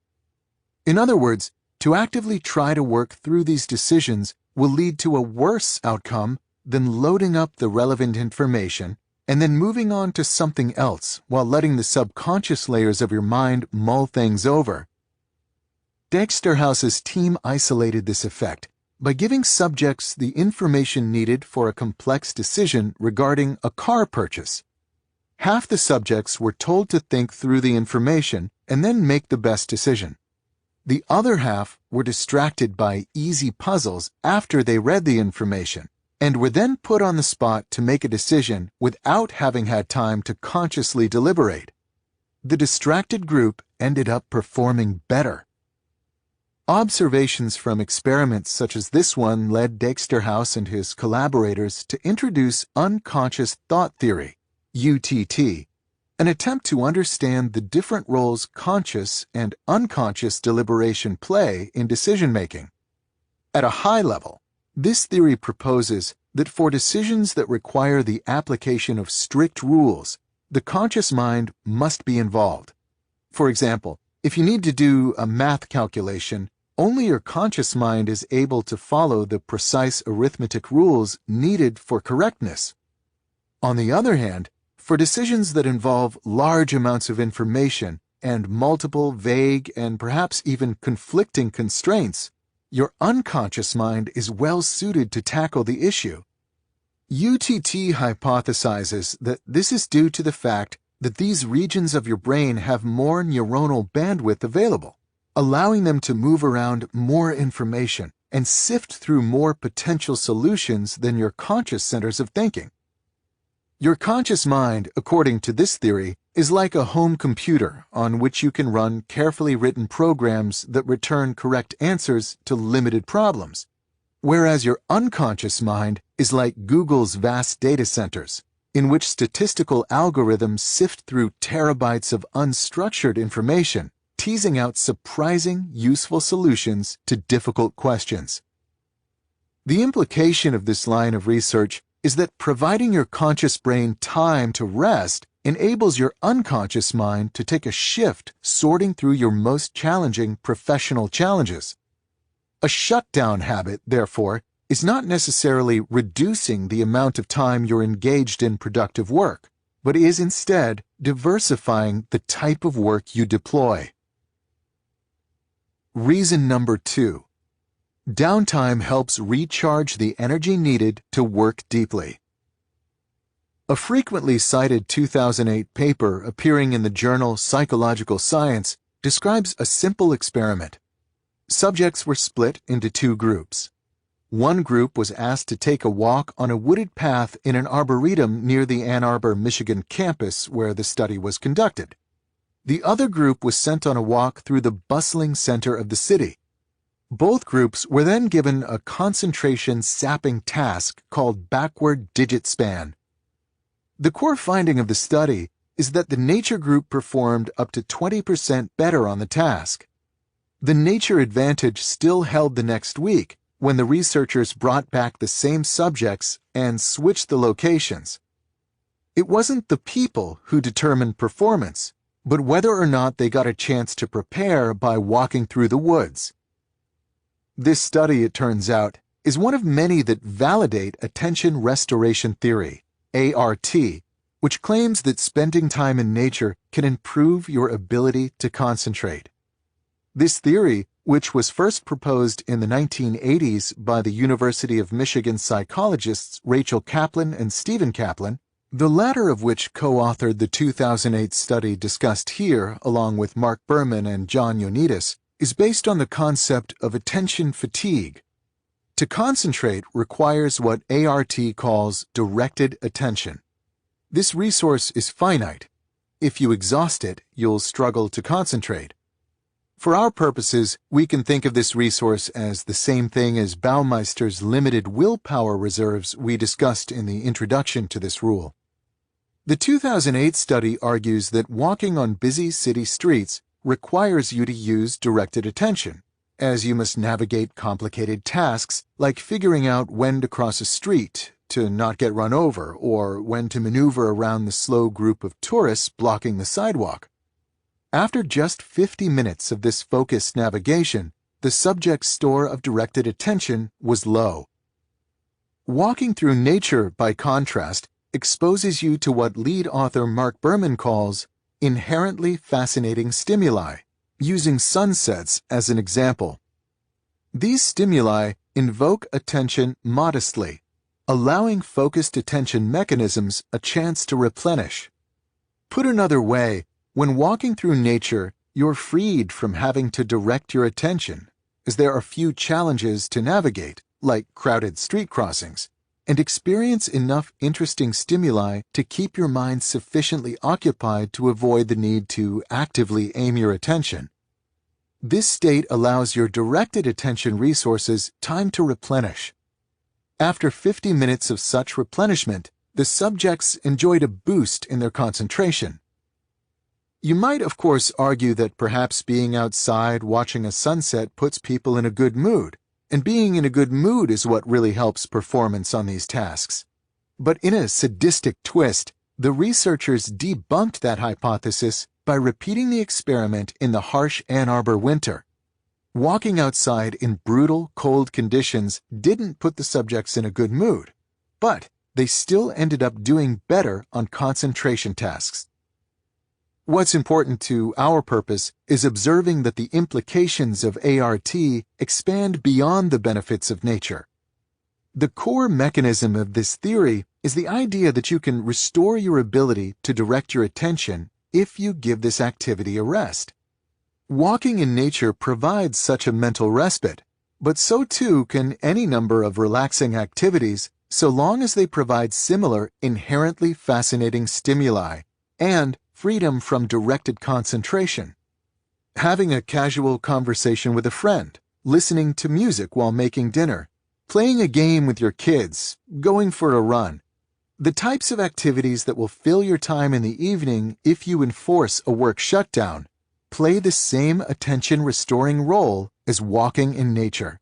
In other words, To actively try to work through these decisions will lead to a worse outcome than loading up the relevant information and then moving on to something else while letting the subconscious layers of your mind mull things over. Dexter House's team isolated this effect by giving subjects the information needed for a complex decision regarding a car purchase. Half the subjects were told to think through the information and then make the best decision. The other half were distracted by easy puzzles after they read the information and were then put on the spot to make a decision without having had time to consciously deliberate. The distracted group ended up performing better. Observations from experiments such as this one led Dexter House and his collaborators to introduce unconscious thought theory, UTT, an attempt to understand the different roles conscious and unconscious deliberation play in decision-making. At a high level, this theory proposes that for decisions that require the application of strict rules, the conscious mind must be involved. For example, if you need to do a math calculation, only your conscious mind is able to follow the precise arithmetic rules needed for correctness. On the other hand, for decisions that involve large amounts of information and multiple vague and perhaps even conflicting constraints, your unconscious mind is well suited to tackle the issue. UTT hypothesizes that this is due to the fact that these regions of your brain have more neuronal bandwidth available, allowing them to move around more information and sift through more potential solutions than your conscious centers of thinking. Your conscious mind, according to this theory, is like a home computer on which you can run carefully written programs that return correct answers to limited problems, whereas your unconscious mind is like Google's vast data centers, in which statistical algorithms sift through terabytes of unstructured information, teasing out surprising, useful solutions to difficult questions. The implication of this line of research is that providing your conscious brain time to rest enables your unconscious mind to take a shift sorting through your most challenging professional challenges. A shutdown habit, therefore, is not necessarily reducing the amount of time you're engaged in productive work, but is instead diversifying the type of work you deploy. Reason number 2. Downtime helps recharge the energy needed to work deeply. A frequently cited 2008 paper appearing in the journal Psychological Science describes a simple experiment. Subjects were split into 2 groups. One group was asked to take a walk on a wooded path in an arboretum near the Ann Arbor, Michigan campus where the study was conducted. The other group was sent on a walk through the bustling center of the city. Both groups were then given a concentration-sapping task called backward digit span. The core finding of the study is that the nature group performed up to 20% better on the task. The nature advantage still held the next week when the researchers brought back the same subjects and switched the locations. It wasn't the people who determined performance, but whether or not they got a chance to prepare by walking through the woods. This study, it turns out, is one of many that validate attention restoration theory, ART, which claims that spending time in nature can improve your ability to concentrate. This theory, which was first proposed in the 1980s by the University of Michigan psychologists Rachel Kaplan and Stephen Kaplan, the latter of which co-authored the 2008 study discussed here along with Mark Berman and John Ioannidis, is based on the concept of attention fatigue. To concentrate requires what ART calls directed attention. This resource is finite. If you exhaust it, you'll struggle to concentrate. For our purposes, we can think of this resource as the same thing as Baumeister's limited willpower reserves we discussed in the introduction to this rule. The 2008 study argues that walking on busy city streets requires you to use directed attention, as you must navigate complicated tasks like figuring out when to cross a street to not get run over or when to maneuver around the slow group of tourists blocking the sidewalk. After just 50 minutes of this focused navigation, the subject's store of directed attention was low. Walking through nature, by contrast, exposes you to what lead author Mark Berman calls inherently fascinating stimuli, using sunsets as an example. These stimuli invoke attention modestly, allowing focused attention mechanisms a chance to replenish. Put another way, when walking through nature, you're freed from having to direct your attention, as there are few challenges to navigate, like crowded street crossings, and experience enough interesting stimuli to keep your mind sufficiently occupied to avoid the need to actively aim your attention. This state allows your directed attention resources time to replenish. After 50 minutes of such replenishment, the subjects enjoyed a boost in their concentration. You might, of course, argue that perhaps being outside watching a sunset puts people in a good mood, and being in a good mood is what really helps performance on these tasks. But in a sadistic twist, the researchers debunked that hypothesis by repeating the experiment in the harsh Ann Arbor winter. Walking outside in brutal, cold conditions didn't put the subjects in a good mood, but they still ended up doing better on concentration tasks. What's important to our purpose is observing that the implications of ART expand beyond the benefits of nature. The core mechanism of this theory is the idea that you can restore your ability to direct your attention if you give this activity a rest. Walking in nature provides such a mental respite, but so too can any number of relaxing activities, so long as they provide similar, inherently fascinating stimuli and freedom from directed concentration. Having a casual conversation with a friend, listening to music while making dinner, playing a game with your kids, going for a run. The types of activities that will fill your time in the evening if you enforce a work shutdown play the same attention-restoring role as walking in nature.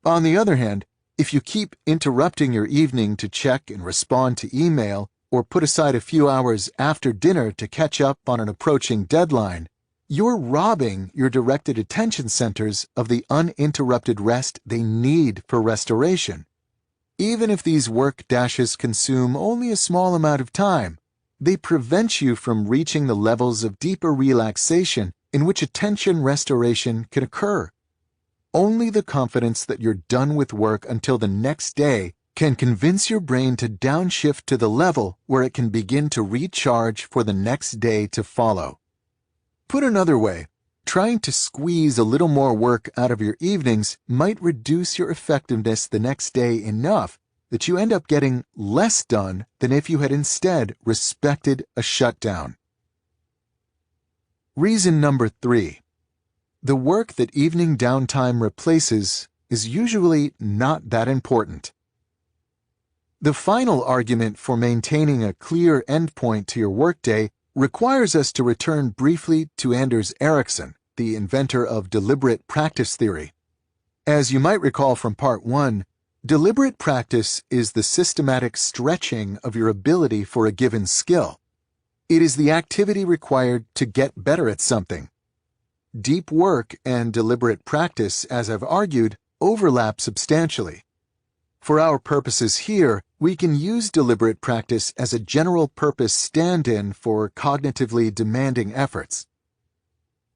On the other hand, if you keep interrupting your evening to check and respond to email, or put aside a few hours after dinner to catch up on an approaching deadline, you're robbing your directed attention centers of the uninterrupted rest they need for restoration. Even if these work dashes consume only a small amount of time, they prevent you from reaching the levels of deeper relaxation in which attention restoration can occur. Only the confidence that you're done with work until the next day can convince your brain to downshift to the level where it can begin to recharge for the next day to follow. Put another way, trying to squeeze a little more work out of your evenings might reduce your effectiveness the next day enough that you end up getting less done than if you had instead respected a shutdown. Reason number 3. The work that evening downtime replaces is usually not that important. The final argument for maintaining a clear endpoint to your workday requires us to return briefly to Anders Ericsson, the inventor of deliberate practice theory. As you might recall from Part 1, deliberate practice is the systematic stretching of your ability for a given skill. It is the activity required to get better at something. Deep work and deliberate practice, as I've argued, overlap substantially. For our purposes here, we can use deliberate practice as a general-purpose stand-in for cognitively demanding efforts.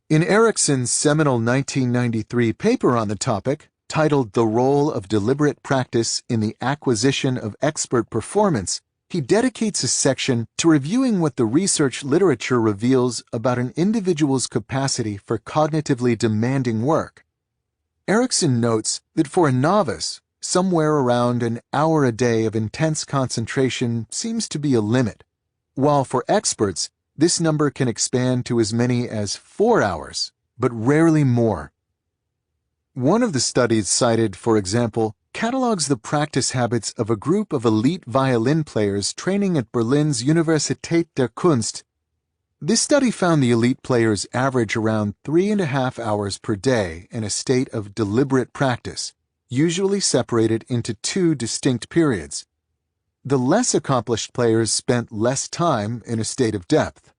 In Ericsson's seminal 1993 paper on the topic, titled The Role of Deliberate Practice in the Acquisition of Expert Performance, he dedicates a section to reviewing what the research literature reveals about an individual's capacity for cognitively demanding work. Ericsson notes that for a novice, somewhere around an hour a day of intense concentration seems to be a limit, while for experts, this number can expand to as many as 4 hours, but rarely more. One of the studies cited, for example, catalogs the practice habits of a group of elite violin players training at Berlin's Universität der Kunst. This study found the elite players average around 3.5 hours per day in a state of deliberate practice, usually separated into 2 distinct periods. The less accomplished players spent less time in a state of depth.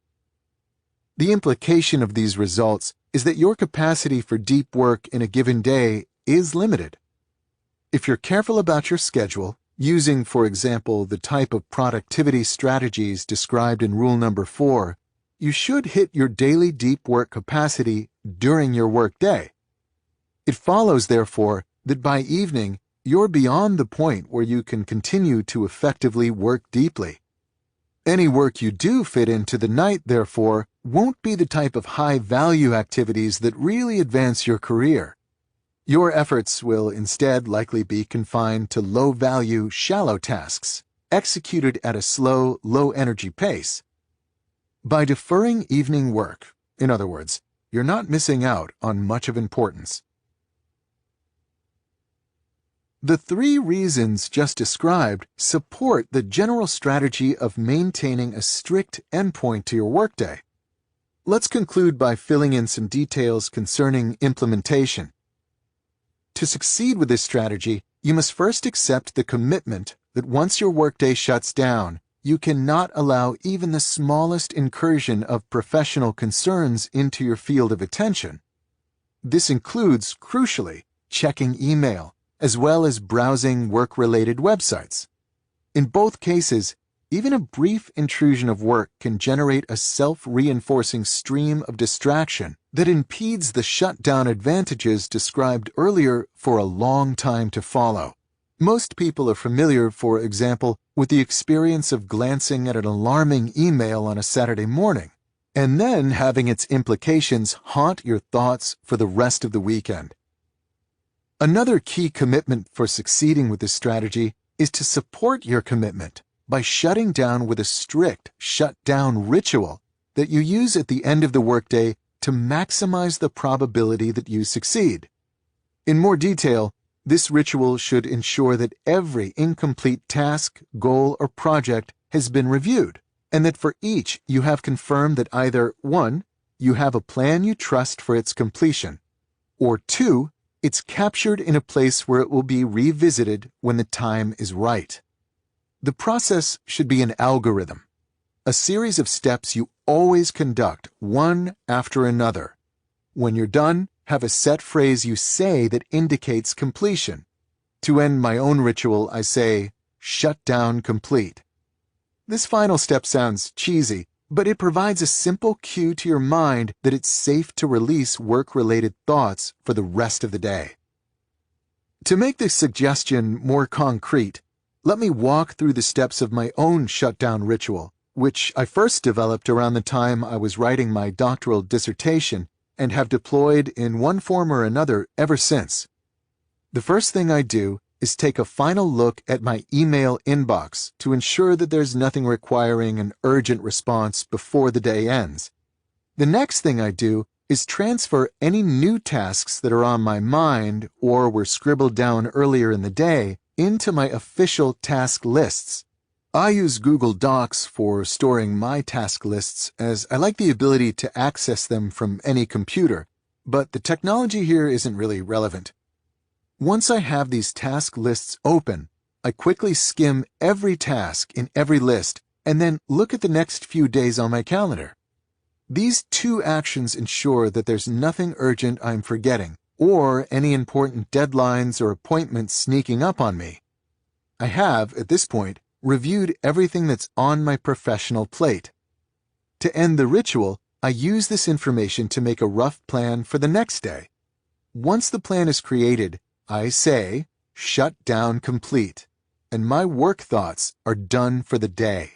The implication of these results is that your capacity for deep work in a given day is limited. If you're careful about your schedule, using, for example, the type of productivity strategies described in rule number 4, you should hit your daily deep work capacity during your workday. It follows, therefore, that by evening, you're beyond the point where you can continue to effectively work deeply. Any work you do fit into the night, therefore, won't be the type of high-value activities that really advance your career. Your efforts will instead likely be confined to low-value, shallow tasks, executed at a slow, low-energy pace. By deferring evening work, in other words, you're not missing out on much of importance. The 3 reasons just described support the general strategy of maintaining a strict endpoint to your workday. Let's conclude by filling in some details concerning implementation. To succeed with this strategy, you must first accept the commitment that once your workday shuts down, you cannot allow even the smallest incursion of professional concerns into your field of attention. This includes, crucially, checking email, as well as browsing work-related websites. In both cases, even a brief intrusion of work can generate a self-reinforcing stream of distraction that impedes the shutdown advantages described earlier for a long time to follow. Most people are familiar, for example, with the experience of glancing at an alarming email on a Saturday morning, and then having its implications haunt your thoughts for the rest of the weekend. Another key commitment for succeeding with this strategy is to support your commitment by shutting down with a strict shutdown ritual that you use at the end of the workday to maximize the probability that you succeed. In more detail, this ritual should ensure that every incomplete task, goal, or project has been reviewed, and that for each you have confirmed that either 1. You have a plan you trust for its completion, or 2. It's captured in a place where it will be revisited when the time is right. The process should be an algorithm, a series of steps you always conduct one after another. When you're done, have a set phrase you say that indicates completion. To end my own ritual, I say, "Shut down complete." This final step sounds cheesy, but it provides a simple cue to your mind that it's safe to release work-related thoughts for the rest of the day. To make this suggestion more concrete, let me walk through the steps of my own shutdown ritual, which I first developed around the time I was writing my doctoral dissertation and have deployed in one form or another ever since. The first thing I do is take a final look at my email inbox to ensure that there's nothing requiring an urgent response before the day ends. The next thing I do is transfer any new tasks that are on my mind or were scribbled down earlier in the day into my official task lists. I use Google Docs for storing my task lists as I like the ability to access them from any computer, but the technology here isn't really relevant. Once I have these task lists open, I quickly skim every task in every list and then look at the next few days on my calendar. These 2 actions ensure that there's nothing urgent I'm forgetting or any important deadlines or appointments sneaking up on me. I have, at this point, reviewed everything that's on my professional plate. To end the ritual, I use this information to make a rough plan for the next day. Once the plan is created, I say, "Shut down complete," and my work thoughts are done for the day.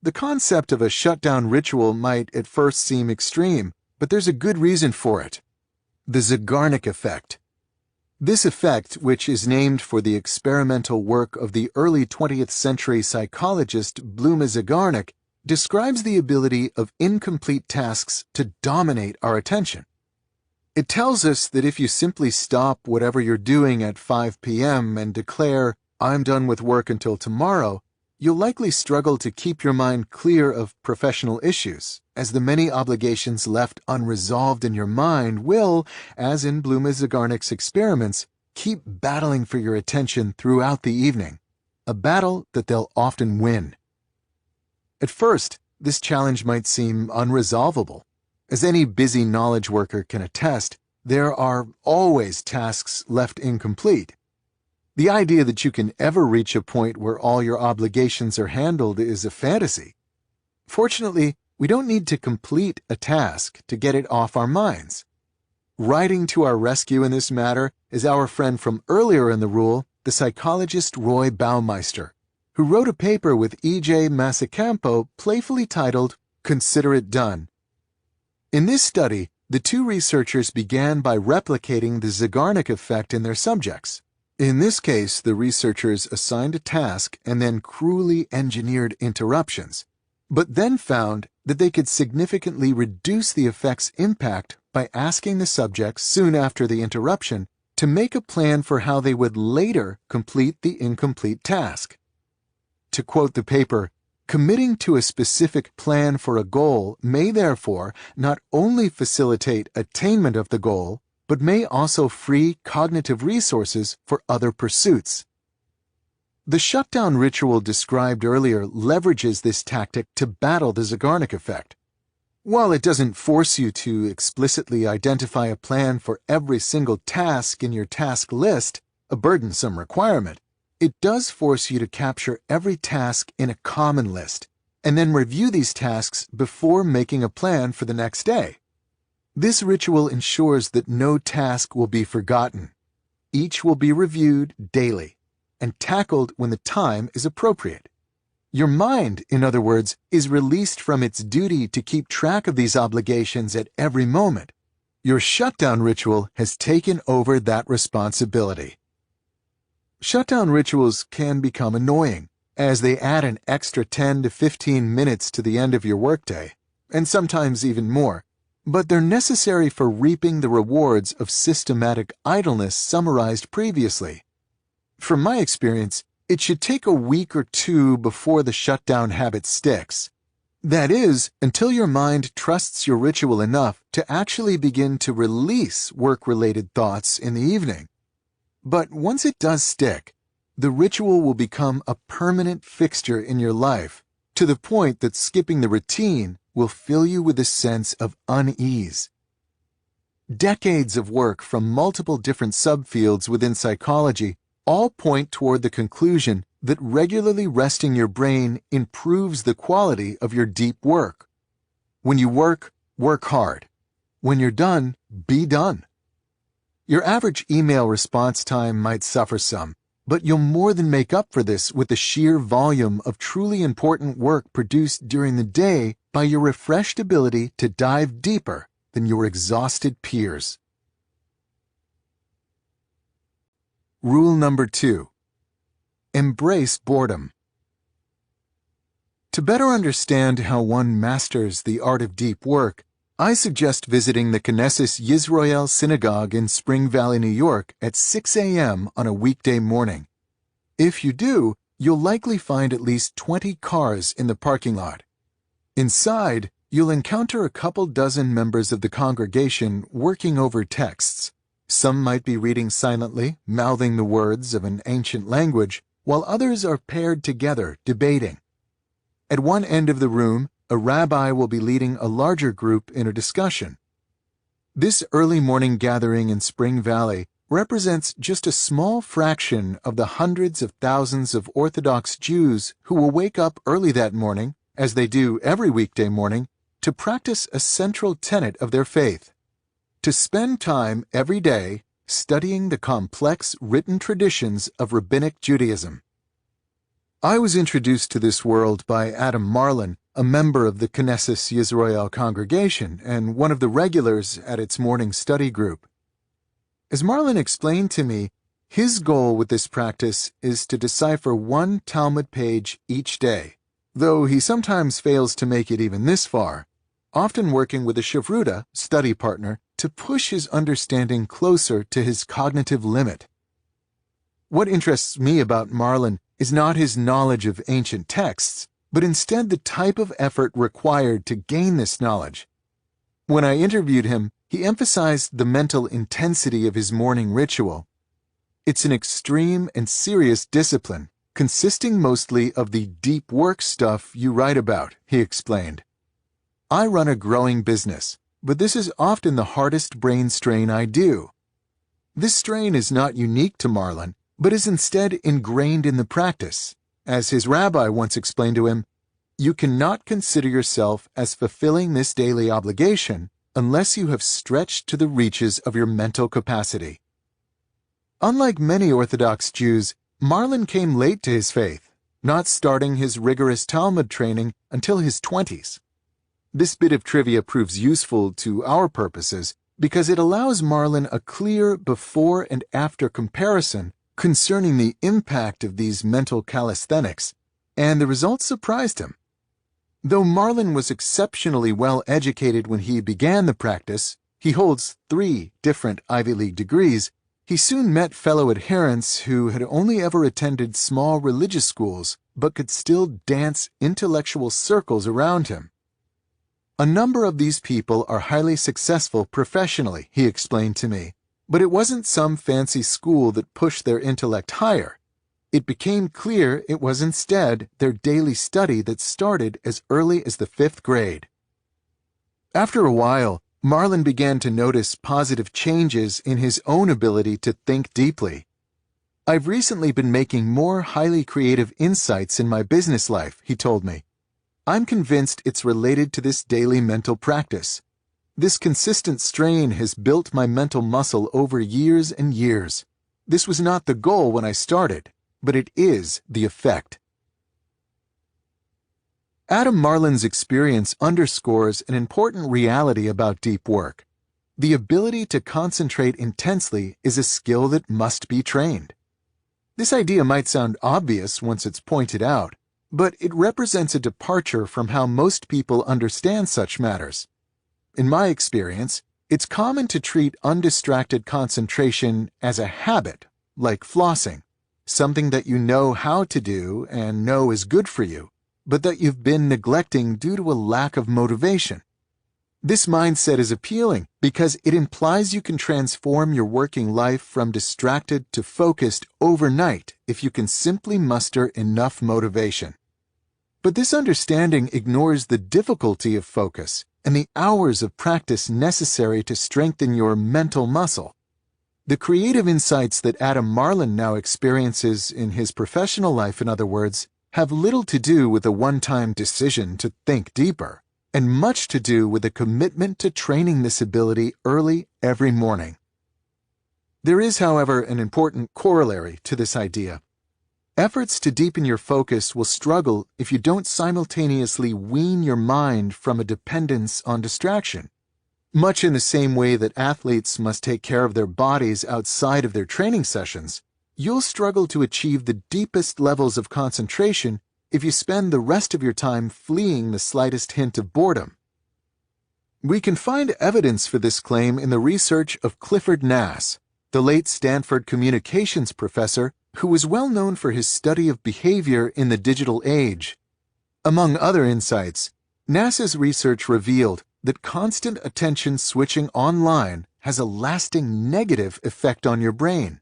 The concept of a shutdown ritual might at first seem extreme, but there's a good reason for it. The Zeigarnik effect. This effect, which is named for the experimental work of the early 20th century psychologist Bluma Zeigarnik, describes the ability of incomplete tasks to dominate our attention. It tells us that if you simply stop whatever you're doing at 5 p.m. and declare, "I'm done with work until tomorrow," you'll likely struggle to keep your mind clear of professional issues, as the many obligations left unresolved in your mind will, as in Bluma Zeigarnik's experiments, keep battling for your attention throughout the evening, a battle that they'll often win. At first, this challenge might seem unresolvable. As any busy knowledge worker can attest, there are always tasks left incomplete. The idea that you can ever reach a point where all your obligations are handled is a fantasy. Fortunately, we don't need to complete a task to get it off our minds. Riding to our rescue in this matter is our friend from earlier in the rule, the psychologist Roy Baumeister, who wrote a paper with E.J. Masacampo playfully titled, "Consider It Done." In this study, the two researchers began by replicating the Zeigarnik effect in their subjects. In this case, the researchers assigned a task and then cruelly engineered interruptions, but then found that they could significantly reduce the effect's impact by asking the subjects soon after the interruption to make a plan for how they would later complete the incomplete task. To quote the paper, "Committing to a specific plan for a goal may therefore not only facilitate attainment of the goal, but may also free cognitive resources for other pursuits." The shutdown ritual described earlier leverages this tactic to battle the Zeigarnik effect. While it doesn't force you to explicitly identify a plan for every single task in your task list, a burdensome requirement, it does force you to capture every task in a common list, and then review these tasks before making a plan for the next day. This ritual ensures that no task will be forgotten. Each will be reviewed daily and tackled when the time is appropriate. Your mind, in other words, is released from its duty to keep track of these obligations at every moment. Your shutdown ritual has taken over that responsibility. Shutdown rituals can become annoying, as they add an extra 10 to 15 minutes to the end of your workday, and sometimes even more, but they're necessary for reaping the rewards of systematic idleness summarized previously. From my experience, it should take a week or two before the shutdown habit sticks. That is, until your mind trusts your ritual enough to actually begin to release work-related thoughts in the evening. But once it does stick, the ritual will become a permanent fixture in your life, to the point that skipping the routine will fill you with a sense of unease. Decades of work from multiple different subfields within psychology all point toward the conclusion that regularly resting your brain improves the quality of your deep work. When you work, work hard. When you're done, be done. Your average email response time might suffer some, but you'll more than make up for this with the sheer volume of truly important work produced during the day by your refreshed ability to dive deeper than your exhausted peers. Rule number 2. Embrace boredom. To better understand how one masters the art of deep work, I suggest visiting the Knesset Yisroel Synagogue in Spring Valley, New York at 6 a.m. on a weekday morning. If you do, you'll likely find at least 20 cars in the parking lot. Inside, you'll encounter a couple dozen members of the congregation working over texts. Some might be reading silently, mouthing the words of an ancient language, while others are paired together, debating. At one end of the room, a rabbi will be leading a larger group in a discussion. This early morning gathering in Spring Valley represents just a small fraction of the hundreds of thousands of Orthodox Jews who will wake up early that morning, as they do every weekday morning, to practice a central tenet of their faith: to spend time every day studying the complex written traditions of Rabbinic Judaism. I was introduced to this world by Adam Marlin, a member of the Knesset Yisroel congregation and one of the regulars at its morning study group. As Marlin explained to me, his goal with this practice is to decipher one Talmud page each day, though he sometimes fails to make it even this far, often working with a shavruta, study partner, to push his understanding closer to his cognitive limit. What interests me about Marlin is not his knowledge of ancient texts, but instead the type of effort required to gain this knowledge. When I interviewed him, he emphasized the mental intensity of his morning ritual. It's an extreme and serious discipline, consisting mostly of the deep work stuff you write about, he explained. I run a growing business, but this is often the hardest brain strain I do. This strain is not unique to Marlon, but is instead ingrained in the practice. As his rabbi once explained to him, "You cannot consider yourself as fulfilling this daily obligation unless you have stretched to the reaches of your mental capacity." Unlike many Orthodox Jews, Marlon came late to his faith, not starting his rigorous Talmud training until his 20s. This bit of trivia proves useful to our purposes because it allows Marlon a clear before and after comparison concerning the impact of these mental calisthenics, and the results surprised him. Though Marlon was exceptionally well educated when he began the practice, he holds 3 different Ivy League degrees, he soon met fellow adherents who had only ever attended small religious schools but could still dance intellectual circles around him. "A number of these people are highly successful professionally," he explained to me, "but it wasn't some fancy school that pushed their intellect higher. It became clear it was instead their daily study that started as early as the 5th grade." After a while, Marlon began to notice positive changes in his own ability to think deeply. "I've recently been making more highly creative insights in my business life," he told me. "I'm convinced it's related to this daily mental practice. This consistent strain has built my mental muscle over years and years. This was not the goal when I started, but it is the effect." Adam Marlin's experience underscores an important reality about deep work. The ability to concentrate intensely is a skill that must be trained. This idea might sound obvious once it's pointed out, but it represents a departure from how most people understand such matters. In my experience, it's common to treat undistracted concentration as a habit, like flossing, something that you know how to do and know is good for you, but that you've been neglecting due to a lack of motivation. This mindset is appealing because it implies you can transform your working life from distracted to focused overnight if you can simply muster enough motivation. But this understanding ignores the difficulty of focus and the hours of practice necessary to strengthen your mental muscle. The creative insights that Adam Marlin now experiences in his professional life, in other words, have little to do with a one-time decision to think deeper, and much to do with a commitment to training this ability early every morning. There is, however, an important corollary to this idea. Efforts to deepen your focus will struggle if you don't simultaneously wean your mind from a dependence on distraction. Much in the same way that athletes must take care of their bodies outside of their training sessions, you'll struggle to achieve the deepest levels of concentration if you spend the rest of your time fleeing the slightest hint of boredom. We can find evidence for this claim in the research of Clifford Nass, the late Stanford communications professor who was well known for his study of behavior in the digital age. Among other insights, Nass's research revealed that constant attention switching online has a lasting negative effect on your brain.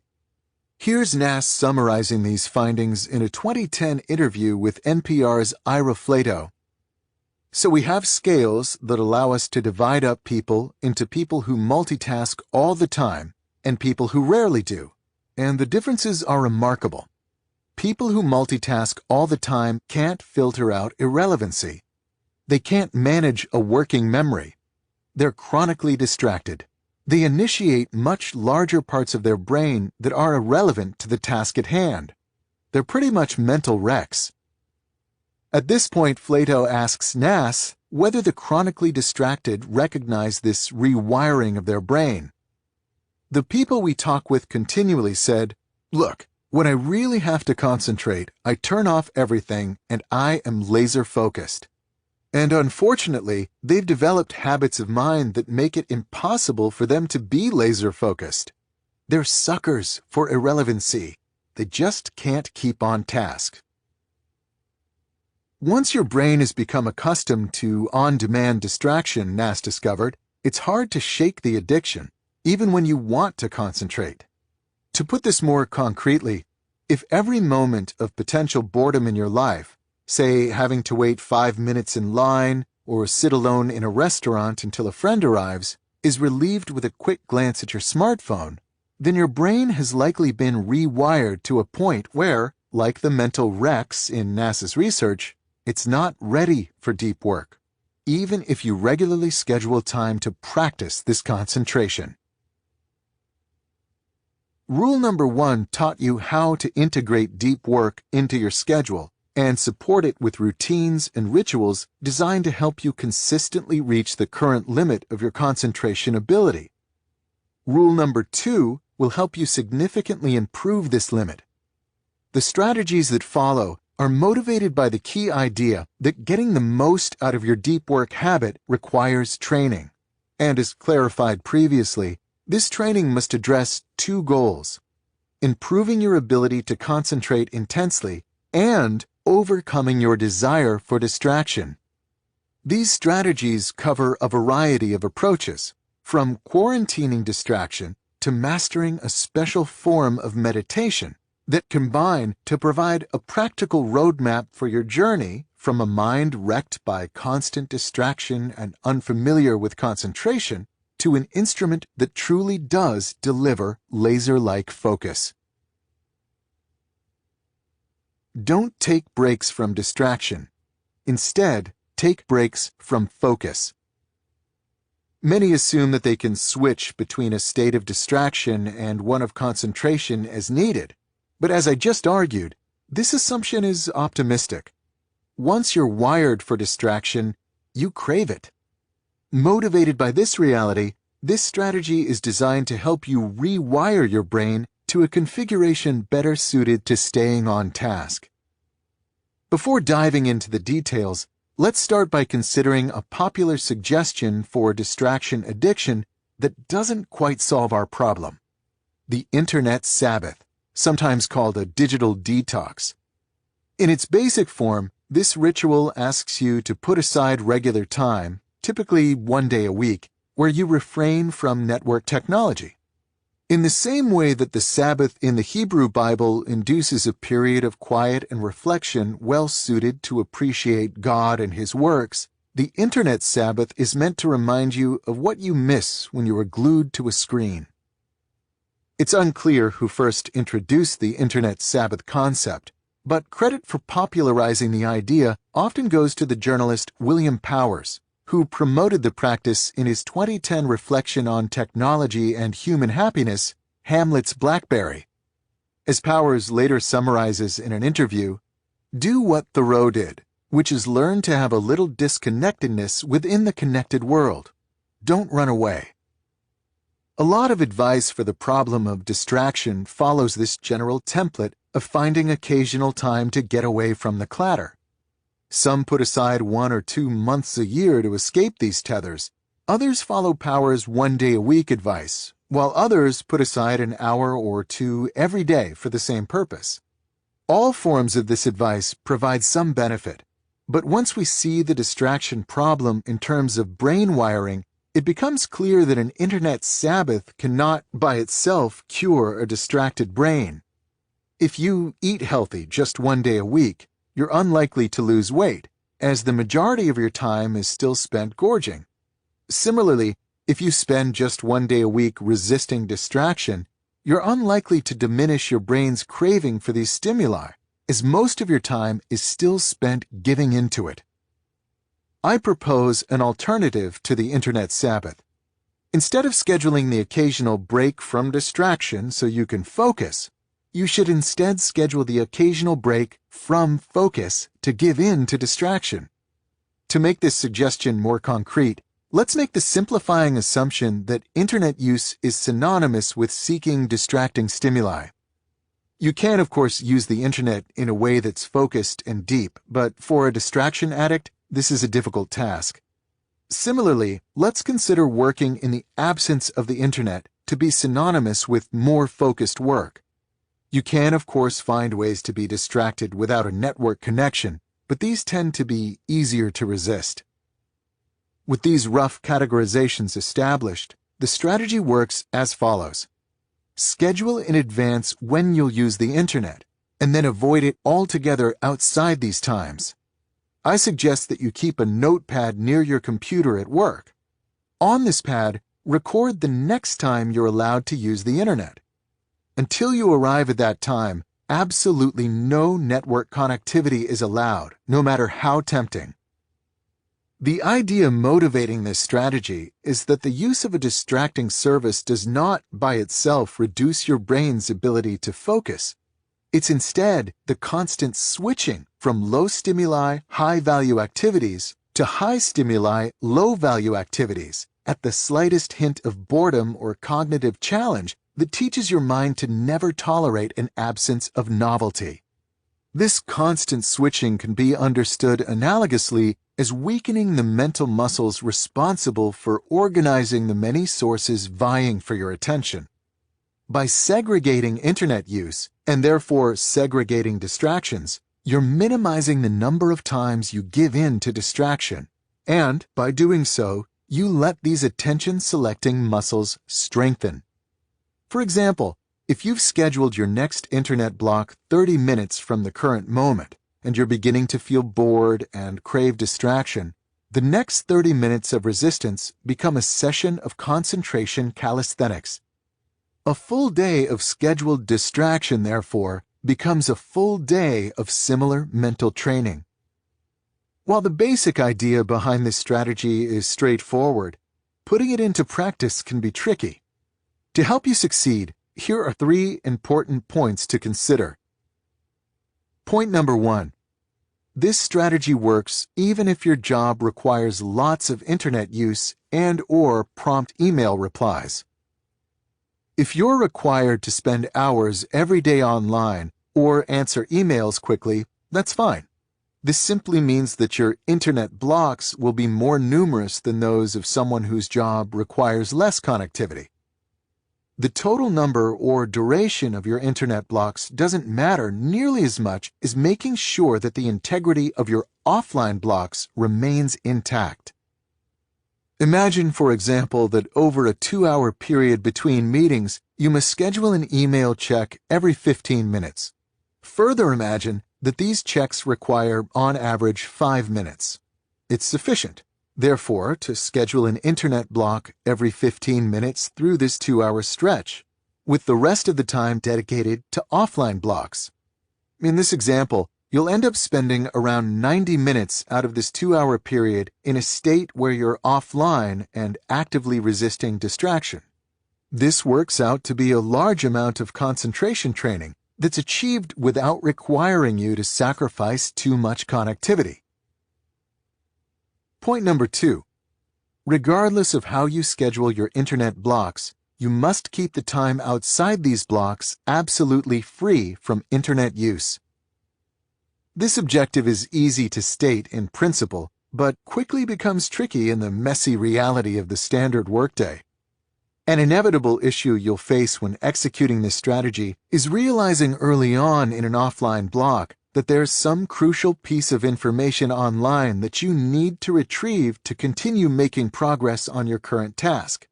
Here's Nass summarizing these findings in a 2010 interview with NPR's Ira Flatow. "So we have scales that allow us to divide up people into people who multitask all the time and people who rarely do, and the differences are remarkable. People who multitask all the time can't filter out irrelevancy. They can't manage a working memory. They're chronically distracted. They initiate much larger parts of their brain that are irrelevant to the task at hand. They're pretty much mental wrecks." At this point, Flatow asks Nass whether the chronically distracted recognize this rewiring of their brain. "The people we talk with continually said, 'Look, when I really have to concentrate, I turn off everything and I am laser focused.' And unfortunately, they've developed habits of mind that make it impossible for them to be laser-focused. They're suckers for irrelevancy. They just can't keep on task." Once your brain has become accustomed to on-demand distraction, Nass discovered, it's hard to shake the addiction, even when you want to concentrate. To put this more concretely, if every moment of potential boredom in your life, say having to wait 5 minutes in line, or sit alone in a restaurant until a friend arrives is relieved with a quick glance at your smartphone, then your brain has likely been rewired to a point where, like the mental wrecks in NASA's research, it's not ready for deep work, even if you regularly schedule time to practice this concentration. Rule number 1 taught you how to integrate deep work into your schedule and support it with routines and rituals designed to help you consistently reach the current limit of your concentration ability. Rule number 2 will help you significantly improve this limit. The strategies that follow are motivated by the key idea that getting the most out of your deep work habit requires training. And as clarified previously, this training must address 2 goals: improving your ability to concentrate intensely and overcoming your desire for distraction. These strategies cover a variety of approaches, from quarantining distraction to mastering a special form of meditation that combine to provide a practical roadmap for your journey from a mind wrecked by constant distraction and unfamiliar with concentration to an instrument that truly does deliver laser-like focus. Don't take breaks from distraction. Instead, take breaks from focus. Many assume that they can switch between a state of distraction and one of concentration as needed. But as I just argued, this assumption is optimistic. Once you're wired for distraction, you crave it. Motivated by this reality, this strategy is designed to help you rewire your brain to a configuration better suited to staying on task. Before diving into the details, let's start by considering a popular suggestion for distraction addiction that doesn't quite solve our problem: the Internet Sabbath, sometimes called a digital detox. In its basic form, this ritual asks you to put aside regular time, typically 1 day a week, where you refrain from network technology. In the same way that the Sabbath in the Hebrew Bible induces a period of quiet and reflection well suited to appreciate God and His works, the Internet Sabbath is meant to remind you of what you miss when you are glued to a screen. It's unclear who first introduced the Internet Sabbath concept, but credit for popularizing the idea often goes to the journalist William Powers, who promoted the practice in his 2010 reflection on technology and human happiness, Hamlet's BlackBerry. As Powers later summarizes in an interview, "Do what Thoreau did, which is learn to have a little disconnectedness within the connected world. Don't run away." A lot of advice for the problem of distraction follows this general template of finding occasional time to get away from the clatter. Some put aside 1 or 2 months a year to escape these tethers. Others follow Powers' 1 day a week advice, while others put aside an hour or 2 every day for the same purpose. All forms of this advice provide some benefit, but once we see the distraction problem in terms of brain wiring, it becomes clear that an Internet Sabbath cannot by itself cure a distracted brain. If you eat healthy just 1 day a week, you're unlikely to lose weight, as the majority of your time is still spent gorging. Similarly, if you spend just 1 day a week resisting distraction, you're unlikely to diminish your brain's craving for these stimuli, as most of your time is still spent giving into it. I propose an alternative to the Internet Sabbath. Instead of scheduling the occasional break from distraction so you can focus, you should instead schedule the occasional break from focus to give in to distraction. To make this suggestion more concrete, let's make the simplifying assumption that Internet use is synonymous with seeking distracting stimuli. You can, of course, use the Internet in a way that's focused and deep, but for a distraction addict, this is a difficult task. Similarly, let's consider working in the absence of the Internet to be synonymous with more focused work. You can, of course, find ways to be distracted without a network connection, but these tend to be easier to resist. With these rough categorizations established, the strategy works as follows. Schedule in advance when you'll use the Internet, and then avoid it altogether outside these times. I suggest that you keep a notepad near your computer at work. On this pad, record the next time you're allowed to use the internet. Until you arrive at that time, absolutely no network connectivity is allowed, no matter how tempting. The idea motivating this strategy is that the use of a distracting service does not, by itself, reduce your brain's ability to focus. It's instead the constant switching from low stimuli, high-value activities to high stimuli, low-value activities at the slightest hint of boredom or cognitive challenge that teaches your mind to never tolerate an absence of novelty. This constant switching can be understood analogously as weakening the mental muscles responsible for organizing the many sources vying for your attention. By segregating internet use, and therefore segregating distractions, you're minimizing the number of times you give in to distraction, and by doing so, you let these attention-selecting muscles strengthen. For example, if you've scheduled your next internet block 30 minutes from the current moment, and you're beginning to feel bored and crave distraction, the next 30 minutes of resistance become a session of concentration calisthenics. A full day of scheduled distraction, therefore, becomes a full day of similar mental training. While the basic idea behind this strategy is straightforward, putting it into practice can be tricky. To help you succeed, here are 3 important points to consider. Point number 1. This strategy works even if your job requires lots of internet use and/or prompt email replies. If you're required to spend hours every day online or answer emails quickly, that's fine. This simply means that your internet blocks will be more numerous than those of someone whose job requires less connectivity. The total number or duration of your internet blocks doesn't matter nearly as much as making sure that the integrity of your offline blocks remains intact. Imagine, for example, that over a 2-hour period between meetings, you must schedule an email check every 15 minutes. Further imagine that these checks require, on average, 5 minutes. It's sufficient, therefore, to schedule an internet block every 15 minutes through this 2-hour stretch, with the rest of the time dedicated to offline blocks. In this example, you'll end up spending around 90 minutes out of this 2-hour period in a state where you're offline and actively resisting distraction. This works out to be a large amount of concentration training that's achieved without requiring you to sacrifice too much connectivity. Point number 2. Regardless of how you schedule your internet blocks, you must keep the time outside these blocks absolutely free from internet use. This objective is easy to state in principle, but quickly becomes tricky in the messy reality of the standard workday. An inevitable issue you'll face when executing this strategy is realizing early on in an offline block that there's some crucial piece of information online that you need to retrieve to continue making progress on your current task.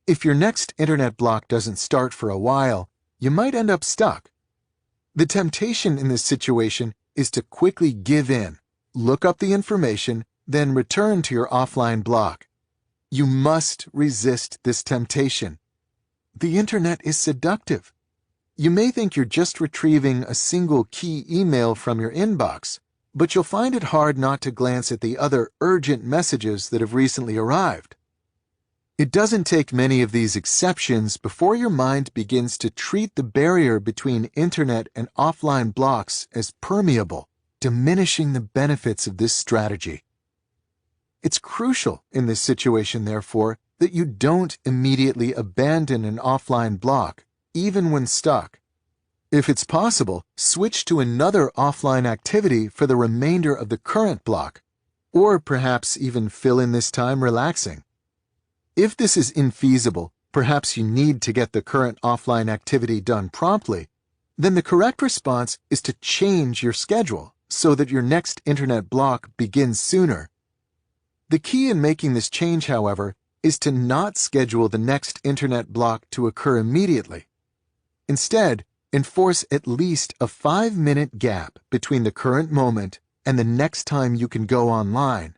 If your next internet block doesn't start for a while, you might end up stuck. The temptation in this situation is to quickly give in, look up the information, then return to your offline block. You must resist this temptation. The internet is seductive. You may think you're just retrieving a single key email from your inbox, but you'll find it hard not to glance at the other urgent messages that have recently arrived. It doesn't take many of these exceptions before your mind begins to treat the barrier between internet and offline blocks as permeable, diminishing the benefits of this strategy. It's crucial in this situation, therefore, that you don't immediately abandon an offline block, even when stuck. If it's possible, switch to another offline activity for the remainder of the current block, or perhaps even fill in this time relaxing. If this is infeasible, perhaps you need to get the current offline activity done promptly, then the correct response is to change your schedule so that your next internet block begins sooner. The key in making this change, however, is to not schedule the next internet block to occur immediately. Instead, enforce at least a 5-minute gap between the current moment and the next time you can go online.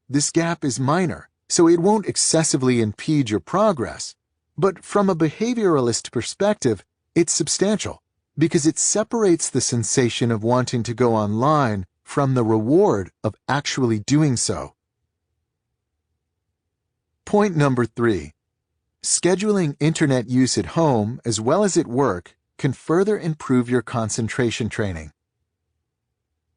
This gap is minor, so it won't excessively impede your progress. But from a behavioralist perspective, it's substantial, because it separates the sensation of wanting to go online from the reward of actually doing so. Point number 3. Scheduling internet use at home as well as at work can further improve your concentration training.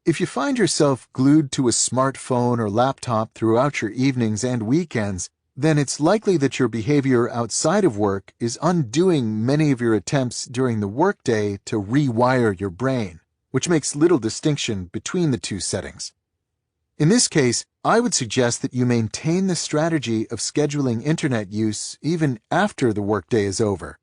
If you find yourself glued to a smartphone or laptop throughout your evenings and weekends, then it's likely that your behavior outside of work is undoing many of your attempts during the workday to rewire your brain, which makes little distinction between the two settings. In this case, I would suggest that you maintain the strategy of scheduling internet use even after the workday is over.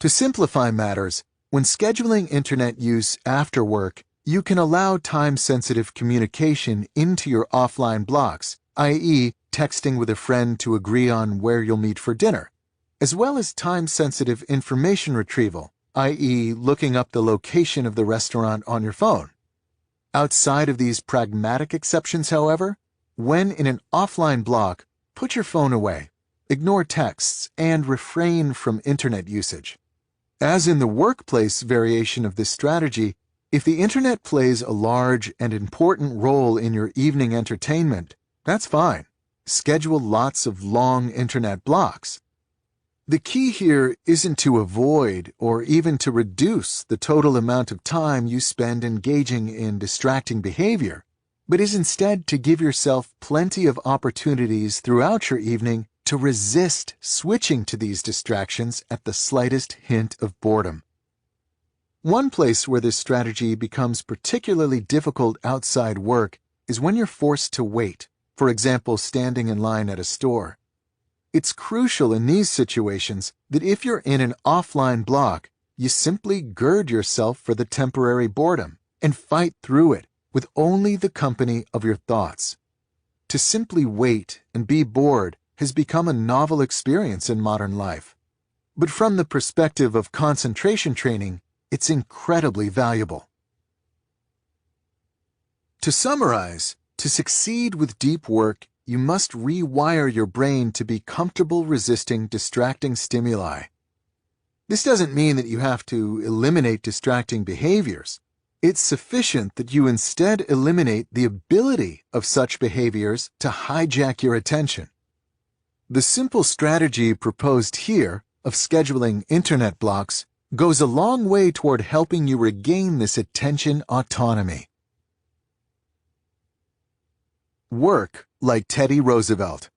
To simplify matters, when scheduling internet use after work, you can allow time-sensitive communication into your offline blocks, i.e., texting with a friend to agree on where you'll meet for dinner, as well as time-sensitive information retrieval, i.e., looking up the location of the restaurant on your phone. Outside of these pragmatic exceptions, however, when in an offline block, put your phone away, ignore texts, and refrain from internet usage. As in the workplace variation of this strategy, if the internet plays a large and important role in your evening entertainment, that's fine. Schedule lots of long internet blocks. The key here isn't to avoid or even to reduce the total amount of time you spend engaging in distracting behavior, but is instead to give yourself plenty of opportunities throughout your evening to resist switching to these distractions at the slightest hint of boredom. One place where this strategy becomes particularly difficult outside work is when you're forced to wait, for example, standing in line at a store. It's crucial in these situations that if you're in an offline block, you simply gird yourself for the temporary boredom and fight through it with only the company of your thoughts. To simply wait and be bored has become a novel experience in modern life. But from the perspective of concentration training, it's incredibly valuable. To summarize, to succeed with deep work, you must rewire your brain to be comfortable resisting distracting stimuli. This doesn't mean that you have to eliminate distracting behaviors. It's sufficient that you instead eliminate the ability of such behaviors to hijack your attention. The simple strategy proposed here of scheduling internet blocks goes a long way toward helping you regain this attention autonomy. Work like Teddy Roosevelt.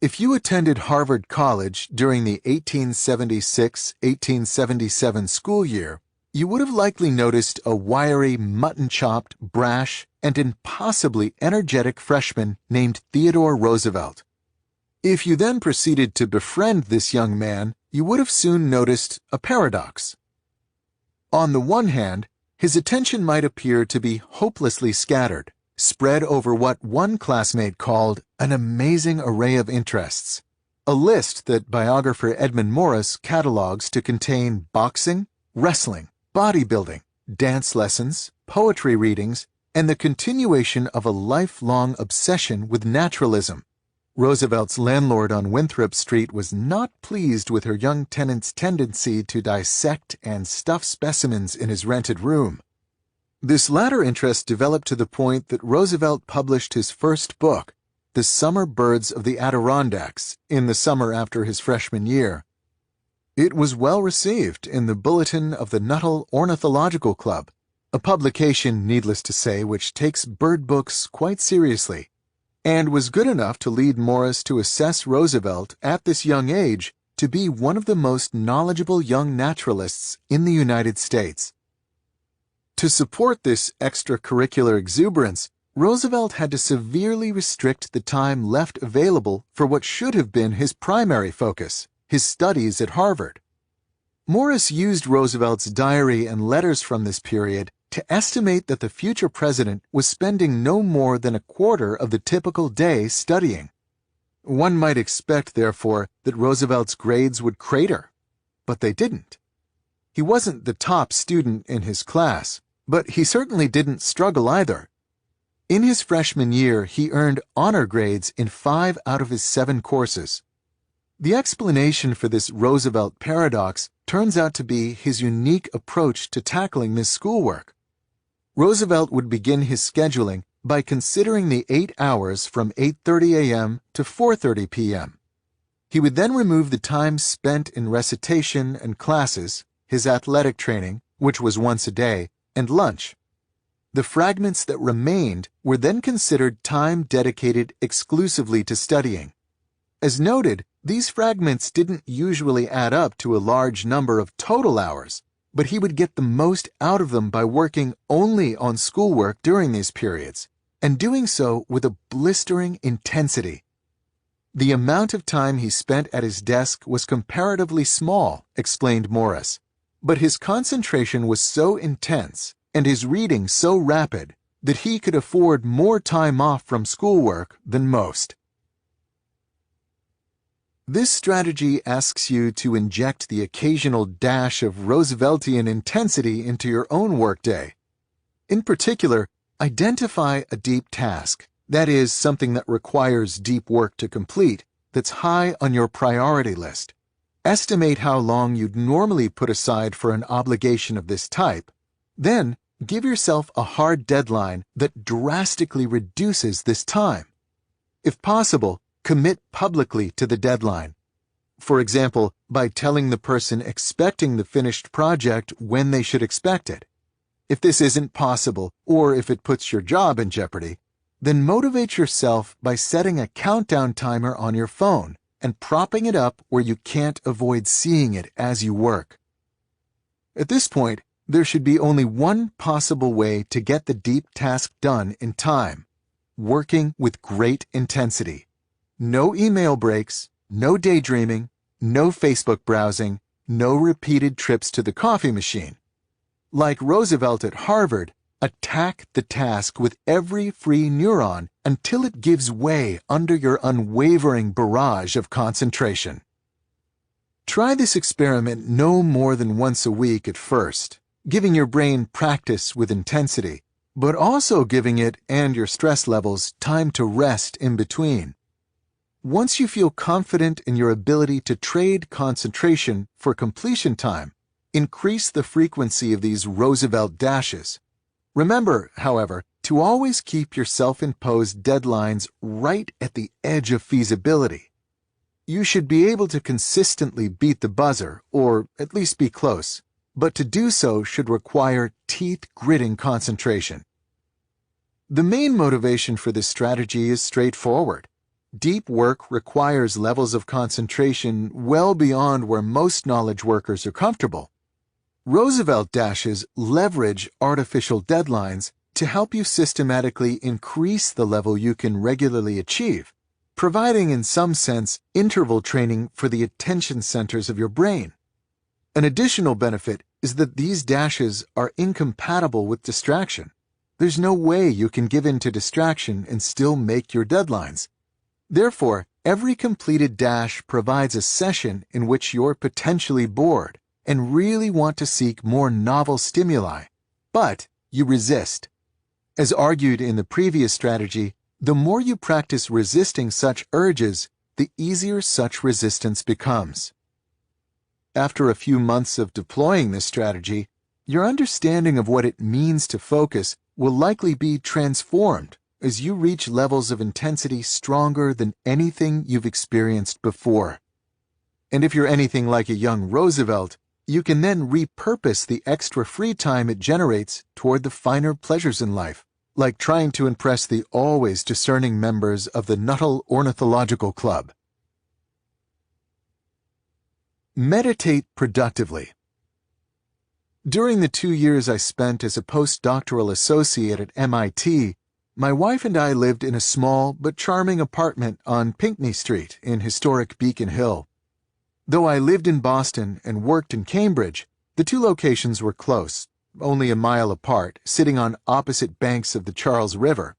If you attended Harvard College during the 1876-1877 school year, you would have likely noticed a wiry, mutton-chopped, brash, and impossibly energetic freshman named Theodore Roosevelt. If you then proceeded to befriend this young man, you would have soon noticed a paradox. On the one hand, his attention might appear to be hopelessly scattered, spread over what one classmate called an amazing array of interests, a list that biographer Edmund Morris catalogs to contain boxing, wrestling, bodybuilding, dance lessons, poetry readings, and the continuation of a lifelong obsession with naturalism. Roosevelt's landlord on Winthrop Street was not pleased with her young tenant's tendency to dissect and stuff specimens in his rented room. This latter interest developed to the point that Roosevelt published his first book, The Summer Birds of the Adirondacks, in the summer after his freshman year. It was well received in the Bulletin of the Nuttall Ornithological Club, a publication, needless to say, which takes bird books quite seriously, and was good enough to lead Morris to assess Roosevelt at this young age to be one of the most knowledgeable young naturalists in the United States. To support this extracurricular exuberance, Roosevelt had to severely restrict the time left available for what should have been his primary focus, his studies at Harvard. Morris used Roosevelt's diary and letters from this period to estimate that the future president was spending no more than a quarter of the typical day studying. One might expect, therefore, that Roosevelt's grades would crater, but they didn't. He wasn't the top student in his class, But he certainly didn't struggle either. In his freshman year, he earned honor grades in 5 out of his 7 courses. The explanation for this Roosevelt paradox turns out to be his unique approach to tackling this schoolwork. Roosevelt would begin his scheduling by considering the 8 hours from 8:30 a.m. to 4:30 p.m. He would then remove the time spent in recitation and classes, his athletic training, which was once a day, and lunch. The fragments that remained were then considered time dedicated exclusively to studying. As noted, these fragments didn't usually add up to a large number of total hours, but he would get the most out of them by working only on schoolwork during these periods, and doing so with a blistering intensity. The amount of time he spent at his desk was comparatively small, explained Morris, but his concentration was so intense and his reading so rapid that he could afford more time off from schoolwork than most. This strategy asks you to inject the occasional dash of Rooseveltian intensity into your own workday. In particular, identify a deep task, that is, something that requires deep work to complete, that's high on your priority list. Estimate how long you'd normally put aside for an obligation of this type. Then, give yourself a hard deadline that drastically reduces this time. If possible, commit publicly to the deadline. For example, by telling the person expecting the finished project when they should expect it. If this isn't possible, or if it puts your job in jeopardy, then motivate yourself by setting a countdown timer on your phone and propping it up where you can't avoid seeing it as you work. At this point, there should be only one possible way to get the deep task done in time: working with great intensity. No email breaks, no daydreaming, no Facebook browsing, no repeated trips to the coffee machine. Like Roosevelt at Harvard, attack the task with every free neuron until it gives way under your unwavering barrage of concentration. Try this experiment no more than once a week at first, giving your brain practice with intensity, but also giving it and your stress levels time to rest in between. Once you feel confident in your ability to trade concentration for completion time, increase the frequency of these Roosevelt dashes. Remember, however, to always keep your self-imposed deadlines right at the edge of feasibility. You should be able to consistently beat the buzzer, or at least be close, but to do so should require teeth-gritting concentration. The main motivation for this strategy is straightforward. Deep work requires levels of concentration well beyond where most knowledge workers are comfortable. Roosevelt dashes leverage artificial deadlines to help you systematically increase the level you can regularly achieve, providing in some sense interval training for the attention centers of your brain. An additional benefit is that these dashes are incompatible with distraction. There's no way you can give in to distraction and still make your deadlines. Therefore, every completed dash provides a session in which you're potentially bored and really want to seek more novel stimuli, but you resist. As argued in the previous strategy, the more you practice resisting such urges, the easier such resistance becomes. After a few months of deploying this strategy, your understanding of what it means to focus will likely be transformed as you reach levels of intensity stronger than anything you've experienced before. And if you're anything like a young Roosevelt, you can then repurpose the extra free time it generates toward the finer pleasures in life, like trying to impress the always discerning members of the Nuttall Ornithological Club. Meditate productively. During the 2 years I spent as a postdoctoral associate at MIT, my wife and I lived in a small but charming apartment on Pinckney Street in historic Beacon Hill. Though I lived in Boston and worked in Cambridge, the two locations were close, only a mile apart, sitting on opposite banks of the Charles River.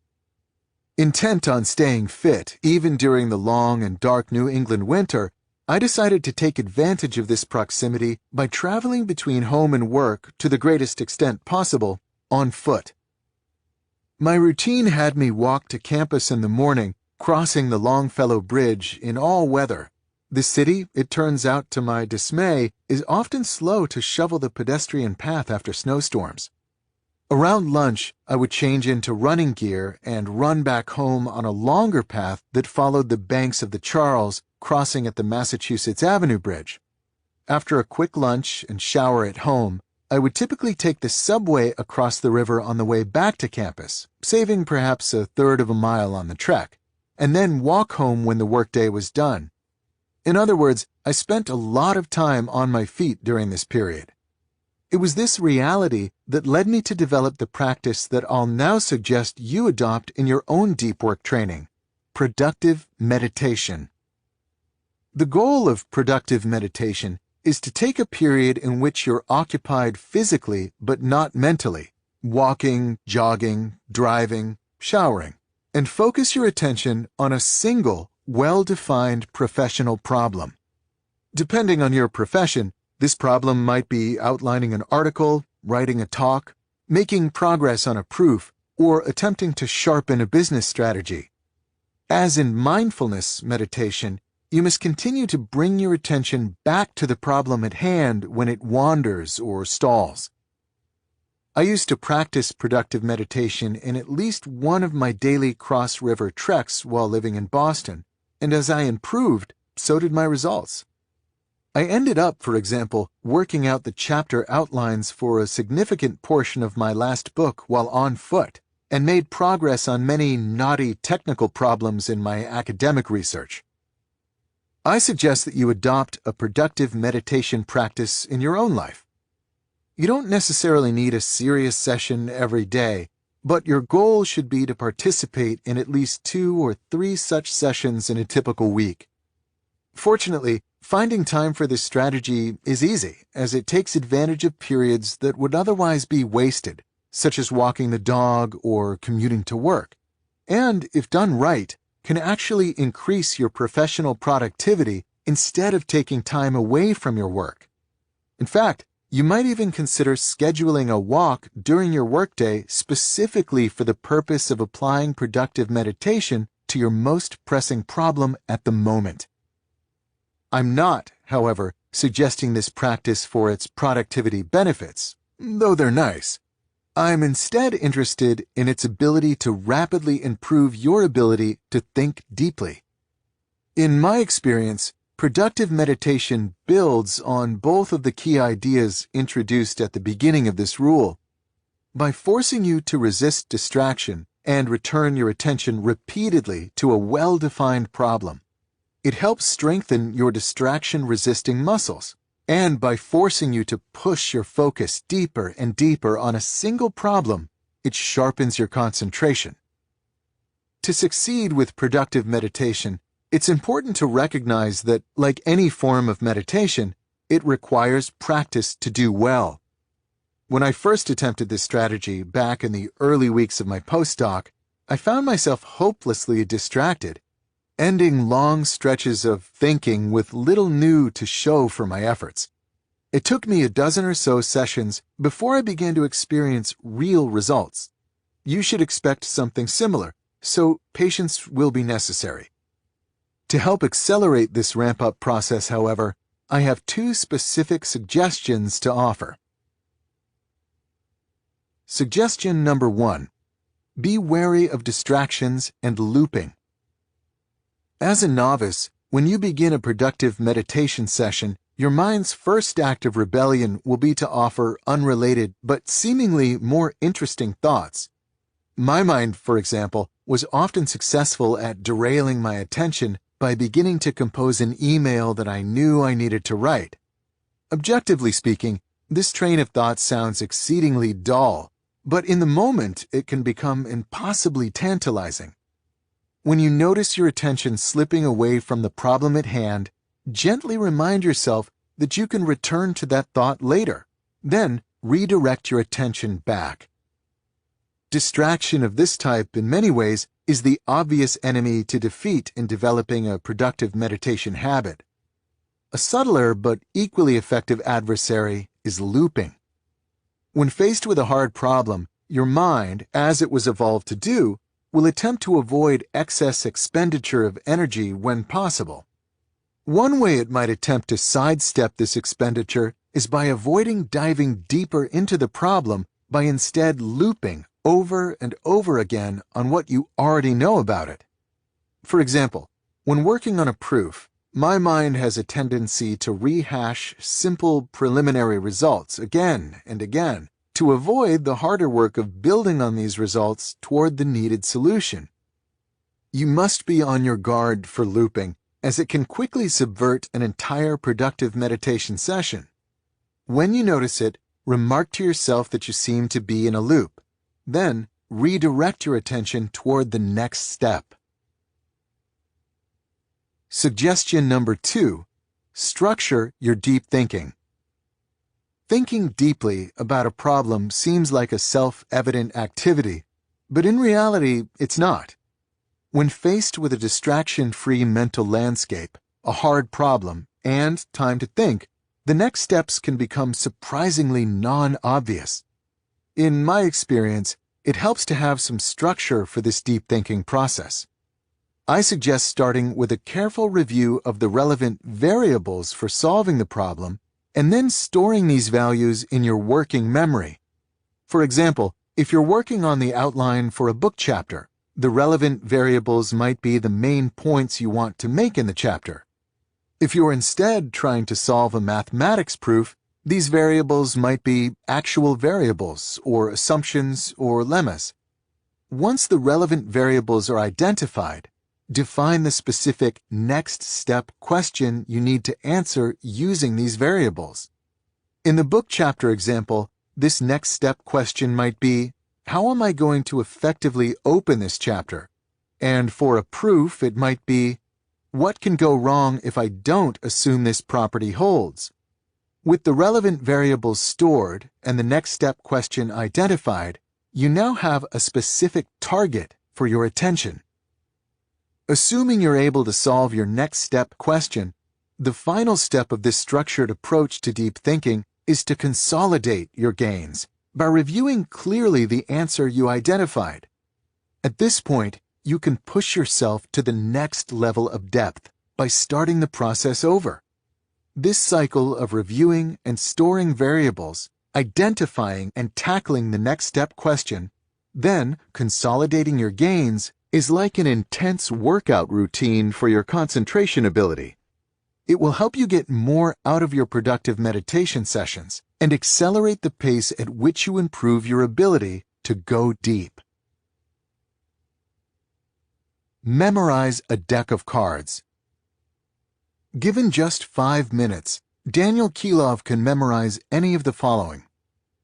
Intent on staying fit, even during the long and dark New England winter, I decided to take advantage of this proximity by traveling between home and work to the greatest extent possible on foot. My routine had me walk to campus in the morning, crossing the Longfellow Bridge in all weather. The city, it turns out to my dismay, is often slow to shovel the pedestrian path after snowstorms. Around lunch, I would change into running gear and run back home on a longer path that followed the banks of the Charles, crossing at the Massachusetts Avenue Bridge. After a quick lunch and shower at home, I would typically take the subway across the river on the way back to campus, saving perhaps a third of a mile on the trek, and then walk home when the workday was done. In other words, I spent a lot of time on my feet during this period. It was this reality that led me to develop the practice that I'll now suggest you adopt in your own deep work training: productive meditation. The goal of productive meditation is to take a period in which you're occupied physically but not mentally, walking, jogging, driving, showering, and focus your attention on a single, well-defined professional problem. Depending on your profession, this problem might be outlining an article, writing a talk, making progress on a proof, or attempting to sharpen a business strategy. As in mindfulness meditation, you must continue to bring your attention back to the problem at hand when it wanders or stalls. I used to practice productive meditation in at least one of my daily cross-river treks while living in Boston, and as I improved, so did my results. I ended up, for example, working out the chapter outlines for a significant portion of my last book while on foot, and made progress on many knotty technical problems in my academic research. I suggest that you adopt a productive meditation practice in your own life. You don't necessarily need a serious session every day, but your goal should be to participate in at least 2 or 3 such sessions in a typical week. Fortunately, finding time for this strategy is easy, as it takes advantage of periods that would otherwise be wasted, such as walking the dog or commuting to work, and, if done right, can actually increase your professional productivity instead of taking time away from your work. In fact, you might even consider scheduling a walk during your workday specifically for the purpose of applying productive meditation to your most pressing problem at the moment. I'm not, however, suggesting this practice for its productivity benefits, though they're nice. I'm instead interested in its ability to rapidly improve your ability to think deeply. In my experience, productive meditation builds on both of the key ideas introduced at the beginning of this rule. By forcing you to resist distraction and return your attention repeatedly to a well-defined problem, it helps strengthen your distraction-resisting muscles, and by forcing you to push your focus deeper and deeper on a single problem, it sharpens your concentration. To succeed with productive meditation, it's important to recognize that, like any form of meditation, it requires practice to do well. When I first attempted this strategy back in the early weeks of my postdoc, I found myself hopelessly distracted, ending long stretches of thinking with little new to show for my efforts. It took me a dozen or so sessions before I began to experience real results. You should expect something similar, so patience will be necessary. To help accelerate this ramp-up process, however, I have 2 specific suggestions to offer. Suggestion number 1. Be wary of distractions and looping. As a novice, when you begin a productive meditation session, your mind's first act of rebellion will be to offer unrelated but seemingly more interesting thoughts. My mind, for example, was often successful at derailing my attention by beginning to compose an email that I knew I needed to write. Objectively speaking, this train of thought sounds exceedingly dull, but in the moment it can become impossibly tantalizing. When you notice your attention slipping away from the problem at hand, gently remind yourself that you can return to that thought later. Then redirect your attention back. Distraction of this type, in many ways, is the obvious enemy to defeat in developing a productive meditation habit. A subtler but equally effective adversary is looping. When faced with a hard problem, Your mind, as it was evolved to do, will attempt to avoid excess expenditure of energy when possible. One way it might attempt to sidestep this expenditure is by avoiding diving deeper into the problem by instead looping over and over again on what you already know about it. For example, when working on a proof, my mind has a tendency to rehash simple preliminary results again and again to avoid the harder work of building on these results toward the needed solution. You must be on your guard for looping, as it can quickly subvert an entire productive meditation session. When you notice it, remark to yourself that you seem to be in a loop. Then, redirect your attention toward the next step. Suggestion number 2. Structure your deep thinking. Thinking deeply about a problem seems like a self-evident activity, but in reality, it's not. When faced with a distraction-free mental landscape, a hard problem, and time to think, the next steps can become surprisingly non-obvious. In my experience, it helps to have some structure for this deep thinking process. I suggest starting with a careful review of the relevant variables for solving the problem, and then storing these values in your working memory. For example, if you're working on the outline for a book chapter, the relevant variables might be the main points you want to make in the chapter. If you're instead trying to solve a mathematics proof, these variables might be actual variables, or assumptions, or lemmas. Once the relevant variables are identified, define the specific next step question you need to answer using these variables. In the book chapter example, this next step question might be, how am I going to effectively open this chapter? And for a proof, it might be, what can go wrong if I don't assume this property holds? With the relevant variables stored and the next step question identified, you now have a specific target for your attention. Assuming you're able to solve your next step question, the final step of this structured approach to deep thinking is to consolidate your gains by reviewing clearly the answer you identified. At this point, you can push yourself to the next level of depth by starting the process over. This cycle of reviewing and storing variables, identifying and tackling the next step question, then consolidating your gains, is like an intense workout routine for your concentration ability. It will help you get more out of your productive meditation sessions and accelerate the pace at which you improve your ability to go deep. Memorize a deck of cards. Given just 5 minutes, Daniel Kilov can memorize any of the following: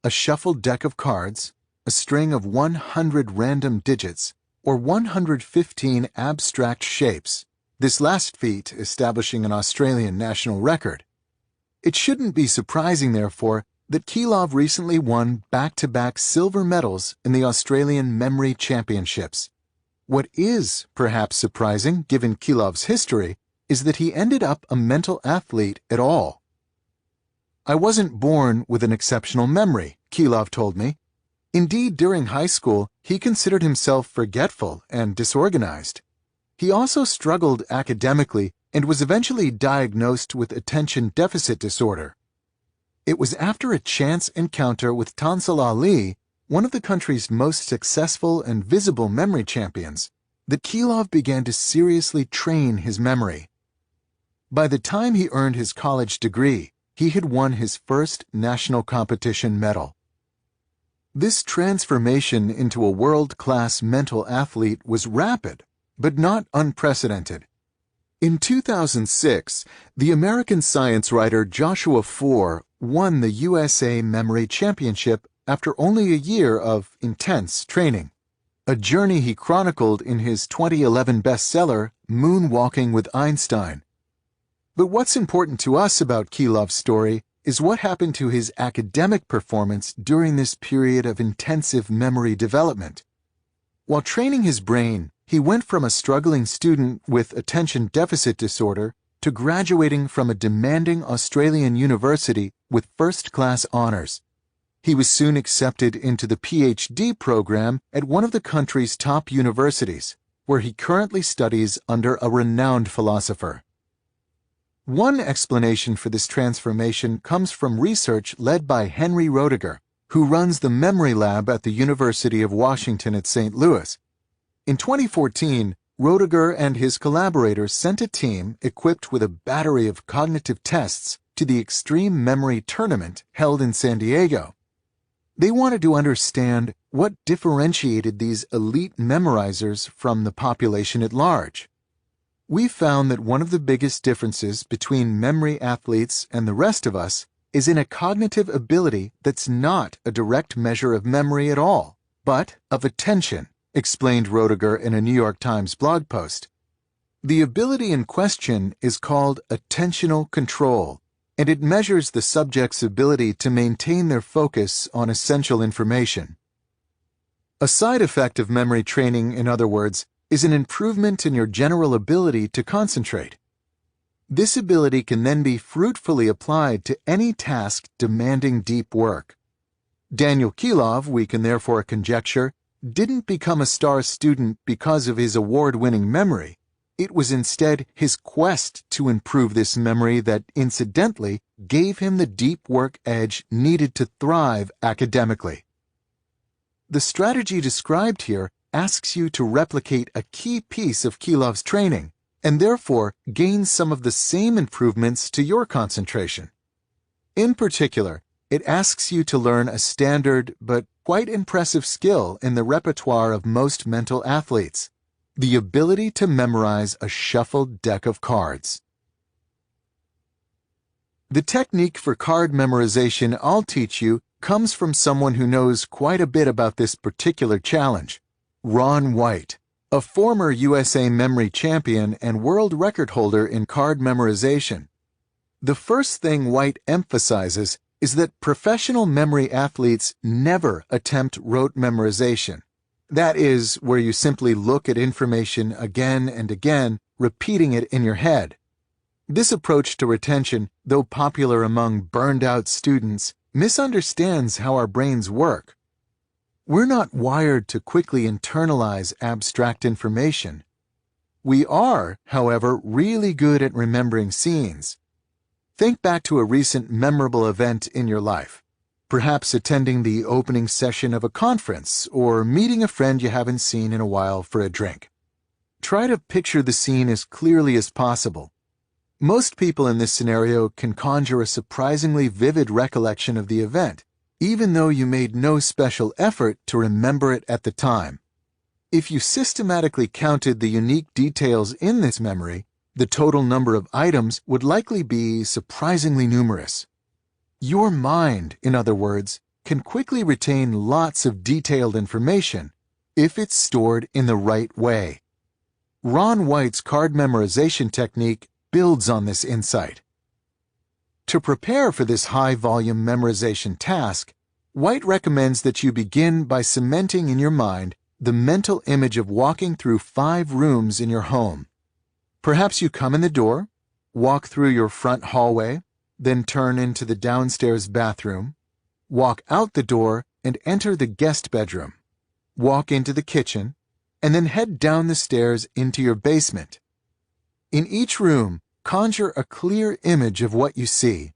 a shuffled deck of cards, a string of 100 random digits, or 115 abstract shapes, this last feat establishing an Australian national record. It shouldn't be surprising, therefore, that Kilov recently won back-to-back silver medals in the Australian Memory Championships. What is perhaps surprising, given Kilov's history, is that he ended up a mental athlete at all. I wasn't born with an exceptional memory, Kilov told me. Indeed, during high school, he considered himself forgetful and disorganized. He also struggled academically and was eventually diagnosed with attention deficit disorder. It was after a chance encounter with Tansal Ali, one of the country's most successful and visible memory champions, that Kilov began to seriously train his memory. By the time he earned his college degree, he had won his first national competition medal. This transformation into a world-class mental athlete was rapid, but not unprecedented. In 2006, the American science writer Joshua Foer won the USA Memory Championship after only a year of intense training, a journey he chronicled in his 2011 bestseller, Moonwalking with Einstein. But what's important to us about Kilov's story is what happened to his academic performance during this period of intensive memory development. While training his brain, he went from a struggling student with attention deficit disorder to graduating from a demanding Australian university with first-class honors. He was soon accepted into the PhD program at one of the country's top universities, where he currently studies under a renowned philosopher. One explanation for this transformation comes from research led by Henry Roediger, who runs the Memory Lab at the University of Washington at St. Louis. In 2014, Roediger and his collaborators sent a team equipped with a battery of cognitive tests to the Extreme Memory Tournament held in San Diego. They wanted to understand what differentiated these elite memorizers from the population at large. We found that one of the biggest differences between memory athletes and the rest of us is in a cognitive ability that's not a direct measure of memory at all, but of attention, explained Roediger in a New York Times blog post. The ability in question is called attentional control, and it measures the subject's ability to maintain their focus on essential information. A side effect of memory training, in other words, is an improvement in your general ability to concentrate. This ability can then be fruitfully applied to any task demanding deep work. Daniel Kilov, we can therefore conjecture, didn't become a star student because of his award-winning memory. It was instead his quest to improve this memory that, incidentally, gave him the deep work edge needed to thrive academically. The strategy described here asks you to replicate a key piece of Kilov's training, and therefore gain some of the same improvements to your concentration. In particular, it asks you to learn a standard but quite impressive skill in the repertoire of most mental athletes: the ability to memorize a shuffled deck of cards. The technique for card memorization I'll teach you comes from someone who knows quite a bit about this particular challenge: Ron White, a former USA memory champion and world record holder in card memorization. The first thing White emphasizes is that professional memory athletes never attempt rote memorization. That is, where you simply look at information again and again, repeating it in your head. This approach to retention, though popular among burned-out students, misunderstands how our brains work. We're not wired to quickly internalize abstract information. We are, however, really good at remembering scenes. Think back to a recent memorable event in your life. Perhaps attending the opening session of a conference or meeting a friend you haven't seen in a while for a drink. Try to picture the scene as clearly as possible. Most people in this scenario can conjure a surprisingly vivid recollection of the event, even though you made no special effort to remember it at the time. If you systematically counted the unique details in this memory, the total number of items would likely be surprisingly numerous. Your mind, in other words, can quickly retain lots of detailed information if it's stored in the right way. Ron White's card memorization technique builds on this insight. To prepare for this high-volume memorization task, White recommends that you begin by cementing in your mind the mental image of walking through 5 rooms in your home. Perhaps you come in the door, walk through your front hallway, then turn into the downstairs bathroom, walk out the door and enter the guest bedroom, walk into the kitchen, and then head down the stairs into your basement. In each room, conjure a clear image of what you see.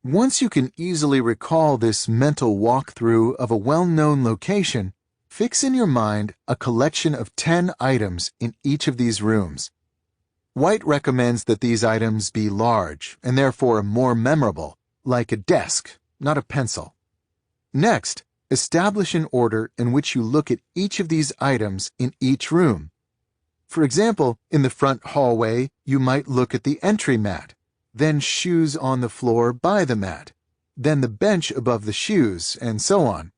Once you can easily recall this mental walkthrough of a well-known location, fix in your mind a collection of 10 items in each of these rooms. White recommends that these items be large and therefore more memorable, like a desk, not a pencil. Next, establish an order in which you look at each of these items in each room. For example, in the front hallway, you might look at the entry mat, then shoes on the floor by the mat, then the bench above the shoes, and so on.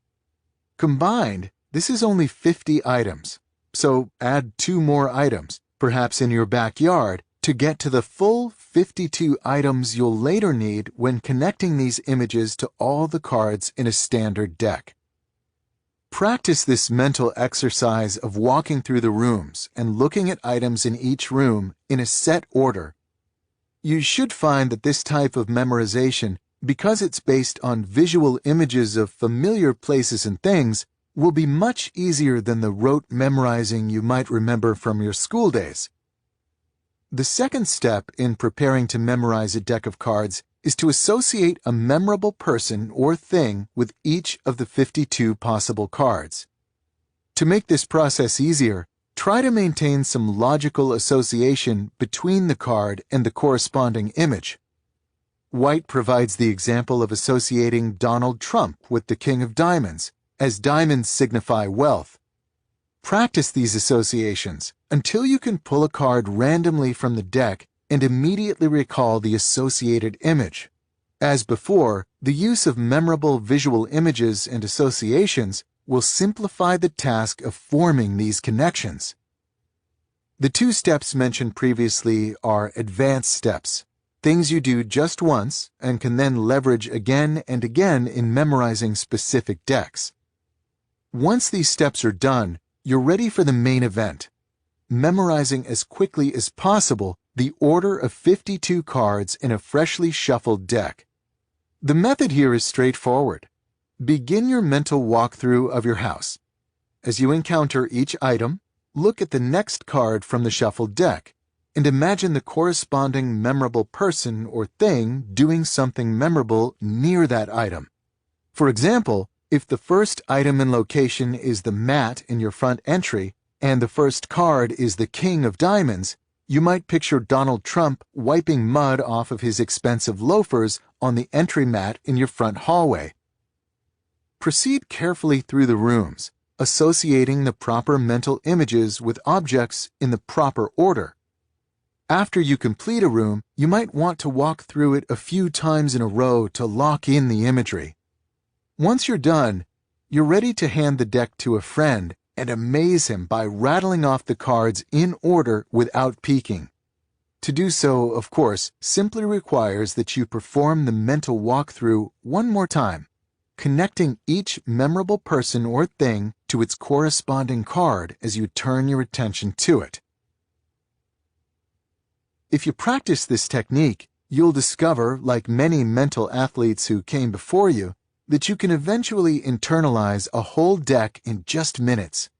Combined, this is only 50 items, so add 2 more items, perhaps in your backyard, to get to the full 52 items you'll later need when connecting these images to all the cards in a standard deck. Practice this mental exercise of walking through the rooms and looking at items in each room in a set order. You should find that this type of memorization Because it's based on visual images of familiar places and things, will be much easier than the rote memorizing you might remember from your school days. The second step in preparing to memorize a deck of cards is to associate a memorable person or thing with each of the 52 possible cards. To make this process easier, try to maintain some logical association between the card and the corresponding image. White provides the example of associating Donald Trump with the King of Diamonds, as diamonds signify wealth. Practice these associations until you can pull a card randomly from the deck and immediately recall the associated image. As before, the use of memorable visual images and associations will simplify the task of forming these connections. The two steps mentioned previously are advanced steps, things you do just once and can then leverage again and again in memorizing specific decks. Once these steps are done, you're ready for the main event, memorizing as quickly as possible the order of 52 cards in a freshly shuffled deck. The method here is straightforward. Begin your mental walkthrough of your house. As you encounter each item, look at the next card from the shuffled deck and imagine the corresponding memorable person or thing doing something memorable near that item. For example, if the first item in location is the mat in your front entry and the first card is the King of Diamonds, you might picture Donald Trump wiping mud off of his expensive loafers on the entry mat in your front hallway. Proceed carefully through the rooms, associating the proper mental images with objects in the proper order. After you complete a room, you might want to walk through it a few times in a row to lock in the imagery. Once you're done, you're ready to hand the deck to a friend and amaze him by rattling off the cards in order without peeking. To do so, of course, simply requires that you perform the mental walkthrough one more time, connecting each memorable person or thing to its corresponding card as you turn your attention to it. If you practice this technique, you'll discover, like many mental athletes who came before you, that you can eventually internalize a whole deck in just minutes.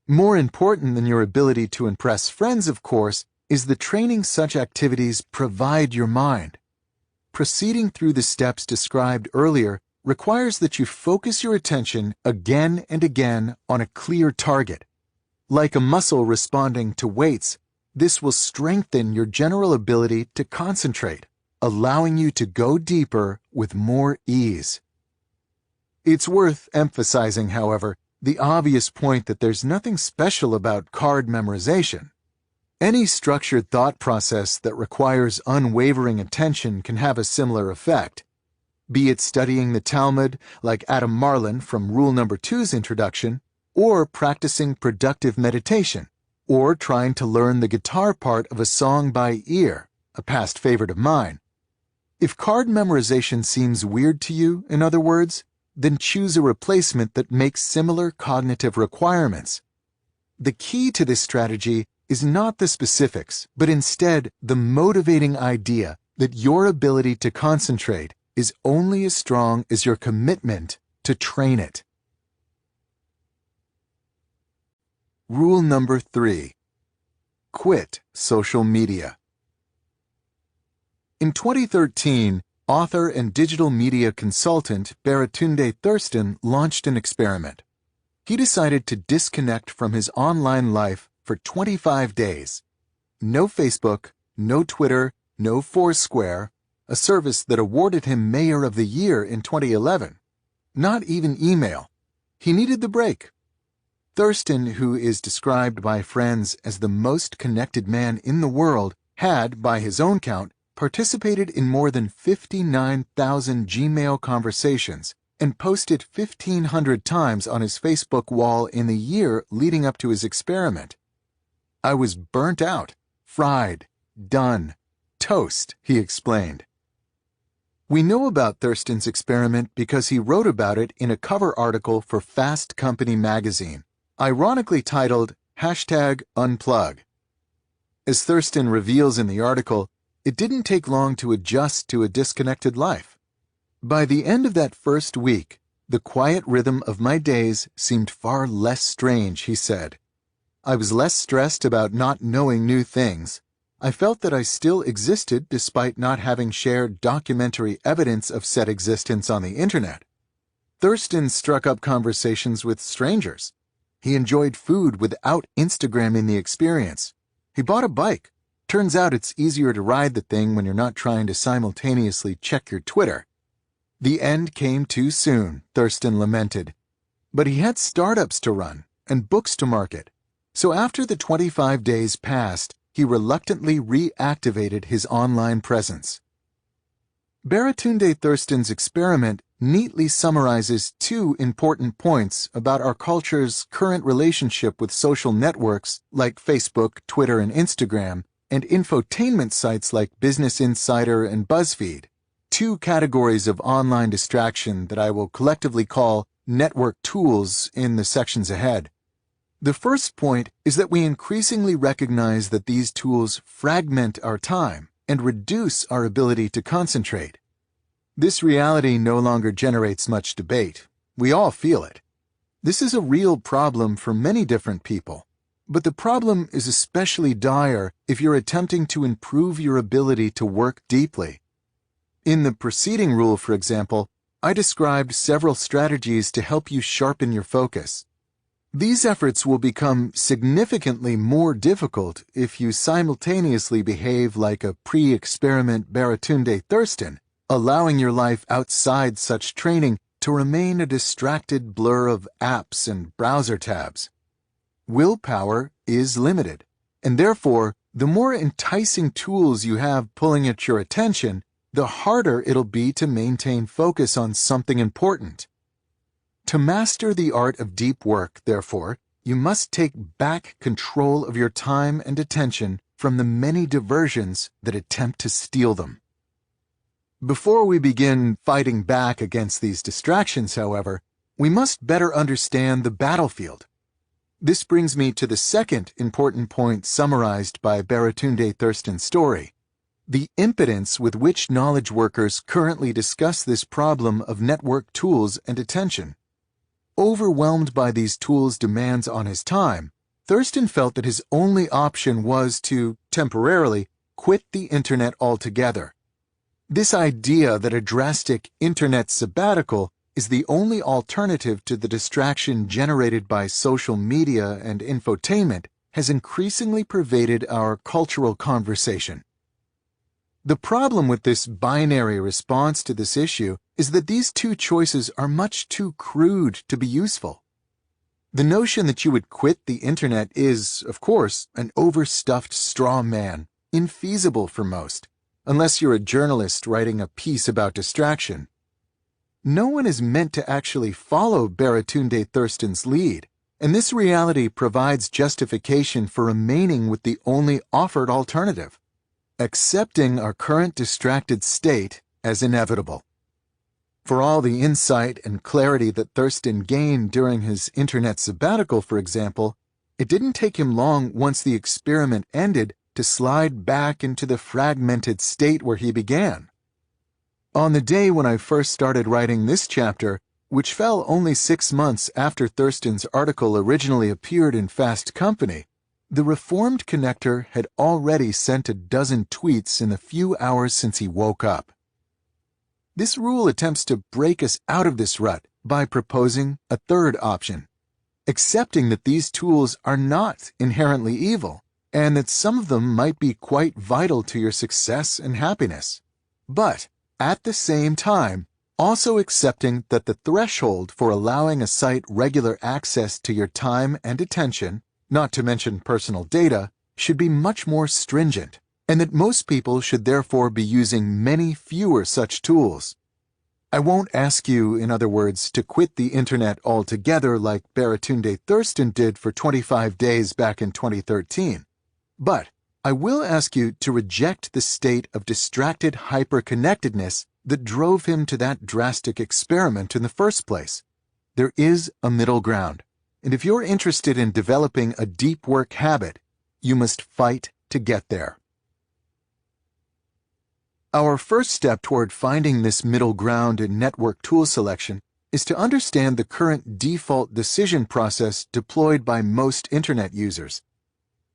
More important than your ability to impress friends, of course, is the training such activities provide your mind. Proceeding through the steps described earlier requires that you focus your attention again and again on a clear target. Like a muscle responding to weights, this will strengthen your general ability to concentrate, allowing you to go deeper with more ease. It's worth emphasizing, however, the obvious point that there's nothing special about card memorization. Any structured thought process that requires unwavering attention can have a similar effect. Be it studying the Talmud, like Adam Marlin from Rule Number 2's introduction, or practicing productive meditation, or trying to learn the guitar part of a song by ear, a past favorite of mine. If card memorization seems weird to you, in other words, then choose a replacement that makes similar cognitive requirements. The key to this strategy is not the specifics, but instead the motivating idea that your ability to concentrate is only as strong as your commitment to train it. Rule number 3. Quit social media. In 2013, author and digital media consultant Baratunde Thurston launched an experiment. He decided to disconnect from his online life for 25 days. No Facebook, no Twitter, no Foursquare, a service that awarded him Mayor of the Year in 2011. Not even email. He needed the break. Thurston, who is described by friends as the most connected man in the world, had, by his own count, participated in more than 59,000 Gmail conversations and posted 1,500 times on his Facebook wall in the year leading up to his experiment. "I was burnt out, fried, done, toast," he explained. We know about Thurston's experiment because he wrote about it in a cover article for Fast Company magazine, ironically titled #Unplug. As Thurston reveals in the article, it didn't take long to adjust to a disconnected life. By the end of that first week, the quiet rhythm of my days seemed far less strange, he said. I was less stressed about not knowing new things. I felt that I still existed despite not having shared documentary evidence of said existence on the internet. Thurston struck up conversations with strangers. He enjoyed food without Instagramming the experience. He bought a bike. Turns out it's easier to ride the thing when you're not trying to simultaneously check your Twitter. The end came too soon, Thurston lamented. But he had startups to run and books to market. So after the 25 days passed, he reluctantly reactivated his online presence. Baratunde Thurston's experiment neatly summarizes two important points about our culture's current relationship with social networks like Facebook, Twitter, and Instagram, and infotainment sites like Business Insider and BuzzFeed, two categories of online distraction that I will collectively call network tools in the sections ahead. The first point is that we increasingly recognize that these tools fragment our time and reduce our ability to concentrate. This reality no longer generates much debate. We all feel it. This is a real problem for many different people, but the problem is especially dire if you're attempting to improve your ability to work deeply. In the preceding rule, for example, I described several strategies to help you sharpen your focus. These efforts will become significantly more difficult if you simultaneously behave like a pre-experiment Baratunde Thurston, allowing your life outside such training to remain a distracted blur of apps and browser tabs. Willpower is limited, and therefore, the more enticing tools you have pulling at your attention, the harder it'll be to maintain focus on something important. To master the art of deep work, therefore, you must take back control of your time and attention from the many diversions that attempt to steal them. Before we begin fighting back against these distractions, however, we must better understand the battlefield. This brings me to the second important point summarized by Baratunde Thurston's story: the impotence with which knowledge workers currently discuss this problem of network tools and attention. Overwhelmed by these tools' demands on his time, Thurston felt that his only option was to, temporarily, quit the internet altogether. This idea that a drastic internet sabbatical is the only alternative to the distraction generated by social media and infotainment has increasingly pervaded our cultural conversation. The problem with this binary response to this issue is that these two choices are much too crude to be useful. The notion that you would quit the internet is, of course, an overstuffed straw man, infeasible for most, unless you're a journalist writing a piece about distraction. No one is meant to actually follow Baratunde Thurston's lead, and this reality provides justification for remaining with the only offered alternative: accepting our current distracted state as inevitable. For all the insight and clarity that Thurston gained during his internet sabbatical, for example, it didn't take him long once the experiment ended to slide back into the fragmented state where he began. On the day when I first started writing this chapter, which fell only 6 months after Thurston's article originally appeared in Fast Company, the Reformed connector had already sent a dozen tweets in the few hours since he woke up. This rule attempts to break us out of this rut by proposing a third option: accepting that these tools are not inherently evil, and that some of them might be quite vital to your success and happiness. But, at the same time, also accepting that the threshold for allowing a site regular access to your time and attention, not to mention personal data, should be much more stringent, and that most people should therefore be using many fewer such tools. I won't ask you, in other words, to quit the internet altogether like Baratunde Thurston did for 25 days back in 2013. But I will ask you to reject the state of distracted hyperconnectedness that drove him to that drastic experiment in the first place. There is a middle ground, and if you're interested in developing a deep work habit, you must fight to get there. Our first step toward finding this middle ground in network tool selection is to understand the current default decision process deployed by most Internet users.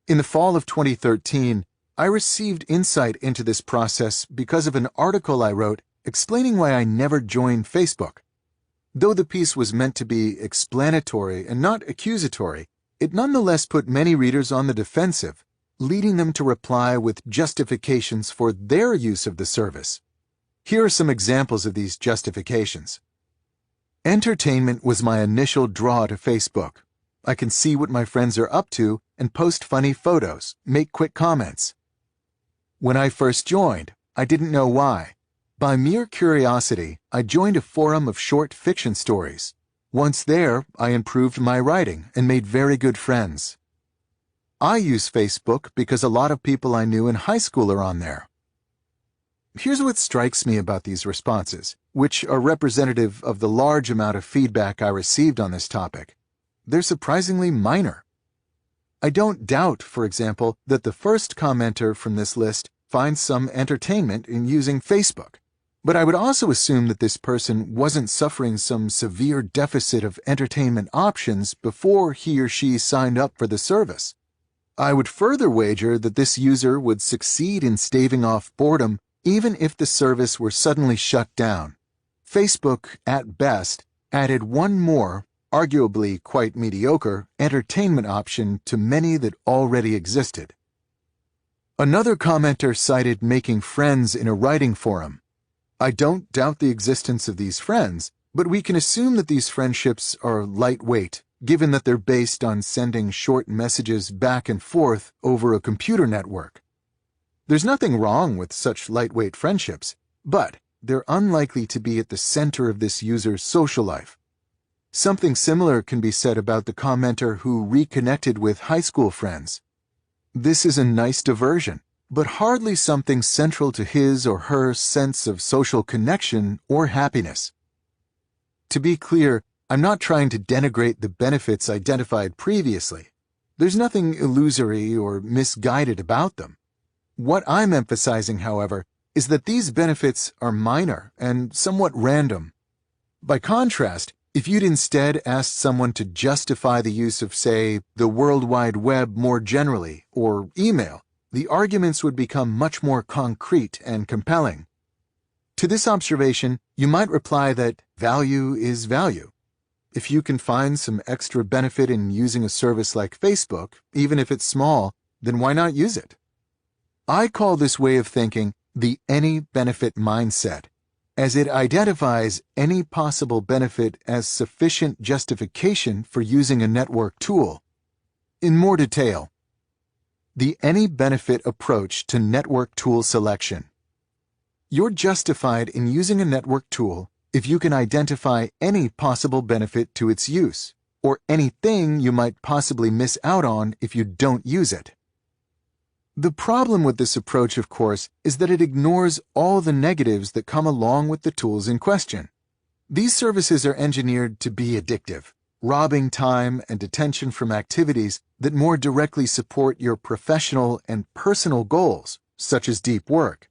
In the fall of 2013, I received insight into this process because of an article I wrote explaining why I never joined Facebook. Though the piece was meant to be explanatory and not accusatory, it nonetheless put many readers on the defensive, leading them to reply with justifications for their use of the service. Here are some examples of these justifications. Entertainment was my initial draw to Facebook. I can see what my friends are up to and post funny photos, make quick comments. When I first joined, I didn't know why. By mere curiosity, I joined a forum of short fiction stories. Once there, I improved my writing and made very good friends. I use Facebook because a lot of people I knew in high school are on there. Here's what strikes me about these responses, which are representative of the large amount of feedback I received on this topic. They're surprisingly minor. I don't doubt, for example, that the first commenter from this list finds some entertainment in using Facebook. But I would also assume that this person wasn't suffering some severe deficit of entertainment options before he or she signed up for the service. I would further wager that this user would succeed in staving off boredom even if the service were suddenly shut down. Facebook, at best, added one more, arguably quite mediocre, entertainment option to many that already existed. Another commenter cited making friends in a writing forum. I don't doubt the existence of these friends, but we can assume that these friendships are lightweight, given that they're based on sending short messages back and forth over a computer network. There's nothing wrong with such lightweight friendships, but they're unlikely to be at the center of this user's social life. Something similar can be said about the commenter who reconnected with high school friends. This is a nice diversion, but hardly something central to his or her sense of social connection or happiness. To be clear, I'm not trying to denigrate the benefits identified previously. There's nothing illusory or misguided about them. What I'm emphasizing, however, is that these benefits are minor and somewhat random. By contrast, if you'd instead asked someone to justify the use of, say, the World Wide Web more generally, or email, the arguments would become much more concrete and compelling. To this observation, you might reply that value is value. If you can find some extra benefit in using a service like Facebook, even if it's small, then why not use it? I call this way of thinking the any benefit mindset, as it identifies any possible benefit as sufficient justification for using a network tool. In more detail, the any benefit approach to network tool selection. You're justified in using a network tool if you can identify any possible benefit to its use, or anything you might possibly miss out on if you don't use it. The problem with this approach, of course, is that it ignores all the negatives that come along with the tools in question. These services are engineered to be addictive, robbing time and attention from activities that more directly support your professional and personal goals, such as deep work.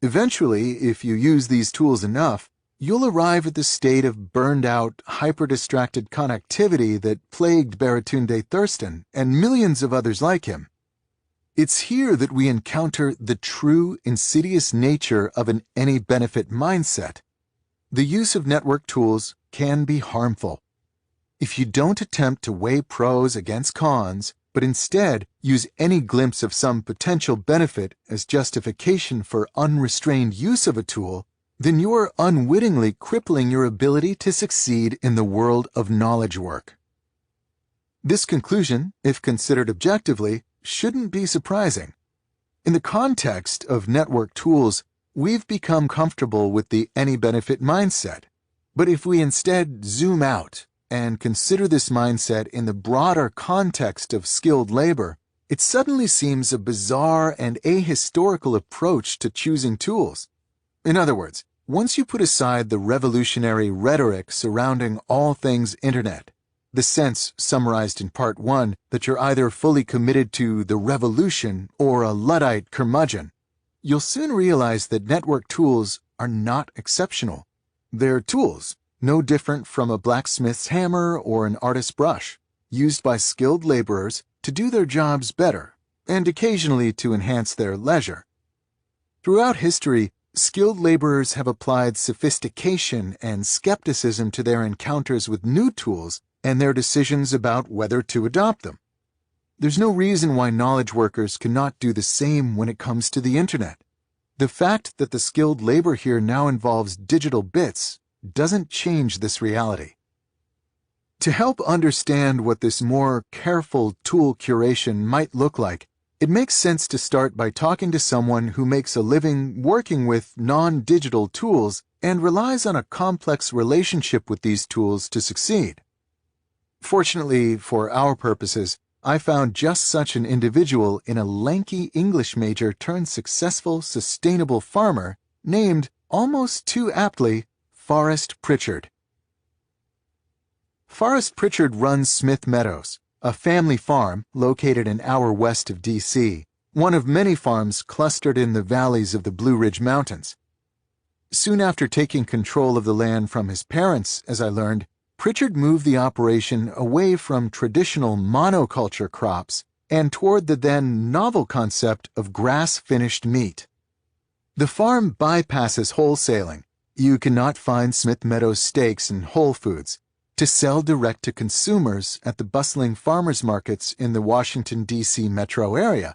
Eventually, if you use these tools enough, you'll arrive at the state of burned-out, hyper-distracted connectivity that plagued Baratunde Thurston and millions of others like him. It's here that we encounter the true insidious nature of an any-benefit mindset. The use of network tools can be harmful. If you don't attempt to weigh pros against cons, but instead use any glimpse of some potential benefit as justification for unrestrained use of a tool, then you're unwittingly crippling your ability to succeed in the world of knowledge work. This conclusion, if considered objectively, shouldn't be surprising. In the context of network tools, we've become comfortable with the any-benefit mindset. But if we instead zoom out and consider this mindset in the broader context of skilled labor, it suddenly seems a bizarre and ahistorical approach to choosing tools. In other words, once you put aside the revolutionary rhetoric surrounding all things Internet, the sense summarized in Part 1 that you're either fully committed to the revolution or a Luddite curmudgeon, you'll soon realize that network tools are not exceptional. They're tools, no different from a blacksmith's hammer or an artist's brush, used by skilled laborers to do their jobs better and occasionally to enhance their leisure. Throughout history, skilled laborers have applied sophistication and skepticism to their encounters with new tools and their decisions about whether to adopt them. There's no reason why knowledge workers cannot do the same when it comes to the internet. The fact that the skilled labor here now involves digital bits doesn't change this reality. To help understand what this more careful tool curation might look like, it makes sense to start by talking to someone who makes a living working with non-digital tools and relies on a complex relationship with these tools to succeed. Fortunately, for our purposes, I found just such an individual in a lanky English major turned successful, sustainable farmer named, almost too aptly, Forrest Pritchard. Forrest Pritchard runs Smith Meadows, a family farm located an hour west of D.C., one of many farms clustered in the valleys of the Blue Ridge Mountains. Soon after taking control of the land from his parents, as I learned, Pritchard moved the operation away from traditional monoculture crops and toward the then novel concept of grass-finished meat. The farm bypasses wholesaling. You cannot find Smith Meadows steaks in Whole Foods to sell direct to consumers at the bustling farmers markets in the Washington, D.C. metro area.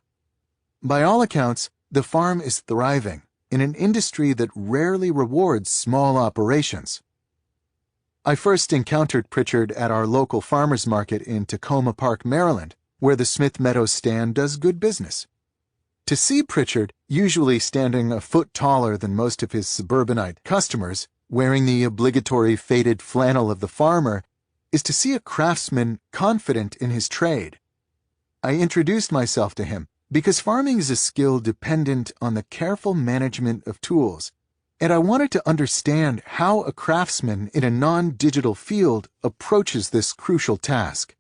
By all accounts, the farm is thriving in an industry that rarely rewards small operations. I first encountered Pritchard at our local farmers market in Tacoma Park, Maryland, where the Smith Meadows stand does good business. To see Pritchard, usually standing a foot taller than most of his suburbanite customers, wearing the obligatory faded flannel of the farmer, is to see a craftsman confident in his trade. I introduced myself to him because farming is a skill dependent on the careful management of tools, and I wanted to understand how a craftsman in a non-digital field approaches this crucial task.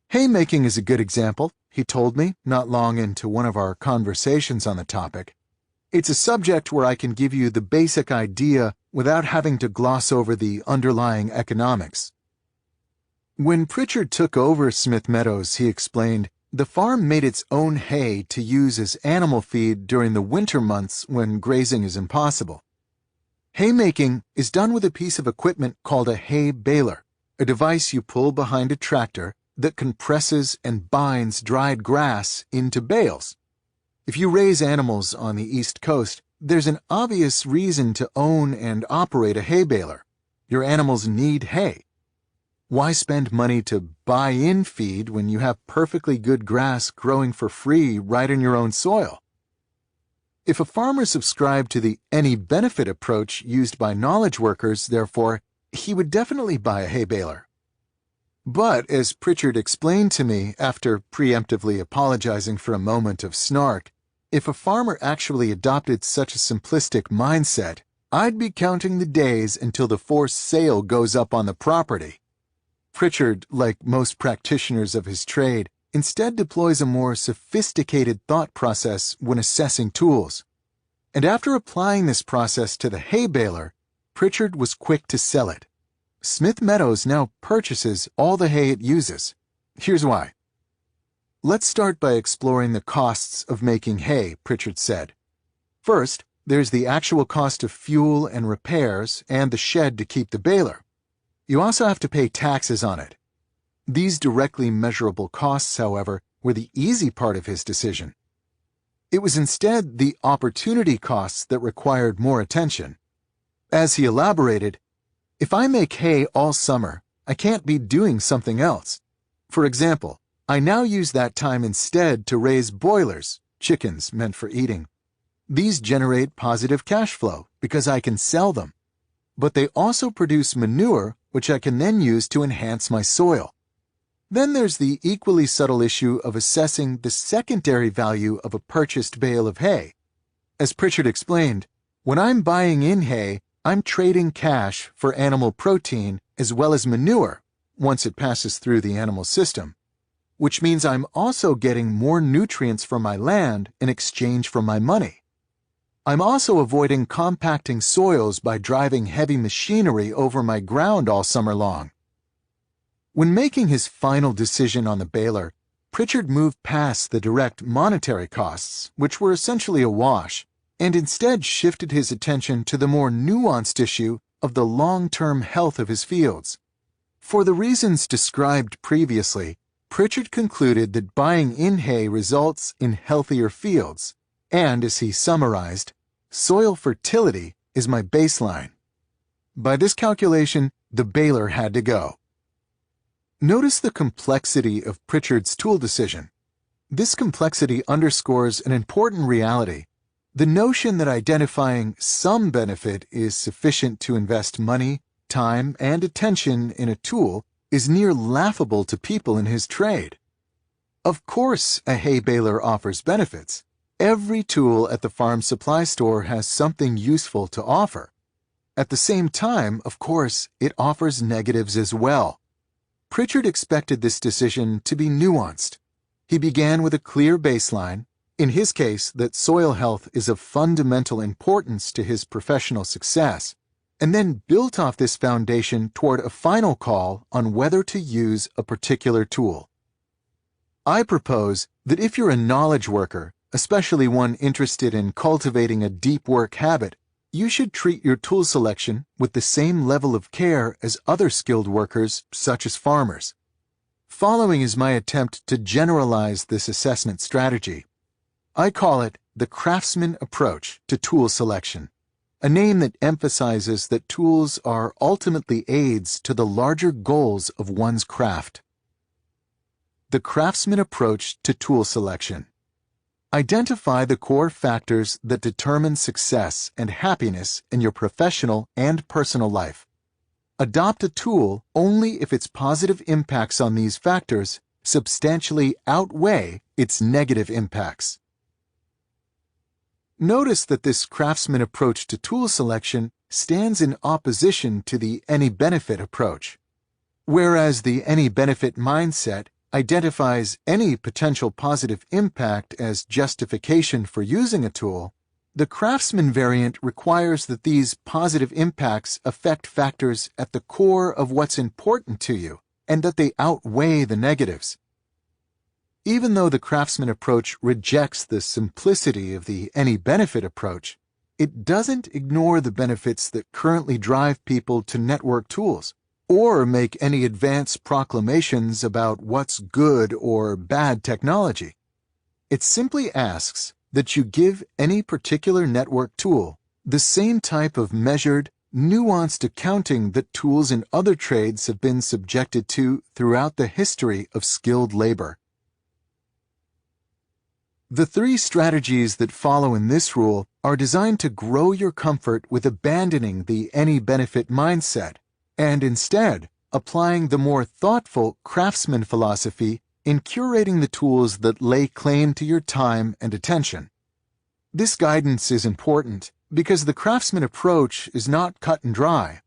Haymaking is a good example, he told me not long into one of our conversations on the topic. It's a subject where I can give you the basic idea without having to gloss over the underlying economics. When Pritchard took over Smith Meadows, he explained, the farm made its own hay to use as animal feed during the winter months when grazing is impossible. Haymaking is done with a piece of equipment called a hay baler, a device you pull behind a tractor that compresses and binds dried grass into bales. If you raise animals on the East Coast, there's an obvious reason to own and operate a hay baler. Your animals need hay. Why spend money to buy in feed when you have perfectly good grass growing for free right in your own soil? If a farmer subscribed to the any benefit approach used by knowledge workers, therefore, he would definitely buy a hay baler. But, as Pritchard explained to me after preemptively apologizing for a moment of snark, if a farmer actually adopted such a simplistic mindset, I'd be counting the days until the forced sale goes up on the property. Pritchard, like most practitioners of his trade, instead deploys a more sophisticated thought process when assessing tools. And after applying this process to the hay baler, Pritchard was quick to sell it. Smith Meadows now purchases all the hay it uses. Here's why. Let's start by exploring the costs of making hay, Pritchard said. First, there's the actual cost of fuel and repairs and the shed to keep the baler. You also have to pay taxes on it. These directly measurable costs, however, were the easy part of his decision. It was instead the opportunity costs that required more attention. As he elaborated, if I make hay all summer, I can't be doing something else. For example, I now use that time instead to raise broilers, chickens meant for eating. These generate positive cash flow because I can sell them. But they also produce manure, which I can then use to enhance my soil. Then there's the equally subtle issue of assessing the secondary value of a purchased bale of hay. As Pritchard explained, when I'm buying in hay, I'm trading cash for animal protein as well as manure once it passes through the animal system, which means I'm also getting more nutrients from my land in exchange for my money. I'm also avoiding compacting soils by driving heavy machinery over my ground all summer long. When making his final decision on the baler, Pritchard moved past the direct monetary costs, which were essentially a wash, and instead shifted his attention to the more nuanced issue of the long-term health of his fields. For the reasons described previously, Pritchard concluded that buying in hay results in healthier fields, and, as he summarized, soil fertility is my baseline. By this calculation, the baler had to go. Notice the complexity of Pritchard's tool decision. This complexity underscores an important reality: the notion that identifying some benefit is sufficient to invest money, time, and attention in a tool is near laughable to people in his trade. Of course, a hay baler offers benefits. Every tool at the farm supply store has something useful to offer. At the same time, of course, it offers negatives as well. Pritchard expected this decision to be nuanced. He began with a clear baseline, in his case that soil health is of fundamental importance to his professional success, and then built off this foundation toward a final call on whether to use a particular tool. I propose that if you're a knowledge worker, especially one interested in cultivating a deep work habit, you should treat your tool selection with the same level of care as other skilled workers, such as farmers. Following is my attempt to generalize this assessment strategy. I call it the craftsman approach to tool selection, a name that emphasizes that tools are ultimately aids to the larger goals of one's craft. The craftsman approach to tool selection. Identify the core factors that determine success and happiness in your professional and personal life. Adopt a tool only if its positive impacts on these factors substantially outweigh its negative impacts. Notice that this craftsman approach to tool selection stands in opposition to the any-benefit approach. Whereas the any-benefit mindset identifies any potential positive impact as justification for using a tool, the craftsman variant requires that these positive impacts affect factors at the core of what's important to you, and that they outweigh the negatives. Even though the craftsman approach rejects the simplicity of the any-benefit approach, it doesn't ignore the benefits that currently drive people to network tools, or make any advance proclamations about what's good or bad technology. It simply asks that you give any particular network tool the same type of measured, nuanced accounting that tools in other trades have been subjected to throughout the history of skilled labor. The three strategies that follow in this rule are designed to grow your comfort with abandoning the any-benefit mindset, and instead applying the more thoughtful craftsman philosophy in curating the tools that lay claim to your time and attention. This guidance is important because the craftsman approach is not cut and dry.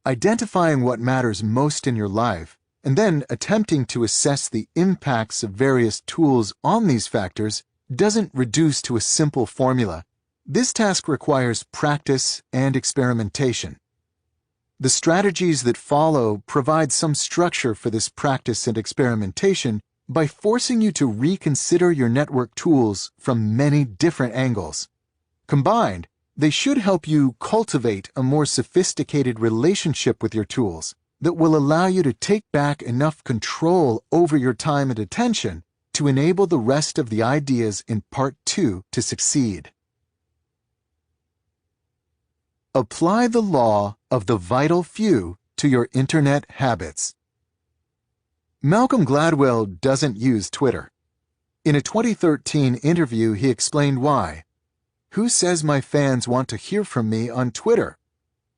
Identifying what matters most in your life and then attempting to assess the impacts of various tools on these factors doesn't reduce to a simple formula. This task requires practice and experimentation. The strategies that follow provide some structure for this practice and experimentation by forcing you to reconsider your network tools from many different angles. Combined, they should help you cultivate a more sophisticated relationship with your tools that will allow you to take back enough control over your time and attention to enable the rest of the ideas in Part 2 to succeed. Apply the law of the vital few to your internet habits. Malcolm Gladwell doesn't use Twitter. In a 2013 interview, he explained why. "Who says my fans want to hear from me on Twitter?"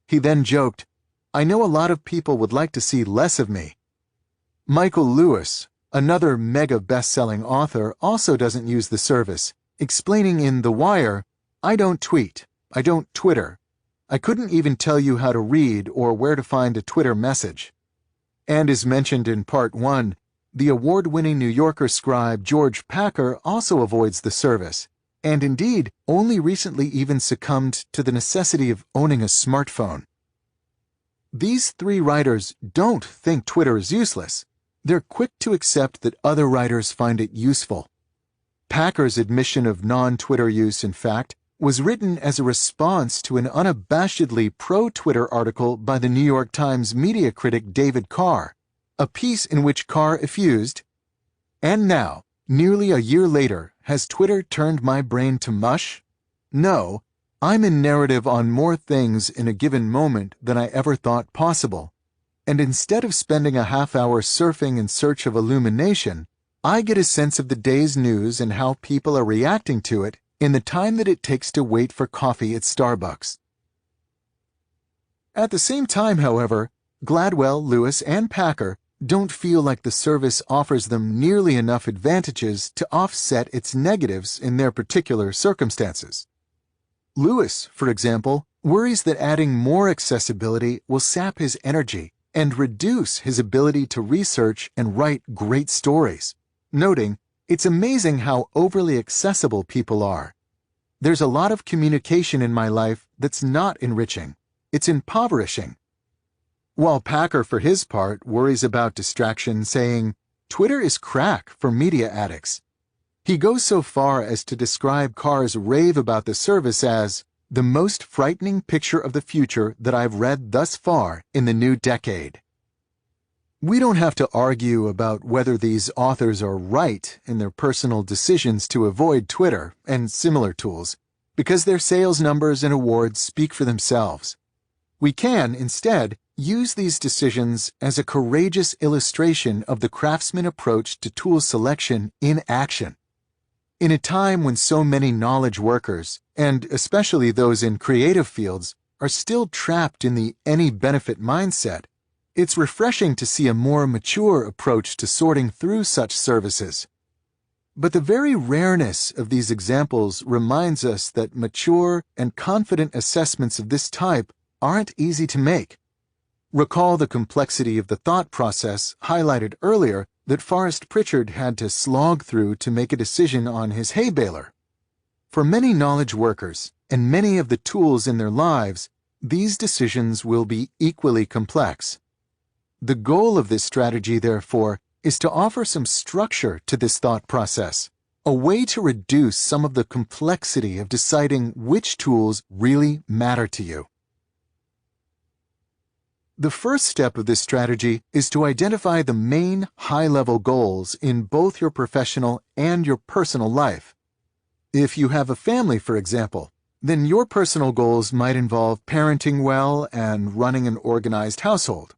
He then joked, "I know a lot of people would like to see less of me." Michael Lewis, another mega best-selling author, also doesn't use the service, explaining in The Wire, "I don't tweet. I don't Twitter. I couldn't even tell you how to read or where to find a Twitter message." And as mentioned in Part 1, the award-winning New Yorker scribe George Packer also avoids the service, and indeed only recently even succumbed to the necessity of owning a smartphone. These three writers don't think Twitter is useless. They're quick to accept that other writers find it useful. Packer's admission of non-Twitter use, in fact, was written as a response to an unabashedly pro-Twitter article by the New York Times media critic David Carr, a piece in which Carr effused, "And now, nearly a year later, has Twitter turned my brain to mush? No, I'm in narrative on more things in a given moment than I ever thought possible. And instead of spending a half-hour surfing in search of illumination, I get a sense of the day's news and how people are reacting to it in the time that it takes to wait for coffee at Starbucks." At the same time, however, Gladwell, Lewis, and Packer don't feel like the service offers them nearly enough advantages to offset its negatives in their particular circumstances. Lewis, for example, worries that adding more accessibility will sap his energy and reduce his ability to research and write great stories, noting, "It's amazing how overly accessible people are. There's a lot of communication in my life that's not enriching. It's impoverishing." While Packer, for his part, worries about distraction, saying, "Twitter is crack for media addicts." He goes so far as to describe Carr's rave about the service as the most frightening picture of the future that I've read thus far in the new decade. We don't have to argue about whether these authors are right in their personal decisions to avoid Twitter and similar tools, because their sales numbers and awards speak for themselves. We can, instead, use these decisions as a courageous illustration of the craftsman approach to tool selection in action. In a time when so many knowledge workers, and especially those in creative fields, are still trapped in the any benefit mindset, it's refreshing to see a more mature approach to sorting through such services. But the very rareness of these examples reminds us that mature and confident assessments of this type aren't easy to make. Recall the complexity of the thought process highlighted earlier that Forrest Pritchard had to slog through to make a decision on his hay baler. For many knowledge workers and many of the tools in their lives, these decisions will be equally complex. The goal of this strategy, therefore, is to offer some structure to this thought process, a way to reduce some of the complexity of deciding which tools really matter to you. The first step of this strategy is to identify the main high-level goals in both your professional and your personal life. If you have a family, for example, then your personal goals might involve parenting well and running an organized household.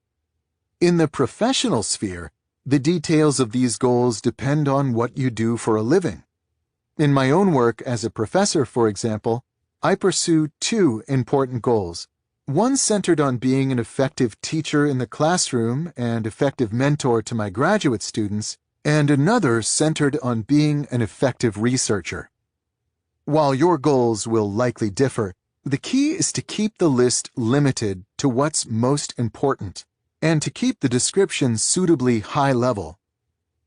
In the professional sphere, the details of these goals depend on what you do for a living. In my own work as a professor, for example, I pursue two important goals. One centered on being an effective teacher in the classroom and effective mentor to my graduate students, and another centered on being an effective researcher. While your goals will likely differ, the key is to keep the list limited to what's most important, and to keep the description suitably high level.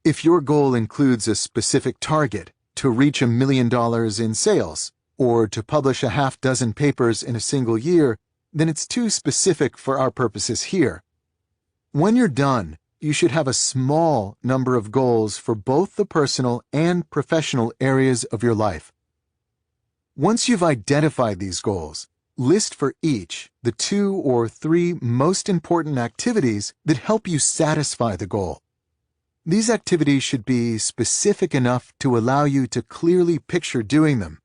If your goal includes a specific target, to reach $1 million in sales, or to publish a half-dozen papers in a single year, then it's too specific for our purposes here. When you're done, you should have a small number of goals for both the personal and professional areas of your life. Once you've identified these goals, list for each the 2 or 3 most important activities that help you satisfy the goal. These activities should be specific enough to allow you to clearly picture doing them.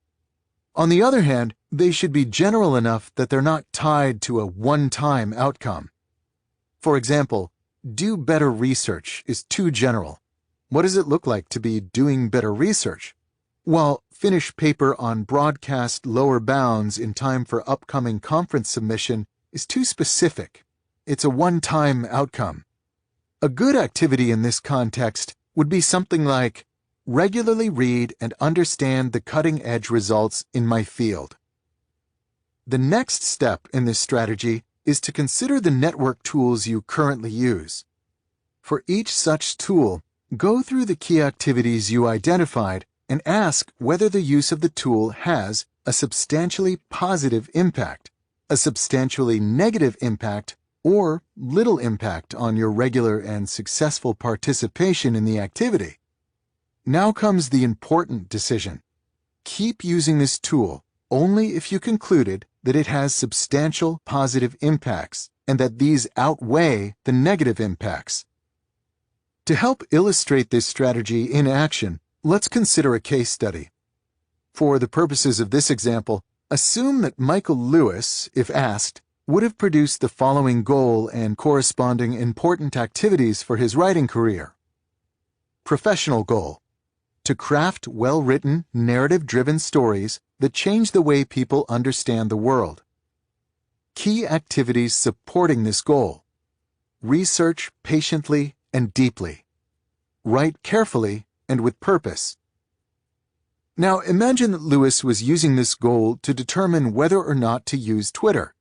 On the other hand, they should be general enough that they're not tied to a one-time outcome. For example, do better research is too general. What does it look like to be doing better research? While finish paper on broadcast lower bounds in time for upcoming conference submission is too specific. It's a one-time outcome. A good activity in this context would be something like, regularly read and understand the cutting-edge results in my field. The next step in this strategy is to consider the network tools you currently use. For each such tool, go through the key activities you identified and ask whether the use of the tool has a substantially positive impact, a substantially negative impact, or little impact on your regular and successful participation in the activity. Now comes the important decision. Keep using this tool only if you concluded that it has substantial positive impacts and that these outweigh the negative impacts. To help illustrate this strategy in action, let's consider a case study. For the purposes of this example, assume that Michael Lewis, if asked, would have produced the following goal and corresponding important activities for his writing career. Professional goal: to craft well-written, narrative-driven stories that change the way people understand the world. Key activities supporting this goal: research patiently and deeply. Write carefully and with purpose. Now imagine that Lewis was using this goal to determine whether or not to use Twitter.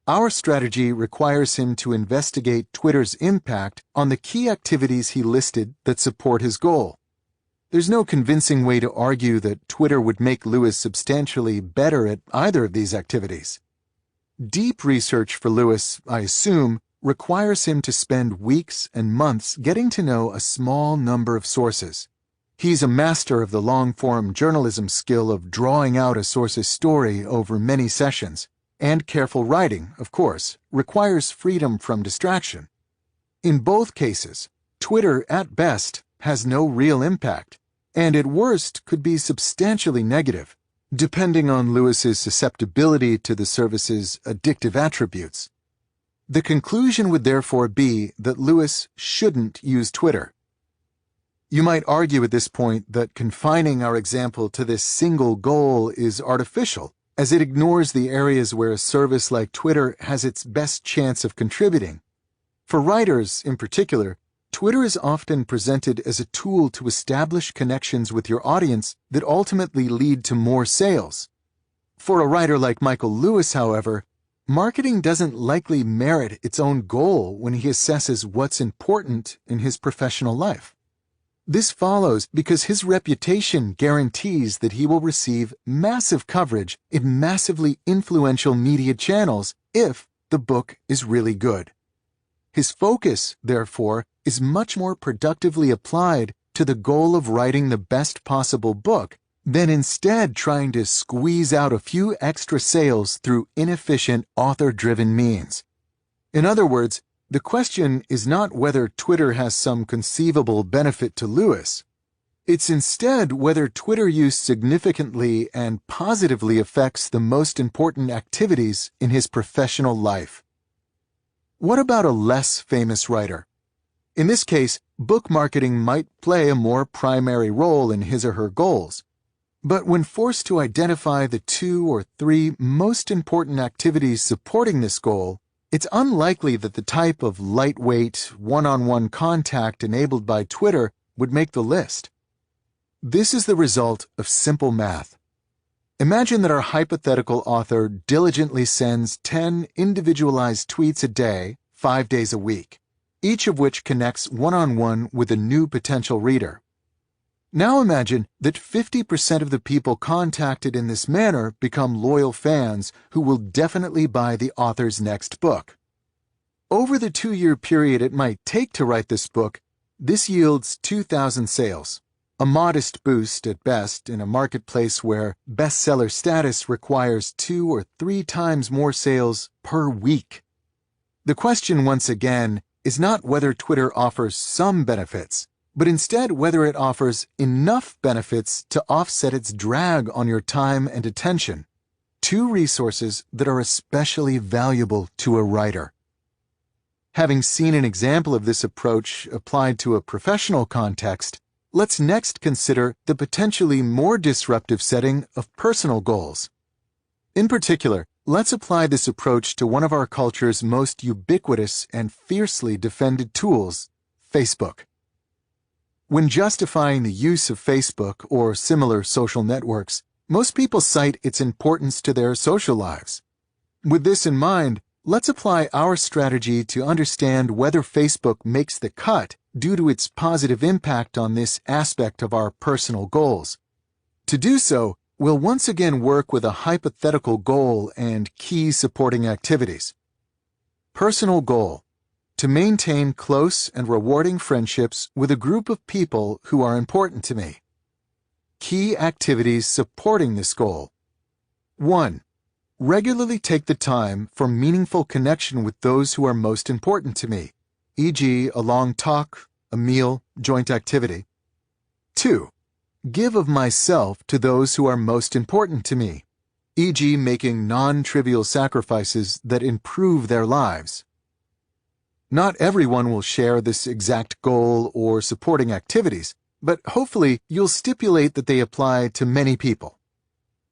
Our strategy requires him to investigate Twitter's impact on the key activities he listed that support his goal. There's no convincing way to argue that Twitter would make Lewis substantially better at either of these activities. Deep research for Lewis, I assume, requires him to spend weeks and months getting to know a small number of sources. He's a master of the long-form journalism skill of drawing out a source's story over many sessions, and careful writing, of course, requires freedom from distraction. In both cases, Twitter, at best, has no real impact, and at worst could be substantially negative, depending on Lewis's susceptibility to the service's addictive attributes. The conclusion would therefore be that Lewis shouldn't use Twitter. You might argue at this point that confining our example to this single goal is artificial, as it ignores the areas where a service like Twitter has its best chance of contributing. For writers, in particular, Twitter is often presented as a tool to establish connections with your audience that ultimately lead to more sales. For a writer like Michael Lewis, however, marketing doesn't likely merit its own goal when he assesses what's important in his professional life. This follows because his reputation guarantees that he will receive massive coverage in massively influential media channels if the book is really good. His focus, therefore, is much more productively applied to the goal of writing the best possible book than instead trying to squeeze out a few extra sales through inefficient author-driven means. In other words, the question is not whether Twitter has some conceivable benefit to Lewis. It's instead whether Twitter use significantly and positively affects the most important activities in his professional life. What about a less famous writer? In this case, book marketing might play a more primary role in his or her goals. But when forced to identify the 2 or 3 most important activities supporting this goal, it's unlikely that the type of lightweight, one-on-one contact enabled by Twitter would make the list. This is the result of simple math. Imagine that our hypothetical author diligently sends 10 individualized tweets a day, 5 days a week, each of which connects one-on-one with a new potential reader. Now imagine that 50% of the people contacted in this manner become loyal fans who will definitely buy the author's next book. Over the 2-year period it might take to write this book, this yields 2,000 sales, a modest boost at best in a marketplace where bestseller status requires 2 or 3 times more sales per week. The question, once again, is not whether Twitter offers some benefits, but instead whether it offers enough benefits to offset its drag on your time and attention, 2 resources that are especially valuable to a writer. Having seen an example of this approach applied to a professional context, let's next consider the potentially more disruptive setting of personal goals. In particular, let's apply this approach to one of our culture's most ubiquitous and fiercely defended tools, Facebook. When justifying the use of Facebook or similar social networks, most people cite its importance to their social lives. With this in mind, let's apply our strategy to understand whether Facebook makes the cut due to its positive impact on this aspect of our personal goals. To do so, we'll once again work with a hypothetical goal and key supporting activities. Personal goal: to maintain close and rewarding friendships with a group of people who are important to me. Key activities supporting this goal: 1. Regularly take the time for meaningful connection with those who are most important to me, e.g., a long talk, a meal, joint activity. 2. Give of myself to those who are most important to me, e.g., making non-trivial sacrifices that improve their lives. Not everyone will share this exact goal or supporting activities, but hopefully you'll stipulate that they apply to many people.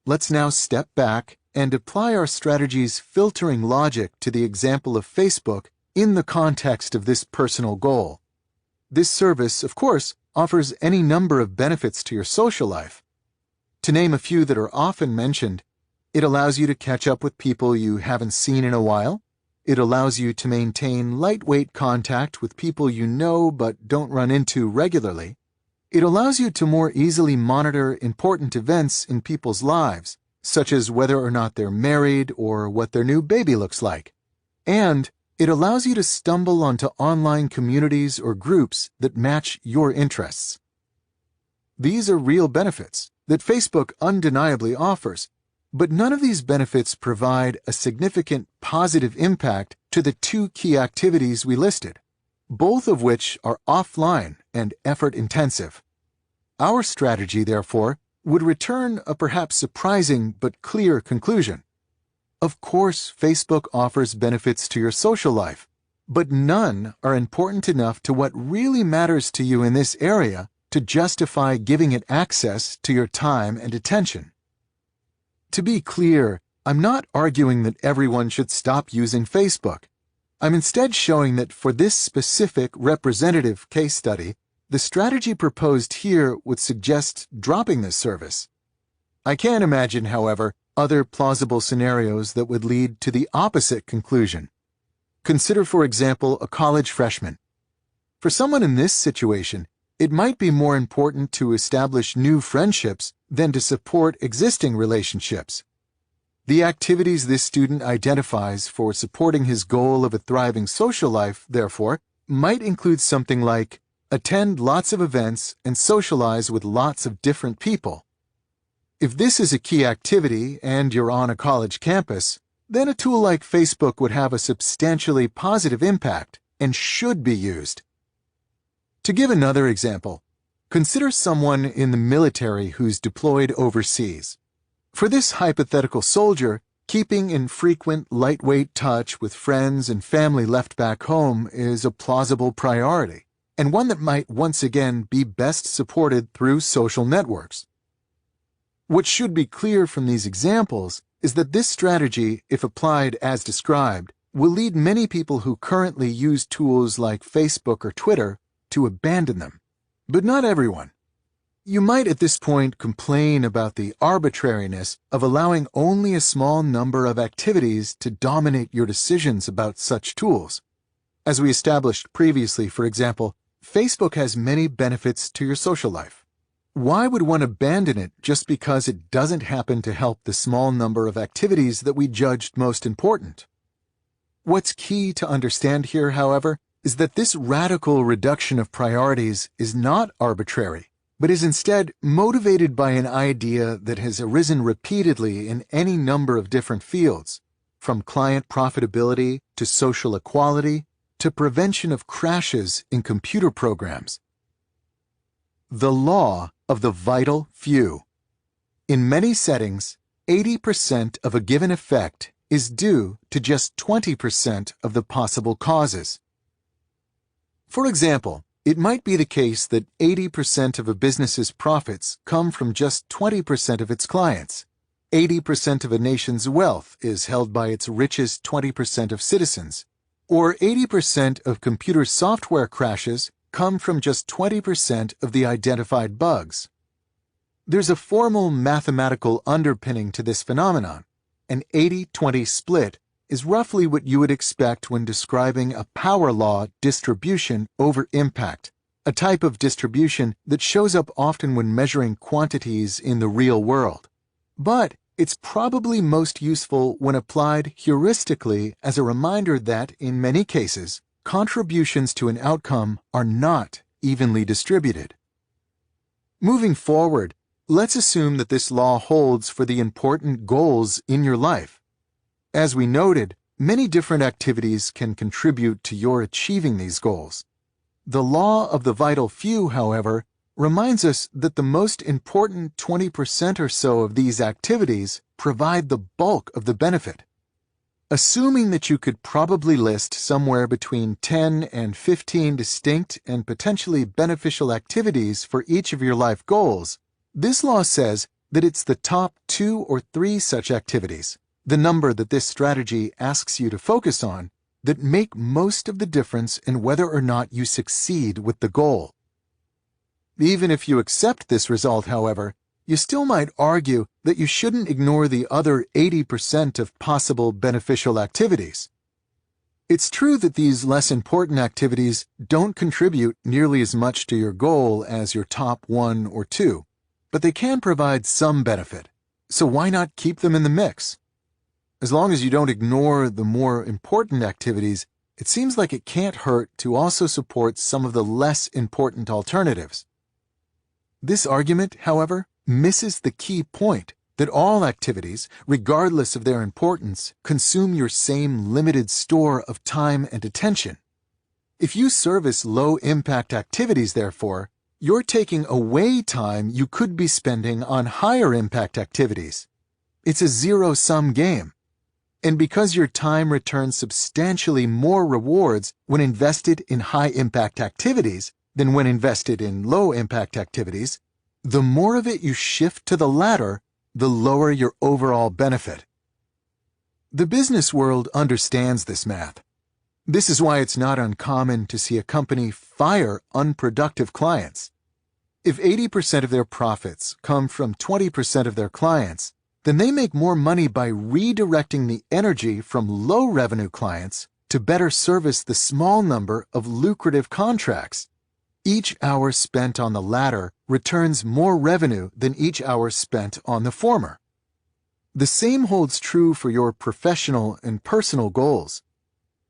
Let's now step back and apply our strategy's filtering logic to the example of Facebook in the context of this personal goal. This service, of course, offers any number of benefits to your social life. To name a few that are often mentioned, it allows you to catch up with people you haven't seen in a while. It allows you to maintain lightweight contact with people you know but don't run into regularly. It allows you to more easily monitor important events in people's lives, such as whether or not they're married or what their new baby looks like. And it allows you to stumble onto online communities or groups that match your interests. These are real benefits that Facebook undeniably offers, but none of these benefits provide a significant positive impact to the two key activities we listed, both of which are offline and effort-intensive. Our strategy, therefore, would return a perhaps surprising but clear conclusion. Of course, Facebook offers benefits to your social life, but none are important enough to what really matters to you in this area to justify giving it access to your time and attention. To be clear, I'm not arguing that everyone should stop using Facebook. I'm instead showing that for this specific representative case study, the strategy proposed here would suggest dropping this service. I can imagine, however, other plausible scenarios that would lead to the opposite conclusion. Consider, for example, a college freshman. For someone in this situation, it might be more important to establish new friendships than to support existing relationships. The activities this student identifies for supporting his goal of a thriving social life, therefore, might include something like attend lots of events and socialize with lots of different people. If this is a key activity and you're on a college campus, then a tool like Facebook would have a substantially positive impact and should be used. To give another example, consider someone in the military who's deployed overseas. For this hypothetical soldier, keeping in frequent, lightweight touch with friends and family left back home is a plausible priority, and one that might once again be best supported through social networks. What should be clear from these examples is that this strategy, if applied as described, will lead many people who currently use tools like Facebook or Twitter to abandon them. But not everyone. You might at this point complain about the arbitrariness of allowing only a small number of activities to dominate your decisions about such tools. As we established previously, for example, Facebook has many benefits to your social life. Why would one abandon it just because it doesn't happen to help the small number of activities that we judged most important? What's key to understand here, however, is that this radical reduction of priorities is not arbitrary, but is instead motivated by an idea that has arisen repeatedly in any number of different fields, from client profitability to social equality to prevention of crashes in computer programs. The law of the vital few. In many settings, 80% of a given effect is due to just 20% of the possible causes. For example, it might be the case that 80% of a business's profits come from just 20% of its clients. 80% of a nation's wealth is held by its richest 20% of citizens. Or 80% of computer software crashes come from just 20% of the identified bugs. There's a formal mathematical underpinning to this phenomenon, an 80-20 split, is roughly what you would expect when describing a power law distribution over impact, a type of distribution that shows up often when measuring quantities in the real world. But it's probably most useful when applied heuristically as a reminder that, in many cases, contributions to an outcome are not evenly distributed. Moving forward, let's assume that this law holds for the important goals in your life. As we noted, many different activities can contribute to your achieving these goals. The law of the vital few, however, reminds us that the most important 20% or so of these activities provide the bulk of the benefit. Assuming that you could probably list somewhere between 10 and 15 distinct and potentially beneficial activities for each of your life goals, this law says that it's the top 2 or 3 such activities, the number that this strategy asks you to focus on, that make most of the difference in whether or not you succeed with the goal. Even if you accept this result, however, you still might argue that you shouldn't ignore the other 80% of possible beneficial activities. It's true that these less important activities don't contribute nearly as much to your goal as your top 1 or 2, but they can provide some benefit, so why not keep them in the mix? As long as you don't ignore the more important activities, it seems like it can't hurt to also support some of the less important alternatives. This argument, however, misses the key point that all activities, regardless of their importance, consume your same limited store of time and attention. If you service low-impact activities, therefore, you're taking away time you could be spending on higher-impact activities. It's a zero-sum game. And because your time returns substantially more rewards when invested in high-impact activities than when invested in low-impact activities, the more of it you shift to the latter, the lower your overall benefit. The business world understands this math. This is why it's not uncommon to see a company fire unproductive clients. If 80% of their profits come from 20% of their clients, then they make more money by redirecting the energy from low-revenue clients to better service the small number of lucrative contracts. Each hour spent on the latter returns more revenue than each hour spent on the former. The same holds true for your professional and personal goals.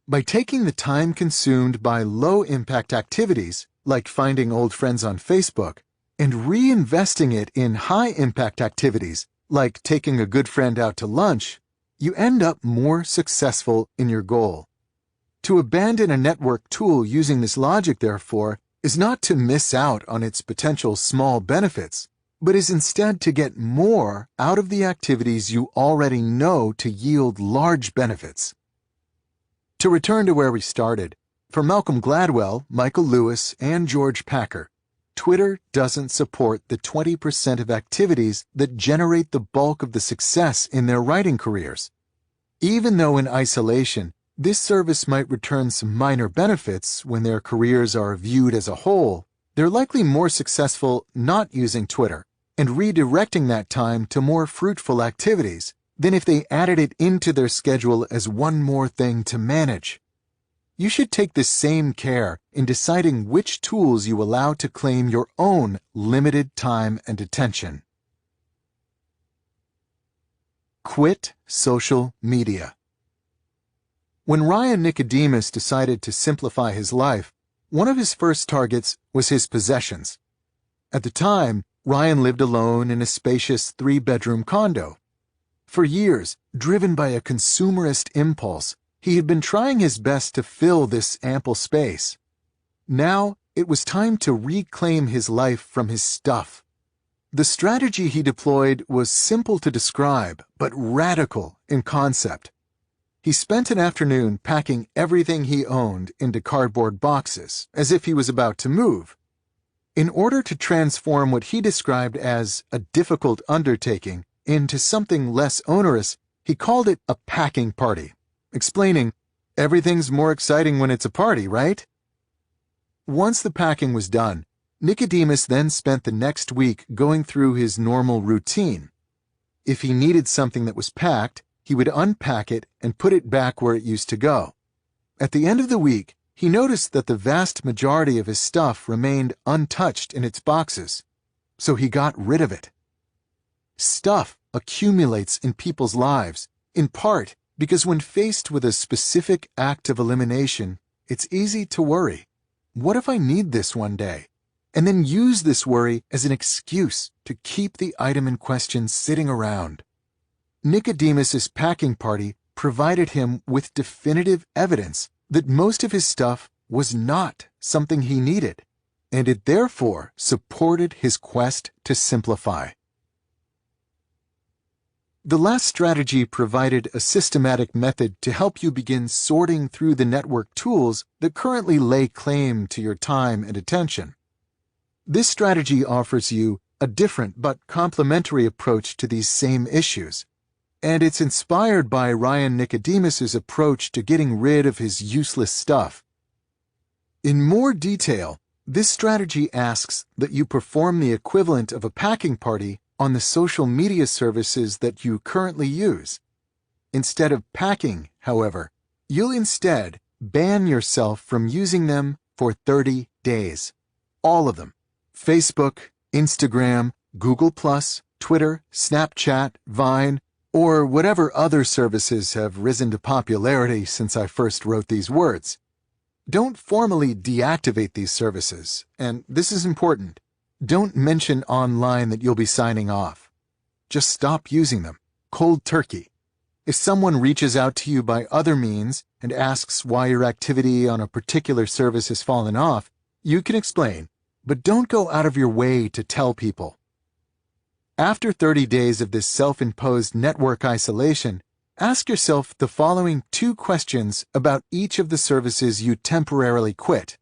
By taking the time consumed by low-impact activities, like finding old friends on Facebook, and reinvesting it in high-impact activities, like taking a good friend out to lunch, you end up more successful in your goal. To abandon a network tool using this logic, therefore, is not to miss out on its potential small benefits, but is instead to get more out of the activities you already know to yield large benefits. To return to where we started, for Malcolm Gladwell, Michael Lewis, and George Packer, Twitter doesn't support the 20% of activities that generate the bulk of the success in their writing careers. Even though in isolation, this service might return some minor benefits when their careers are viewed as a whole, they're likely more successful not using Twitter and redirecting that time to more fruitful activities than if they added it into their schedule as one more thing to manage. You should take the same care in deciding which tools you allow to claim your own limited time and attention. Quit social media. When Ryan Nicodemus decided to simplify his life, one of his first targets was his possessions. At the time, Ryan lived alone in a spacious 3-bedroom condo. For years, driven by a consumerist impulse, he had been trying his best to fill this ample space. Now, it was time to reclaim his life from his stuff. The strategy he deployed was simple to describe, but radical in concept. He spent an afternoon packing everything he owned into cardboard boxes, as if he was about to move. In order to transform what he described as a difficult undertaking into something less onerous, he called it a packing party, explaining, "Everything's more exciting when it's a party, right?" Once the packing was done, Nicodemus then spent the next week going through his normal routine. If he needed something that was packed, he would unpack it and put it back where it used to go. At the end of the week, he noticed that the vast majority of his stuff remained untouched in its boxes, so he got rid of it. Stuff accumulates in people's lives, in part because when faced with a specific act of elimination, it's easy to worry. What if I need this one day? And then use this worry as an excuse to keep the item in question sitting around. Nicodemus's packing party provided him with definitive evidence that most of his stuff was not something he needed, and it therefore supported his quest to simplify. The last strategy provided a systematic method to help you begin sorting through the network tools that currently lay claim to your time and attention. This strategy offers you a different but complementary approach to these same issues, and it's inspired by Ryan Nicodemus's approach to getting rid of his useless stuff. In more detail, this strategy asks that you perform the equivalent of a packing party on the social media services that you currently use. Instead of packing, however, you'll instead ban yourself from using them for 30 days. All of them. Facebook, Instagram, Google+, Twitter, Snapchat, Vine, or whatever other services have risen to popularity since I first wrote these words. Don't formally deactivate these services, and this is important. Don't mention online that you'll be signing off. Just stop using them, cold turkey. If someone reaches out to you by other means and asks why your activity on a particular service has fallen off, you can explain, but don't go out of your way to tell people. After 30 days of this self-imposed network isolation, ask yourself the following 2 questions about each of the services you temporarily quit.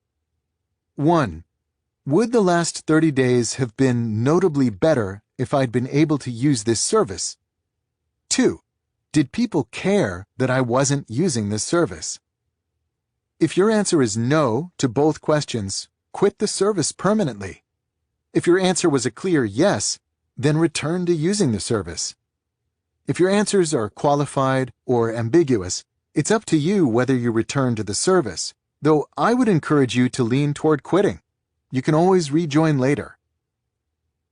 1. Would the last 30 days have been notably better if I'd been able to use this service? 2. Did people care that I wasn't using this service? If your answer is no to both questions, quit the service permanently. If your answer was a clear yes, then return to using the service. If your answers are qualified or ambiguous, it's up to you whether you return to the service, though I would encourage you to lean toward quitting. You can always rejoin later.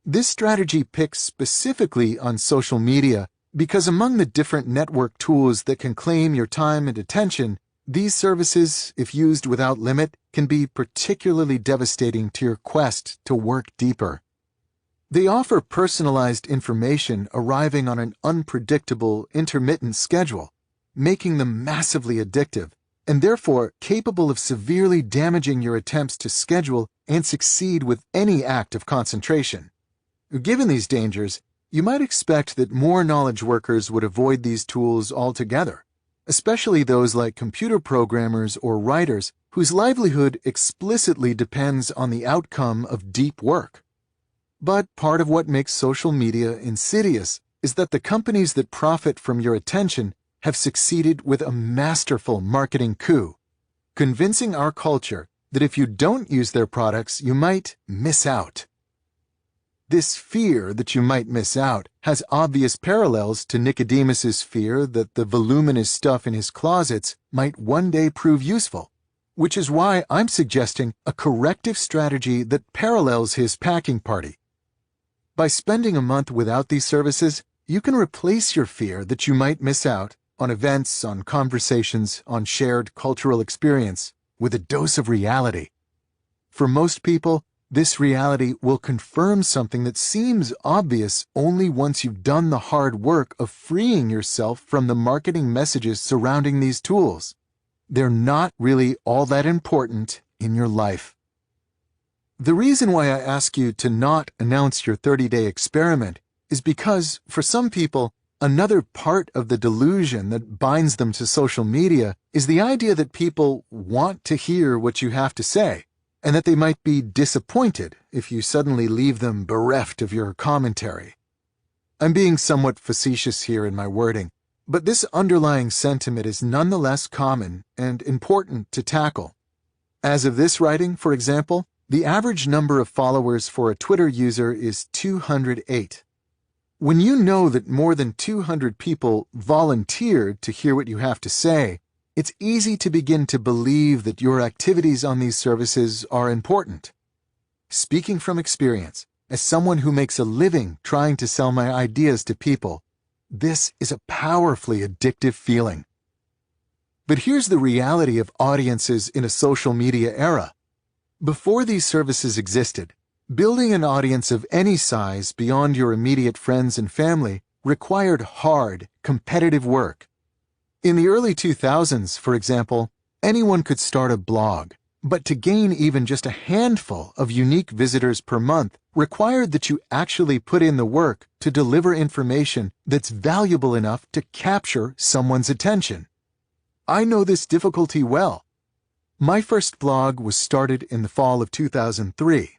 This strategy picks specifically on social media because among the different network tools that can claim your time and attention, these services, if used without limit, can be particularly devastating to your quest to work deeper. They offer personalized information arriving on an unpredictable, intermittent schedule, making them massively addictive, and therefore capable of severely damaging your attempts to schedule and succeed with any act of concentration. Given these dangers, you might expect that more knowledge workers would avoid these tools altogether, especially those like computer programmers or writers whose livelihood explicitly depends on the outcome of deep work. But part of what makes social media insidious is that the companies that profit from your attention have succeeded with a masterful marketing coup, convincing our culture that if you don't use their products, you might miss out. This fear that you might miss out has obvious parallels to Nicodemus's fear that the voluminous stuff in his closets might one day prove useful, which is why I'm suggesting a corrective strategy that parallels his packing party. By spending a month without these services, you can replace your fear that you might miss out on events, on conversations, on shared cultural experience with a dose of reality. For most people, this reality will confirm something that seems obvious only once you've done the hard work of freeing yourself from the marketing messages surrounding these tools. They're not really all that important in your life. The reason why I ask you to not announce your 30-day experiment is because, for some people, another part of the delusion that binds them to social media is the idea that people want to hear what you have to say, and that they might be disappointed if you suddenly leave them bereft of your commentary. I'm being somewhat facetious here in my wording, but this underlying sentiment is nonetheless common and important to tackle. As of this writing, for example, the average number of followers for a Twitter user is 208. When you know that more than 200 people volunteered to hear what you have to say, it's easy to begin to believe that your activities on these services are important. Speaking from experience, as someone who makes a living trying to sell my ideas to people, this is a powerfully addictive feeling. But here's the reality of audiences in a social media era. Before these services existed, building an audience of any size beyond your immediate friends and family required hard, competitive work. In the early 2000s, for example, anyone could start a blog, but to gain even just a handful of unique visitors per month required that you actually put in the work to deliver information that's valuable enough to capture someone's attention. I know this difficulty well. My first blog was started in the fall of 2003.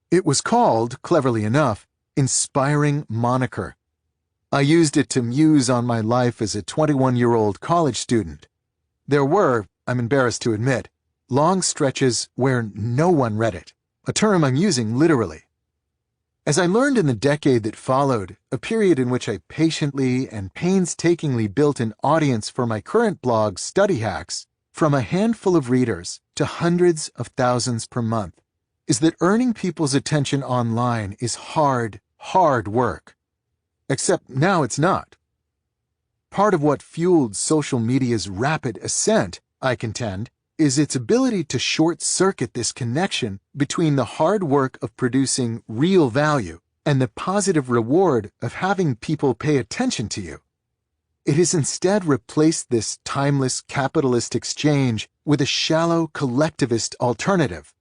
It was called, cleverly enough, Inspiring Moniker. I used it to muse on my life as a 21-year-old college student. There were, I'm embarrassed to admit, long stretches where no one read it, a term I'm using literally. As I learned in the decade that followed, a period in which I patiently and painstakingly built an audience for my current blog, Study Hacks, from a handful of readers to hundreds of thousands per month, is that earning people's attention online is hard work. Except now it's not. Part of what fueled social media's rapid ascent, I contend, is its ability to short-circuit this connection between the hard work of producing real value and the positive reward of having people pay attention to you. It has instead replaced this timeless capitalist exchange with a shallow collectivist alternative.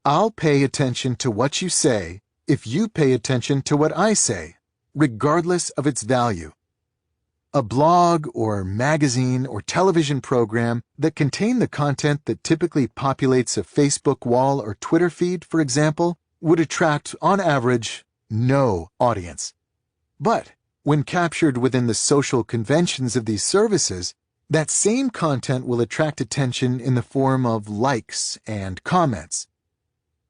I'll pay attention to what you say if you pay attention to what I say, regardless of its value. A blog or magazine or television program that contain the content that typically populates a Facebook wall or Twitter feed, for example, would attract, on average, no audience. But when captured within the social conventions of these services, that same content will attract attention in the form of likes and comments.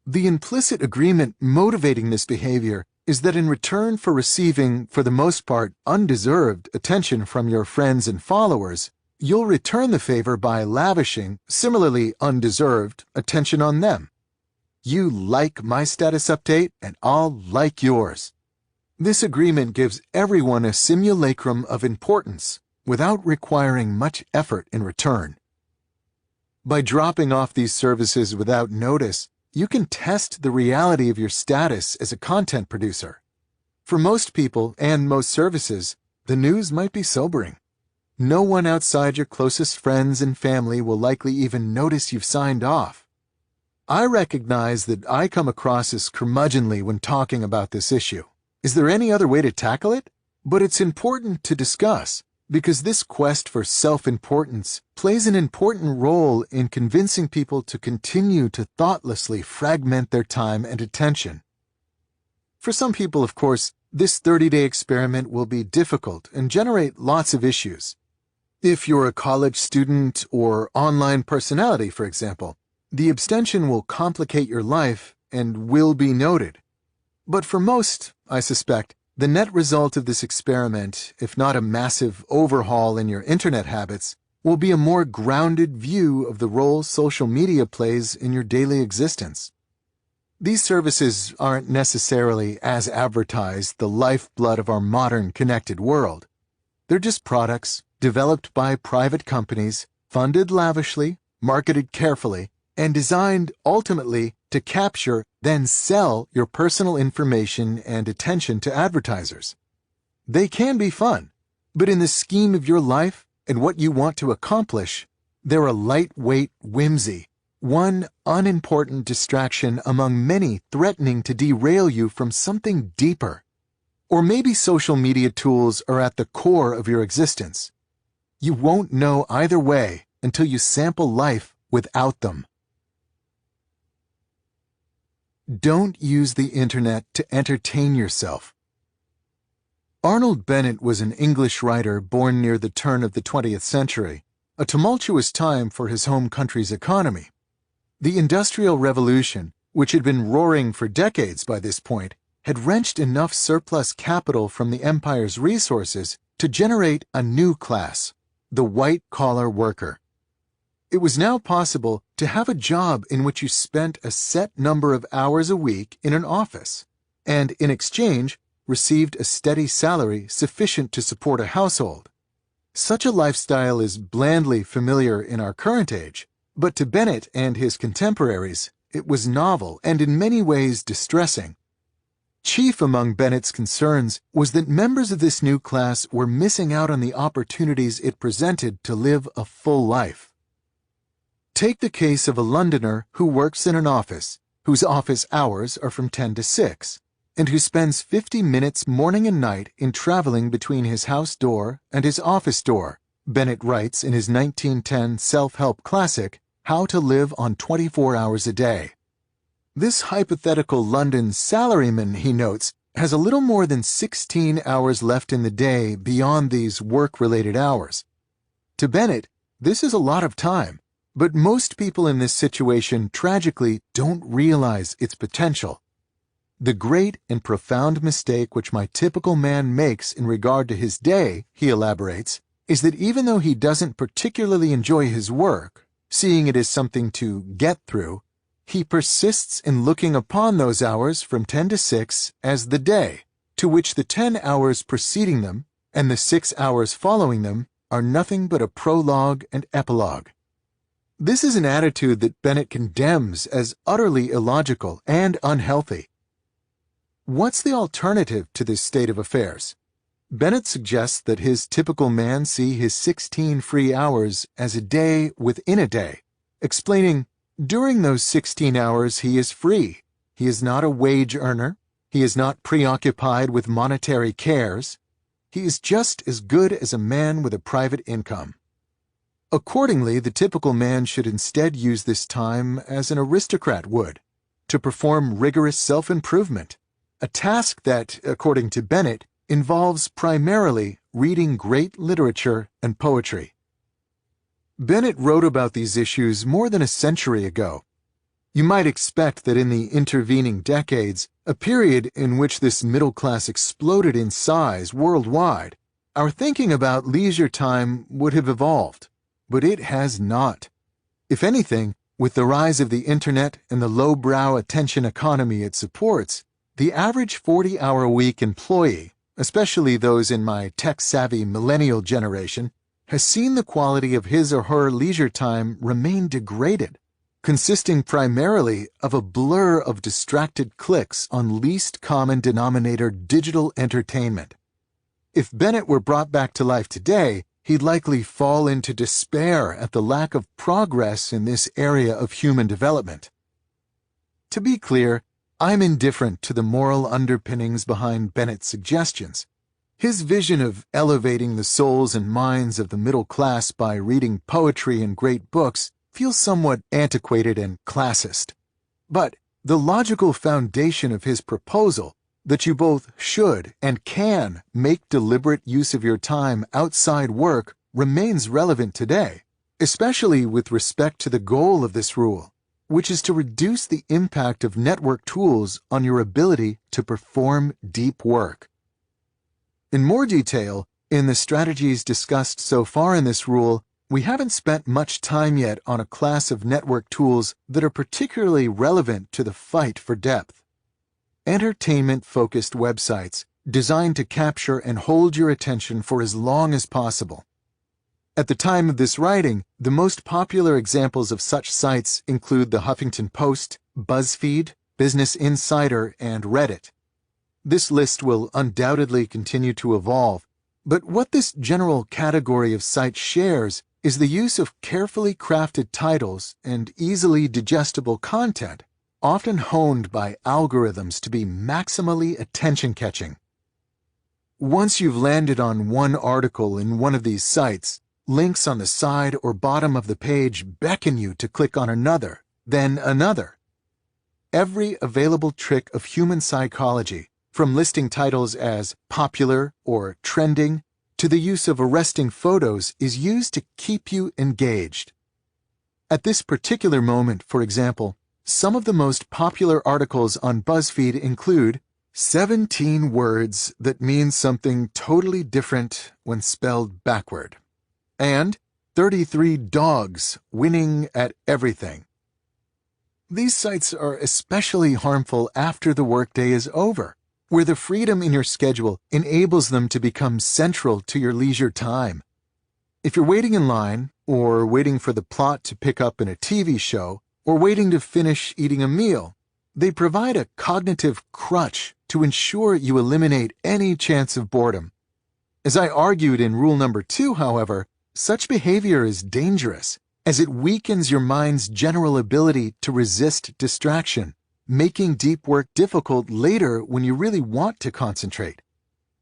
The implicit agreement motivating this behavior is that in return for receiving, for the most part, undeserved attention from your friends and followers, you'll return the favor by lavishing, similarly undeserved, attention on them. You like my status update, and I'll like yours. This agreement gives everyone a simulacrum of importance without requiring much effort in return. By dropping off these services without notice, you can test the reality of your status as a content producer. For most people and most services, the news might be sobering. No one outside your closest friends and family will likely even notice you've signed off. I recognize that I come across as curmudgeonly when talking about this issue. Is there any other way to tackle it? But it's important to discuss, because this quest for self-importance plays an important role in convincing people to continue to thoughtlessly fragment their time and attention. For some people, of course, this 30-day experiment will be difficult and generate lots of issues. If you're a college student or online personality, for example, the abstention will complicate your life and will be noted. But for most, I suspect, the net result of this experiment, if not a massive overhaul in your internet habits, will be a more grounded view of the role social media plays in your daily existence. These services aren't necessarily, as advertised, the lifeblood of our modern connected world. They're just products developed by private companies, funded lavishly, marketed carefully, and designed ultimately to capture, then sell your personal information and attention to advertisers. They can be fun, but in the scheme of your life and what you want to accomplish, they're a lightweight whimsy, one unimportant distraction among many threatening to derail you from something deeper. Or maybe social media tools are at the core of your existence. You won't know either way until you sample life without them. Don't use the internet to entertain yourself. Arnold Bennett was an English writer born near the turn of the 20th century, a tumultuous time for his home country's economy. The Industrial Revolution, which had been roaring for decades by this point, had wrenched enough surplus capital from the empire's resources to generate a new class, the white-collar worker. It was now possible to have a job in which you spent a set number of hours a week in an office, and in exchange received a steady salary sufficient to support a household. Such a lifestyle is blandly familiar in our current age, but to Bennett and his contemporaries, it was novel and in many ways distressing. Chief among Bennett's concerns was that members of this new class were missing out on the opportunities it presented to live a full life. Take the case of a Londoner who works in an office, whose office hours are from 10 to 6, and who spends 50 minutes morning and night in traveling between his house door and his office door, Bennett writes in his 1910 self-help classic, How to Live on 24 Hours a Day. This hypothetical London salaryman, he notes, has a little more than 16 hours left in the day beyond these work-related hours. To Bennett, this is a lot of time, but most people in this situation tragically don't realize its potential. The great and profound mistake which my typical man makes in regard to his day, he elaborates, is that even though he doesn't particularly enjoy his work, seeing it as something to get through, he persists in looking upon those hours from 10 to 6 as the day, to which the 10 hours preceding them and the 6 hours following them are nothing but a prologue and epilogue. This is an attitude that Bennett condemns as utterly illogical and unhealthy. What's the alternative to this state of affairs? Bennett suggests that his typical man see his 16 free hours as a day within a day, explaining, during those 16 hours he is free. He is not a wage earner. He is not preoccupied with monetary cares. He is just as good as a man with a private income. Accordingly, the typical man should instead use this time as an aristocrat would, to perform rigorous self-improvement, a task that, according to Bennett, involves primarily reading great literature and poetry. Bennett wrote about these issues more than a century ago. You might expect that in the intervening decades, a period in which this middle class exploded in size worldwide, our thinking about leisure time would have evolved. But it has not. If anything, with the rise of the Internet and the lowbrow attention economy it supports, the average 40-hour-a-week employee, especially those in my tech-savvy millennial generation, has seen the quality of his or her leisure time remain degraded, consisting primarily of a blur of distracted clicks on least common denominator digital entertainment. If Bennett were brought back to life today, he'd likely fall into despair at the lack of progress in this area of human development. To be clear, I'm indifferent to the moral underpinnings behind Bennett's suggestions. His vision of elevating the souls and minds of the middle class by reading poetry and great books feels somewhat antiquated and classist. But the logical foundation of his proposal, that you both should and can make deliberate use of your time outside work, remains relevant today, especially with respect to the goal of this rule, which is to reduce the impact of network tools on your ability to perform deep work. In more detail, in the strategies discussed so far in this rule, we haven't spent much time yet on a class of network tools that are particularly relevant to the fight for depth. Entertainment-focused websites designed to capture and hold your attention for as long as possible. At the time of this writing, the most popular examples of such sites include the Huffington Post, BuzzFeed, Business Insider, and Reddit. This list will undoubtedly continue to evolve, but what this general category of sites shares is the use of carefully crafted titles and easily digestible content, often honed by algorithms to be maximally attention-catching. Once you've landed on one article in one of these sites, links on the side or bottom of the page beckon you to click on another, then another. Every available trick of human psychology, from listing titles as popular or trending to the use of arresting photos, is used to keep you engaged. At this particular moment, for example, some of the most popular articles on BuzzFeed include 17 words that mean something totally different when spelled backward. And 33 dogs winning at everything. These sites are especially harmful after the workday is over, where the freedom in your schedule enables them to become central to your leisure time. If you're waiting in line, or waiting for the plot to pick up in a TV show, or waiting to finish eating a meal, they provide a cognitive crutch to ensure you eliminate any chance of boredom. As I argued in rule number 2, however, such behavior is dangerous, as it weakens your mind's general ability to resist distraction, making deep work difficult later when you really want to concentrate.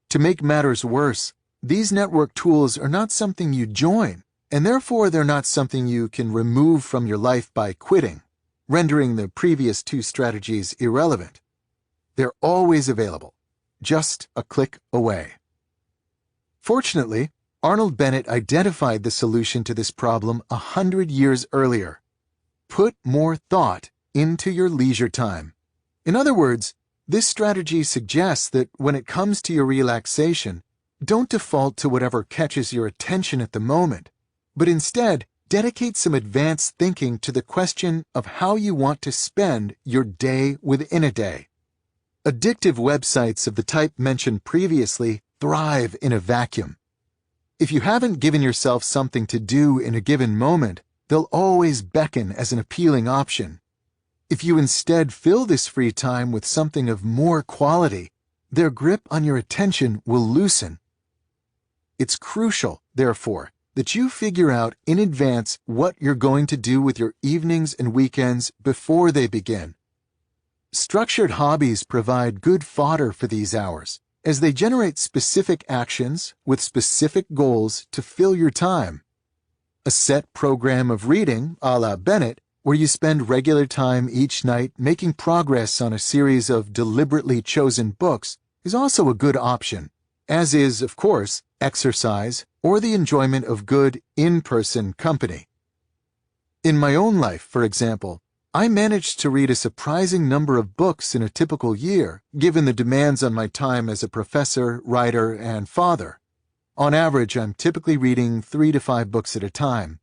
To make matters worse, these network tools are not something you join, and therefore they're not something you can remove from your life by quitting, rendering the previous 2 strategies irrelevant. They're always available, just a click away. Fortunately, Arnold Bennett identified the solution to this problem 100 years earlier. Put more thought into your leisure time. In other words, this strategy suggests that when it comes to your relaxation, don't default to whatever catches your attention at the moment, but instead dedicate some advanced thinking to the question of how you want to spend your day within a day. Addictive websites of the type mentioned previously thrive in a vacuum. If you haven't given yourself something to do in a given moment, they'll always beckon as an appealing option. If you instead fill this free time with something of more quality, their grip on your attention will loosen. It's crucial, therefore, that you figure out in advance what you're going to do with your evenings and weekends before they begin. Structured hobbies provide good fodder for these hours, as they generate specific actions with specific goals to fill your time. A set program of reading, a la Bennett, where you spend regular time each night making progress on a series of deliberately chosen books, is also a good option, as is, of course, exercise or the enjoyment of good in-person company. In my own life, for example, I managed to read a surprising number of books in a typical year, given the demands on my time as a professor, writer, and father. On average, I'm typically reading 3 to 5 books at a time.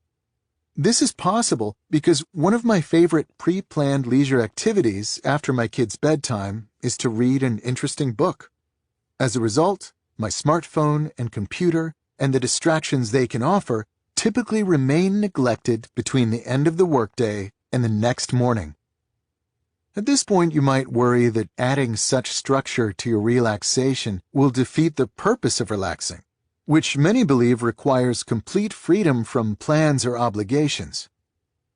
This is possible because one of my favorite pre-planned leisure activities after my kids' bedtime is to read an interesting book. As a result, my smartphone and computer and the distractions they can offer typically remain neglected between the end of the workday and the next morning. At this point, you might worry that adding such structure to your relaxation will defeat the purpose of relaxing, which many believe requires complete freedom from plans or obligations.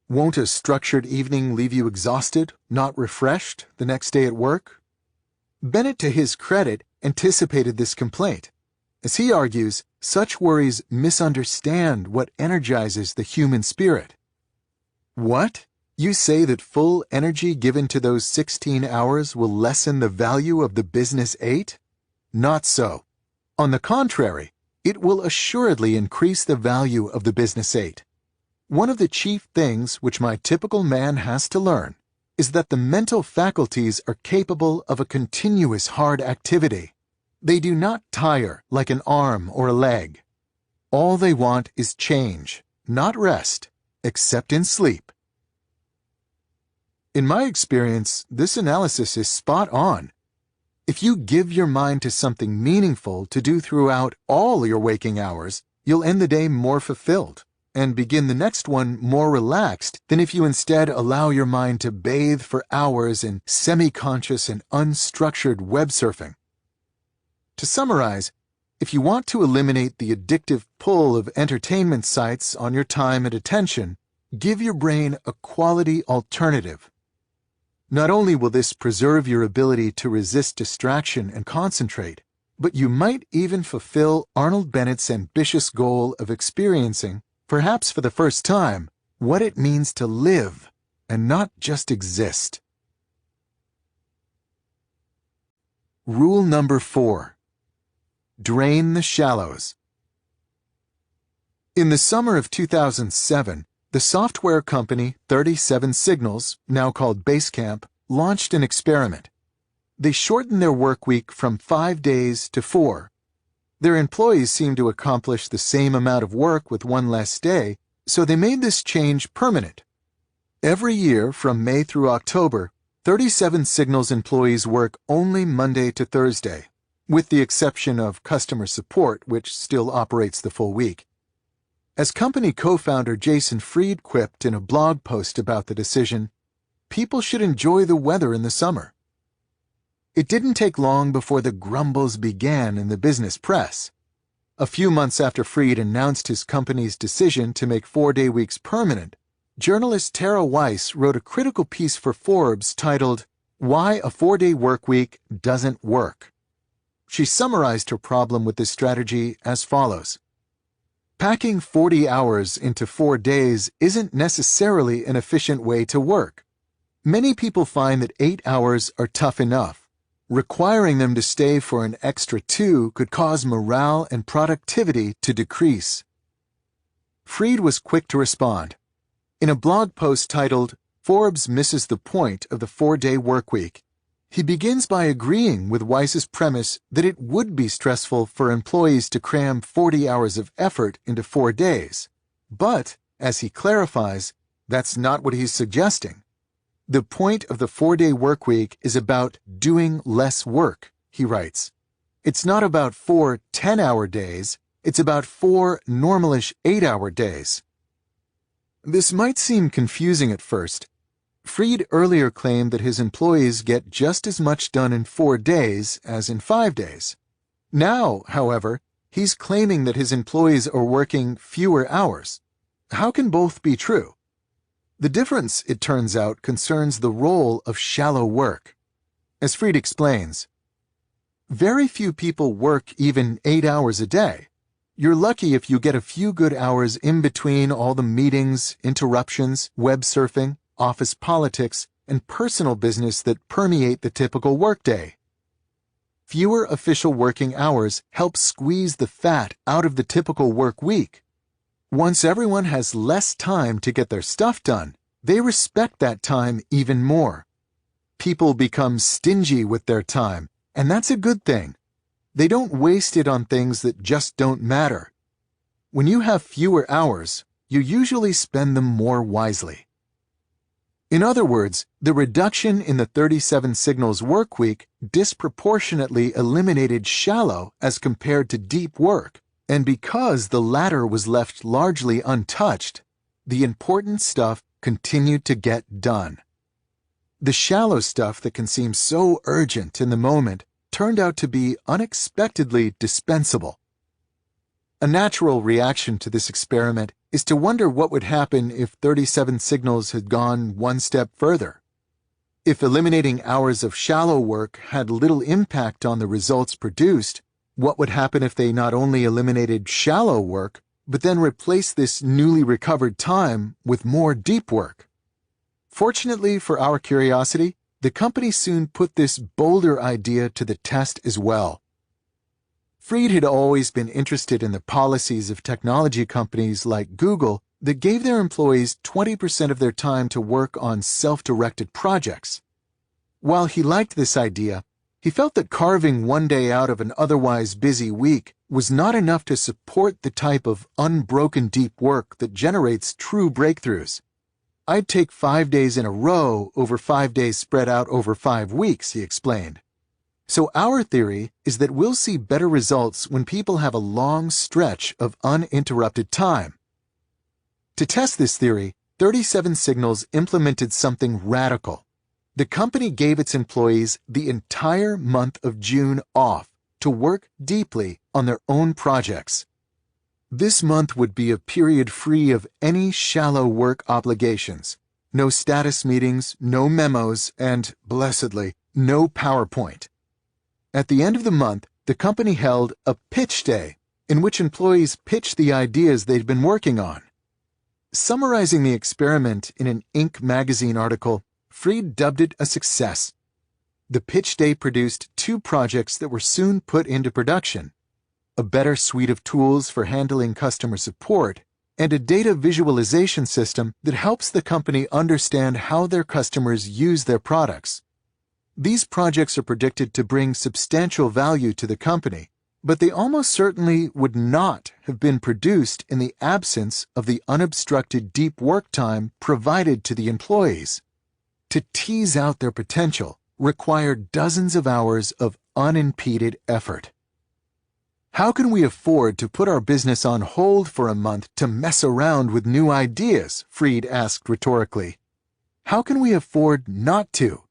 Won't a structured evening leave you exhausted, not refreshed, the next day at work? Bennett, to his credit, anticipated this complaint. As he argues, such worries misunderstand what energizes the human spirit. What? You say that full energy given to those 16 hours will lessen the value of the business 8? Not so. On the contrary, it will assuredly increase the value of the business 8. One of the chief things which my typical man has to learn is that the mental faculties are capable of a continuous hard activity. They do not tire like an arm or a leg. All they want is change, not rest, except in sleep. In my experience, this analysis is spot on. If you give your mind to something meaningful to do throughout all your waking hours, you'll end the day more fulfilled and begin the next one more relaxed than if you instead allow your mind to bathe for hours in semi-conscious and unstructured web surfing. To summarize, if you want to eliminate the addictive pull of entertainment sites on your time and attention, give your brain a quality alternative. Not only will this preserve your ability to resist distraction and concentrate, but you might even fulfill Arnold Bennett's ambitious goal of experiencing, perhaps for the first time, what it means to live and not just exist. Rule number 4. Drain the shallows. In the summer of 2007, the software company 37 Signals, now called Basecamp, launched an experiment. They shortened their work week from 5 days to 4. Their employees seemed to accomplish the same amount of work with one less day, so they made this change permanent. Every year, from May through October, 37 Signals employees work only Monday to Thursday, with the exception of customer support, which still operates the full week. As company co-founder Jason Fried quipped in a blog post about the decision, people should enjoy the weather in the summer. It didn't take long before the grumbles began in the business press. A few months after Fried announced his company's decision to make 4-day weeks permanent, journalist Tara Weiss wrote a critical piece for Forbes titled, "Why a 4-Day Workweek Doesn't Work." She summarized her problem with this strategy as follows. Packing 40 hours into 4 days isn't necessarily an efficient way to work. Many people find that 8 hours are tough enough. Requiring them to stay for an extra 2 could cause morale and productivity to decrease. Fried was quick to respond. In a blog post titled, "Forbes Misses the Point of the 4-Day Workweek," he begins by agreeing with Weiss's premise that it would be stressful for employees to cram 40 hours of effort into 4 days. But, as he clarifies, that's not what he's suggesting. The point of the 4-day workweek is about doing less work, he writes. It's not about 4 10-hour days, it's about 4 normalish 8-hour days. This might seem confusing at first. Fried earlier claimed that his employees get just as much done in 4 days as in 5 days. Now, however, he's claiming that his employees are working fewer hours. How can both be true? The difference, it turns out, concerns the role of shallow work. As Fried explains, very few people work even 8 hours a day. You're lucky if you get a few good hours in between all the meetings, interruptions, web surfing, office politics, and personal business that permeate the typical workday. Fewer official working hours help squeeze the fat out of the typical work week. Once everyone has less time to get their stuff done, they respect that time even more. People become stingy with their time, and that's a good thing. They don't waste it on things that just don't matter. When you have fewer hours, you usually spend them more wisely. In other words, the reduction in the 37 Signals workweek disproportionately eliminated shallow as compared to deep work. And because the latter was left largely untouched, the important stuff continued to get done. The shallow stuff that can seem so urgent in the moment turned out to be unexpectedly dispensable. A natural reaction to this experiment is to wonder what would happen if 37 Signals had gone one step further. If eliminating hours of shallow work had little impact on the results produced, what would happen if they not only eliminated shallow work, but then replaced this newly recovered time with more deep work? Fortunately for our curiosity, the company soon put this bolder idea to the test as well. Fried had always been interested in the policies of technology companies like Google that gave their employees 20% of their time to work on self-directed projects. While he liked this idea, he felt that carving one day out of an otherwise busy week was not enough to support the type of unbroken deep work that generates true breakthroughs. I'd take 5 days in a row over 5 days spread out over 5 weeks, he explained. So our theory is that we'll see better results when people have a long stretch of uninterrupted time. To test this theory, 37 Signals implemented something radical. The company gave its employees the entire month of June off to work deeply on their own projects. This month would be a period free of any shallow work obligations. No status meetings, no memos, and, blessedly, no PowerPoint. At the end of the month, the company held a pitch day, in which employees pitched the ideas they'd been working on. Summarizing the experiment in an Inc. magazine article, Fried dubbed it a success. The pitch day produced 2 projects that were soon put into production: a better suite of tools for handling customer support, and a data visualization system that helps the company understand how their customers use their products. These projects are predicted to bring substantial value to the company, but they almost certainly would not have been produced in the absence of the unobstructed deep work time provided to the employees. To tease out their potential required dozens of hours of unimpeded effort. How can we afford to put our business on hold for a month to mess around with new ideas? Freed asked rhetorically. How can we afford not to?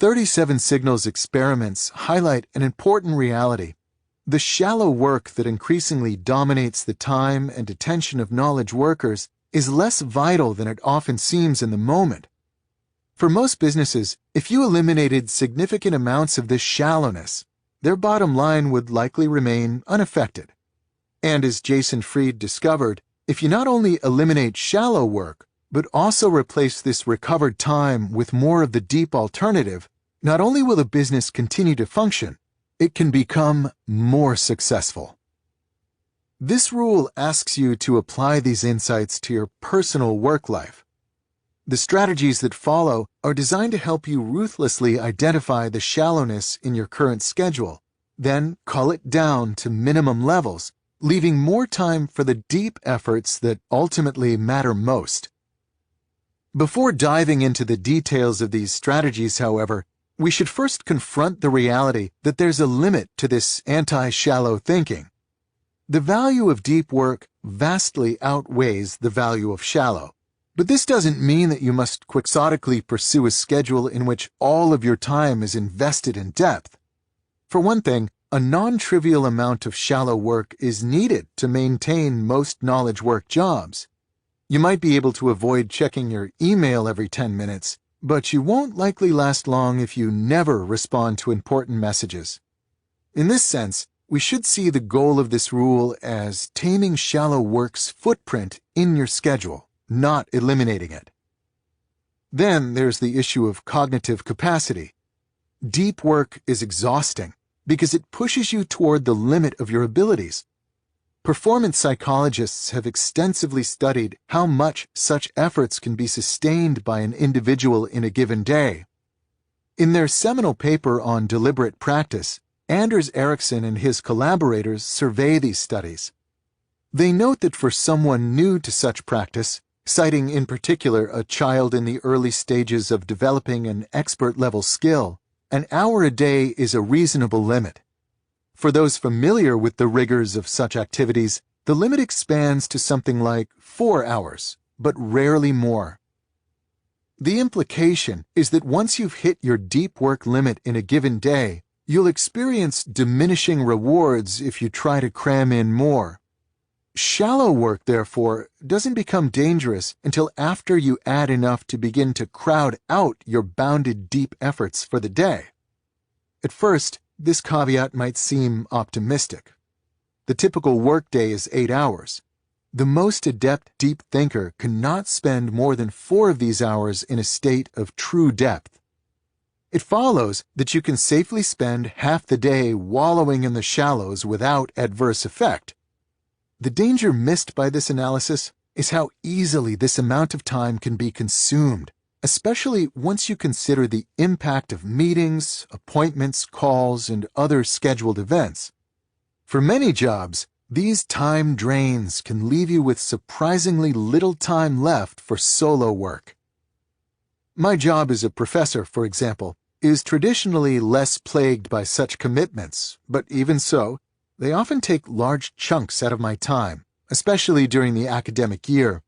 37 Signals experiments highlight an important reality. The shallow work that increasingly dominates the time and attention of knowledge workers is less vital than it often seems in the moment. For most businesses, if you eliminated significant amounts of this shallowness, their bottom line would likely remain unaffected. And as Jason Fried discovered, if you not only eliminate shallow work, but also replace this recovered time with more of the deep alternative, not only will the business continue to function, it can become more successful. This rule asks you to apply these insights to your personal work life. The strategies that follow are designed to help you ruthlessly identify the shallowness in your current schedule, then cull it down to minimum levels, leaving more time for the deep efforts that ultimately matter most. Before diving into the details of these strategies, however, we should first confront the reality that there's a limit to this anti-shallow thinking. The value of deep work vastly outweighs the value of shallow. But this doesn't mean that you must quixotically pursue a schedule in which all of your time is invested in depth. For one thing, a non-trivial amount of shallow work is needed to maintain most knowledge work jobs. You might be able to avoid checking your email every 10 minutes, but you won't likely last long if you never respond to important messages. In this sense, we should see the goal of this rule as taming shallow work's footprint in your schedule, not eliminating it. Then there's the issue of cognitive capacity. Deep work is exhausting because it pushes you toward the limit of your abilities. Performance psychologists have extensively studied how much such efforts can be sustained by an individual in a given day. In their seminal paper on deliberate practice, Anders Ericsson and his collaborators survey these studies. They note that for someone new to such practice, citing in particular a child in the early stages of developing an expert-level skill, an hour a day is a reasonable limit. For those familiar with the rigors of such activities, the limit expands to something like 4 hours, but rarely more. The implication is that once you've hit your deep work limit in a given day, you'll experience diminishing rewards if you try to cram in more. Shallow work, therefore, doesn't become dangerous until after you add enough to begin to crowd out your bounded deep efforts for the day. At first, this caveat might seem optimistic. The typical workday is 8 hours. The most adept deep thinker cannot spend more than 4 of these hours in a state of true depth. It follows that you can safely spend half the day wallowing in the shallows without adverse effect. The danger missed by this analysis is how easily this amount of time can be consumed, especially once you consider the impact of meetings, appointments, calls, and other scheduled events. For many jobs, these time drains can leave you with surprisingly little time left for solo work. My job as a professor, for example, is traditionally less plagued by such commitments, but even so, they often take large chunks out of my time, especially during the academic year.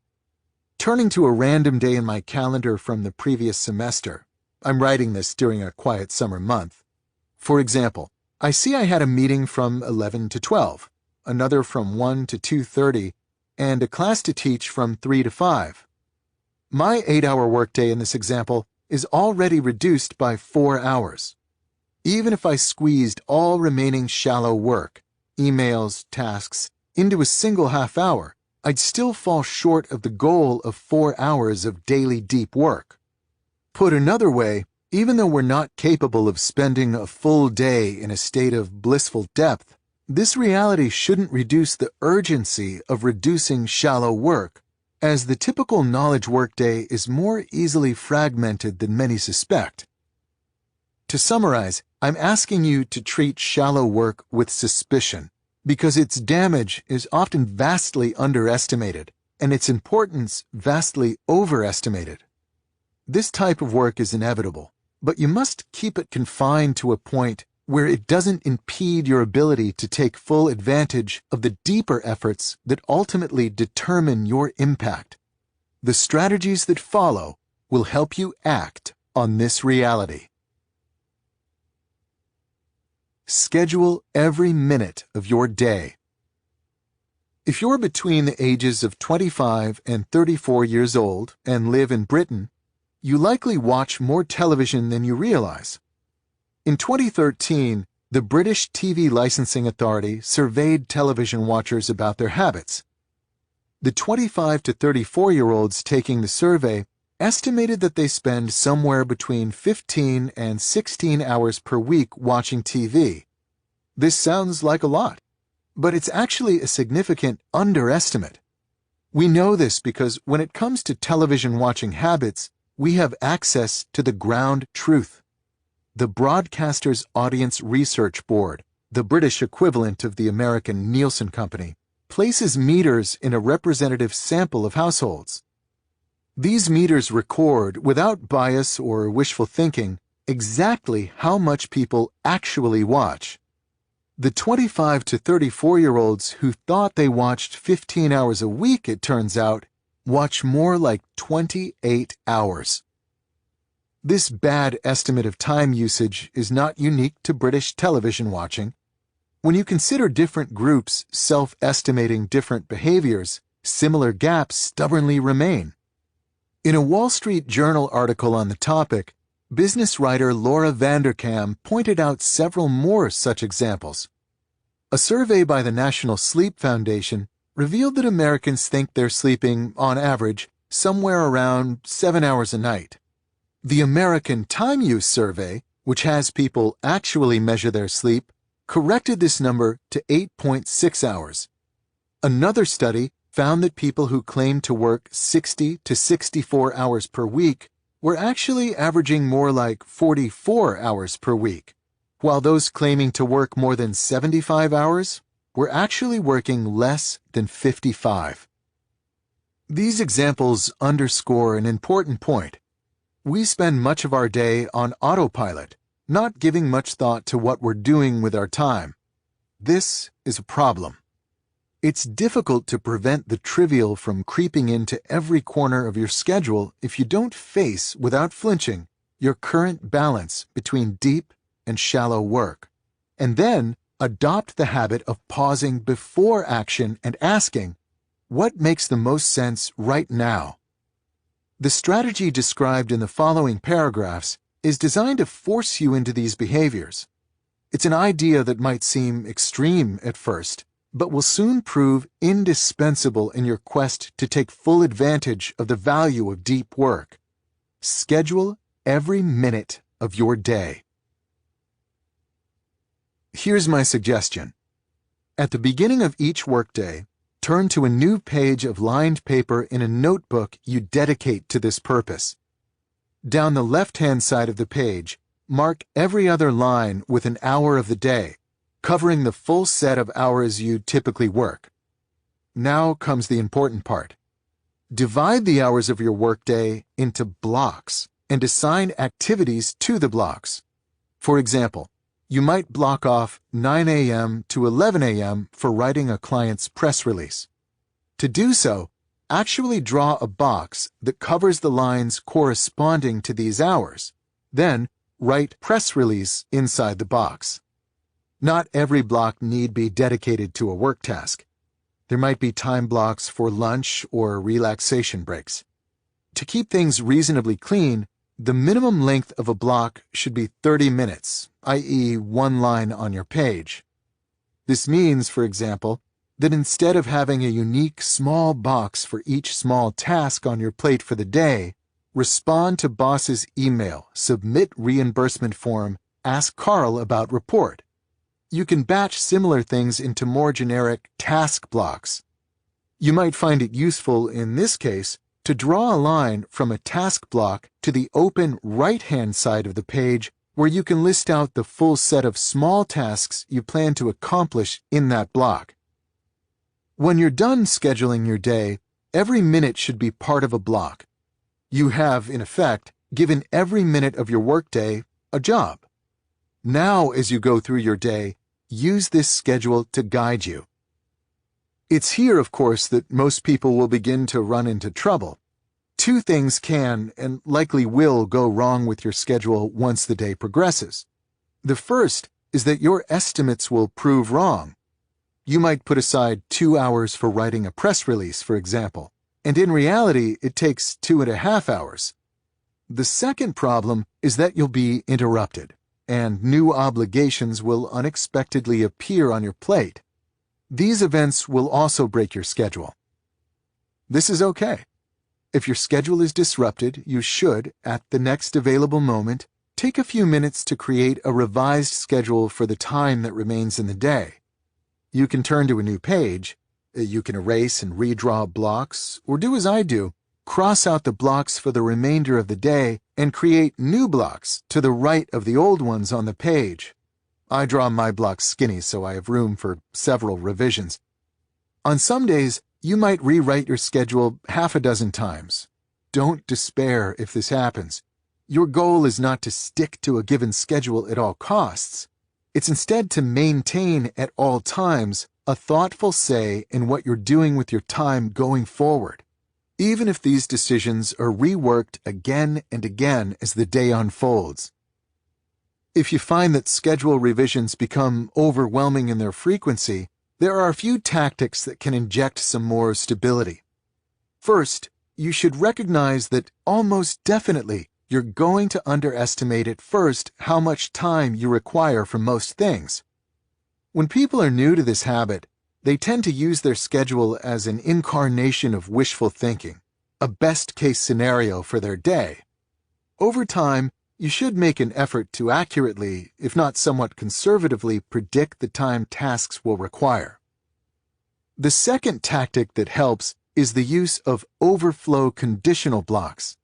Turning to a random day in my calendar from the previous semester, I'm writing this during a quiet summer month. For example, I see I had a meeting from 11 to 12, another from 1 to 2:30, and a class to teach from 3 to 5. My 8-hour workday in this example is already reduced by 4 hours. Even if I squeezed all remaining shallow work, emails, tasks, into a single half hour, I'd still fall short of the goal of 4 hours of daily deep work. Put another way, even though we're not capable of spending a full day in a state of blissful depth, this reality shouldn't reduce the urgency of reducing shallow work, as the typical knowledge workday is more easily fragmented than many suspect. To summarize, I'm asking you to treat shallow work with suspicion, because its damage is often vastly underestimated and its importance vastly overestimated. This type of work is inevitable, but you must keep it confined to a point where it doesn't impede your ability to take full advantage of the deeper efforts that ultimately determine your impact. The strategies that follow will help you act on this reality. Schedule every minute of your day. If you're between the ages of 25 and 34 years old and live in Britain, you likely watch more television than you realize. In 2013, the British TV Licensing Authority surveyed television watchers about their habits. The 25 to 34-year-olds taking the survey estimated that they spend somewhere between 15 and 16 hours per week watching TV. This sounds like a lot, but it's actually a significant underestimate. We know this because when it comes to television watching habits, we have access to the ground truth. The Broadcasters Audience Research Board, the British equivalent of the American Nielsen Company, places meters in a representative sample of households. These meters record, without bias or wishful thinking, exactly how much people actually watch. The 25 to 34-year-olds who thought they watched 15 hours a week, it turns out, watch more like 28 hours. This bad estimate of time usage is not unique to British television watching. When you consider different groups self-estimating different behaviors, similar gaps stubbornly remain. In a Wall Street Journal article on the topic, business writer Laura Vanderkam pointed out several more such examples. A survey by the National Sleep Foundation revealed that Americans think they're sleeping, on average, somewhere around 7 hours a night. The American Time Use Survey, which has people actually measure their sleep, corrected this number to 8.6 hours. Another study found that people who claimed to work 60 to 64 hours per week were actually averaging more like 44 hours per week, while those claiming to work more than 75 hours were actually working less than 55. These examples underscore an important point. We spend much of our day on autopilot, not giving much thought to what we're doing with our time. This is a problem. It's difficult to prevent the trivial from creeping into every corner of your schedule if you don't face, without flinching, your current balance between deep and shallow work, and then adopt the habit of pausing before action and asking, what makes the most sense right now? The strategy described in the following paragraphs is designed to force you into these behaviors. It's an idea that might seem extreme at first, but will soon prove indispensable in your quest to take full advantage of the value of deep work. Schedule every minute of your day. Here's my suggestion. At the beginning of each workday, turn to a new page of lined paper in a notebook you dedicate to this purpose. Down the left-hand side of the page, mark every other line with an hour of the day, covering the full set of hours you typically work. Now comes the important part. Divide the hours of your workday into blocks and assign activities to the blocks. For example, you might block off 9 a.m. to 11 a.m. for writing a client's press release. To do so, actually draw a box that covers the lines corresponding to these hours. Then, write press release inside the box. Not every block need be dedicated to a work task. There might be time blocks for lunch or relaxation breaks. To keep things reasonably clean, the minimum length of a block should be 30 minutes, i.e., one line on your page. This means, for example, that instead of having a unique small box for each small task on your plate for the day, respond to boss's email, submit reimbursement form, ask Carl about report. You can batch similar things into more generic task blocks. You might find it useful in this case to draw a line from a task block to the open right-hand side of the page where you can list out the full set of small tasks you plan to accomplish in that block. When you're done scheduling your day, every minute should be part of a block. You have, in effect, given every minute of your workday a job. Now, as you go through your day, use this schedule to guide you. It's here, of course, that most people will begin to run into trouble. Two things can and likely will go wrong with your schedule once the day progresses. The first is that your estimates will prove wrong. You might put aside 2 hours for writing a press release, for example, and in reality, it takes 2.5 hours. The second problem is that you'll be interrupted, and new obligations will unexpectedly appear on your plate. These events will also break your schedule. This is okay. If your schedule is disrupted, you should, at the next available moment, take a few minutes to create a revised schedule for the time that remains in the day. You can turn to a new page, you can erase and redraw blocks, or do as I do, cross out the blocks for the remainder of the day and create new blocks to the right of the old ones on the page. I draw my blocks skinny so I have room for several revisions. On some days, you might rewrite your schedule half a dozen times. Don't despair if this happens. Your goal is not to stick to a given schedule at all costs. It's instead to maintain at all times a thoughtful say in what you're doing with your time going forward, even if these decisions are reworked again and again as the day unfolds. If you find that schedule revisions become overwhelming in their frequency, there are a few tactics that can inject some more stability. First, you should recognize that almost definitely you're going to underestimate at first how much time you require for most things. When people are new to this habit, they tend to use their schedule as an incarnation of wishful thinking, a best-case scenario for their day. Over time, you should make an effort to accurately, if not somewhat conservatively, predict the time tasks will require. The second tactic that helps is the use of overflow conditional blocks.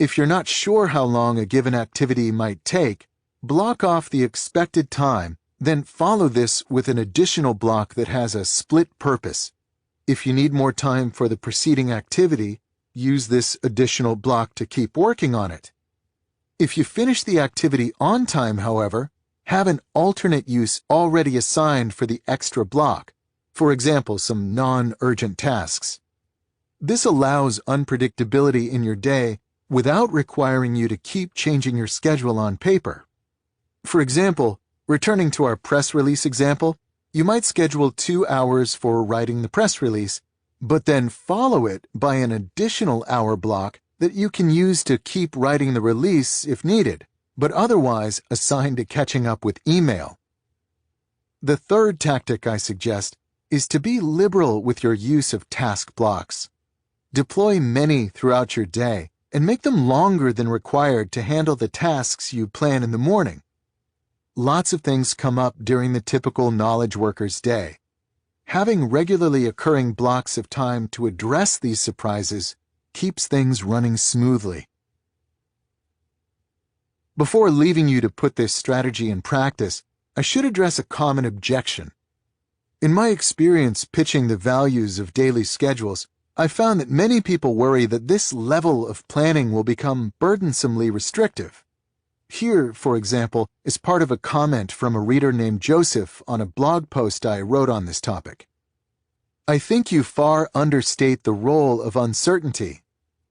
If you're not sure how long a given activity might take, block off the expected time, then follow this with an additional block that has a split purpose. If you need more time for the preceding activity, use this additional block to keep working on it. If you finish the activity on time, however, have an alternate use already assigned for the extra block, for example, some non-urgent tasks. This allows unpredictability in your day without requiring you to keep changing your schedule on paper. For example, returning to our press release example, you might schedule 2 hours for writing the press release, but then follow it by an additional hour block that you can use to keep writing the release if needed, but otherwise assign to catching up with email. The third tactic I suggest is to be liberal with your use of task blocks. Deploy many throughout your day and make them longer than required to handle the tasks you plan in the morning. Lots of things come up during the typical knowledge worker's day. Having regularly occurring blocks of time to address these surprises keeps things running smoothly. Before leaving you to put this strategy in practice, I should address a common objection. In my experience pitching the values of daily schedules, I found that many people worry that this level of planning will become burdensomely restrictive. Here, for example, is part of a comment from a reader named Joseph on a blog post I wrote on this topic. I think you far understate the role of uncertainty.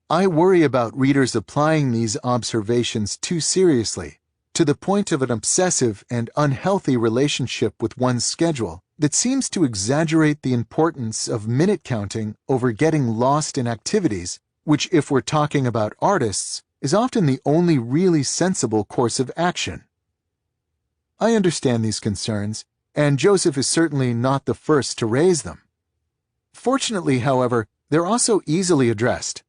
I worry about readers applying these observations too seriously, to the point of an obsessive and unhealthy relationship with one's schedule that seems to exaggerate the importance of minute counting over getting lost in activities, which, if we're talking about artists, is often the only really sensible course of action. I understand these concerns, and Joseph is certainly not the first to raise them. Fortunately, however, they're also easily addressed.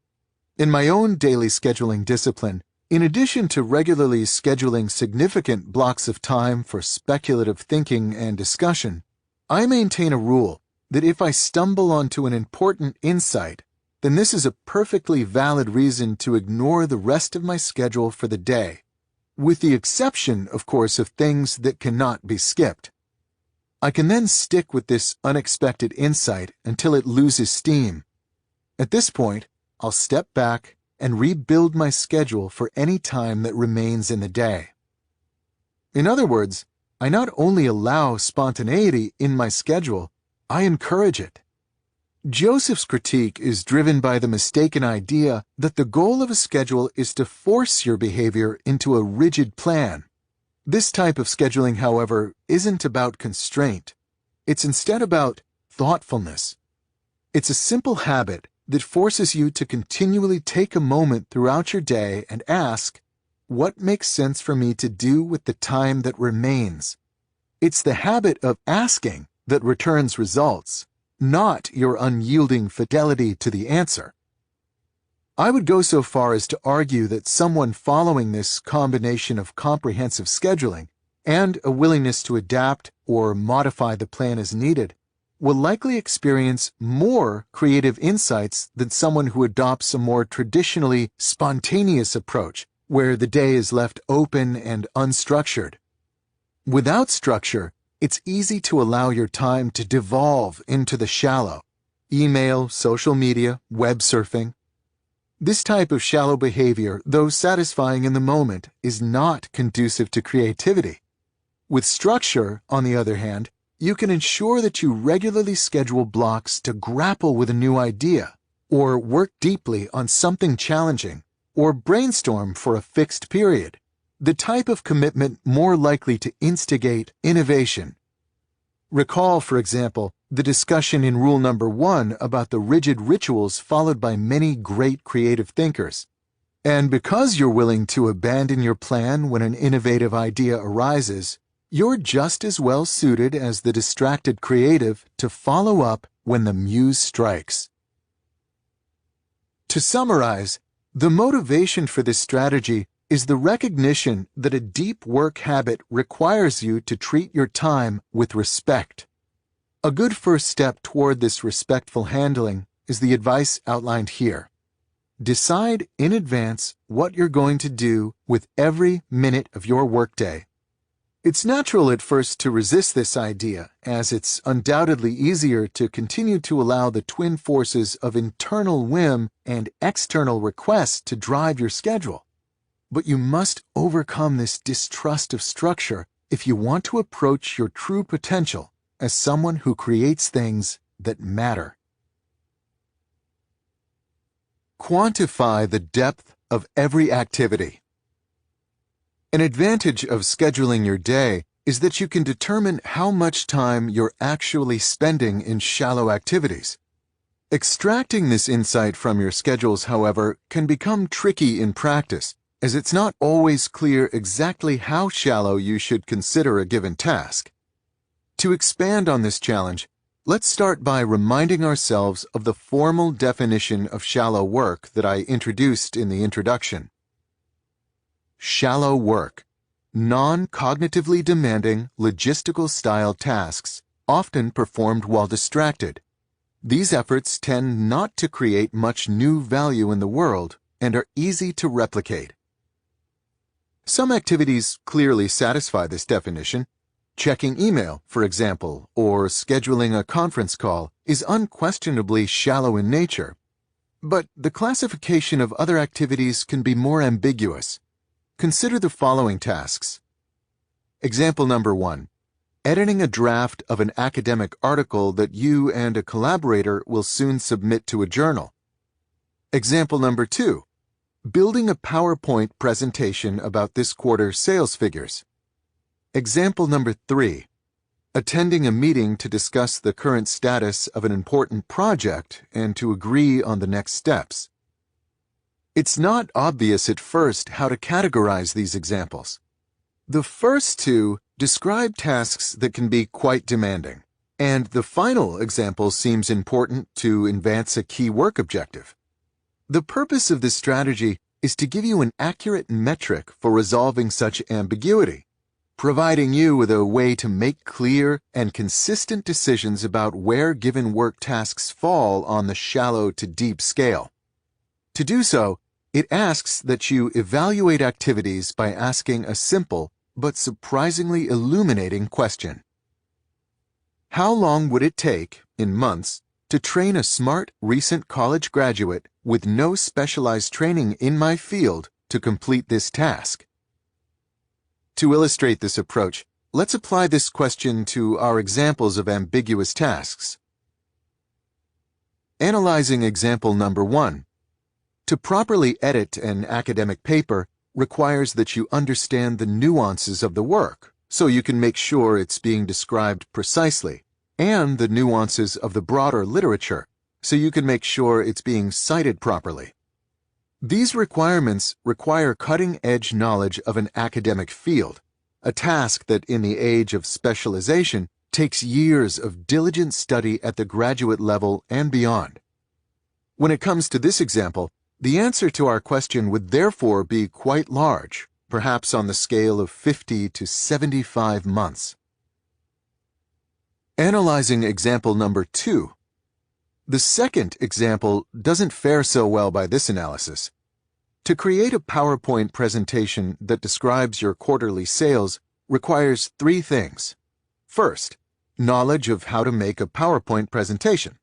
In my own daily scheduling discipline, in addition to regularly scheduling significant blocks of time for speculative thinking and discussion, I maintain a rule that if I stumble onto an important insight, then this is a perfectly valid reason to ignore the rest of my schedule for the day, with the exception, of course, of things that cannot be skipped. I can then stick with this unexpected insight until it loses steam. At this point, I'll step back and rebuild my schedule for any time that remains in the day. In other words, I not only allow spontaneity in my schedule, I encourage it. Joseph's critique is driven by the mistaken idea that the goal of a schedule is to force your behavior into a rigid plan. This type of scheduling, however, isn't about constraint. It's instead about thoughtfulness. It's a simple habit that forces you to continually take a moment throughout your day and ask, what makes sense for me to do with the time that remains? It's the habit of asking that returns results, not your unyielding fidelity to the answer. I would go so far as to argue that someone following this combination of comprehensive scheduling and a willingness to adapt or modify the plan as needed will likely experience more creative insights than someone who adopts a more traditionally spontaneous approach, where the day is left open and unstructured. Without structure, it's easy to allow your time to devolve into the shallow: email, social media, web surfing. This type of shallow behavior, though satisfying in the moment, is not conducive to creativity. With structure, on the other hand, you can ensure that you regularly schedule blocks to grapple with a new idea, or work deeply on something challenging, or brainstorm for a fixed period, the type of commitment more likely to instigate innovation. Recall, for example, the discussion in rule number 1 about the rigid rituals followed by many great creative thinkers. And because you're willing to abandon your plan when an innovative idea arises, you're just as well suited as the distracted creative to follow up when the muse strikes. To summarize, the motivation for this strategy is the recognition that a deep work habit requires you to treat your time with respect. A good first step toward this respectful handling is the advice outlined here. Decide in advance what you're going to do with every minute of your workday. It's natural at first to resist this idea, as it's undoubtedly easier to continue to allow the twin forces of internal whim and external request to drive your schedule. But you must overcome this distrust of structure if you want to approach your true potential as someone who creates things that matter. Quantify the depth of every activity. An advantage of scheduling your day is that you can determine how much time you're actually spending in shallow activities. Extracting this insight from your schedules, however, can become tricky in practice, as it's not always clear exactly how shallow you should consider a given task. To expand on this challenge, let's start by reminding ourselves of the formal definition of shallow work that I introduced in the introduction. Shallow work: non-cognitively demanding, logistical-style tasks, often performed while distracted. These efforts tend not to create much new value in the world and are easy to replicate. Some activities clearly satisfy this definition. Checking email, for example, or scheduling a conference call is unquestionably shallow in nature. But the classification of other activities can be more ambiguous. Consider the following tasks. Example number 1. Editing a draft of an academic article that you and a collaborator will soon submit to a journal. Example number 2. Building a PowerPoint presentation about this quarter's sales figures. Example number 3. Attending a meeting to discuss the current status of an important project and to agree on the next steps. It's not obvious at first how to categorize these examples. The first two describe tasks that can be quite demanding, and the final example seems important to advance a key work objective. The purpose of this strategy is to give you an accurate metric for resolving such ambiguity. providing you with a way to make clear and consistent decisions about where given work tasks fall on the shallow to deep scale. To do so, it asks that you evaluate activities by asking a simple but surprisingly illuminating question. How long would it take, in months, to train a smart, recent college graduate with no specialized training in my field to complete this task? To illustrate this approach, let's apply this question to our examples of ambiguous tasks. Analyzing example number 1. To properly edit an academic paper requires that you understand the nuances of the work, so you can make sure it's being described precisely, and the nuances of the broader literature, so you can make sure it's being cited properly. These requirements require cutting-edge knowledge of an academic field, a task that in the age of specialization takes years of diligent study at the graduate level and beyond. When it comes to this example, the answer to our question would therefore be quite large, perhaps on the scale of 50 to 75 months. Analyzing example number 2. The second example doesn't fare so well by this analysis. To create a PowerPoint presentation that describes your quarterly sales requires 3 things. First, knowledge of how to make a PowerPoint presentation.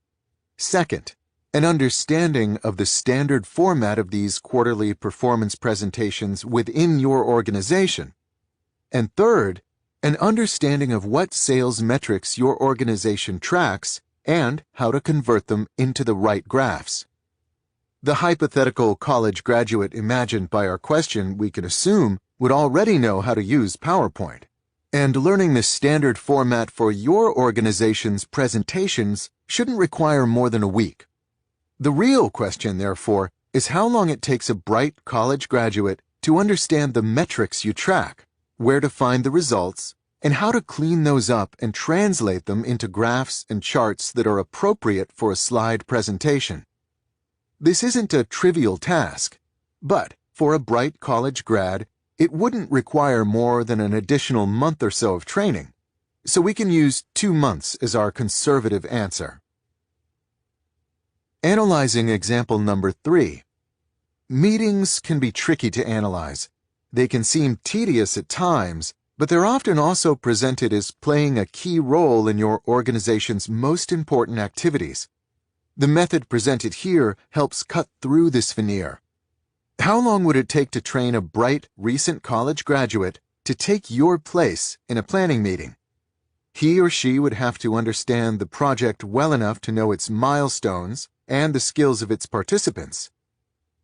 Second, an understanding of the standard format of these quarterly performance presentations within your organization. And third, an understanding of what sales metrics your organization tracks and how to convert them into the right graphs. The hypothetical college graduate imagined by our question, we can assume, would already know how to use PowerPoint. And learning the standard format for your organization's presentations shouldn't require more than a week. The real question, therefore, is how long it takes a bright college graduate to understand the metrics you track, where to find the results, and how to clean those up and translate them into graphs and charts that are appropriate for a slide presentation. This isn't a trivial task, but for a bright college grad, it wouldn't require more than an additional month or so of training, so we can use 2 months as our conservative answer. Analyzing example number 3. Meetings can be tricky to analyze. They can seem tedious at times, but they're often also presented as playing a key role in your organization's most important activities. The method presented here helps cut through this veneer. How long would it take to train a bright, recent college graduate to take your place in a planning meeting? He or she would have to understand the project well enough to know its milestones and the skills of its participants.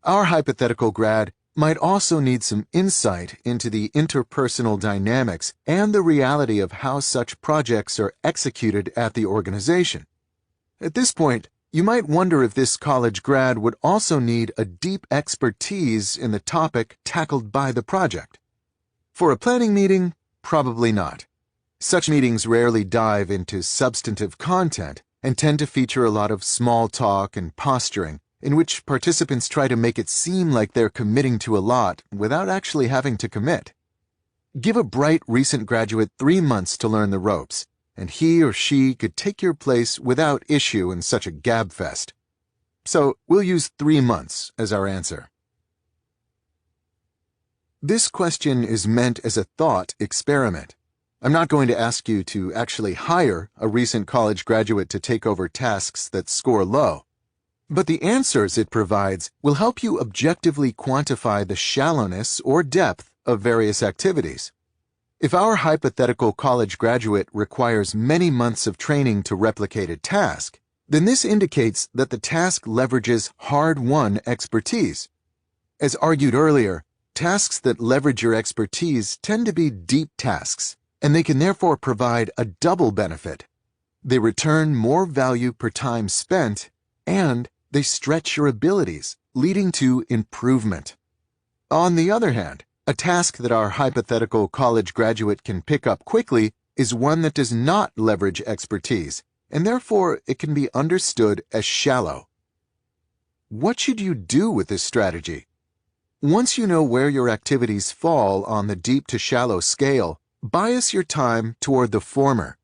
Our hypothetical grad might also need some insight into the interpersonal dynamics and the reality of how such projects are executed at the organization. At this point, you might wonder if this college grad would also need a deep expertise in the topic tackled by the project. For a planning meeting, probably not. Such meetings rarely dive into substantive content and tend to feature a lot of small talk and posturing, in which participants try to make it seem like they're committing to a lot without actually having to commit. Give a bright recent graduate 3 months to learn the ropes, and he or she could take your place without issue in such a gabfest. So we'll use 3 months as our answer. This question is meant as a thought experiment. I'm not going to ask you to actually hire a recent college graduate to take over tasks that score low. But the answers it provides will help you objectively quantify the shallowness or depth of various activities. If our hypothetical college graduate requires many months of training to replicate a task, then this indicates that the task leverages hard-won expertise. As argued earlier, tasks that leverage your expertise tend to be deep tasks, and they can therefore provide a double benefit. They return more value per time spent, and they stretch your abilities, leading to improvement. On the other hand, a task that our hypothetical college graduate can pick up quickly is one that does not leverage expertise, and therefore it can be understood as shallow. What should you do with this strategy? Once you know where your activities fall on the deep to shallow scale, bias your time toward the former.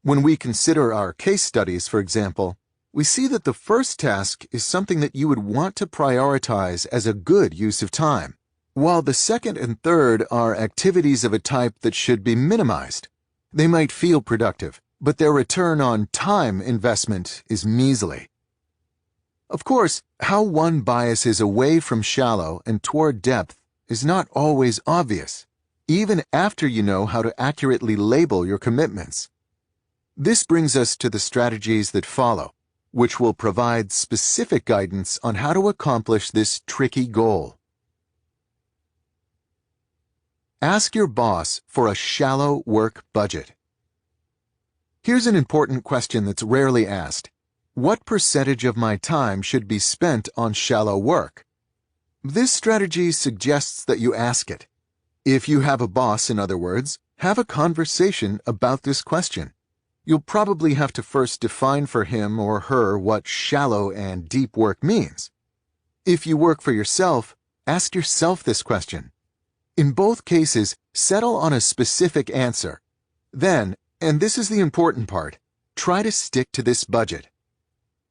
When we consider our case studies, for example, we see that the first task is something that you would want to prioritize as a good use of time, while the second and third are activities of a type that should be minimized. They might feel productive, but their return on time investment is measly. Of course, how one biases away from shallow and toward depth is not always obvious, even after you know how to accurately label your commitments. This brings us to the strategies that follow, which will provide specific guidance on how to accomplish this tricky goal. Ask your boss for a shallow work budget. Here's an important question that's rarely asked. What percentage of my time should be spent on shallow work? This strategy suggests that you ask it. If you have a boss, in other words, have a conversation about this question. You'll probably have to first define for him or her what shallow and deep work means. If you work for yourself, ask yourself this question. In both cases, settle on a specific answer. Then, and this is the important part, try to stick to this budget.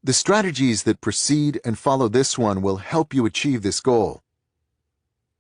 The strategies that precede and follow this one will help you achieve this goal.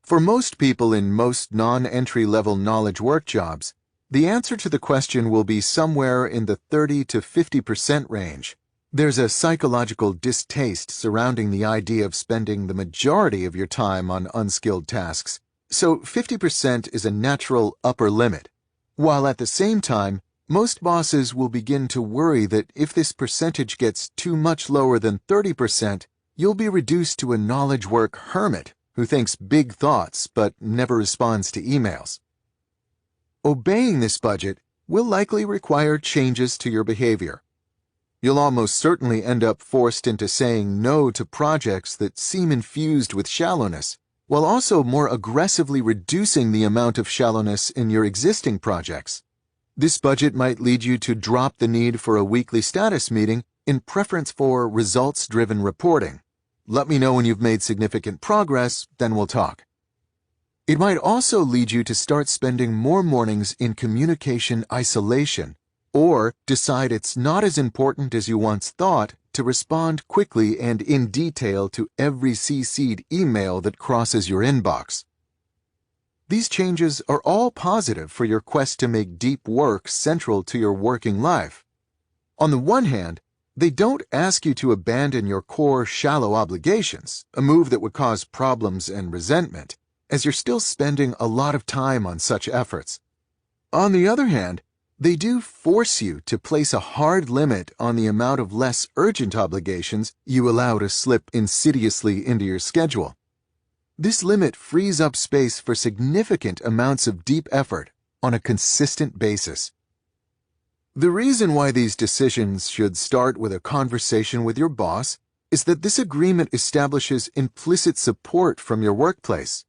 For most people in most non-entry-level knowledge work jobs, the answer to the question will be somewhere in the 30 to 50% range. There's a psychological distaste surrounding the idea of spending the majority of your time on unskilled tasks, so 50% is a natural upper limit. While at the same time, most bosses will begin to worry that if this percentage gets too much lower than 30%, you'll be reduced to a knowledge work hermit who thinks big thoughts but never responds to emails. Obeying this budget will likely require changes to your behavior. You'll almost certainly end up forced into saying no to projects that seem infused with shallowness, while also more aggressively reducing the amount of shallowness in your existing projects. This budget might lead you to drop the need for a weekly status meeting in preference for results-driven reporting. Let me know when you've made significant progress, then we'll talk. It might also lead you to start spending more mornings in communication isolation, or decide it's not as important as you once thought to respond quickly and in detail to every CC'd email that crosses your inbox. These changes are all positive for your quest to make deep work central to your working life. On the one hand, they don't ask you to abandon your core shallow obligations, a move that would cause problems and resentment, as you're still spending a lot of time on such efforts. On the other hand, they do force you to place a hard limit on the amount of less urgent obligations you allow to slip insidiously into your schedule. This limit frees up space for significant amounts of deep effort on a consistent basis. The reason why these decisions should start with a conversation with your boss is that this agreement establishes implicit support from your workplace.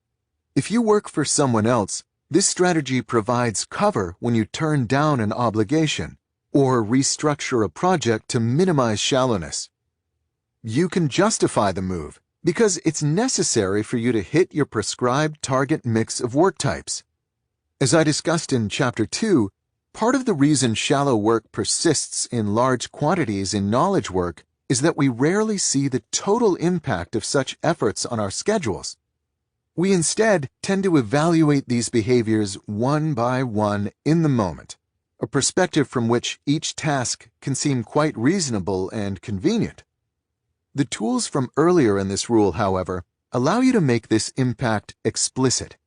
If you work for someone else, this strategy provides cover when you turn down an obligation or restructure a project to minimize shallowness. You can justify the move because it's necessary for you to hit your prescribed target mix of work types. As I discussed in Chapter 2, part of the reason shallow work persists in large quantities in knowledge work is that we rarely see the total impact of such efforts on our schedules. We instead tend to evaluate these behaviors one by one in the moment, a perspective from which each task can seem quite reasonable and convenient. The tools from earlier in this rule, however, allow you to make this impact explicit.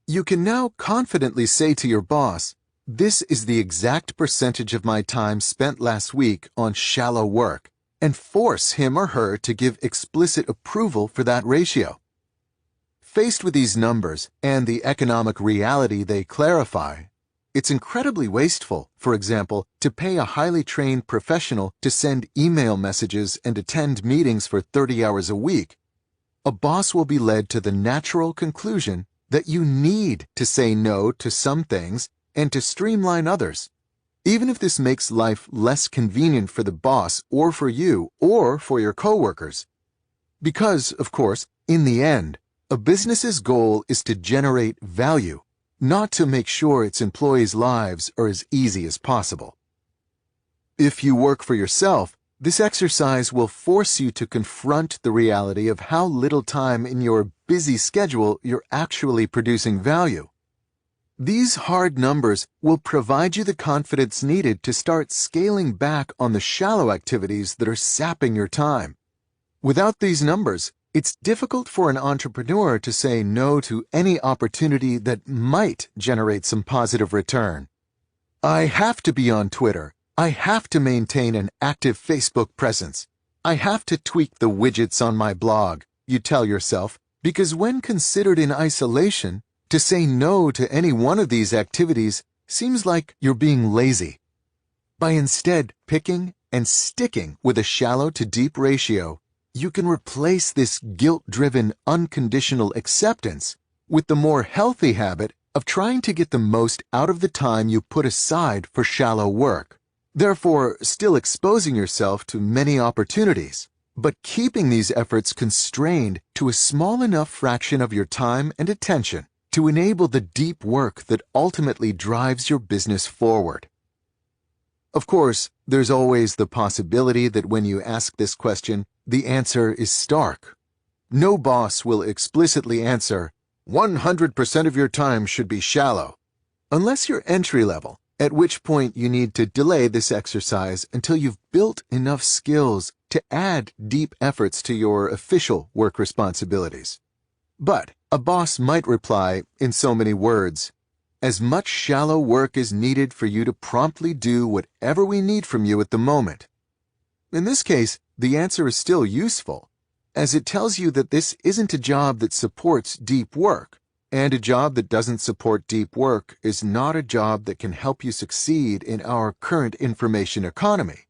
You can now confidently say to your boss, "This is the exact percentage of my time spent last week on shallow work," and force him or her to give explicit approval for that ratio. Faced with these numbers and the economic reality they clarify, it's incredibly wasteful, for example, to pay a highly trained professional to send email messages and attend meetings for 30 hours a week. A boss will be led to the natural conclusion that you need to say no to some things and to streamline others, even if this makes life less convenient for the boss or for you or for your coworkers. Because, of course, in the end, a business's goal is to generate value, not to make sure its employees' lives are as easy as possible. If you work for yourself, this exercise will force you to confront the reality of how little time in your busy schedule you're actually producing value. These hard numbers will provide you the confidence needed to start scaling back on the shallow activities that are sapping your time. Without these numbers, it's difficult for an entrepreneur to say no to any opportunity that might generate some positive return. I have to be on Twitter. I have to maintain an active Facebook presence. I have to tweak the widgets on my blog, you tell yourself, because when considered in isolation, to say no to any one of these activities seems like you're being lazy. By instead picking and sticking with a shallow to deep ratio, you can replace this guilt-driven unconditional acceptance with the more healthy habit of trying to get the most out of the time you put aside for shallow work, therefore still exposing yourself to many opportunities, but keeping these efforts constrained to a small enough fraction of your time and attention to enable the deep work that ultimately drives your business forward. Of course, there's always the possibility that when you ask this question, the answer is stark. No boss will explicitly answer, 100% of your time should be shallow, unless you're entry level, at which point you need to delay this exercise until you've built enough skills to add deep efforts to your official work responsibilities. But a boss might reply in so many words, as much shallow work is needed for you to promptly do whatever we need from you at the moment. In this case, the answer is still useful, as it tells you that this isn't a job that supports deep work, and a job that doesn't support deep work is not a job that can help you succeed in our current information economy.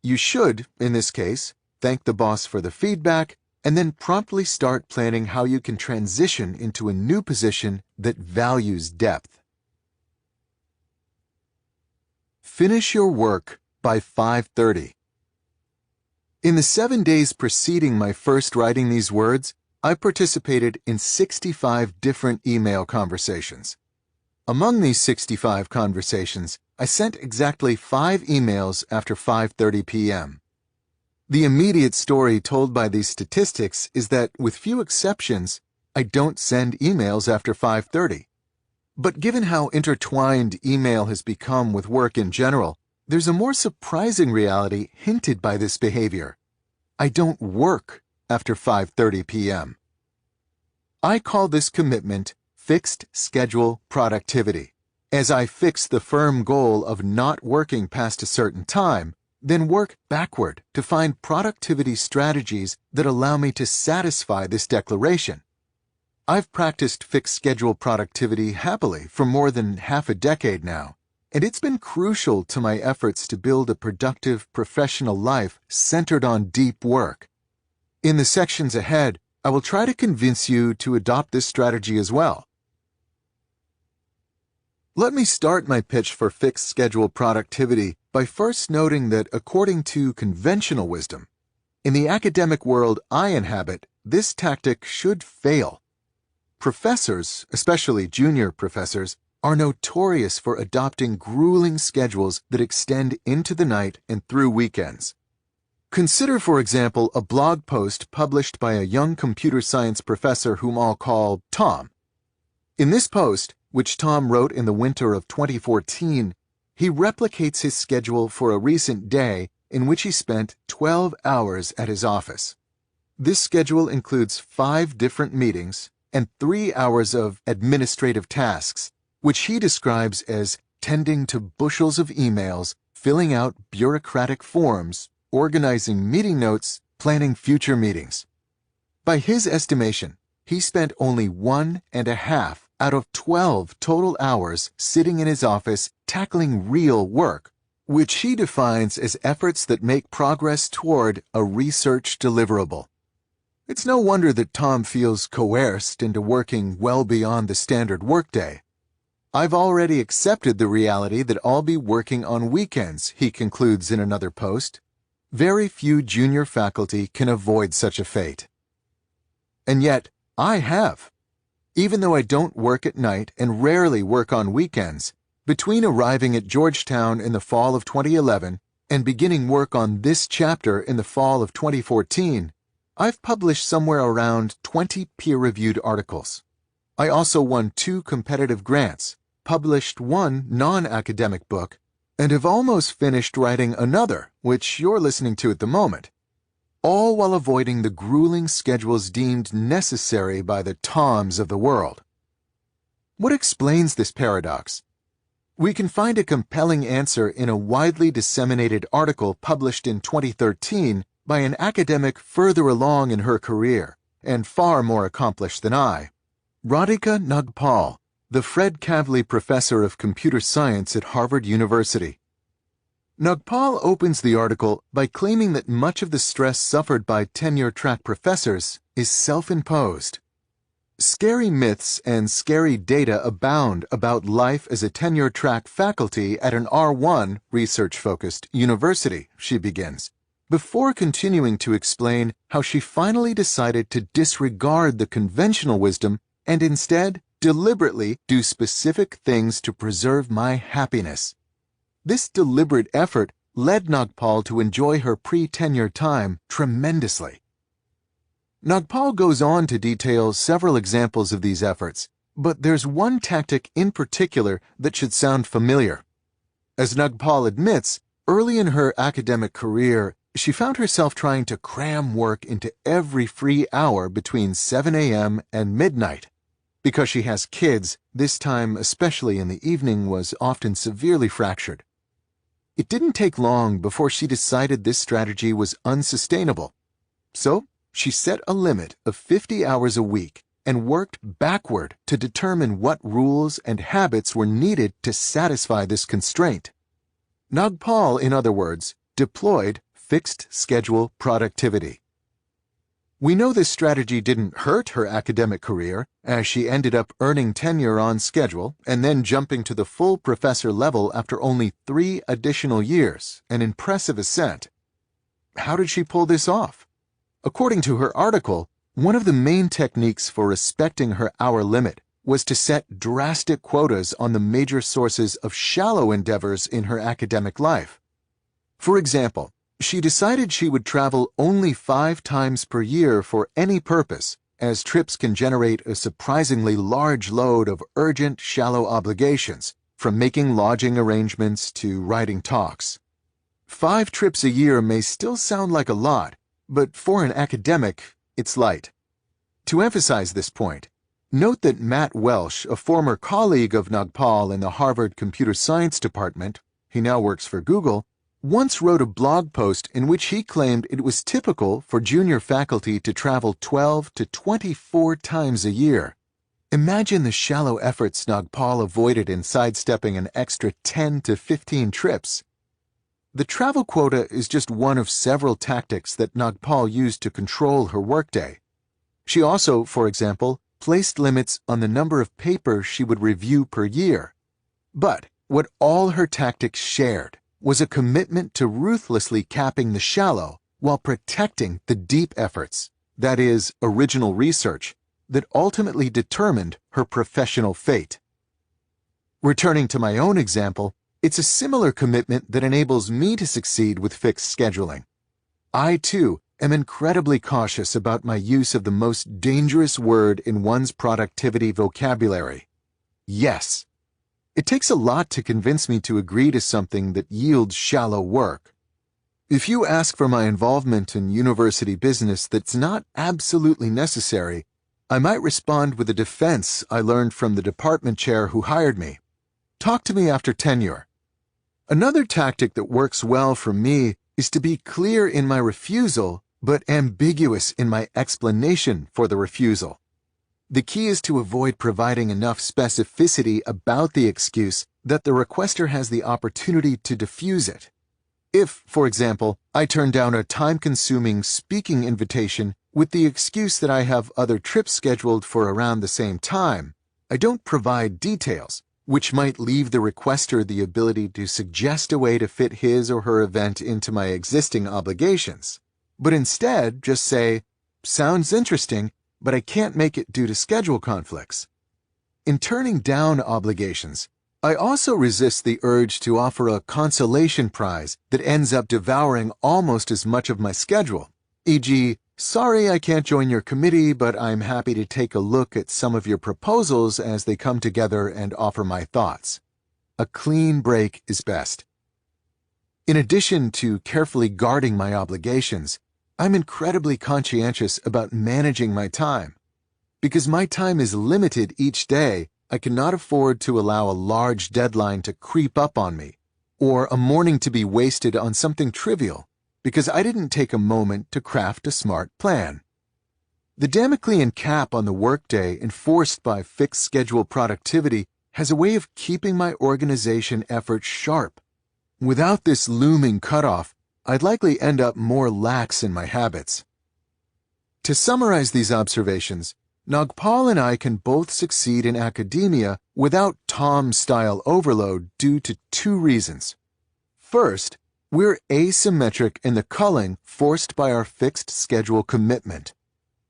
You should, in this case, thank the boss for the feedback, and then promptly start planning how you can transition into a new position that values depth. Finish your work by 5:30. In the 7 days preceding my first writing these words, I participated in 65 different email conversations. Among these 65 conversations, I sent exactly 5 emails after 5:30 p.m. The immediate story told by these statistics is that, with few exceptions, I don't send emails after 5:30. But given how intertwined email has become with work in general, there's a more surprising reality hinted by this behavior. I don't work after 5:30 p.m. I call this commitment fixed schedule productivity, as I fix the firm goal of not working past a certain time, then work backward to find productivity strategies that allow me to satisfy this declaration. I've practiced fixed schedule productivity happily for more than half a decade now, and it's been crucial to my efforts to build a productive professional life centered on deep work. In the sections ahead, I will try to convince you to adopt this strategy as well. Let me start my pitch for fixed schedule productivity by first noting that according to conventional wisdom, in the academic world I inhabit, this tactic should fail. Professors, especially junior professors, are notorious for adopting grueling schedules that extend into the night and through weekends. Consider, for example, a blog post published by a young computer science professor whom I'll call Tom. In this post, which Tom wrote in the winter of 2014, he replicates his schedule for a recent day in which he spent 12 hours at his office. This schedule includes 5 different meetings and 3 hours of administrative tasks, which he describes as tending to bushels of emails, filling out bureaucratic forms, organizing meeting notes, planning future meetings. By his estimation, he spent only 1.5 out of 12 total hours sitting in his office tackling real work, which he defines as efforts that make progress toward a research deliverable. It's no wonder that Tom feels coerced into working well beyond the standard workday. I've already accepted the reality that I'll be working on weekends, he concludes in another post. Very few junior faculty can avoid such a fate. And yet, I have. Even though I don't work at night and rarely work on weekends, between arriving at Georgetown in the fall of 2011 and beginning work on this chapter in the fall of 2014, I've published somewhere around 20 peer-reviewed articles. I also won 2 competitive grants, published 1 non-academic book, and have almost finished writing another, which you're listening to at the moment, all while avoiding the grueling schedules deemed necessary by the Toms of the world. What explains this paradox? We can find a compelling answer in a widely disseminated article published in 2013 by an academic further along in her career and far more accomplished than I, Radhika Nagpal, the Fred Kavli Professor of Computer Science at Harvard University. Nagpal opens the article by claiming that much of the stress suffered by tenure-track professors is self-imposed. Scary myths and scary data abound about life as a tenure-track faculty at an R1 research-focused university, she begins, before continuing to explain how she finally decided to disregard the conventional wisdom and instead deliberately do specific things to preserve my happiness. This deliberate effort led Nagpal to enjoy her pre-tenure time tremendously. Nagpal goes on to detail several examples of these efforts, but there's one tactic in particular that should sound familiar. As Nagpal admits, early in her academic career, she found herself trying to cram work into every free hour between 7 a.m. and midnight. Because she has kids, this time, especially in the evening, was often severely fractured. It didn't take long before she decided this strategy was unsustainable. So, she set a limit of 50 hours a week and worked backward to determine what rules and habits were needed to satisfy this constraint. Nagpal, in other words, deployed fixed schedule productivity. We know this strategy didn't hurt her academic career, as she ended up earning tenure on schedule and then jumping to the full professor level after only 3 additional years, an impressive ascent. How did she pull this off? According to her article, one of the main techniques for respecting her hour limit was to set drastic quotas on the major sources of shallow endeavors in her academic life. For example, she decided she would travel only 5 times per year for any purpose, as trips can generate a surprisingly large load of urgent, shallow obligations, from making lodging arrangements to writing talks. 5 trips a year may still sound like a lot, but for an academic, it's light. To emphasize this point, note that Matt Welsh, a former colleague of Nagpal in the Harvard Computer Science Department, he now works for Google, once wrote a blog post in which he claimed it was typical for junior faculty to travel 12 to 24 times a year. Imagine the shallow efforts Nagpal avoided in sidestepping an extra 10 to 15 trips. The travel quota is just one of several tactics that Nagpal used to control her workday. She also, for example, placed limits on the number of papers she would review per year. But what all her tactics shared was a commitment to ruthlessly capping the shallow while protecting the deep efforts, that is, original research, that ultimately determined her professional fate. Returning to my own example, it's a similar commitment that enables me to succeed with fixed scheduling. I, too, am incredibly cautious about my use of the most dangerous word in one's productivity vocabulary: yes. It takes a lot to convince me to agree to something that yields shallow work. If you ask for my involvement in university business that's not absolutely necessary, I might respond with a defense I learned from the department chair who hired me. Talk to me after tenure. Another tactic that works well for me is to be clear in my refusal, but ambiguous in my explanation for the refusal. The key is to avoid providing enough specificity about the excuse that the requester has the opportunity to diffuse it. If, for example, I turn down a time-consuming speaking invitation with the excuse that I have other trips scheduled for around the same time, I don't provide details, which might leave the requester the ability to suggest a way to fit his or her event into my existing obligations, but instead just say, "Sounds interesting. but I can't make it due to schedule conflicts. In turning down obligations, I also resist the urge to offer a consolation prize that ends up devouring almost as much of my schedule, e.g., sorry I can't join your committee, but I'm happy to take a look at some of your proposals as they come together and offer my thoughts. A clean break is best. In addition to carefully guarding my obligations, I'm incredibly conscientious about managing my time. Because my time is limited each day, I cannot afford to allow a large deadline to creep up on me, or a morning to be wasted on something trivial, because I didn't take a moment to craft a smart plan. The Damoclean cap on the workday enforced by fixed schedule productivity has a way of keeping my organization efforts sharp. Without this looming cutoff, I'd likely end up more lax in my habits. To summarize these observations, Nagpal and I can both succeed in academia without Tom-style overload due to two reasons. First, we're asymmetric in the culling forced by our fixed schedule commitment.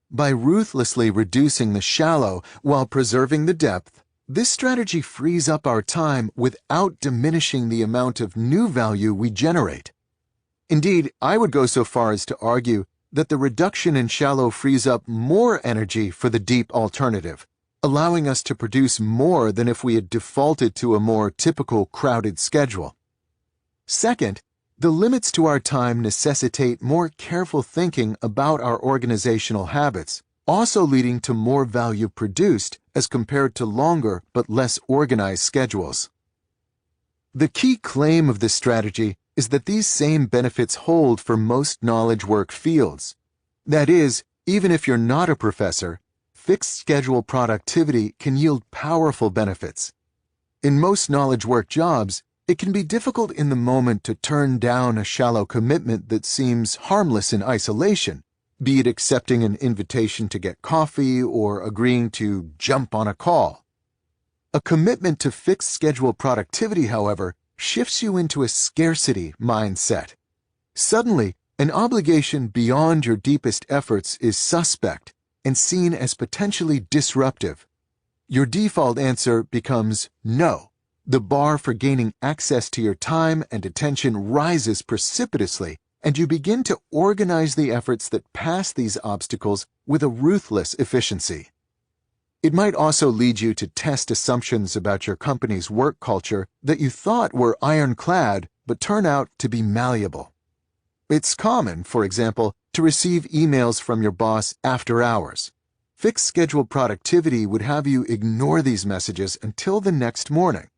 By ruthlessly reducing the shallow while preserving the depth, this strategy frees up our time without diminishing the amount of new value we generate. Indeed, I would go so far as to argue that the reduction in shallow frees up more energy for the deep alternative, allowing us to produce more than if we had defaulted to a more typical crowded schedule. Second, the limits to our time necessitate more careful thinking about our organizational habits, also leading to more value produced as compared to longer but less organized schedules. The key claim of this strategy is that these same benefits hold for most knowledge work fields. That is, even if you're not a professor, fixed schedule productivity can yield powerful benefits. In most knowledge work jobs, it can be difficult in the moment to turn down a shallow commitment that seems harmless in isolation, be it accepting an invitation to get coffee or agreeing to jump on a call. A commitment to fixed schedule productivity, however, shifts you into a scarcity mindset. Suddenly, an obligation beyond your deepest efforts is suspect and seen as potentially disruptive. Your default answer becomes no. The bar for gaining access to your time and attention rises precipitously, and you begin to organize the efforts that pass these obstacles with a ruthless efficiency. It might also lead you to test assumptions about your company's work culture that you thought were ironclad but turn out to be malleable. It's common, for example, to receive emails from your boss after hours. Fixed schedule productivity would have you ignore these messages until the next morning.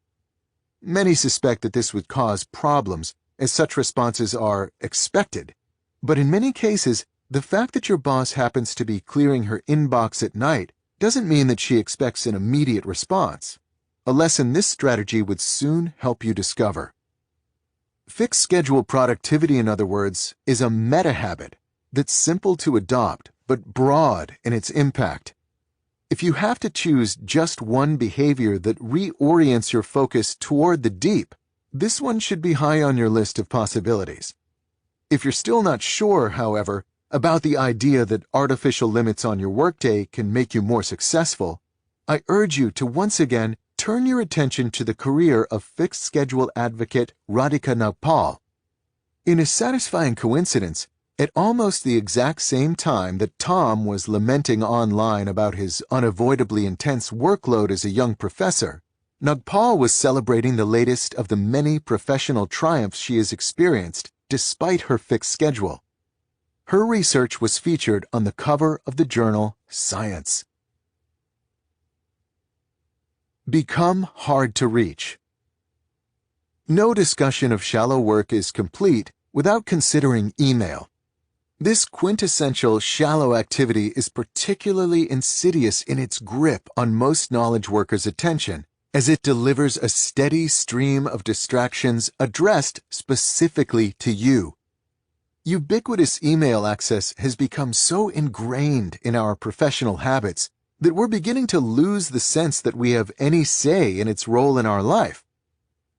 Many suspect that this would cause problems, as such responses are expected. But in many cases, the fact that your boss happens to be clearing her inbox at night doesn't mean that she expects an immediate response. A lesson this strategy would soon help you discover. Fixed schedule productivity, in other words, is a meta-habit that's simple to adopt but broad in its impact. If you have to choose just one behavior that reorients your focus toward the deep, this one should be high on your list of possibilities. If you're still not sure, however, about the idea that artificial limits on your workday can make you more successful, I urge you to once again turn your attention to the career of fixed schedule advocate Radhika Nagpal. In a satisfying coincidence, at almost the exact same time that Tom was lamenting online about his unavoidably intense workload as a young professor, Nagpal was celebrating the latest of the many professional triumphs she has experienced despite her fixed schedule. Her research was featured on the cover of the journal Science. Become hard to reach. No discussion of shallow work is complete without considering email. This quintessential shallow activity is particularly insidious in its grip on most knowledge workers' attention, as it delivers a steady stream of distractions addressed specifically to you. Ubiquitous email access has become so ingrained in our professional habits that we're beginning to lose the sense that we have any say in its role in our life.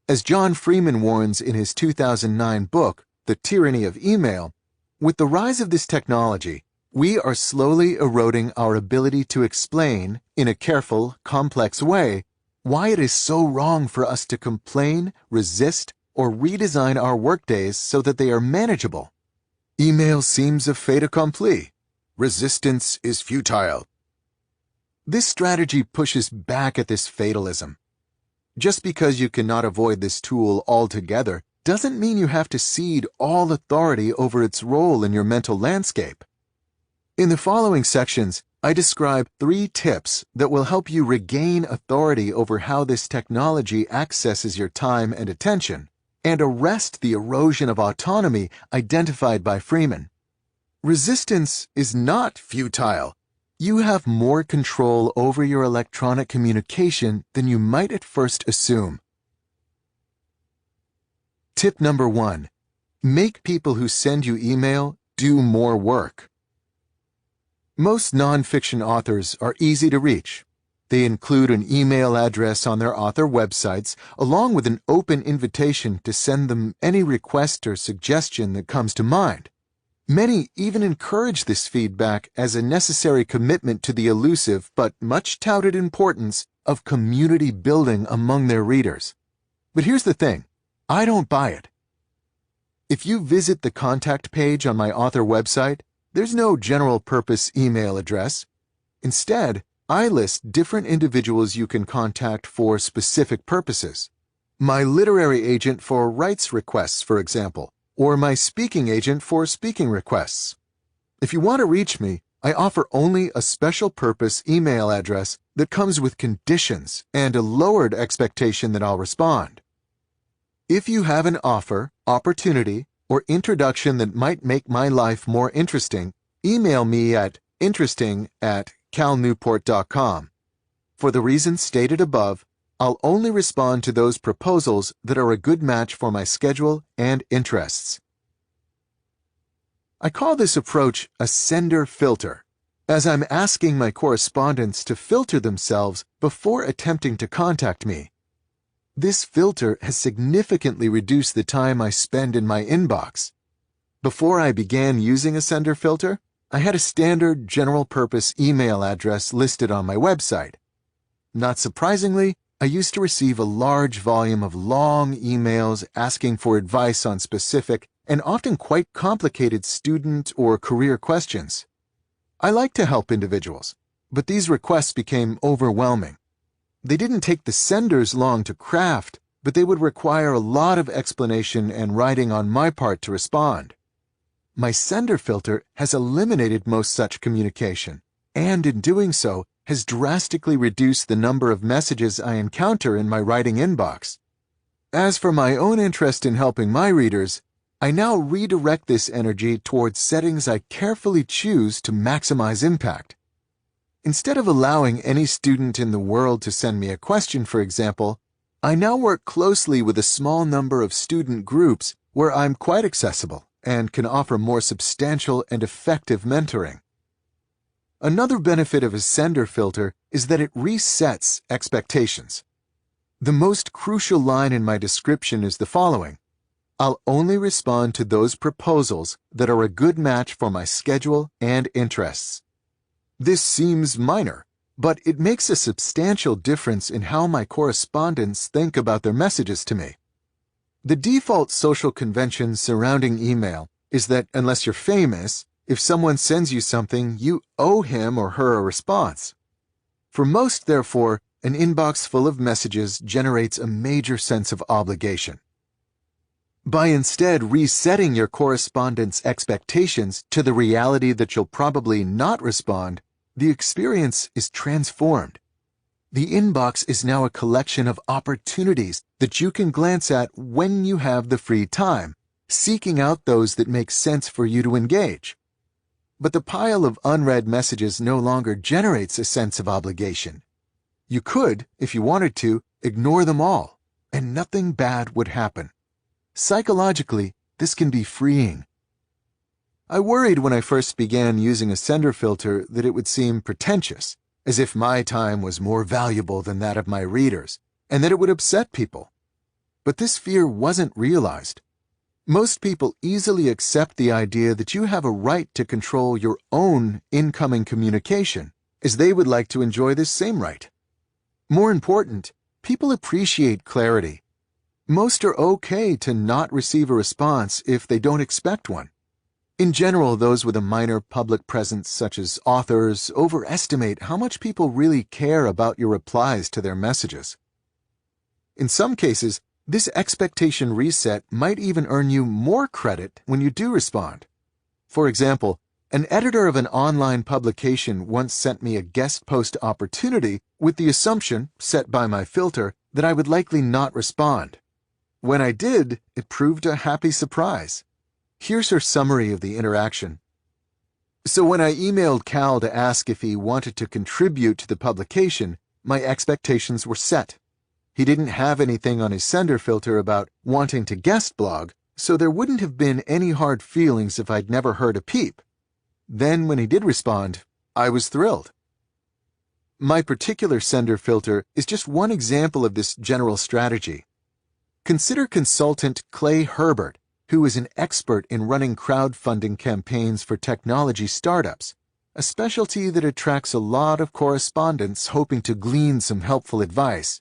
As John Freeman warns in his 2009 book, The Tyranny of Email, with the rise of this technology, We are slowly eroding our ability to explain, in a careful, complex way, why it is so wrong for us to complain, resist, or redesign our workdays so that they are manageable. Email seems a fait accompli. Resistance is futile. This strategy pushes back at this fatalism. Just because you cannot avoid this tool altogether doesn't mean you have to cede all authority over its role in your mental landscape. In the following sections, I describe 3 tips that will help you regain authority over how this technology accesses your time and attention, and arrest the erosion of autonomy identified by Freeman. Resistance is not futile. You have more control over your electronic communication than you might at first assume. Tip number 1. Make people who send you email do more work. Most nonfiction authors are easy to reach. They include an email address on their author websites, along with an open invitation to send them any request or suggestion that comes to mind. Many even encourage this feedback as a necessary commitment to the elusive but much touted importance of community building among their readers. But here's the thing, I don't buy it. If you visit the contact page on my author website, there's no general-purpose email address. Instead, I list different individuals you can contact for specific purposes. My literary agent for rights requests, for example, or my speaking agent for speaking requests. If you want to reach me, I offer only a special-purpose email address that comes with conditions and a lowered expectation that I'll respond. If you have an offer, opportunity, or introduction that might make my life more interesting, email me at interesting@calnewport.com. For the reasons stated above, I'll only respond to those proposals that are a good match for my schedule and interests. I call this approach a sender filter, as I'm asking my correspondents to filter themselves before attempting to contact me. This filter has significantly reduced the time I spend in my inbox. Before I began using a sender filter, I had a standard general-purpose email address listed on my website. Not surprisingly, I used to receive a large volume of long emails asking for advice on specific and often quite complicated student or career questions. I like to help individuals, but these requests became overwhelming. They didn't take the senders long to craft, but they would require a lot of explanation and writing on my part to respond. My sender filter has eliminated most such communication, and in doing so, has drastically reduced the number of messages I encounter in my writing inbox. As for my own interest in helping my readers, I now redirect this energy towards settings I carefully choose to maximize impact. Instead of allowing any student in the world to send me a question, for example, I now work closely with a small number of student groups where I'm quite accessible and can offer more substantial and effective mentoring. Another benefit of a sender filter is that it resets expectations. The most crucial line in my description is the following: I'll only respond to those proposals that are a good match for my schedule and interests. This seems minor, but it makes a substantial difference in how my correspondents think about their messages to me. The default social convention surrounding email is that unless you're famous, if someone sends you something, you owe him or her a response. For most, therefore, an inbox full of messages generates a major sense of obligation. By instead resetting your correspondent's expectations to the reality that you'll probably not respond, the experience is transformed. The inbox is now a collection of opportunities that you can glance at when you have the free time, seeking out those that make sense for you to engage. But the pile of unread messages no longer generates a sense of obligation. You could, if you wanted to, ignore them all, and nothing bad would happen. Psychologically, this can be freeing. I worried when I first began using a sender filter that it would seem pretentious, as if my time was more valuable than that of my readers, and that it would upset people. But this fear wasn't realized. Most people easily accept the idea that you have a right to control your own incoming communication, as they would like to enjoy this same right. More important, people appreciate clarity. Most are okay to not receive a response if they don't expect one. In general, those with a minor public presence, such as authors, overestimate how much people really care about your replies to their messages. In some cases, this expectation reset might even earn you more credit when you do respond. For example, an editor of an online publication once sent me a guest post opportunity with the assumption, set by my filter, that I would likely not respond. When I did, it proved a happy surprise. Here's her summary of the interaction. So when I emailed Cal to ask if he wanted to contribute to the publication, my expectations were set. He didn't have anything on his sender filter about wanting to guest blog, so there wouldn't have been any hard feelings if I'd never heard a peep. Then when he did respond, I was thrilled. My particular sender filter is just one example of this general strategy. Consider consultant Clay Herbert, who is an expert in running crowdfunding campaigns for technology startups, a specialty that attracts a lot of correspondents hoping to glean some helpful advice.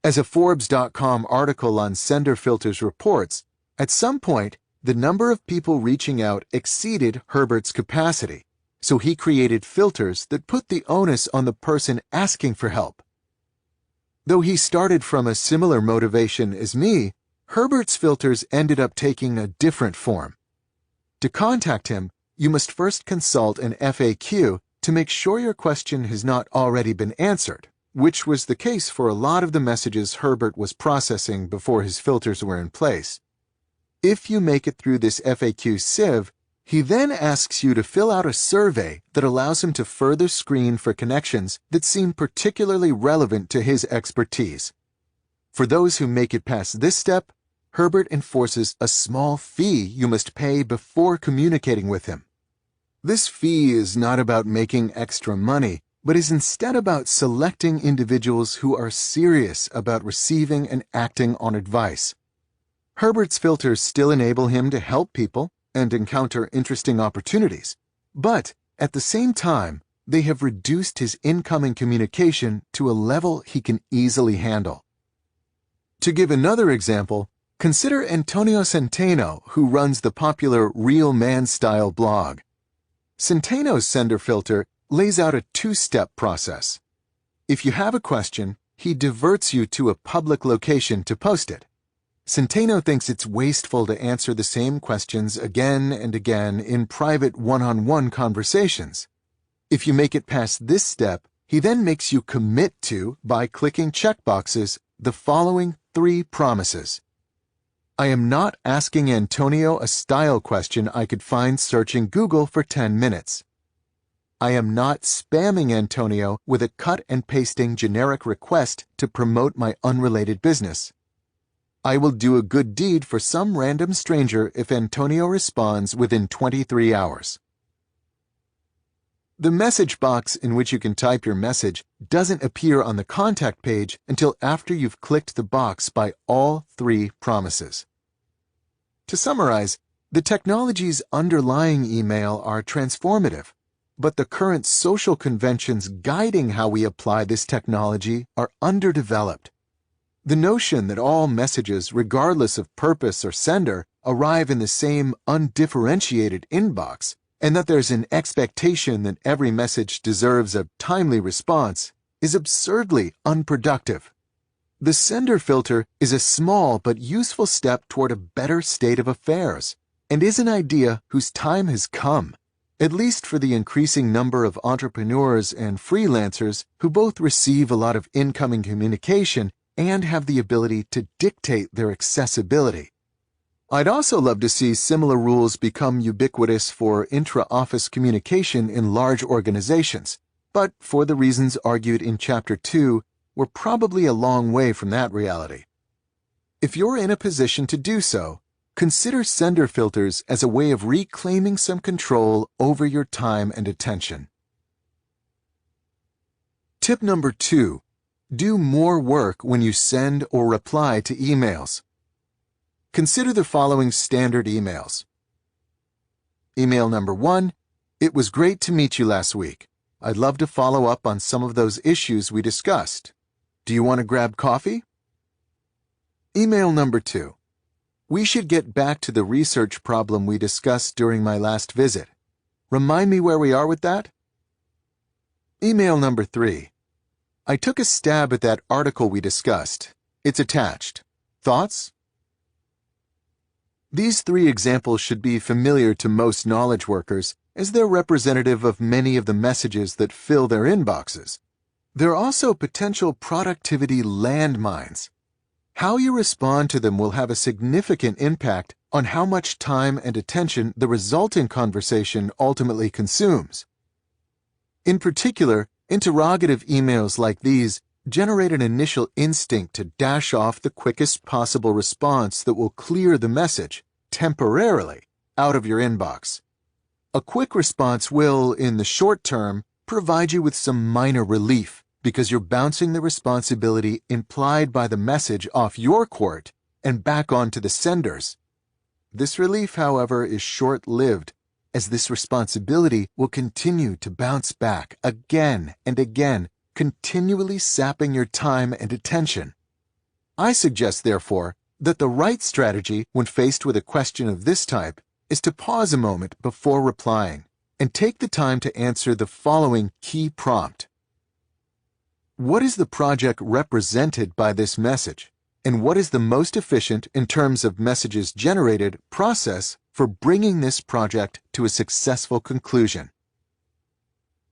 As a Forbes.com article on sender filters reports, at some point, the number of people reaching out exceeded Herbert's capacity, so he created filters that put the onus on the person asking for help. Though he started from a similar motivation as me, Herbert's filters ended up taking a different form. To contact him, you must first consult an FAQ to make sure your question has not already been answered, which was the case for a lot of the messages Herbert was processing before his filters were in place. If you make it through this FAQ sieve, he then asks you to fill out a survey that allows him to further screen for connections that seem particularly relevant to his expertise. For those who make it past this step, Herbert enforces a small fee you must pay before communicating with him. This fee is not about making extra money, but is instead about selecting individuals who are serious about receiving and acting on advice. Herbert's filters still enable him to help people and encounter interesting opportunities, but at the same time, they have reduced his incoming communication to a level he can easily handle. To give another example, consider Antonio Centeno, who runs the popular Real Man Style blog. Centeno's sender filter lays out a two-step process. If you have a question, he diverts you to a public location to post it. Centeno thinks it's wasteful to answer the same questions again and again in private one-on-one conversations. If you make it past this step, he then makes you commit to, by clicking checkboxes, the following 3 promises. I am not asking Antonio a style question I could find searching Google for 10 minutes. I am not spamming Antonio with a cut and pasting generic request to promote my unrelated business. I will do a good deed for some random stranger if Antonio responds within 23 hours. The message box in which you can type your message doesn't appear on the contact page until after you've clicked the box by all 3 promises. To summarize, the technologies underlying email are transformative, but the current social conventions guiding how we apply this technology are underdeveloped. The notion that all messages, regardless of purpose or sender, arrive in the same undifferentiated inbox, and that there's an expectation that every message deserves a timely response, is absurdly unproductive. The sender filter is a small but useful step toward a better state of affairs, and is an idea whose time has come, at least for the increasing number of entrepreneurs and freelancers who both receive a lot of incoming communication and have the ability to dictate their accessibility. I'd also love to see similar rules become ubiquitous for intra-office communication in large organizations, but for the reasons argued in Chapter 2, we're probably a long way from that reality. If you're in a position to do so, consider sender filters as a way of reclaiming some control over your time and attention. Tip number 2. Do more work when you send or reply to emails. Consider the following standard emails. Email number 1, "It was great to meet you last week. I'd love to follow up on some of those issues we discussed. Do you want to grab coffee?" Email number 2, "We should get back to the research problem we discussed during my last visit. Remind me where we are with that?" Email number 3, "I took a stab at that article we discussed. It's attached. Thoughts?" These 3 examples should be familiar to most knowledge workers, as they're representative of many of the messages that fill their inboxes. They're also potential productivity landmines. How you respond to them will have a significant impact on how much time and attention the resulting conversation ultimately consumes. In particular, interrogative emails like these generate an initial instinct to dash off the quickest possible response that will clear the message, temporarily, out of your inbox. A quick response will, in the short term, provide you with some minor relief because you're bouncing the responsibility implied by the message off your court and back onto the sender's. This relief, however, is short-lived, as this responsibility will continue to bounce back again and again, continually sapping your time and attention. I suggest, therefore, that the right strategy when faced with a question of this type is to pause a moment before replying and take the time to answer the following key prompt. What is the project represented by this message, and what is the most efficient in terms of messages generated process for bringing this project to a successful conclusion?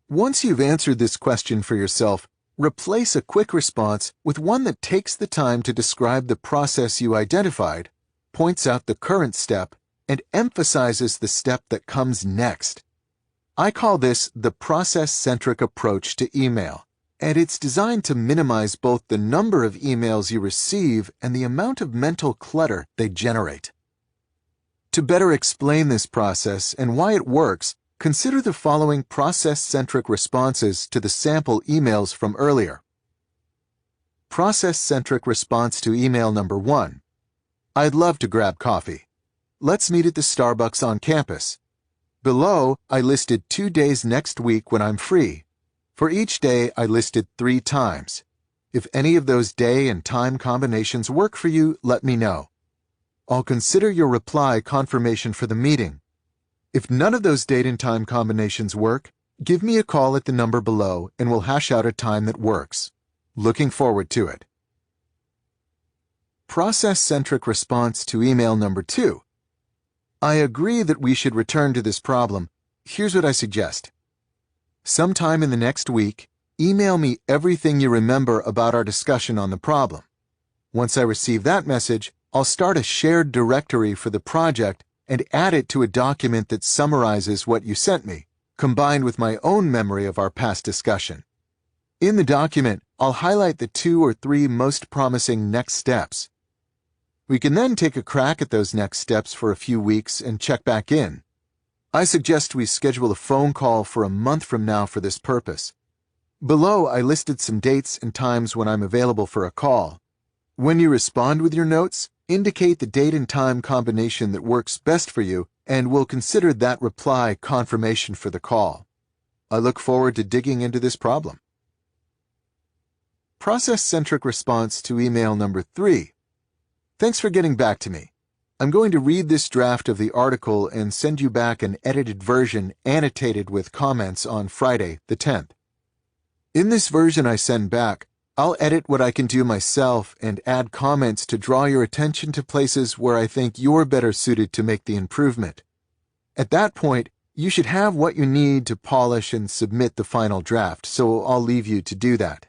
Once you've answered this question for yourself, replace a quick response with one that takes the time to describe the process you identified, points out the current step, and emphasizes the step that comes next. I call this the process-centric approach to email, and it's designed to minimize both the number of emails you receive and the amount of mental clutter they generate. To better explain this process and why it works, consider the following process-centric responses to the sample emails from earlier. Process-centric response to email number 1. I'd love to grab coffee. Let's meet at the Starbucks on campus. Below, I listed 2 days next week when I'm free. For each day, I listed 3 times. If any of those day and time combinations work for you, let me know. I'll consider your reply confirmation for the meeting. If none of those date and time combinations work, give me a call at the number below and we'll hash out a time that works. Looking forward to it. Process-centric response to email number 2. I agree that we should return to this problem. Here's what I suggest. Sometime in the next week, email me everything you remember about our discussion on the problem. Once I receive that message, I'll start a shared directory for the project and add it to a document that summarizes what you sent me, combined with my own memory of our past discussion. In the document, I'll highlight the 2 or 3 most promising next steps. We can then take a crack at those next steps for a few weeks and check back in. I suggest we schedule a phone call for a month from now for this purpose. Below, I listed some dates and times when I'm available for a call. When you respond with your notes, indicate the date and time combination that works best for you, and we'll consider that reply confirmation for the call. I look forward to digging into this problem. Process-centric response to email number 3. Thanks for getting back to me. I'm going to read this draft of the article and send you back an edited version annotated with comments on Friday, the 10th. In this version I send back, I'll edit what I can do myself and add comments to draw your attention to places where I think you're better suited to make the improvement. At that point, you should have what you need to polish and submit the final draft, so I'll leave you to do that.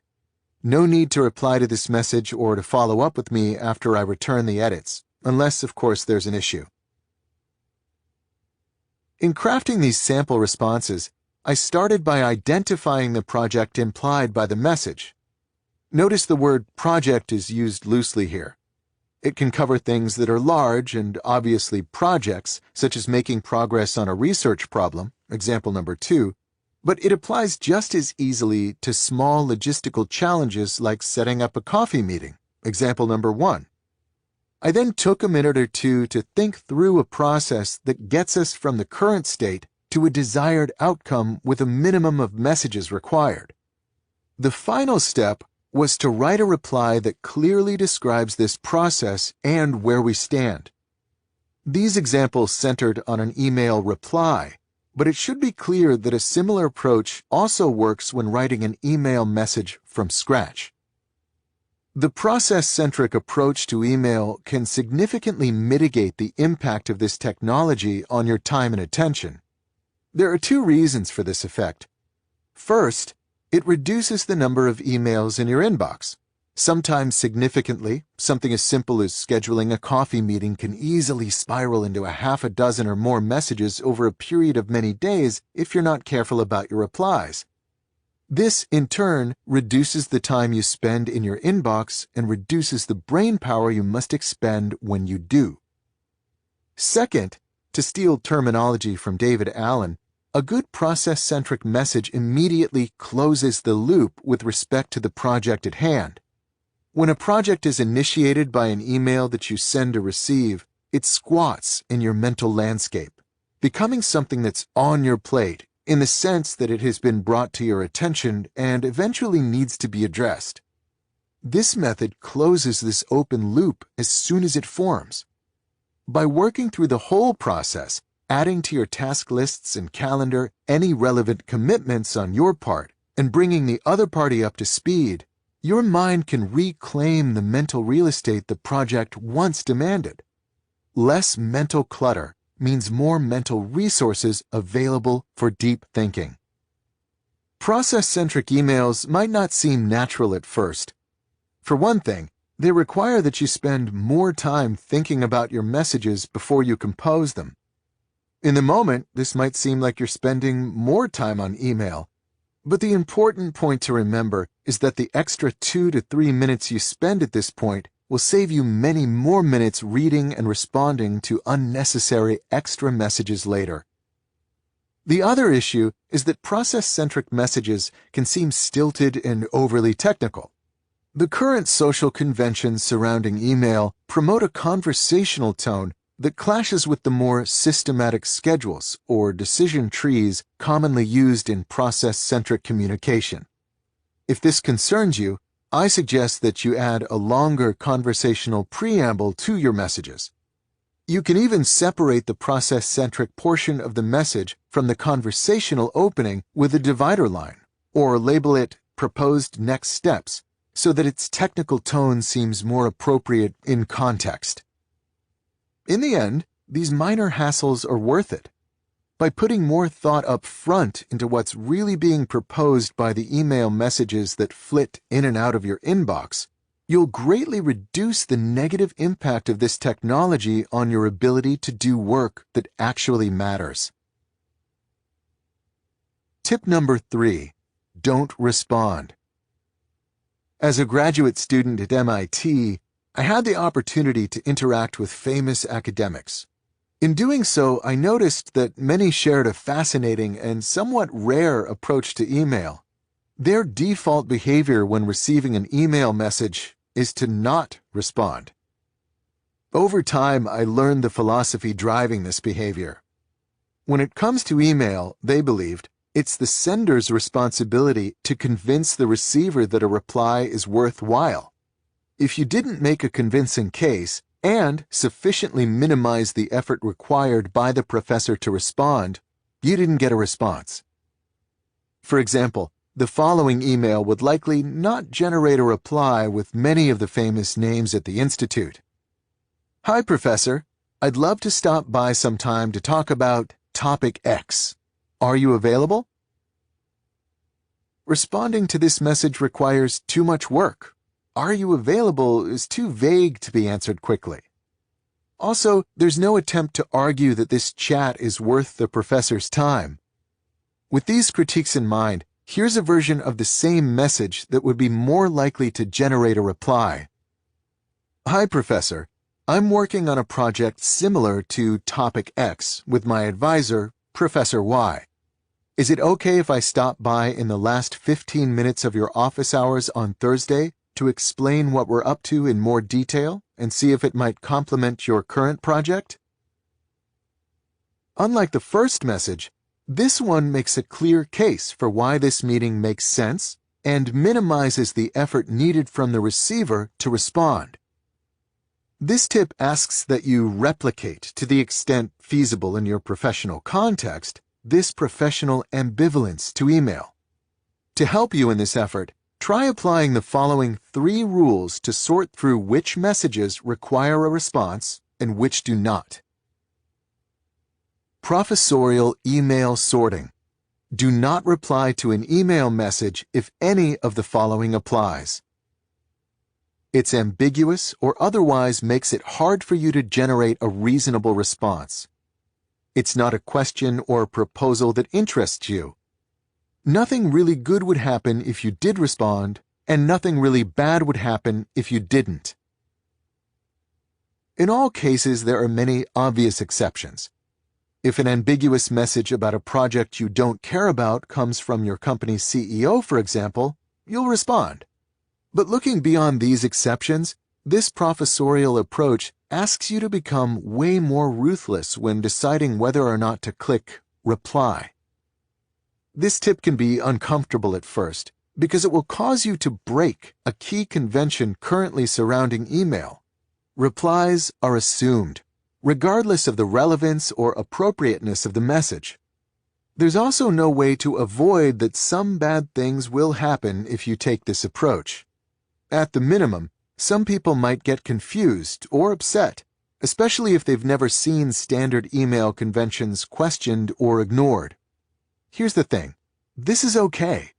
No need to reply to this message or to follow up with me after I return the edits, unless, of course, there's an issue. In crafting these sample responses, I started by identifying the project implied by the message. Notice the word project is used loosely here. It can cover things that are large and obviously projects, such as making progress on a research problem, example number 2, but it applies just as easily to small logistical challenges like setting up a coffee meeting, example number 1. I then took a minute or two to think through a process that gets us from the current state to a desired outcome with a minimum of messages required. The final step was to write a reply that clearly describes this process and where we stand. These examples centered on an email reply, but it should be clear that a similar approach also works when writing an email message from scratch. The process-centric approach to email can significantly mitigate the impact of this technology on your time and attention. There are two reasons for this effect. First, it reduces the number of emails in your inbox. Sometimes significantly, something as simple as scheduling a coffee meeting can easily spiral into a half a dozen or more messages over a period of many days if you're not careful about your replies. This, in turn, reduces the time you spend in your inbox and reduces the brain power you must expend when you do. Second, to steal terminology from David Allen, a good process-centric message immediately closes the loop with respect to the project at hand. When a project is initiated by an email that you send or receive, it squats in your mental landscape, becoming something that's on your plate in the sense that it has been brought to your attention and eventually needs to be addressed. This method closes this open loop as soon as it forms. By working through the whole process, adding to your task lists and calendar any relevant commitments on your part, and bringing the other party up to speed, your mind can reclaim the mental real estate the project once demanded. Less mental clutter means more mental resources available for deep thinking. Process-centric emails might not seem natural at first. For one thing, they require that you spend more time thinking about your messages before you compose them. In the moment, this might seem like you're spending more time on email, but the important point to remember is that the extra 2 to 3 minutes you spend at this point will save you many more minutes reading and responding to unnecessary extra messages later. The other issue is that process-centric messages can seem stilted and overly technical. The current social conventions surrounding email promote a conversational tone that clashes with the more systematic schedules or decision trees commonly used in process-centric communication. If this concerns you, I suggest that you add a longer conversational preamble to your messages. You can even separate the process-centric portion of the message from the conversational opening with a divider line, or label it Proposed Next Steps, so that its technical tone seems more appropriate in context. In the end, these minor hassles are worth it. By putting more thought up front into what's really being proposed by the email messages that flit in and out of your inbox, you'll greatly reduce the negative impact of this technology on your ability to do work that actually matters. Tip number 3, don't respond. As a graduate student at MIT, I had the opportunity to interact with famous academics. In doing so, I noticed that many shared a fascinating and somewhat rare approach to email. Their default behavior when receiving an email message is to not respond. Over time, I learned the philosophy driving this behavior. When it comes to email, they believed, it's the sender's responsibility to convince the receiver that a reply is worthwhile. If you didn't make a convincing case, and sufficiently minimize the effort required by the professor to respond, you didn't get a response. For example, the following email would likely not generate a reply with many of the famous names at the Institute. Hi, Professor. I'd love to stop by sometime to talk about topic X. Are you available? Responding to this message requires too much work. Are you available is too vague to be answered quickly. Also, there's no attempt to argue that this chat is worth the professor's time. With these critiques in mind, here's a version of the same message that would be more likely to generate a reply. Hi, Professor. I'm working on a project similar to topic X with my advisor, Professor Y. Is it okay if I stop by in the last 15 minutes of your office hours on Thursday to explain what we're up to in more detail and see if it might complement your current project? Unlike the first message, this one makes a clear case for why this meeting makes sense and minimizes the effort needed from the receiver to respond. This tip asks that you replicate, to the extent feasible in your professional context, this professional ambivalence to email. To help you in this effort, try applying the following 3 rules to sort through which messages require a response and which do not. Professorial email sorting. Do not reply to an email message if any of the following applies. It's ambiguous or otherwise makes it hard for you to generate a reasonable response. It's not a question or proposal that interests you. Nothing really good would happen if you did respond, and nothing really bad would happen if you didn't. In all cases, there are many obvious exceptions. If an ambiguous message about a project you don't care about comes from your company's CEO, for example, you'll respond. But looking beyond these exceptions, this professorial approach asks you to become way more ruthless when deciding whether or not to click reply. This tip can be uncomfortable at first because it will cause you to break a key convention currently surrounding email. Replies are assumed, regardless of the relevance or appropriateness of the message. There's also no way to avoid that some bad things will happen if you take this approach. At the minimum, some people might get confused or upset, especially if they've never seen standard email conventions questioned or ignored. Here's the thing. This is okay.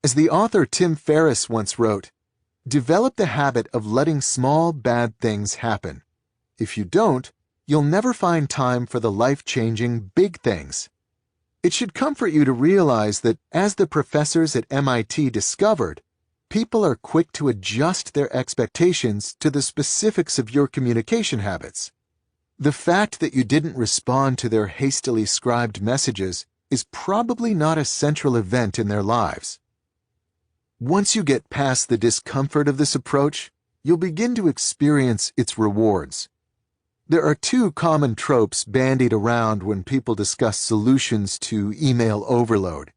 As the author Tim Ferriss once wrote, "Develop the habit of letting small bad things happen. If you don't, you'll never find time for the life-changing big things." It should comfort you to realize that, as the professors at MIT discovered, people are quick to adjust their expectations to the specifics of your communication habits. The fact that you didn't respond to their hastily scribed messages is probably not a central event in their lives. Once you get past the discomfort of this approach, you'll begin to experience its rewards. There are 2 common tropes bandied around when people discuss solutions to email overload.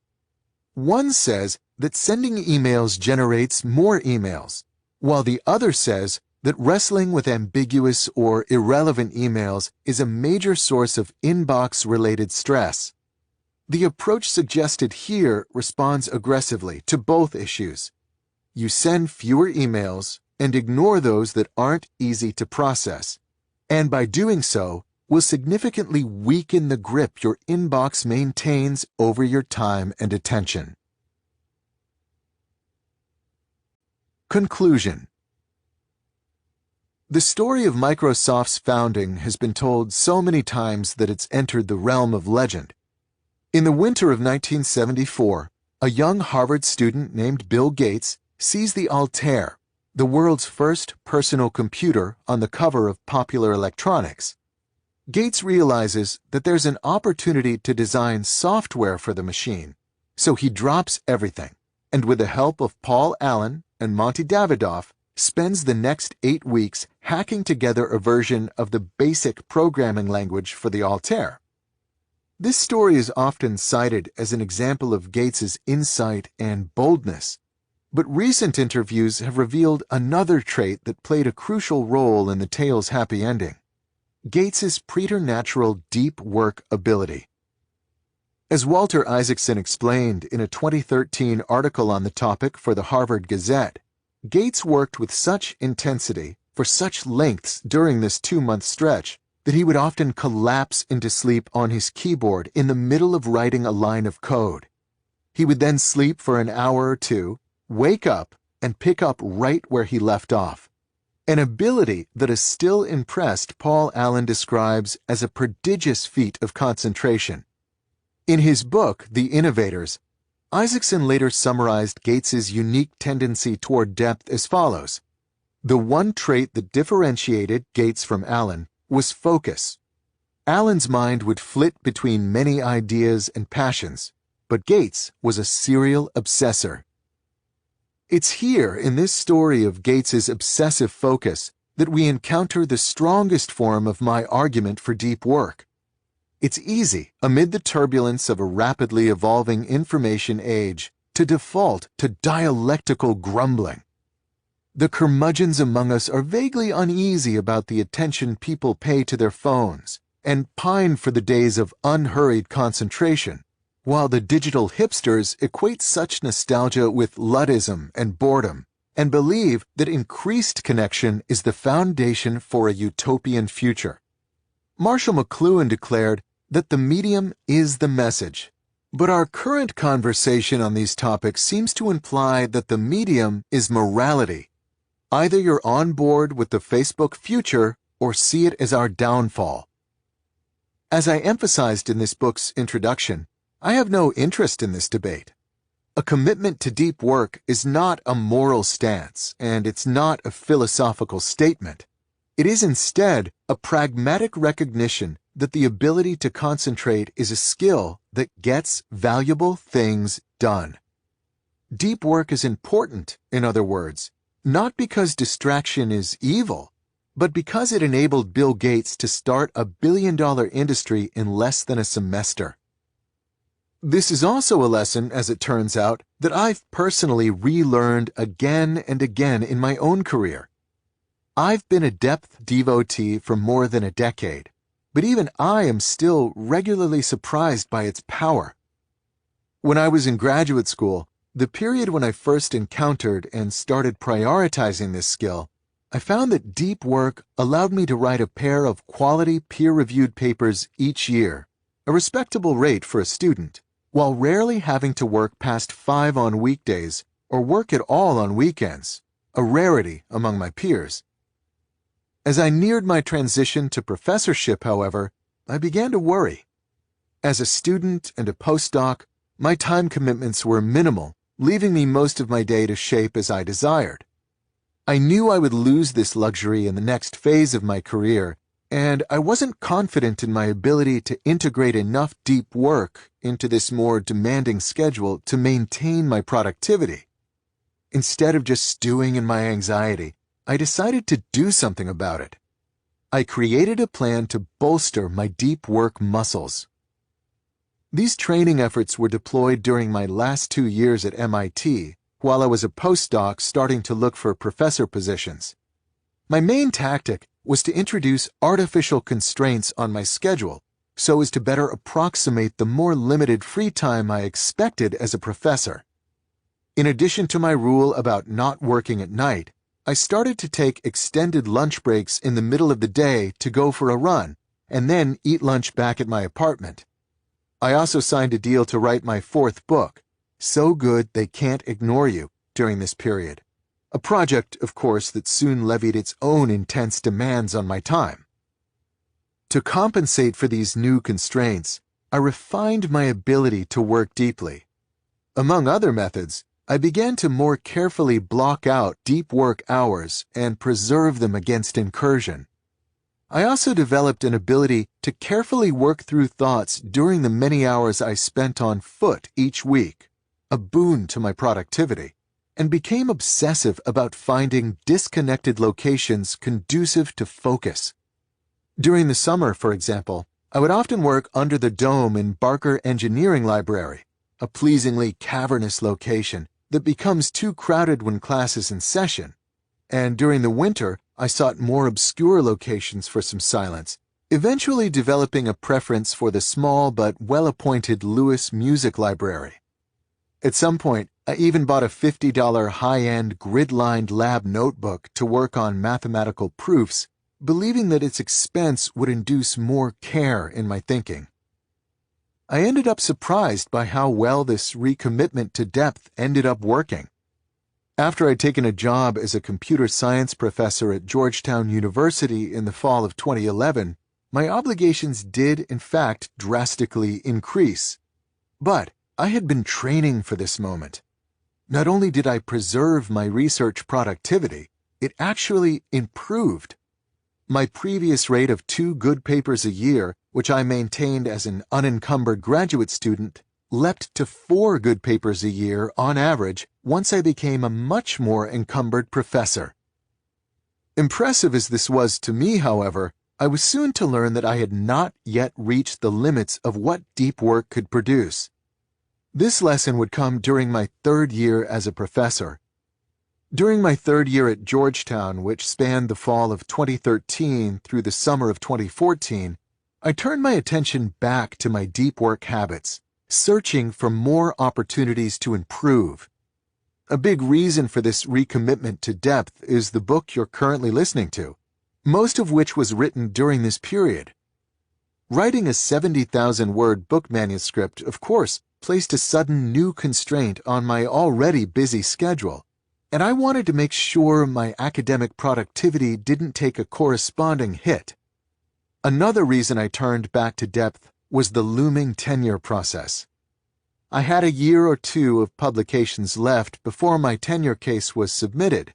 One says that sending emails generates more emails, while the other says that wrestling with ambiguous or irrelevant emails is a major source of inbox-related stress. The approach suggested here responds aggressively to both issues. You send fewer emails and ignore those that aren't easy to process, and by doing so, will significantly weaken the grip your inbox maintains over your time and attention. Conclusion. The story of Microsoft's founding has been told so many times that it's entered the realm of legend. In the winter of 1974, a young Harvard student named Bill Gates sees the Altair, the world's first personal computer, on the cover of Popular Electronics. Gates realizes that there's an opportunity to design software for the machine, so he drops everything, and with the help of Paul Allen and Monty Davidoff, spends the next 8 weeks hacking together a version of the basic programming language for the Altair. This story is often cited as an example of Gates's insight and boldness, but recent interviews have revealed another trait that played a crucial role in the tale's happy ending: Gates's preternatural deep work ability. As Walter Isaacson explained in a 2013 article on the topic for the Harvard Gazette, Gates worked with such intensity for such lengths during this 2-month stretch that he would often collapse into sleep on his keyboard in the middle of writing a line of code. He would then sleep for an hour or 2, wake up, and pick up right where he left off. An ability that has still impressed Paul Allen describes as a prodigious feat of concentration. In his book, The Innovators, Isaacson later summarized Gates's unique tendency toward depth as follows: "The one trait that differentiated Gates from Allen was focus. Allen's mind would flit between many ideas and passions, but Gates was a serial obsessor." It's here, in this story of Gates's obsessive focus, that we encounter the strongest form of my argument for deep work. It's easy, amid the turbulence of a rapidly evolving information age, to default to dialectical grumbling. The curmudgeons among us are vaguely uneasy about the attention people pay to their phones and pine for the days of unhurried concentration, while the digital hipsters equate such nostalgia with Luddism and boredom and believe that increased connection is the foundation for a utopian future. Marshall McLuhan declared that the medium is the message. But our current conversation on these topics seems to imply that the medium is morality. Either you're on board with the Facebook future or see it as our downfall. As I emphasized in this book's introduction, I have no interest in this debate. A commitment to deep work is not a moral stance, and it's not a philosophical statement. It is instead a pragmatic recognition that the ability to concentrate is a skill that gets valuable things done. Deep work is important, in other words, not because distraction is evil, but because it enabled Bill Gates to start a billion-dollar industry in less than a semester. This is also a lesson, as it turns out, that I've personally relearned again and again in my own career. I've been a depth devotee for more than a decade, but even I am still regularly surprised by its power. When I was in graduate school, the period when I first encountered and started prioritizing this skill, I found that deep work allowed me to write a pair of quality peer-reviewed papers each year, a respectable rate for a student, while rarely having to work past 5 on weekdays or work at all on weekends, a rarity among my peers. As I neared my transition to professorship, however, I began to worry. As a student and a postdoc, my time commitments were minimal, leaving me most of my day to shape as I desired. I knew I would lose this luxury in the next phase of my career, and I wasn't confident in my ability to integrate enough deep work into this more demanding schedule to maintain my productivity. Instead of just stewing in my anxiety, I decided to do something about it. I created a plan to bolster my deep work muscles. These training efforts were deployed during my last 2 years at MIT, while I was a postdoc starting to look for professor positions. My main tactic was to introduce artificial constraints on my schedule so as to better approximate the more limited free time I expected as a professor. In addition to my rule about not working at night, I started to take extended lunch breaks in the middle of the day to go for a run, and then eat lunch back at my apartment. I also signed a deal to write my 4th book, So Good They Can't Ignore You, during this period. A project, of course, that soon levied its own intense demands on my time. To compensate for these new constraints, I refined my ability to work deeply. Among other methods, I began to more carefully block out deep work hours and preserve them against incursion. I also developed an ability to carefully work through thoughts during the many hours I spent on foot each week, a boon to my productivity, and became obsessive about finding disconnected locations conducive to focus. During the summer, for example, I would often work under the dome in Barker Engineering Library, a pleasingly cavernous location that becomes too crowded when class is in session, and during the winter I sought more obscure locations for some silence, eventually developing a preference for the small but well-appointed Lewis Music Library. At some point, I even bought a $50 high-end grid-lined lab notebook to work on mathematical proofs, believing that its expense would induce more care in my thinking. I ended up surprised by how well this recommitment to depth ended up working. After I'd taken a job as a computer science professor at Georgetown University in the fall of 2011, my obligations did, in fact, drastically increase. But I had been training for this moment. Not only did I preserve my research productivity, it actually improved. My previous rate of 2 good papers a year, which I maintained as an unencumbered graduate student, leapt to 4 good papers a year on average once I became a much more encumbered professor. Impressive as this was to me, however, I was soon to learn that I had not yet reached the limits of what deep work could produce. This lesson would come during my 3rd year as a professor. During my 3rd year at Georgetown, which spanned the fall of 2013 through the summer of 2014, I turned my attention back to my deep work habits, searching for more opportunities to improve. A big reason for this recommitment to depth is the book you're currently listening to, most of which was written during this period. Writing a 70,000-word book manuscript, of course, placed a sudden new constraint on my already busy schedule, and I wanted to make sure my academic productivity didn't take a corresponding hit. Another reason I turned back to depth was the looming tenure process. I had a year or 2 of publications left before my tenure case was submitted.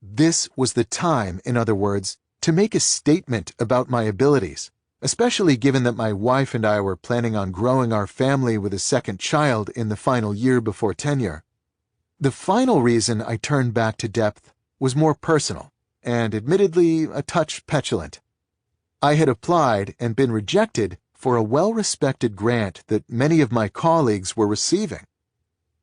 This was the time, in other words, to make a statement about my abilities, especially given that my wife and I were planning on growing our family with a 2nd child in the final year before tenure. The final reason I turned back to depth was more personal, and admittedly a touch petulant. I had applied and been rejected for a well-respected grant that many of my colleagues were receiving.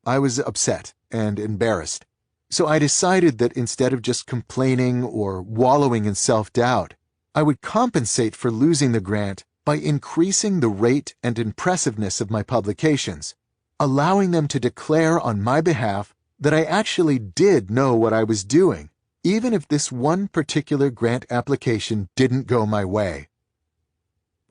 I was upset and embarrassed, so I decided that instead of just complaining or wallowing in self-doubt, I would compensate for losing the grant by increasing the rate and impressiveness of my publications, allowing them to declare on my behalf that I actually did know what I was doing, even if this one particular grant application didn't go my way.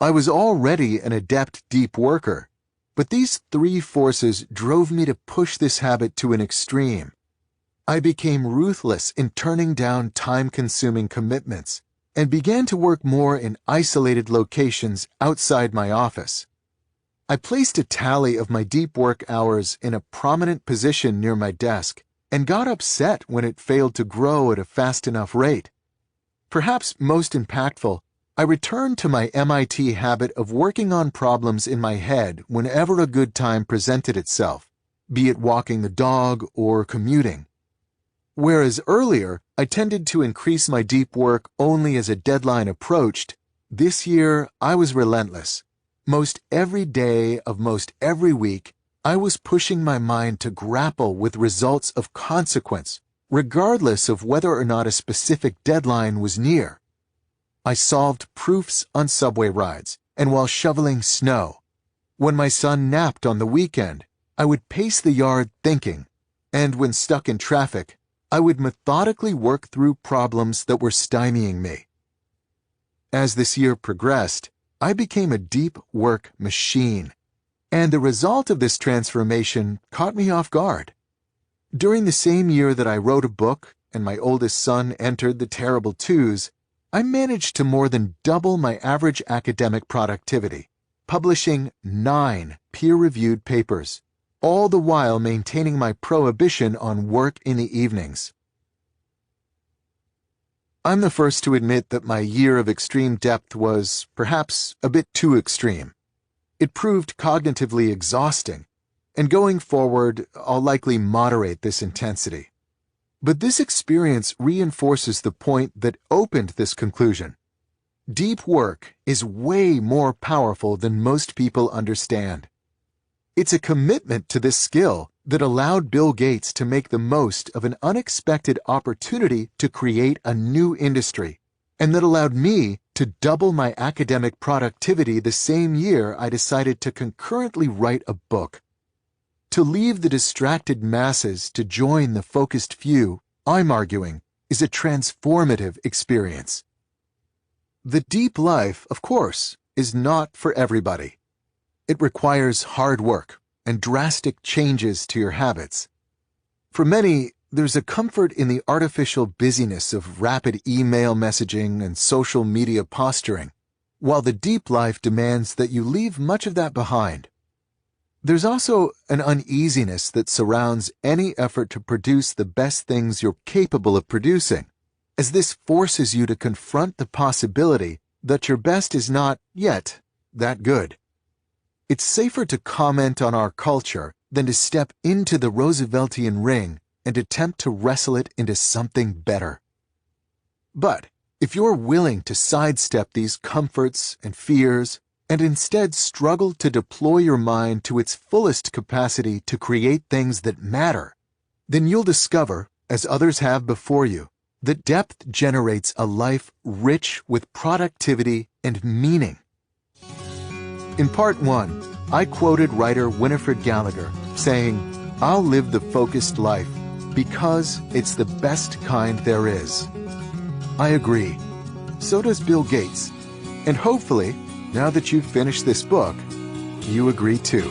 I was already an adept deep worker, but these 3 forces drove me to push this habit to an extreme. I became ruthless in turning down time-consuming commitments and began to work more in isolated locations outside my office. I placed a tally of my deep work hours in a prominent position near my desk and got upset when it failed to grow at a fast enough rate. Perhaps most impactful, I returned to my MIT habit of working on problems in my head whenever a good time presented itself, be it walking the dog or commuting. Whereas earlier, I tended to increase my deep work only as a deadline approached, this year I was relentless. Most every day of most every week, I was pushing my mind to grapple with results of consequence, regardless of whether or not a specific deadline was near. I solved proofs on subway rides and while shoveling snow. When my son napped on the weekend, I would pace the yard thinking, and when stuck in traffic, I would methodically work through problems that were stymieing me. As this year progressed, I became a deep work machine, and the result of this transformation caught me off guard. During the same year that I wrote a book and my oldest son entered the terrible 2s, I managed to more than double my average academic productivity, publishing 9 peer-reviewed papers, all the while maintaining my prohibition on work in the evenings. I'm the first to admit that my year of extreme depth was, perhaps, a bit too extreme. It proved cognitively exhausting, and going forward, I'll likely moderate this intensity. But this experience reinforces the point that opened this conclusion. Deep work is way more powerful than most people understand. It's a commitment to this skill that allowed Bill Gates to make the most of an unexpected opportunity to create a new industry, and that allowed me to double my academic productivity the same year I decided to concurrently write a book. To leave the distracted masses to join the focused few, I'm arguing, is a transformative experience. The deep life, of course, is not for everybody. It requires hard work and drastic changes to your habits. For many, there's a comfort in the artificial busyness of rapid email messaging and social media posturing, while the deep life demands that you leave much of that behind. There's also an uneasiness that surrounds any effort to produce the best things you're capable of producing, as this forces you to confront the possibility that your best is not, yet, that good. It's safer to comment on our culture than to step into the Rooseveltian ring and attempt to wrestle it into something better. But if you're willing to sidestep these comforts and fears and instead struggle to deploy your mind to its fullest capacity to create things that matter, then you'll discover, as others have before you, that depth generates a life rich with productivity and meaning. In Part 1, I quoted writer Winifred Gallagher saying, "I'll live the focused life because it's the best kind there is." I agree. So does Bill Gates. And hopefully, now that you've finished this book, you agree too.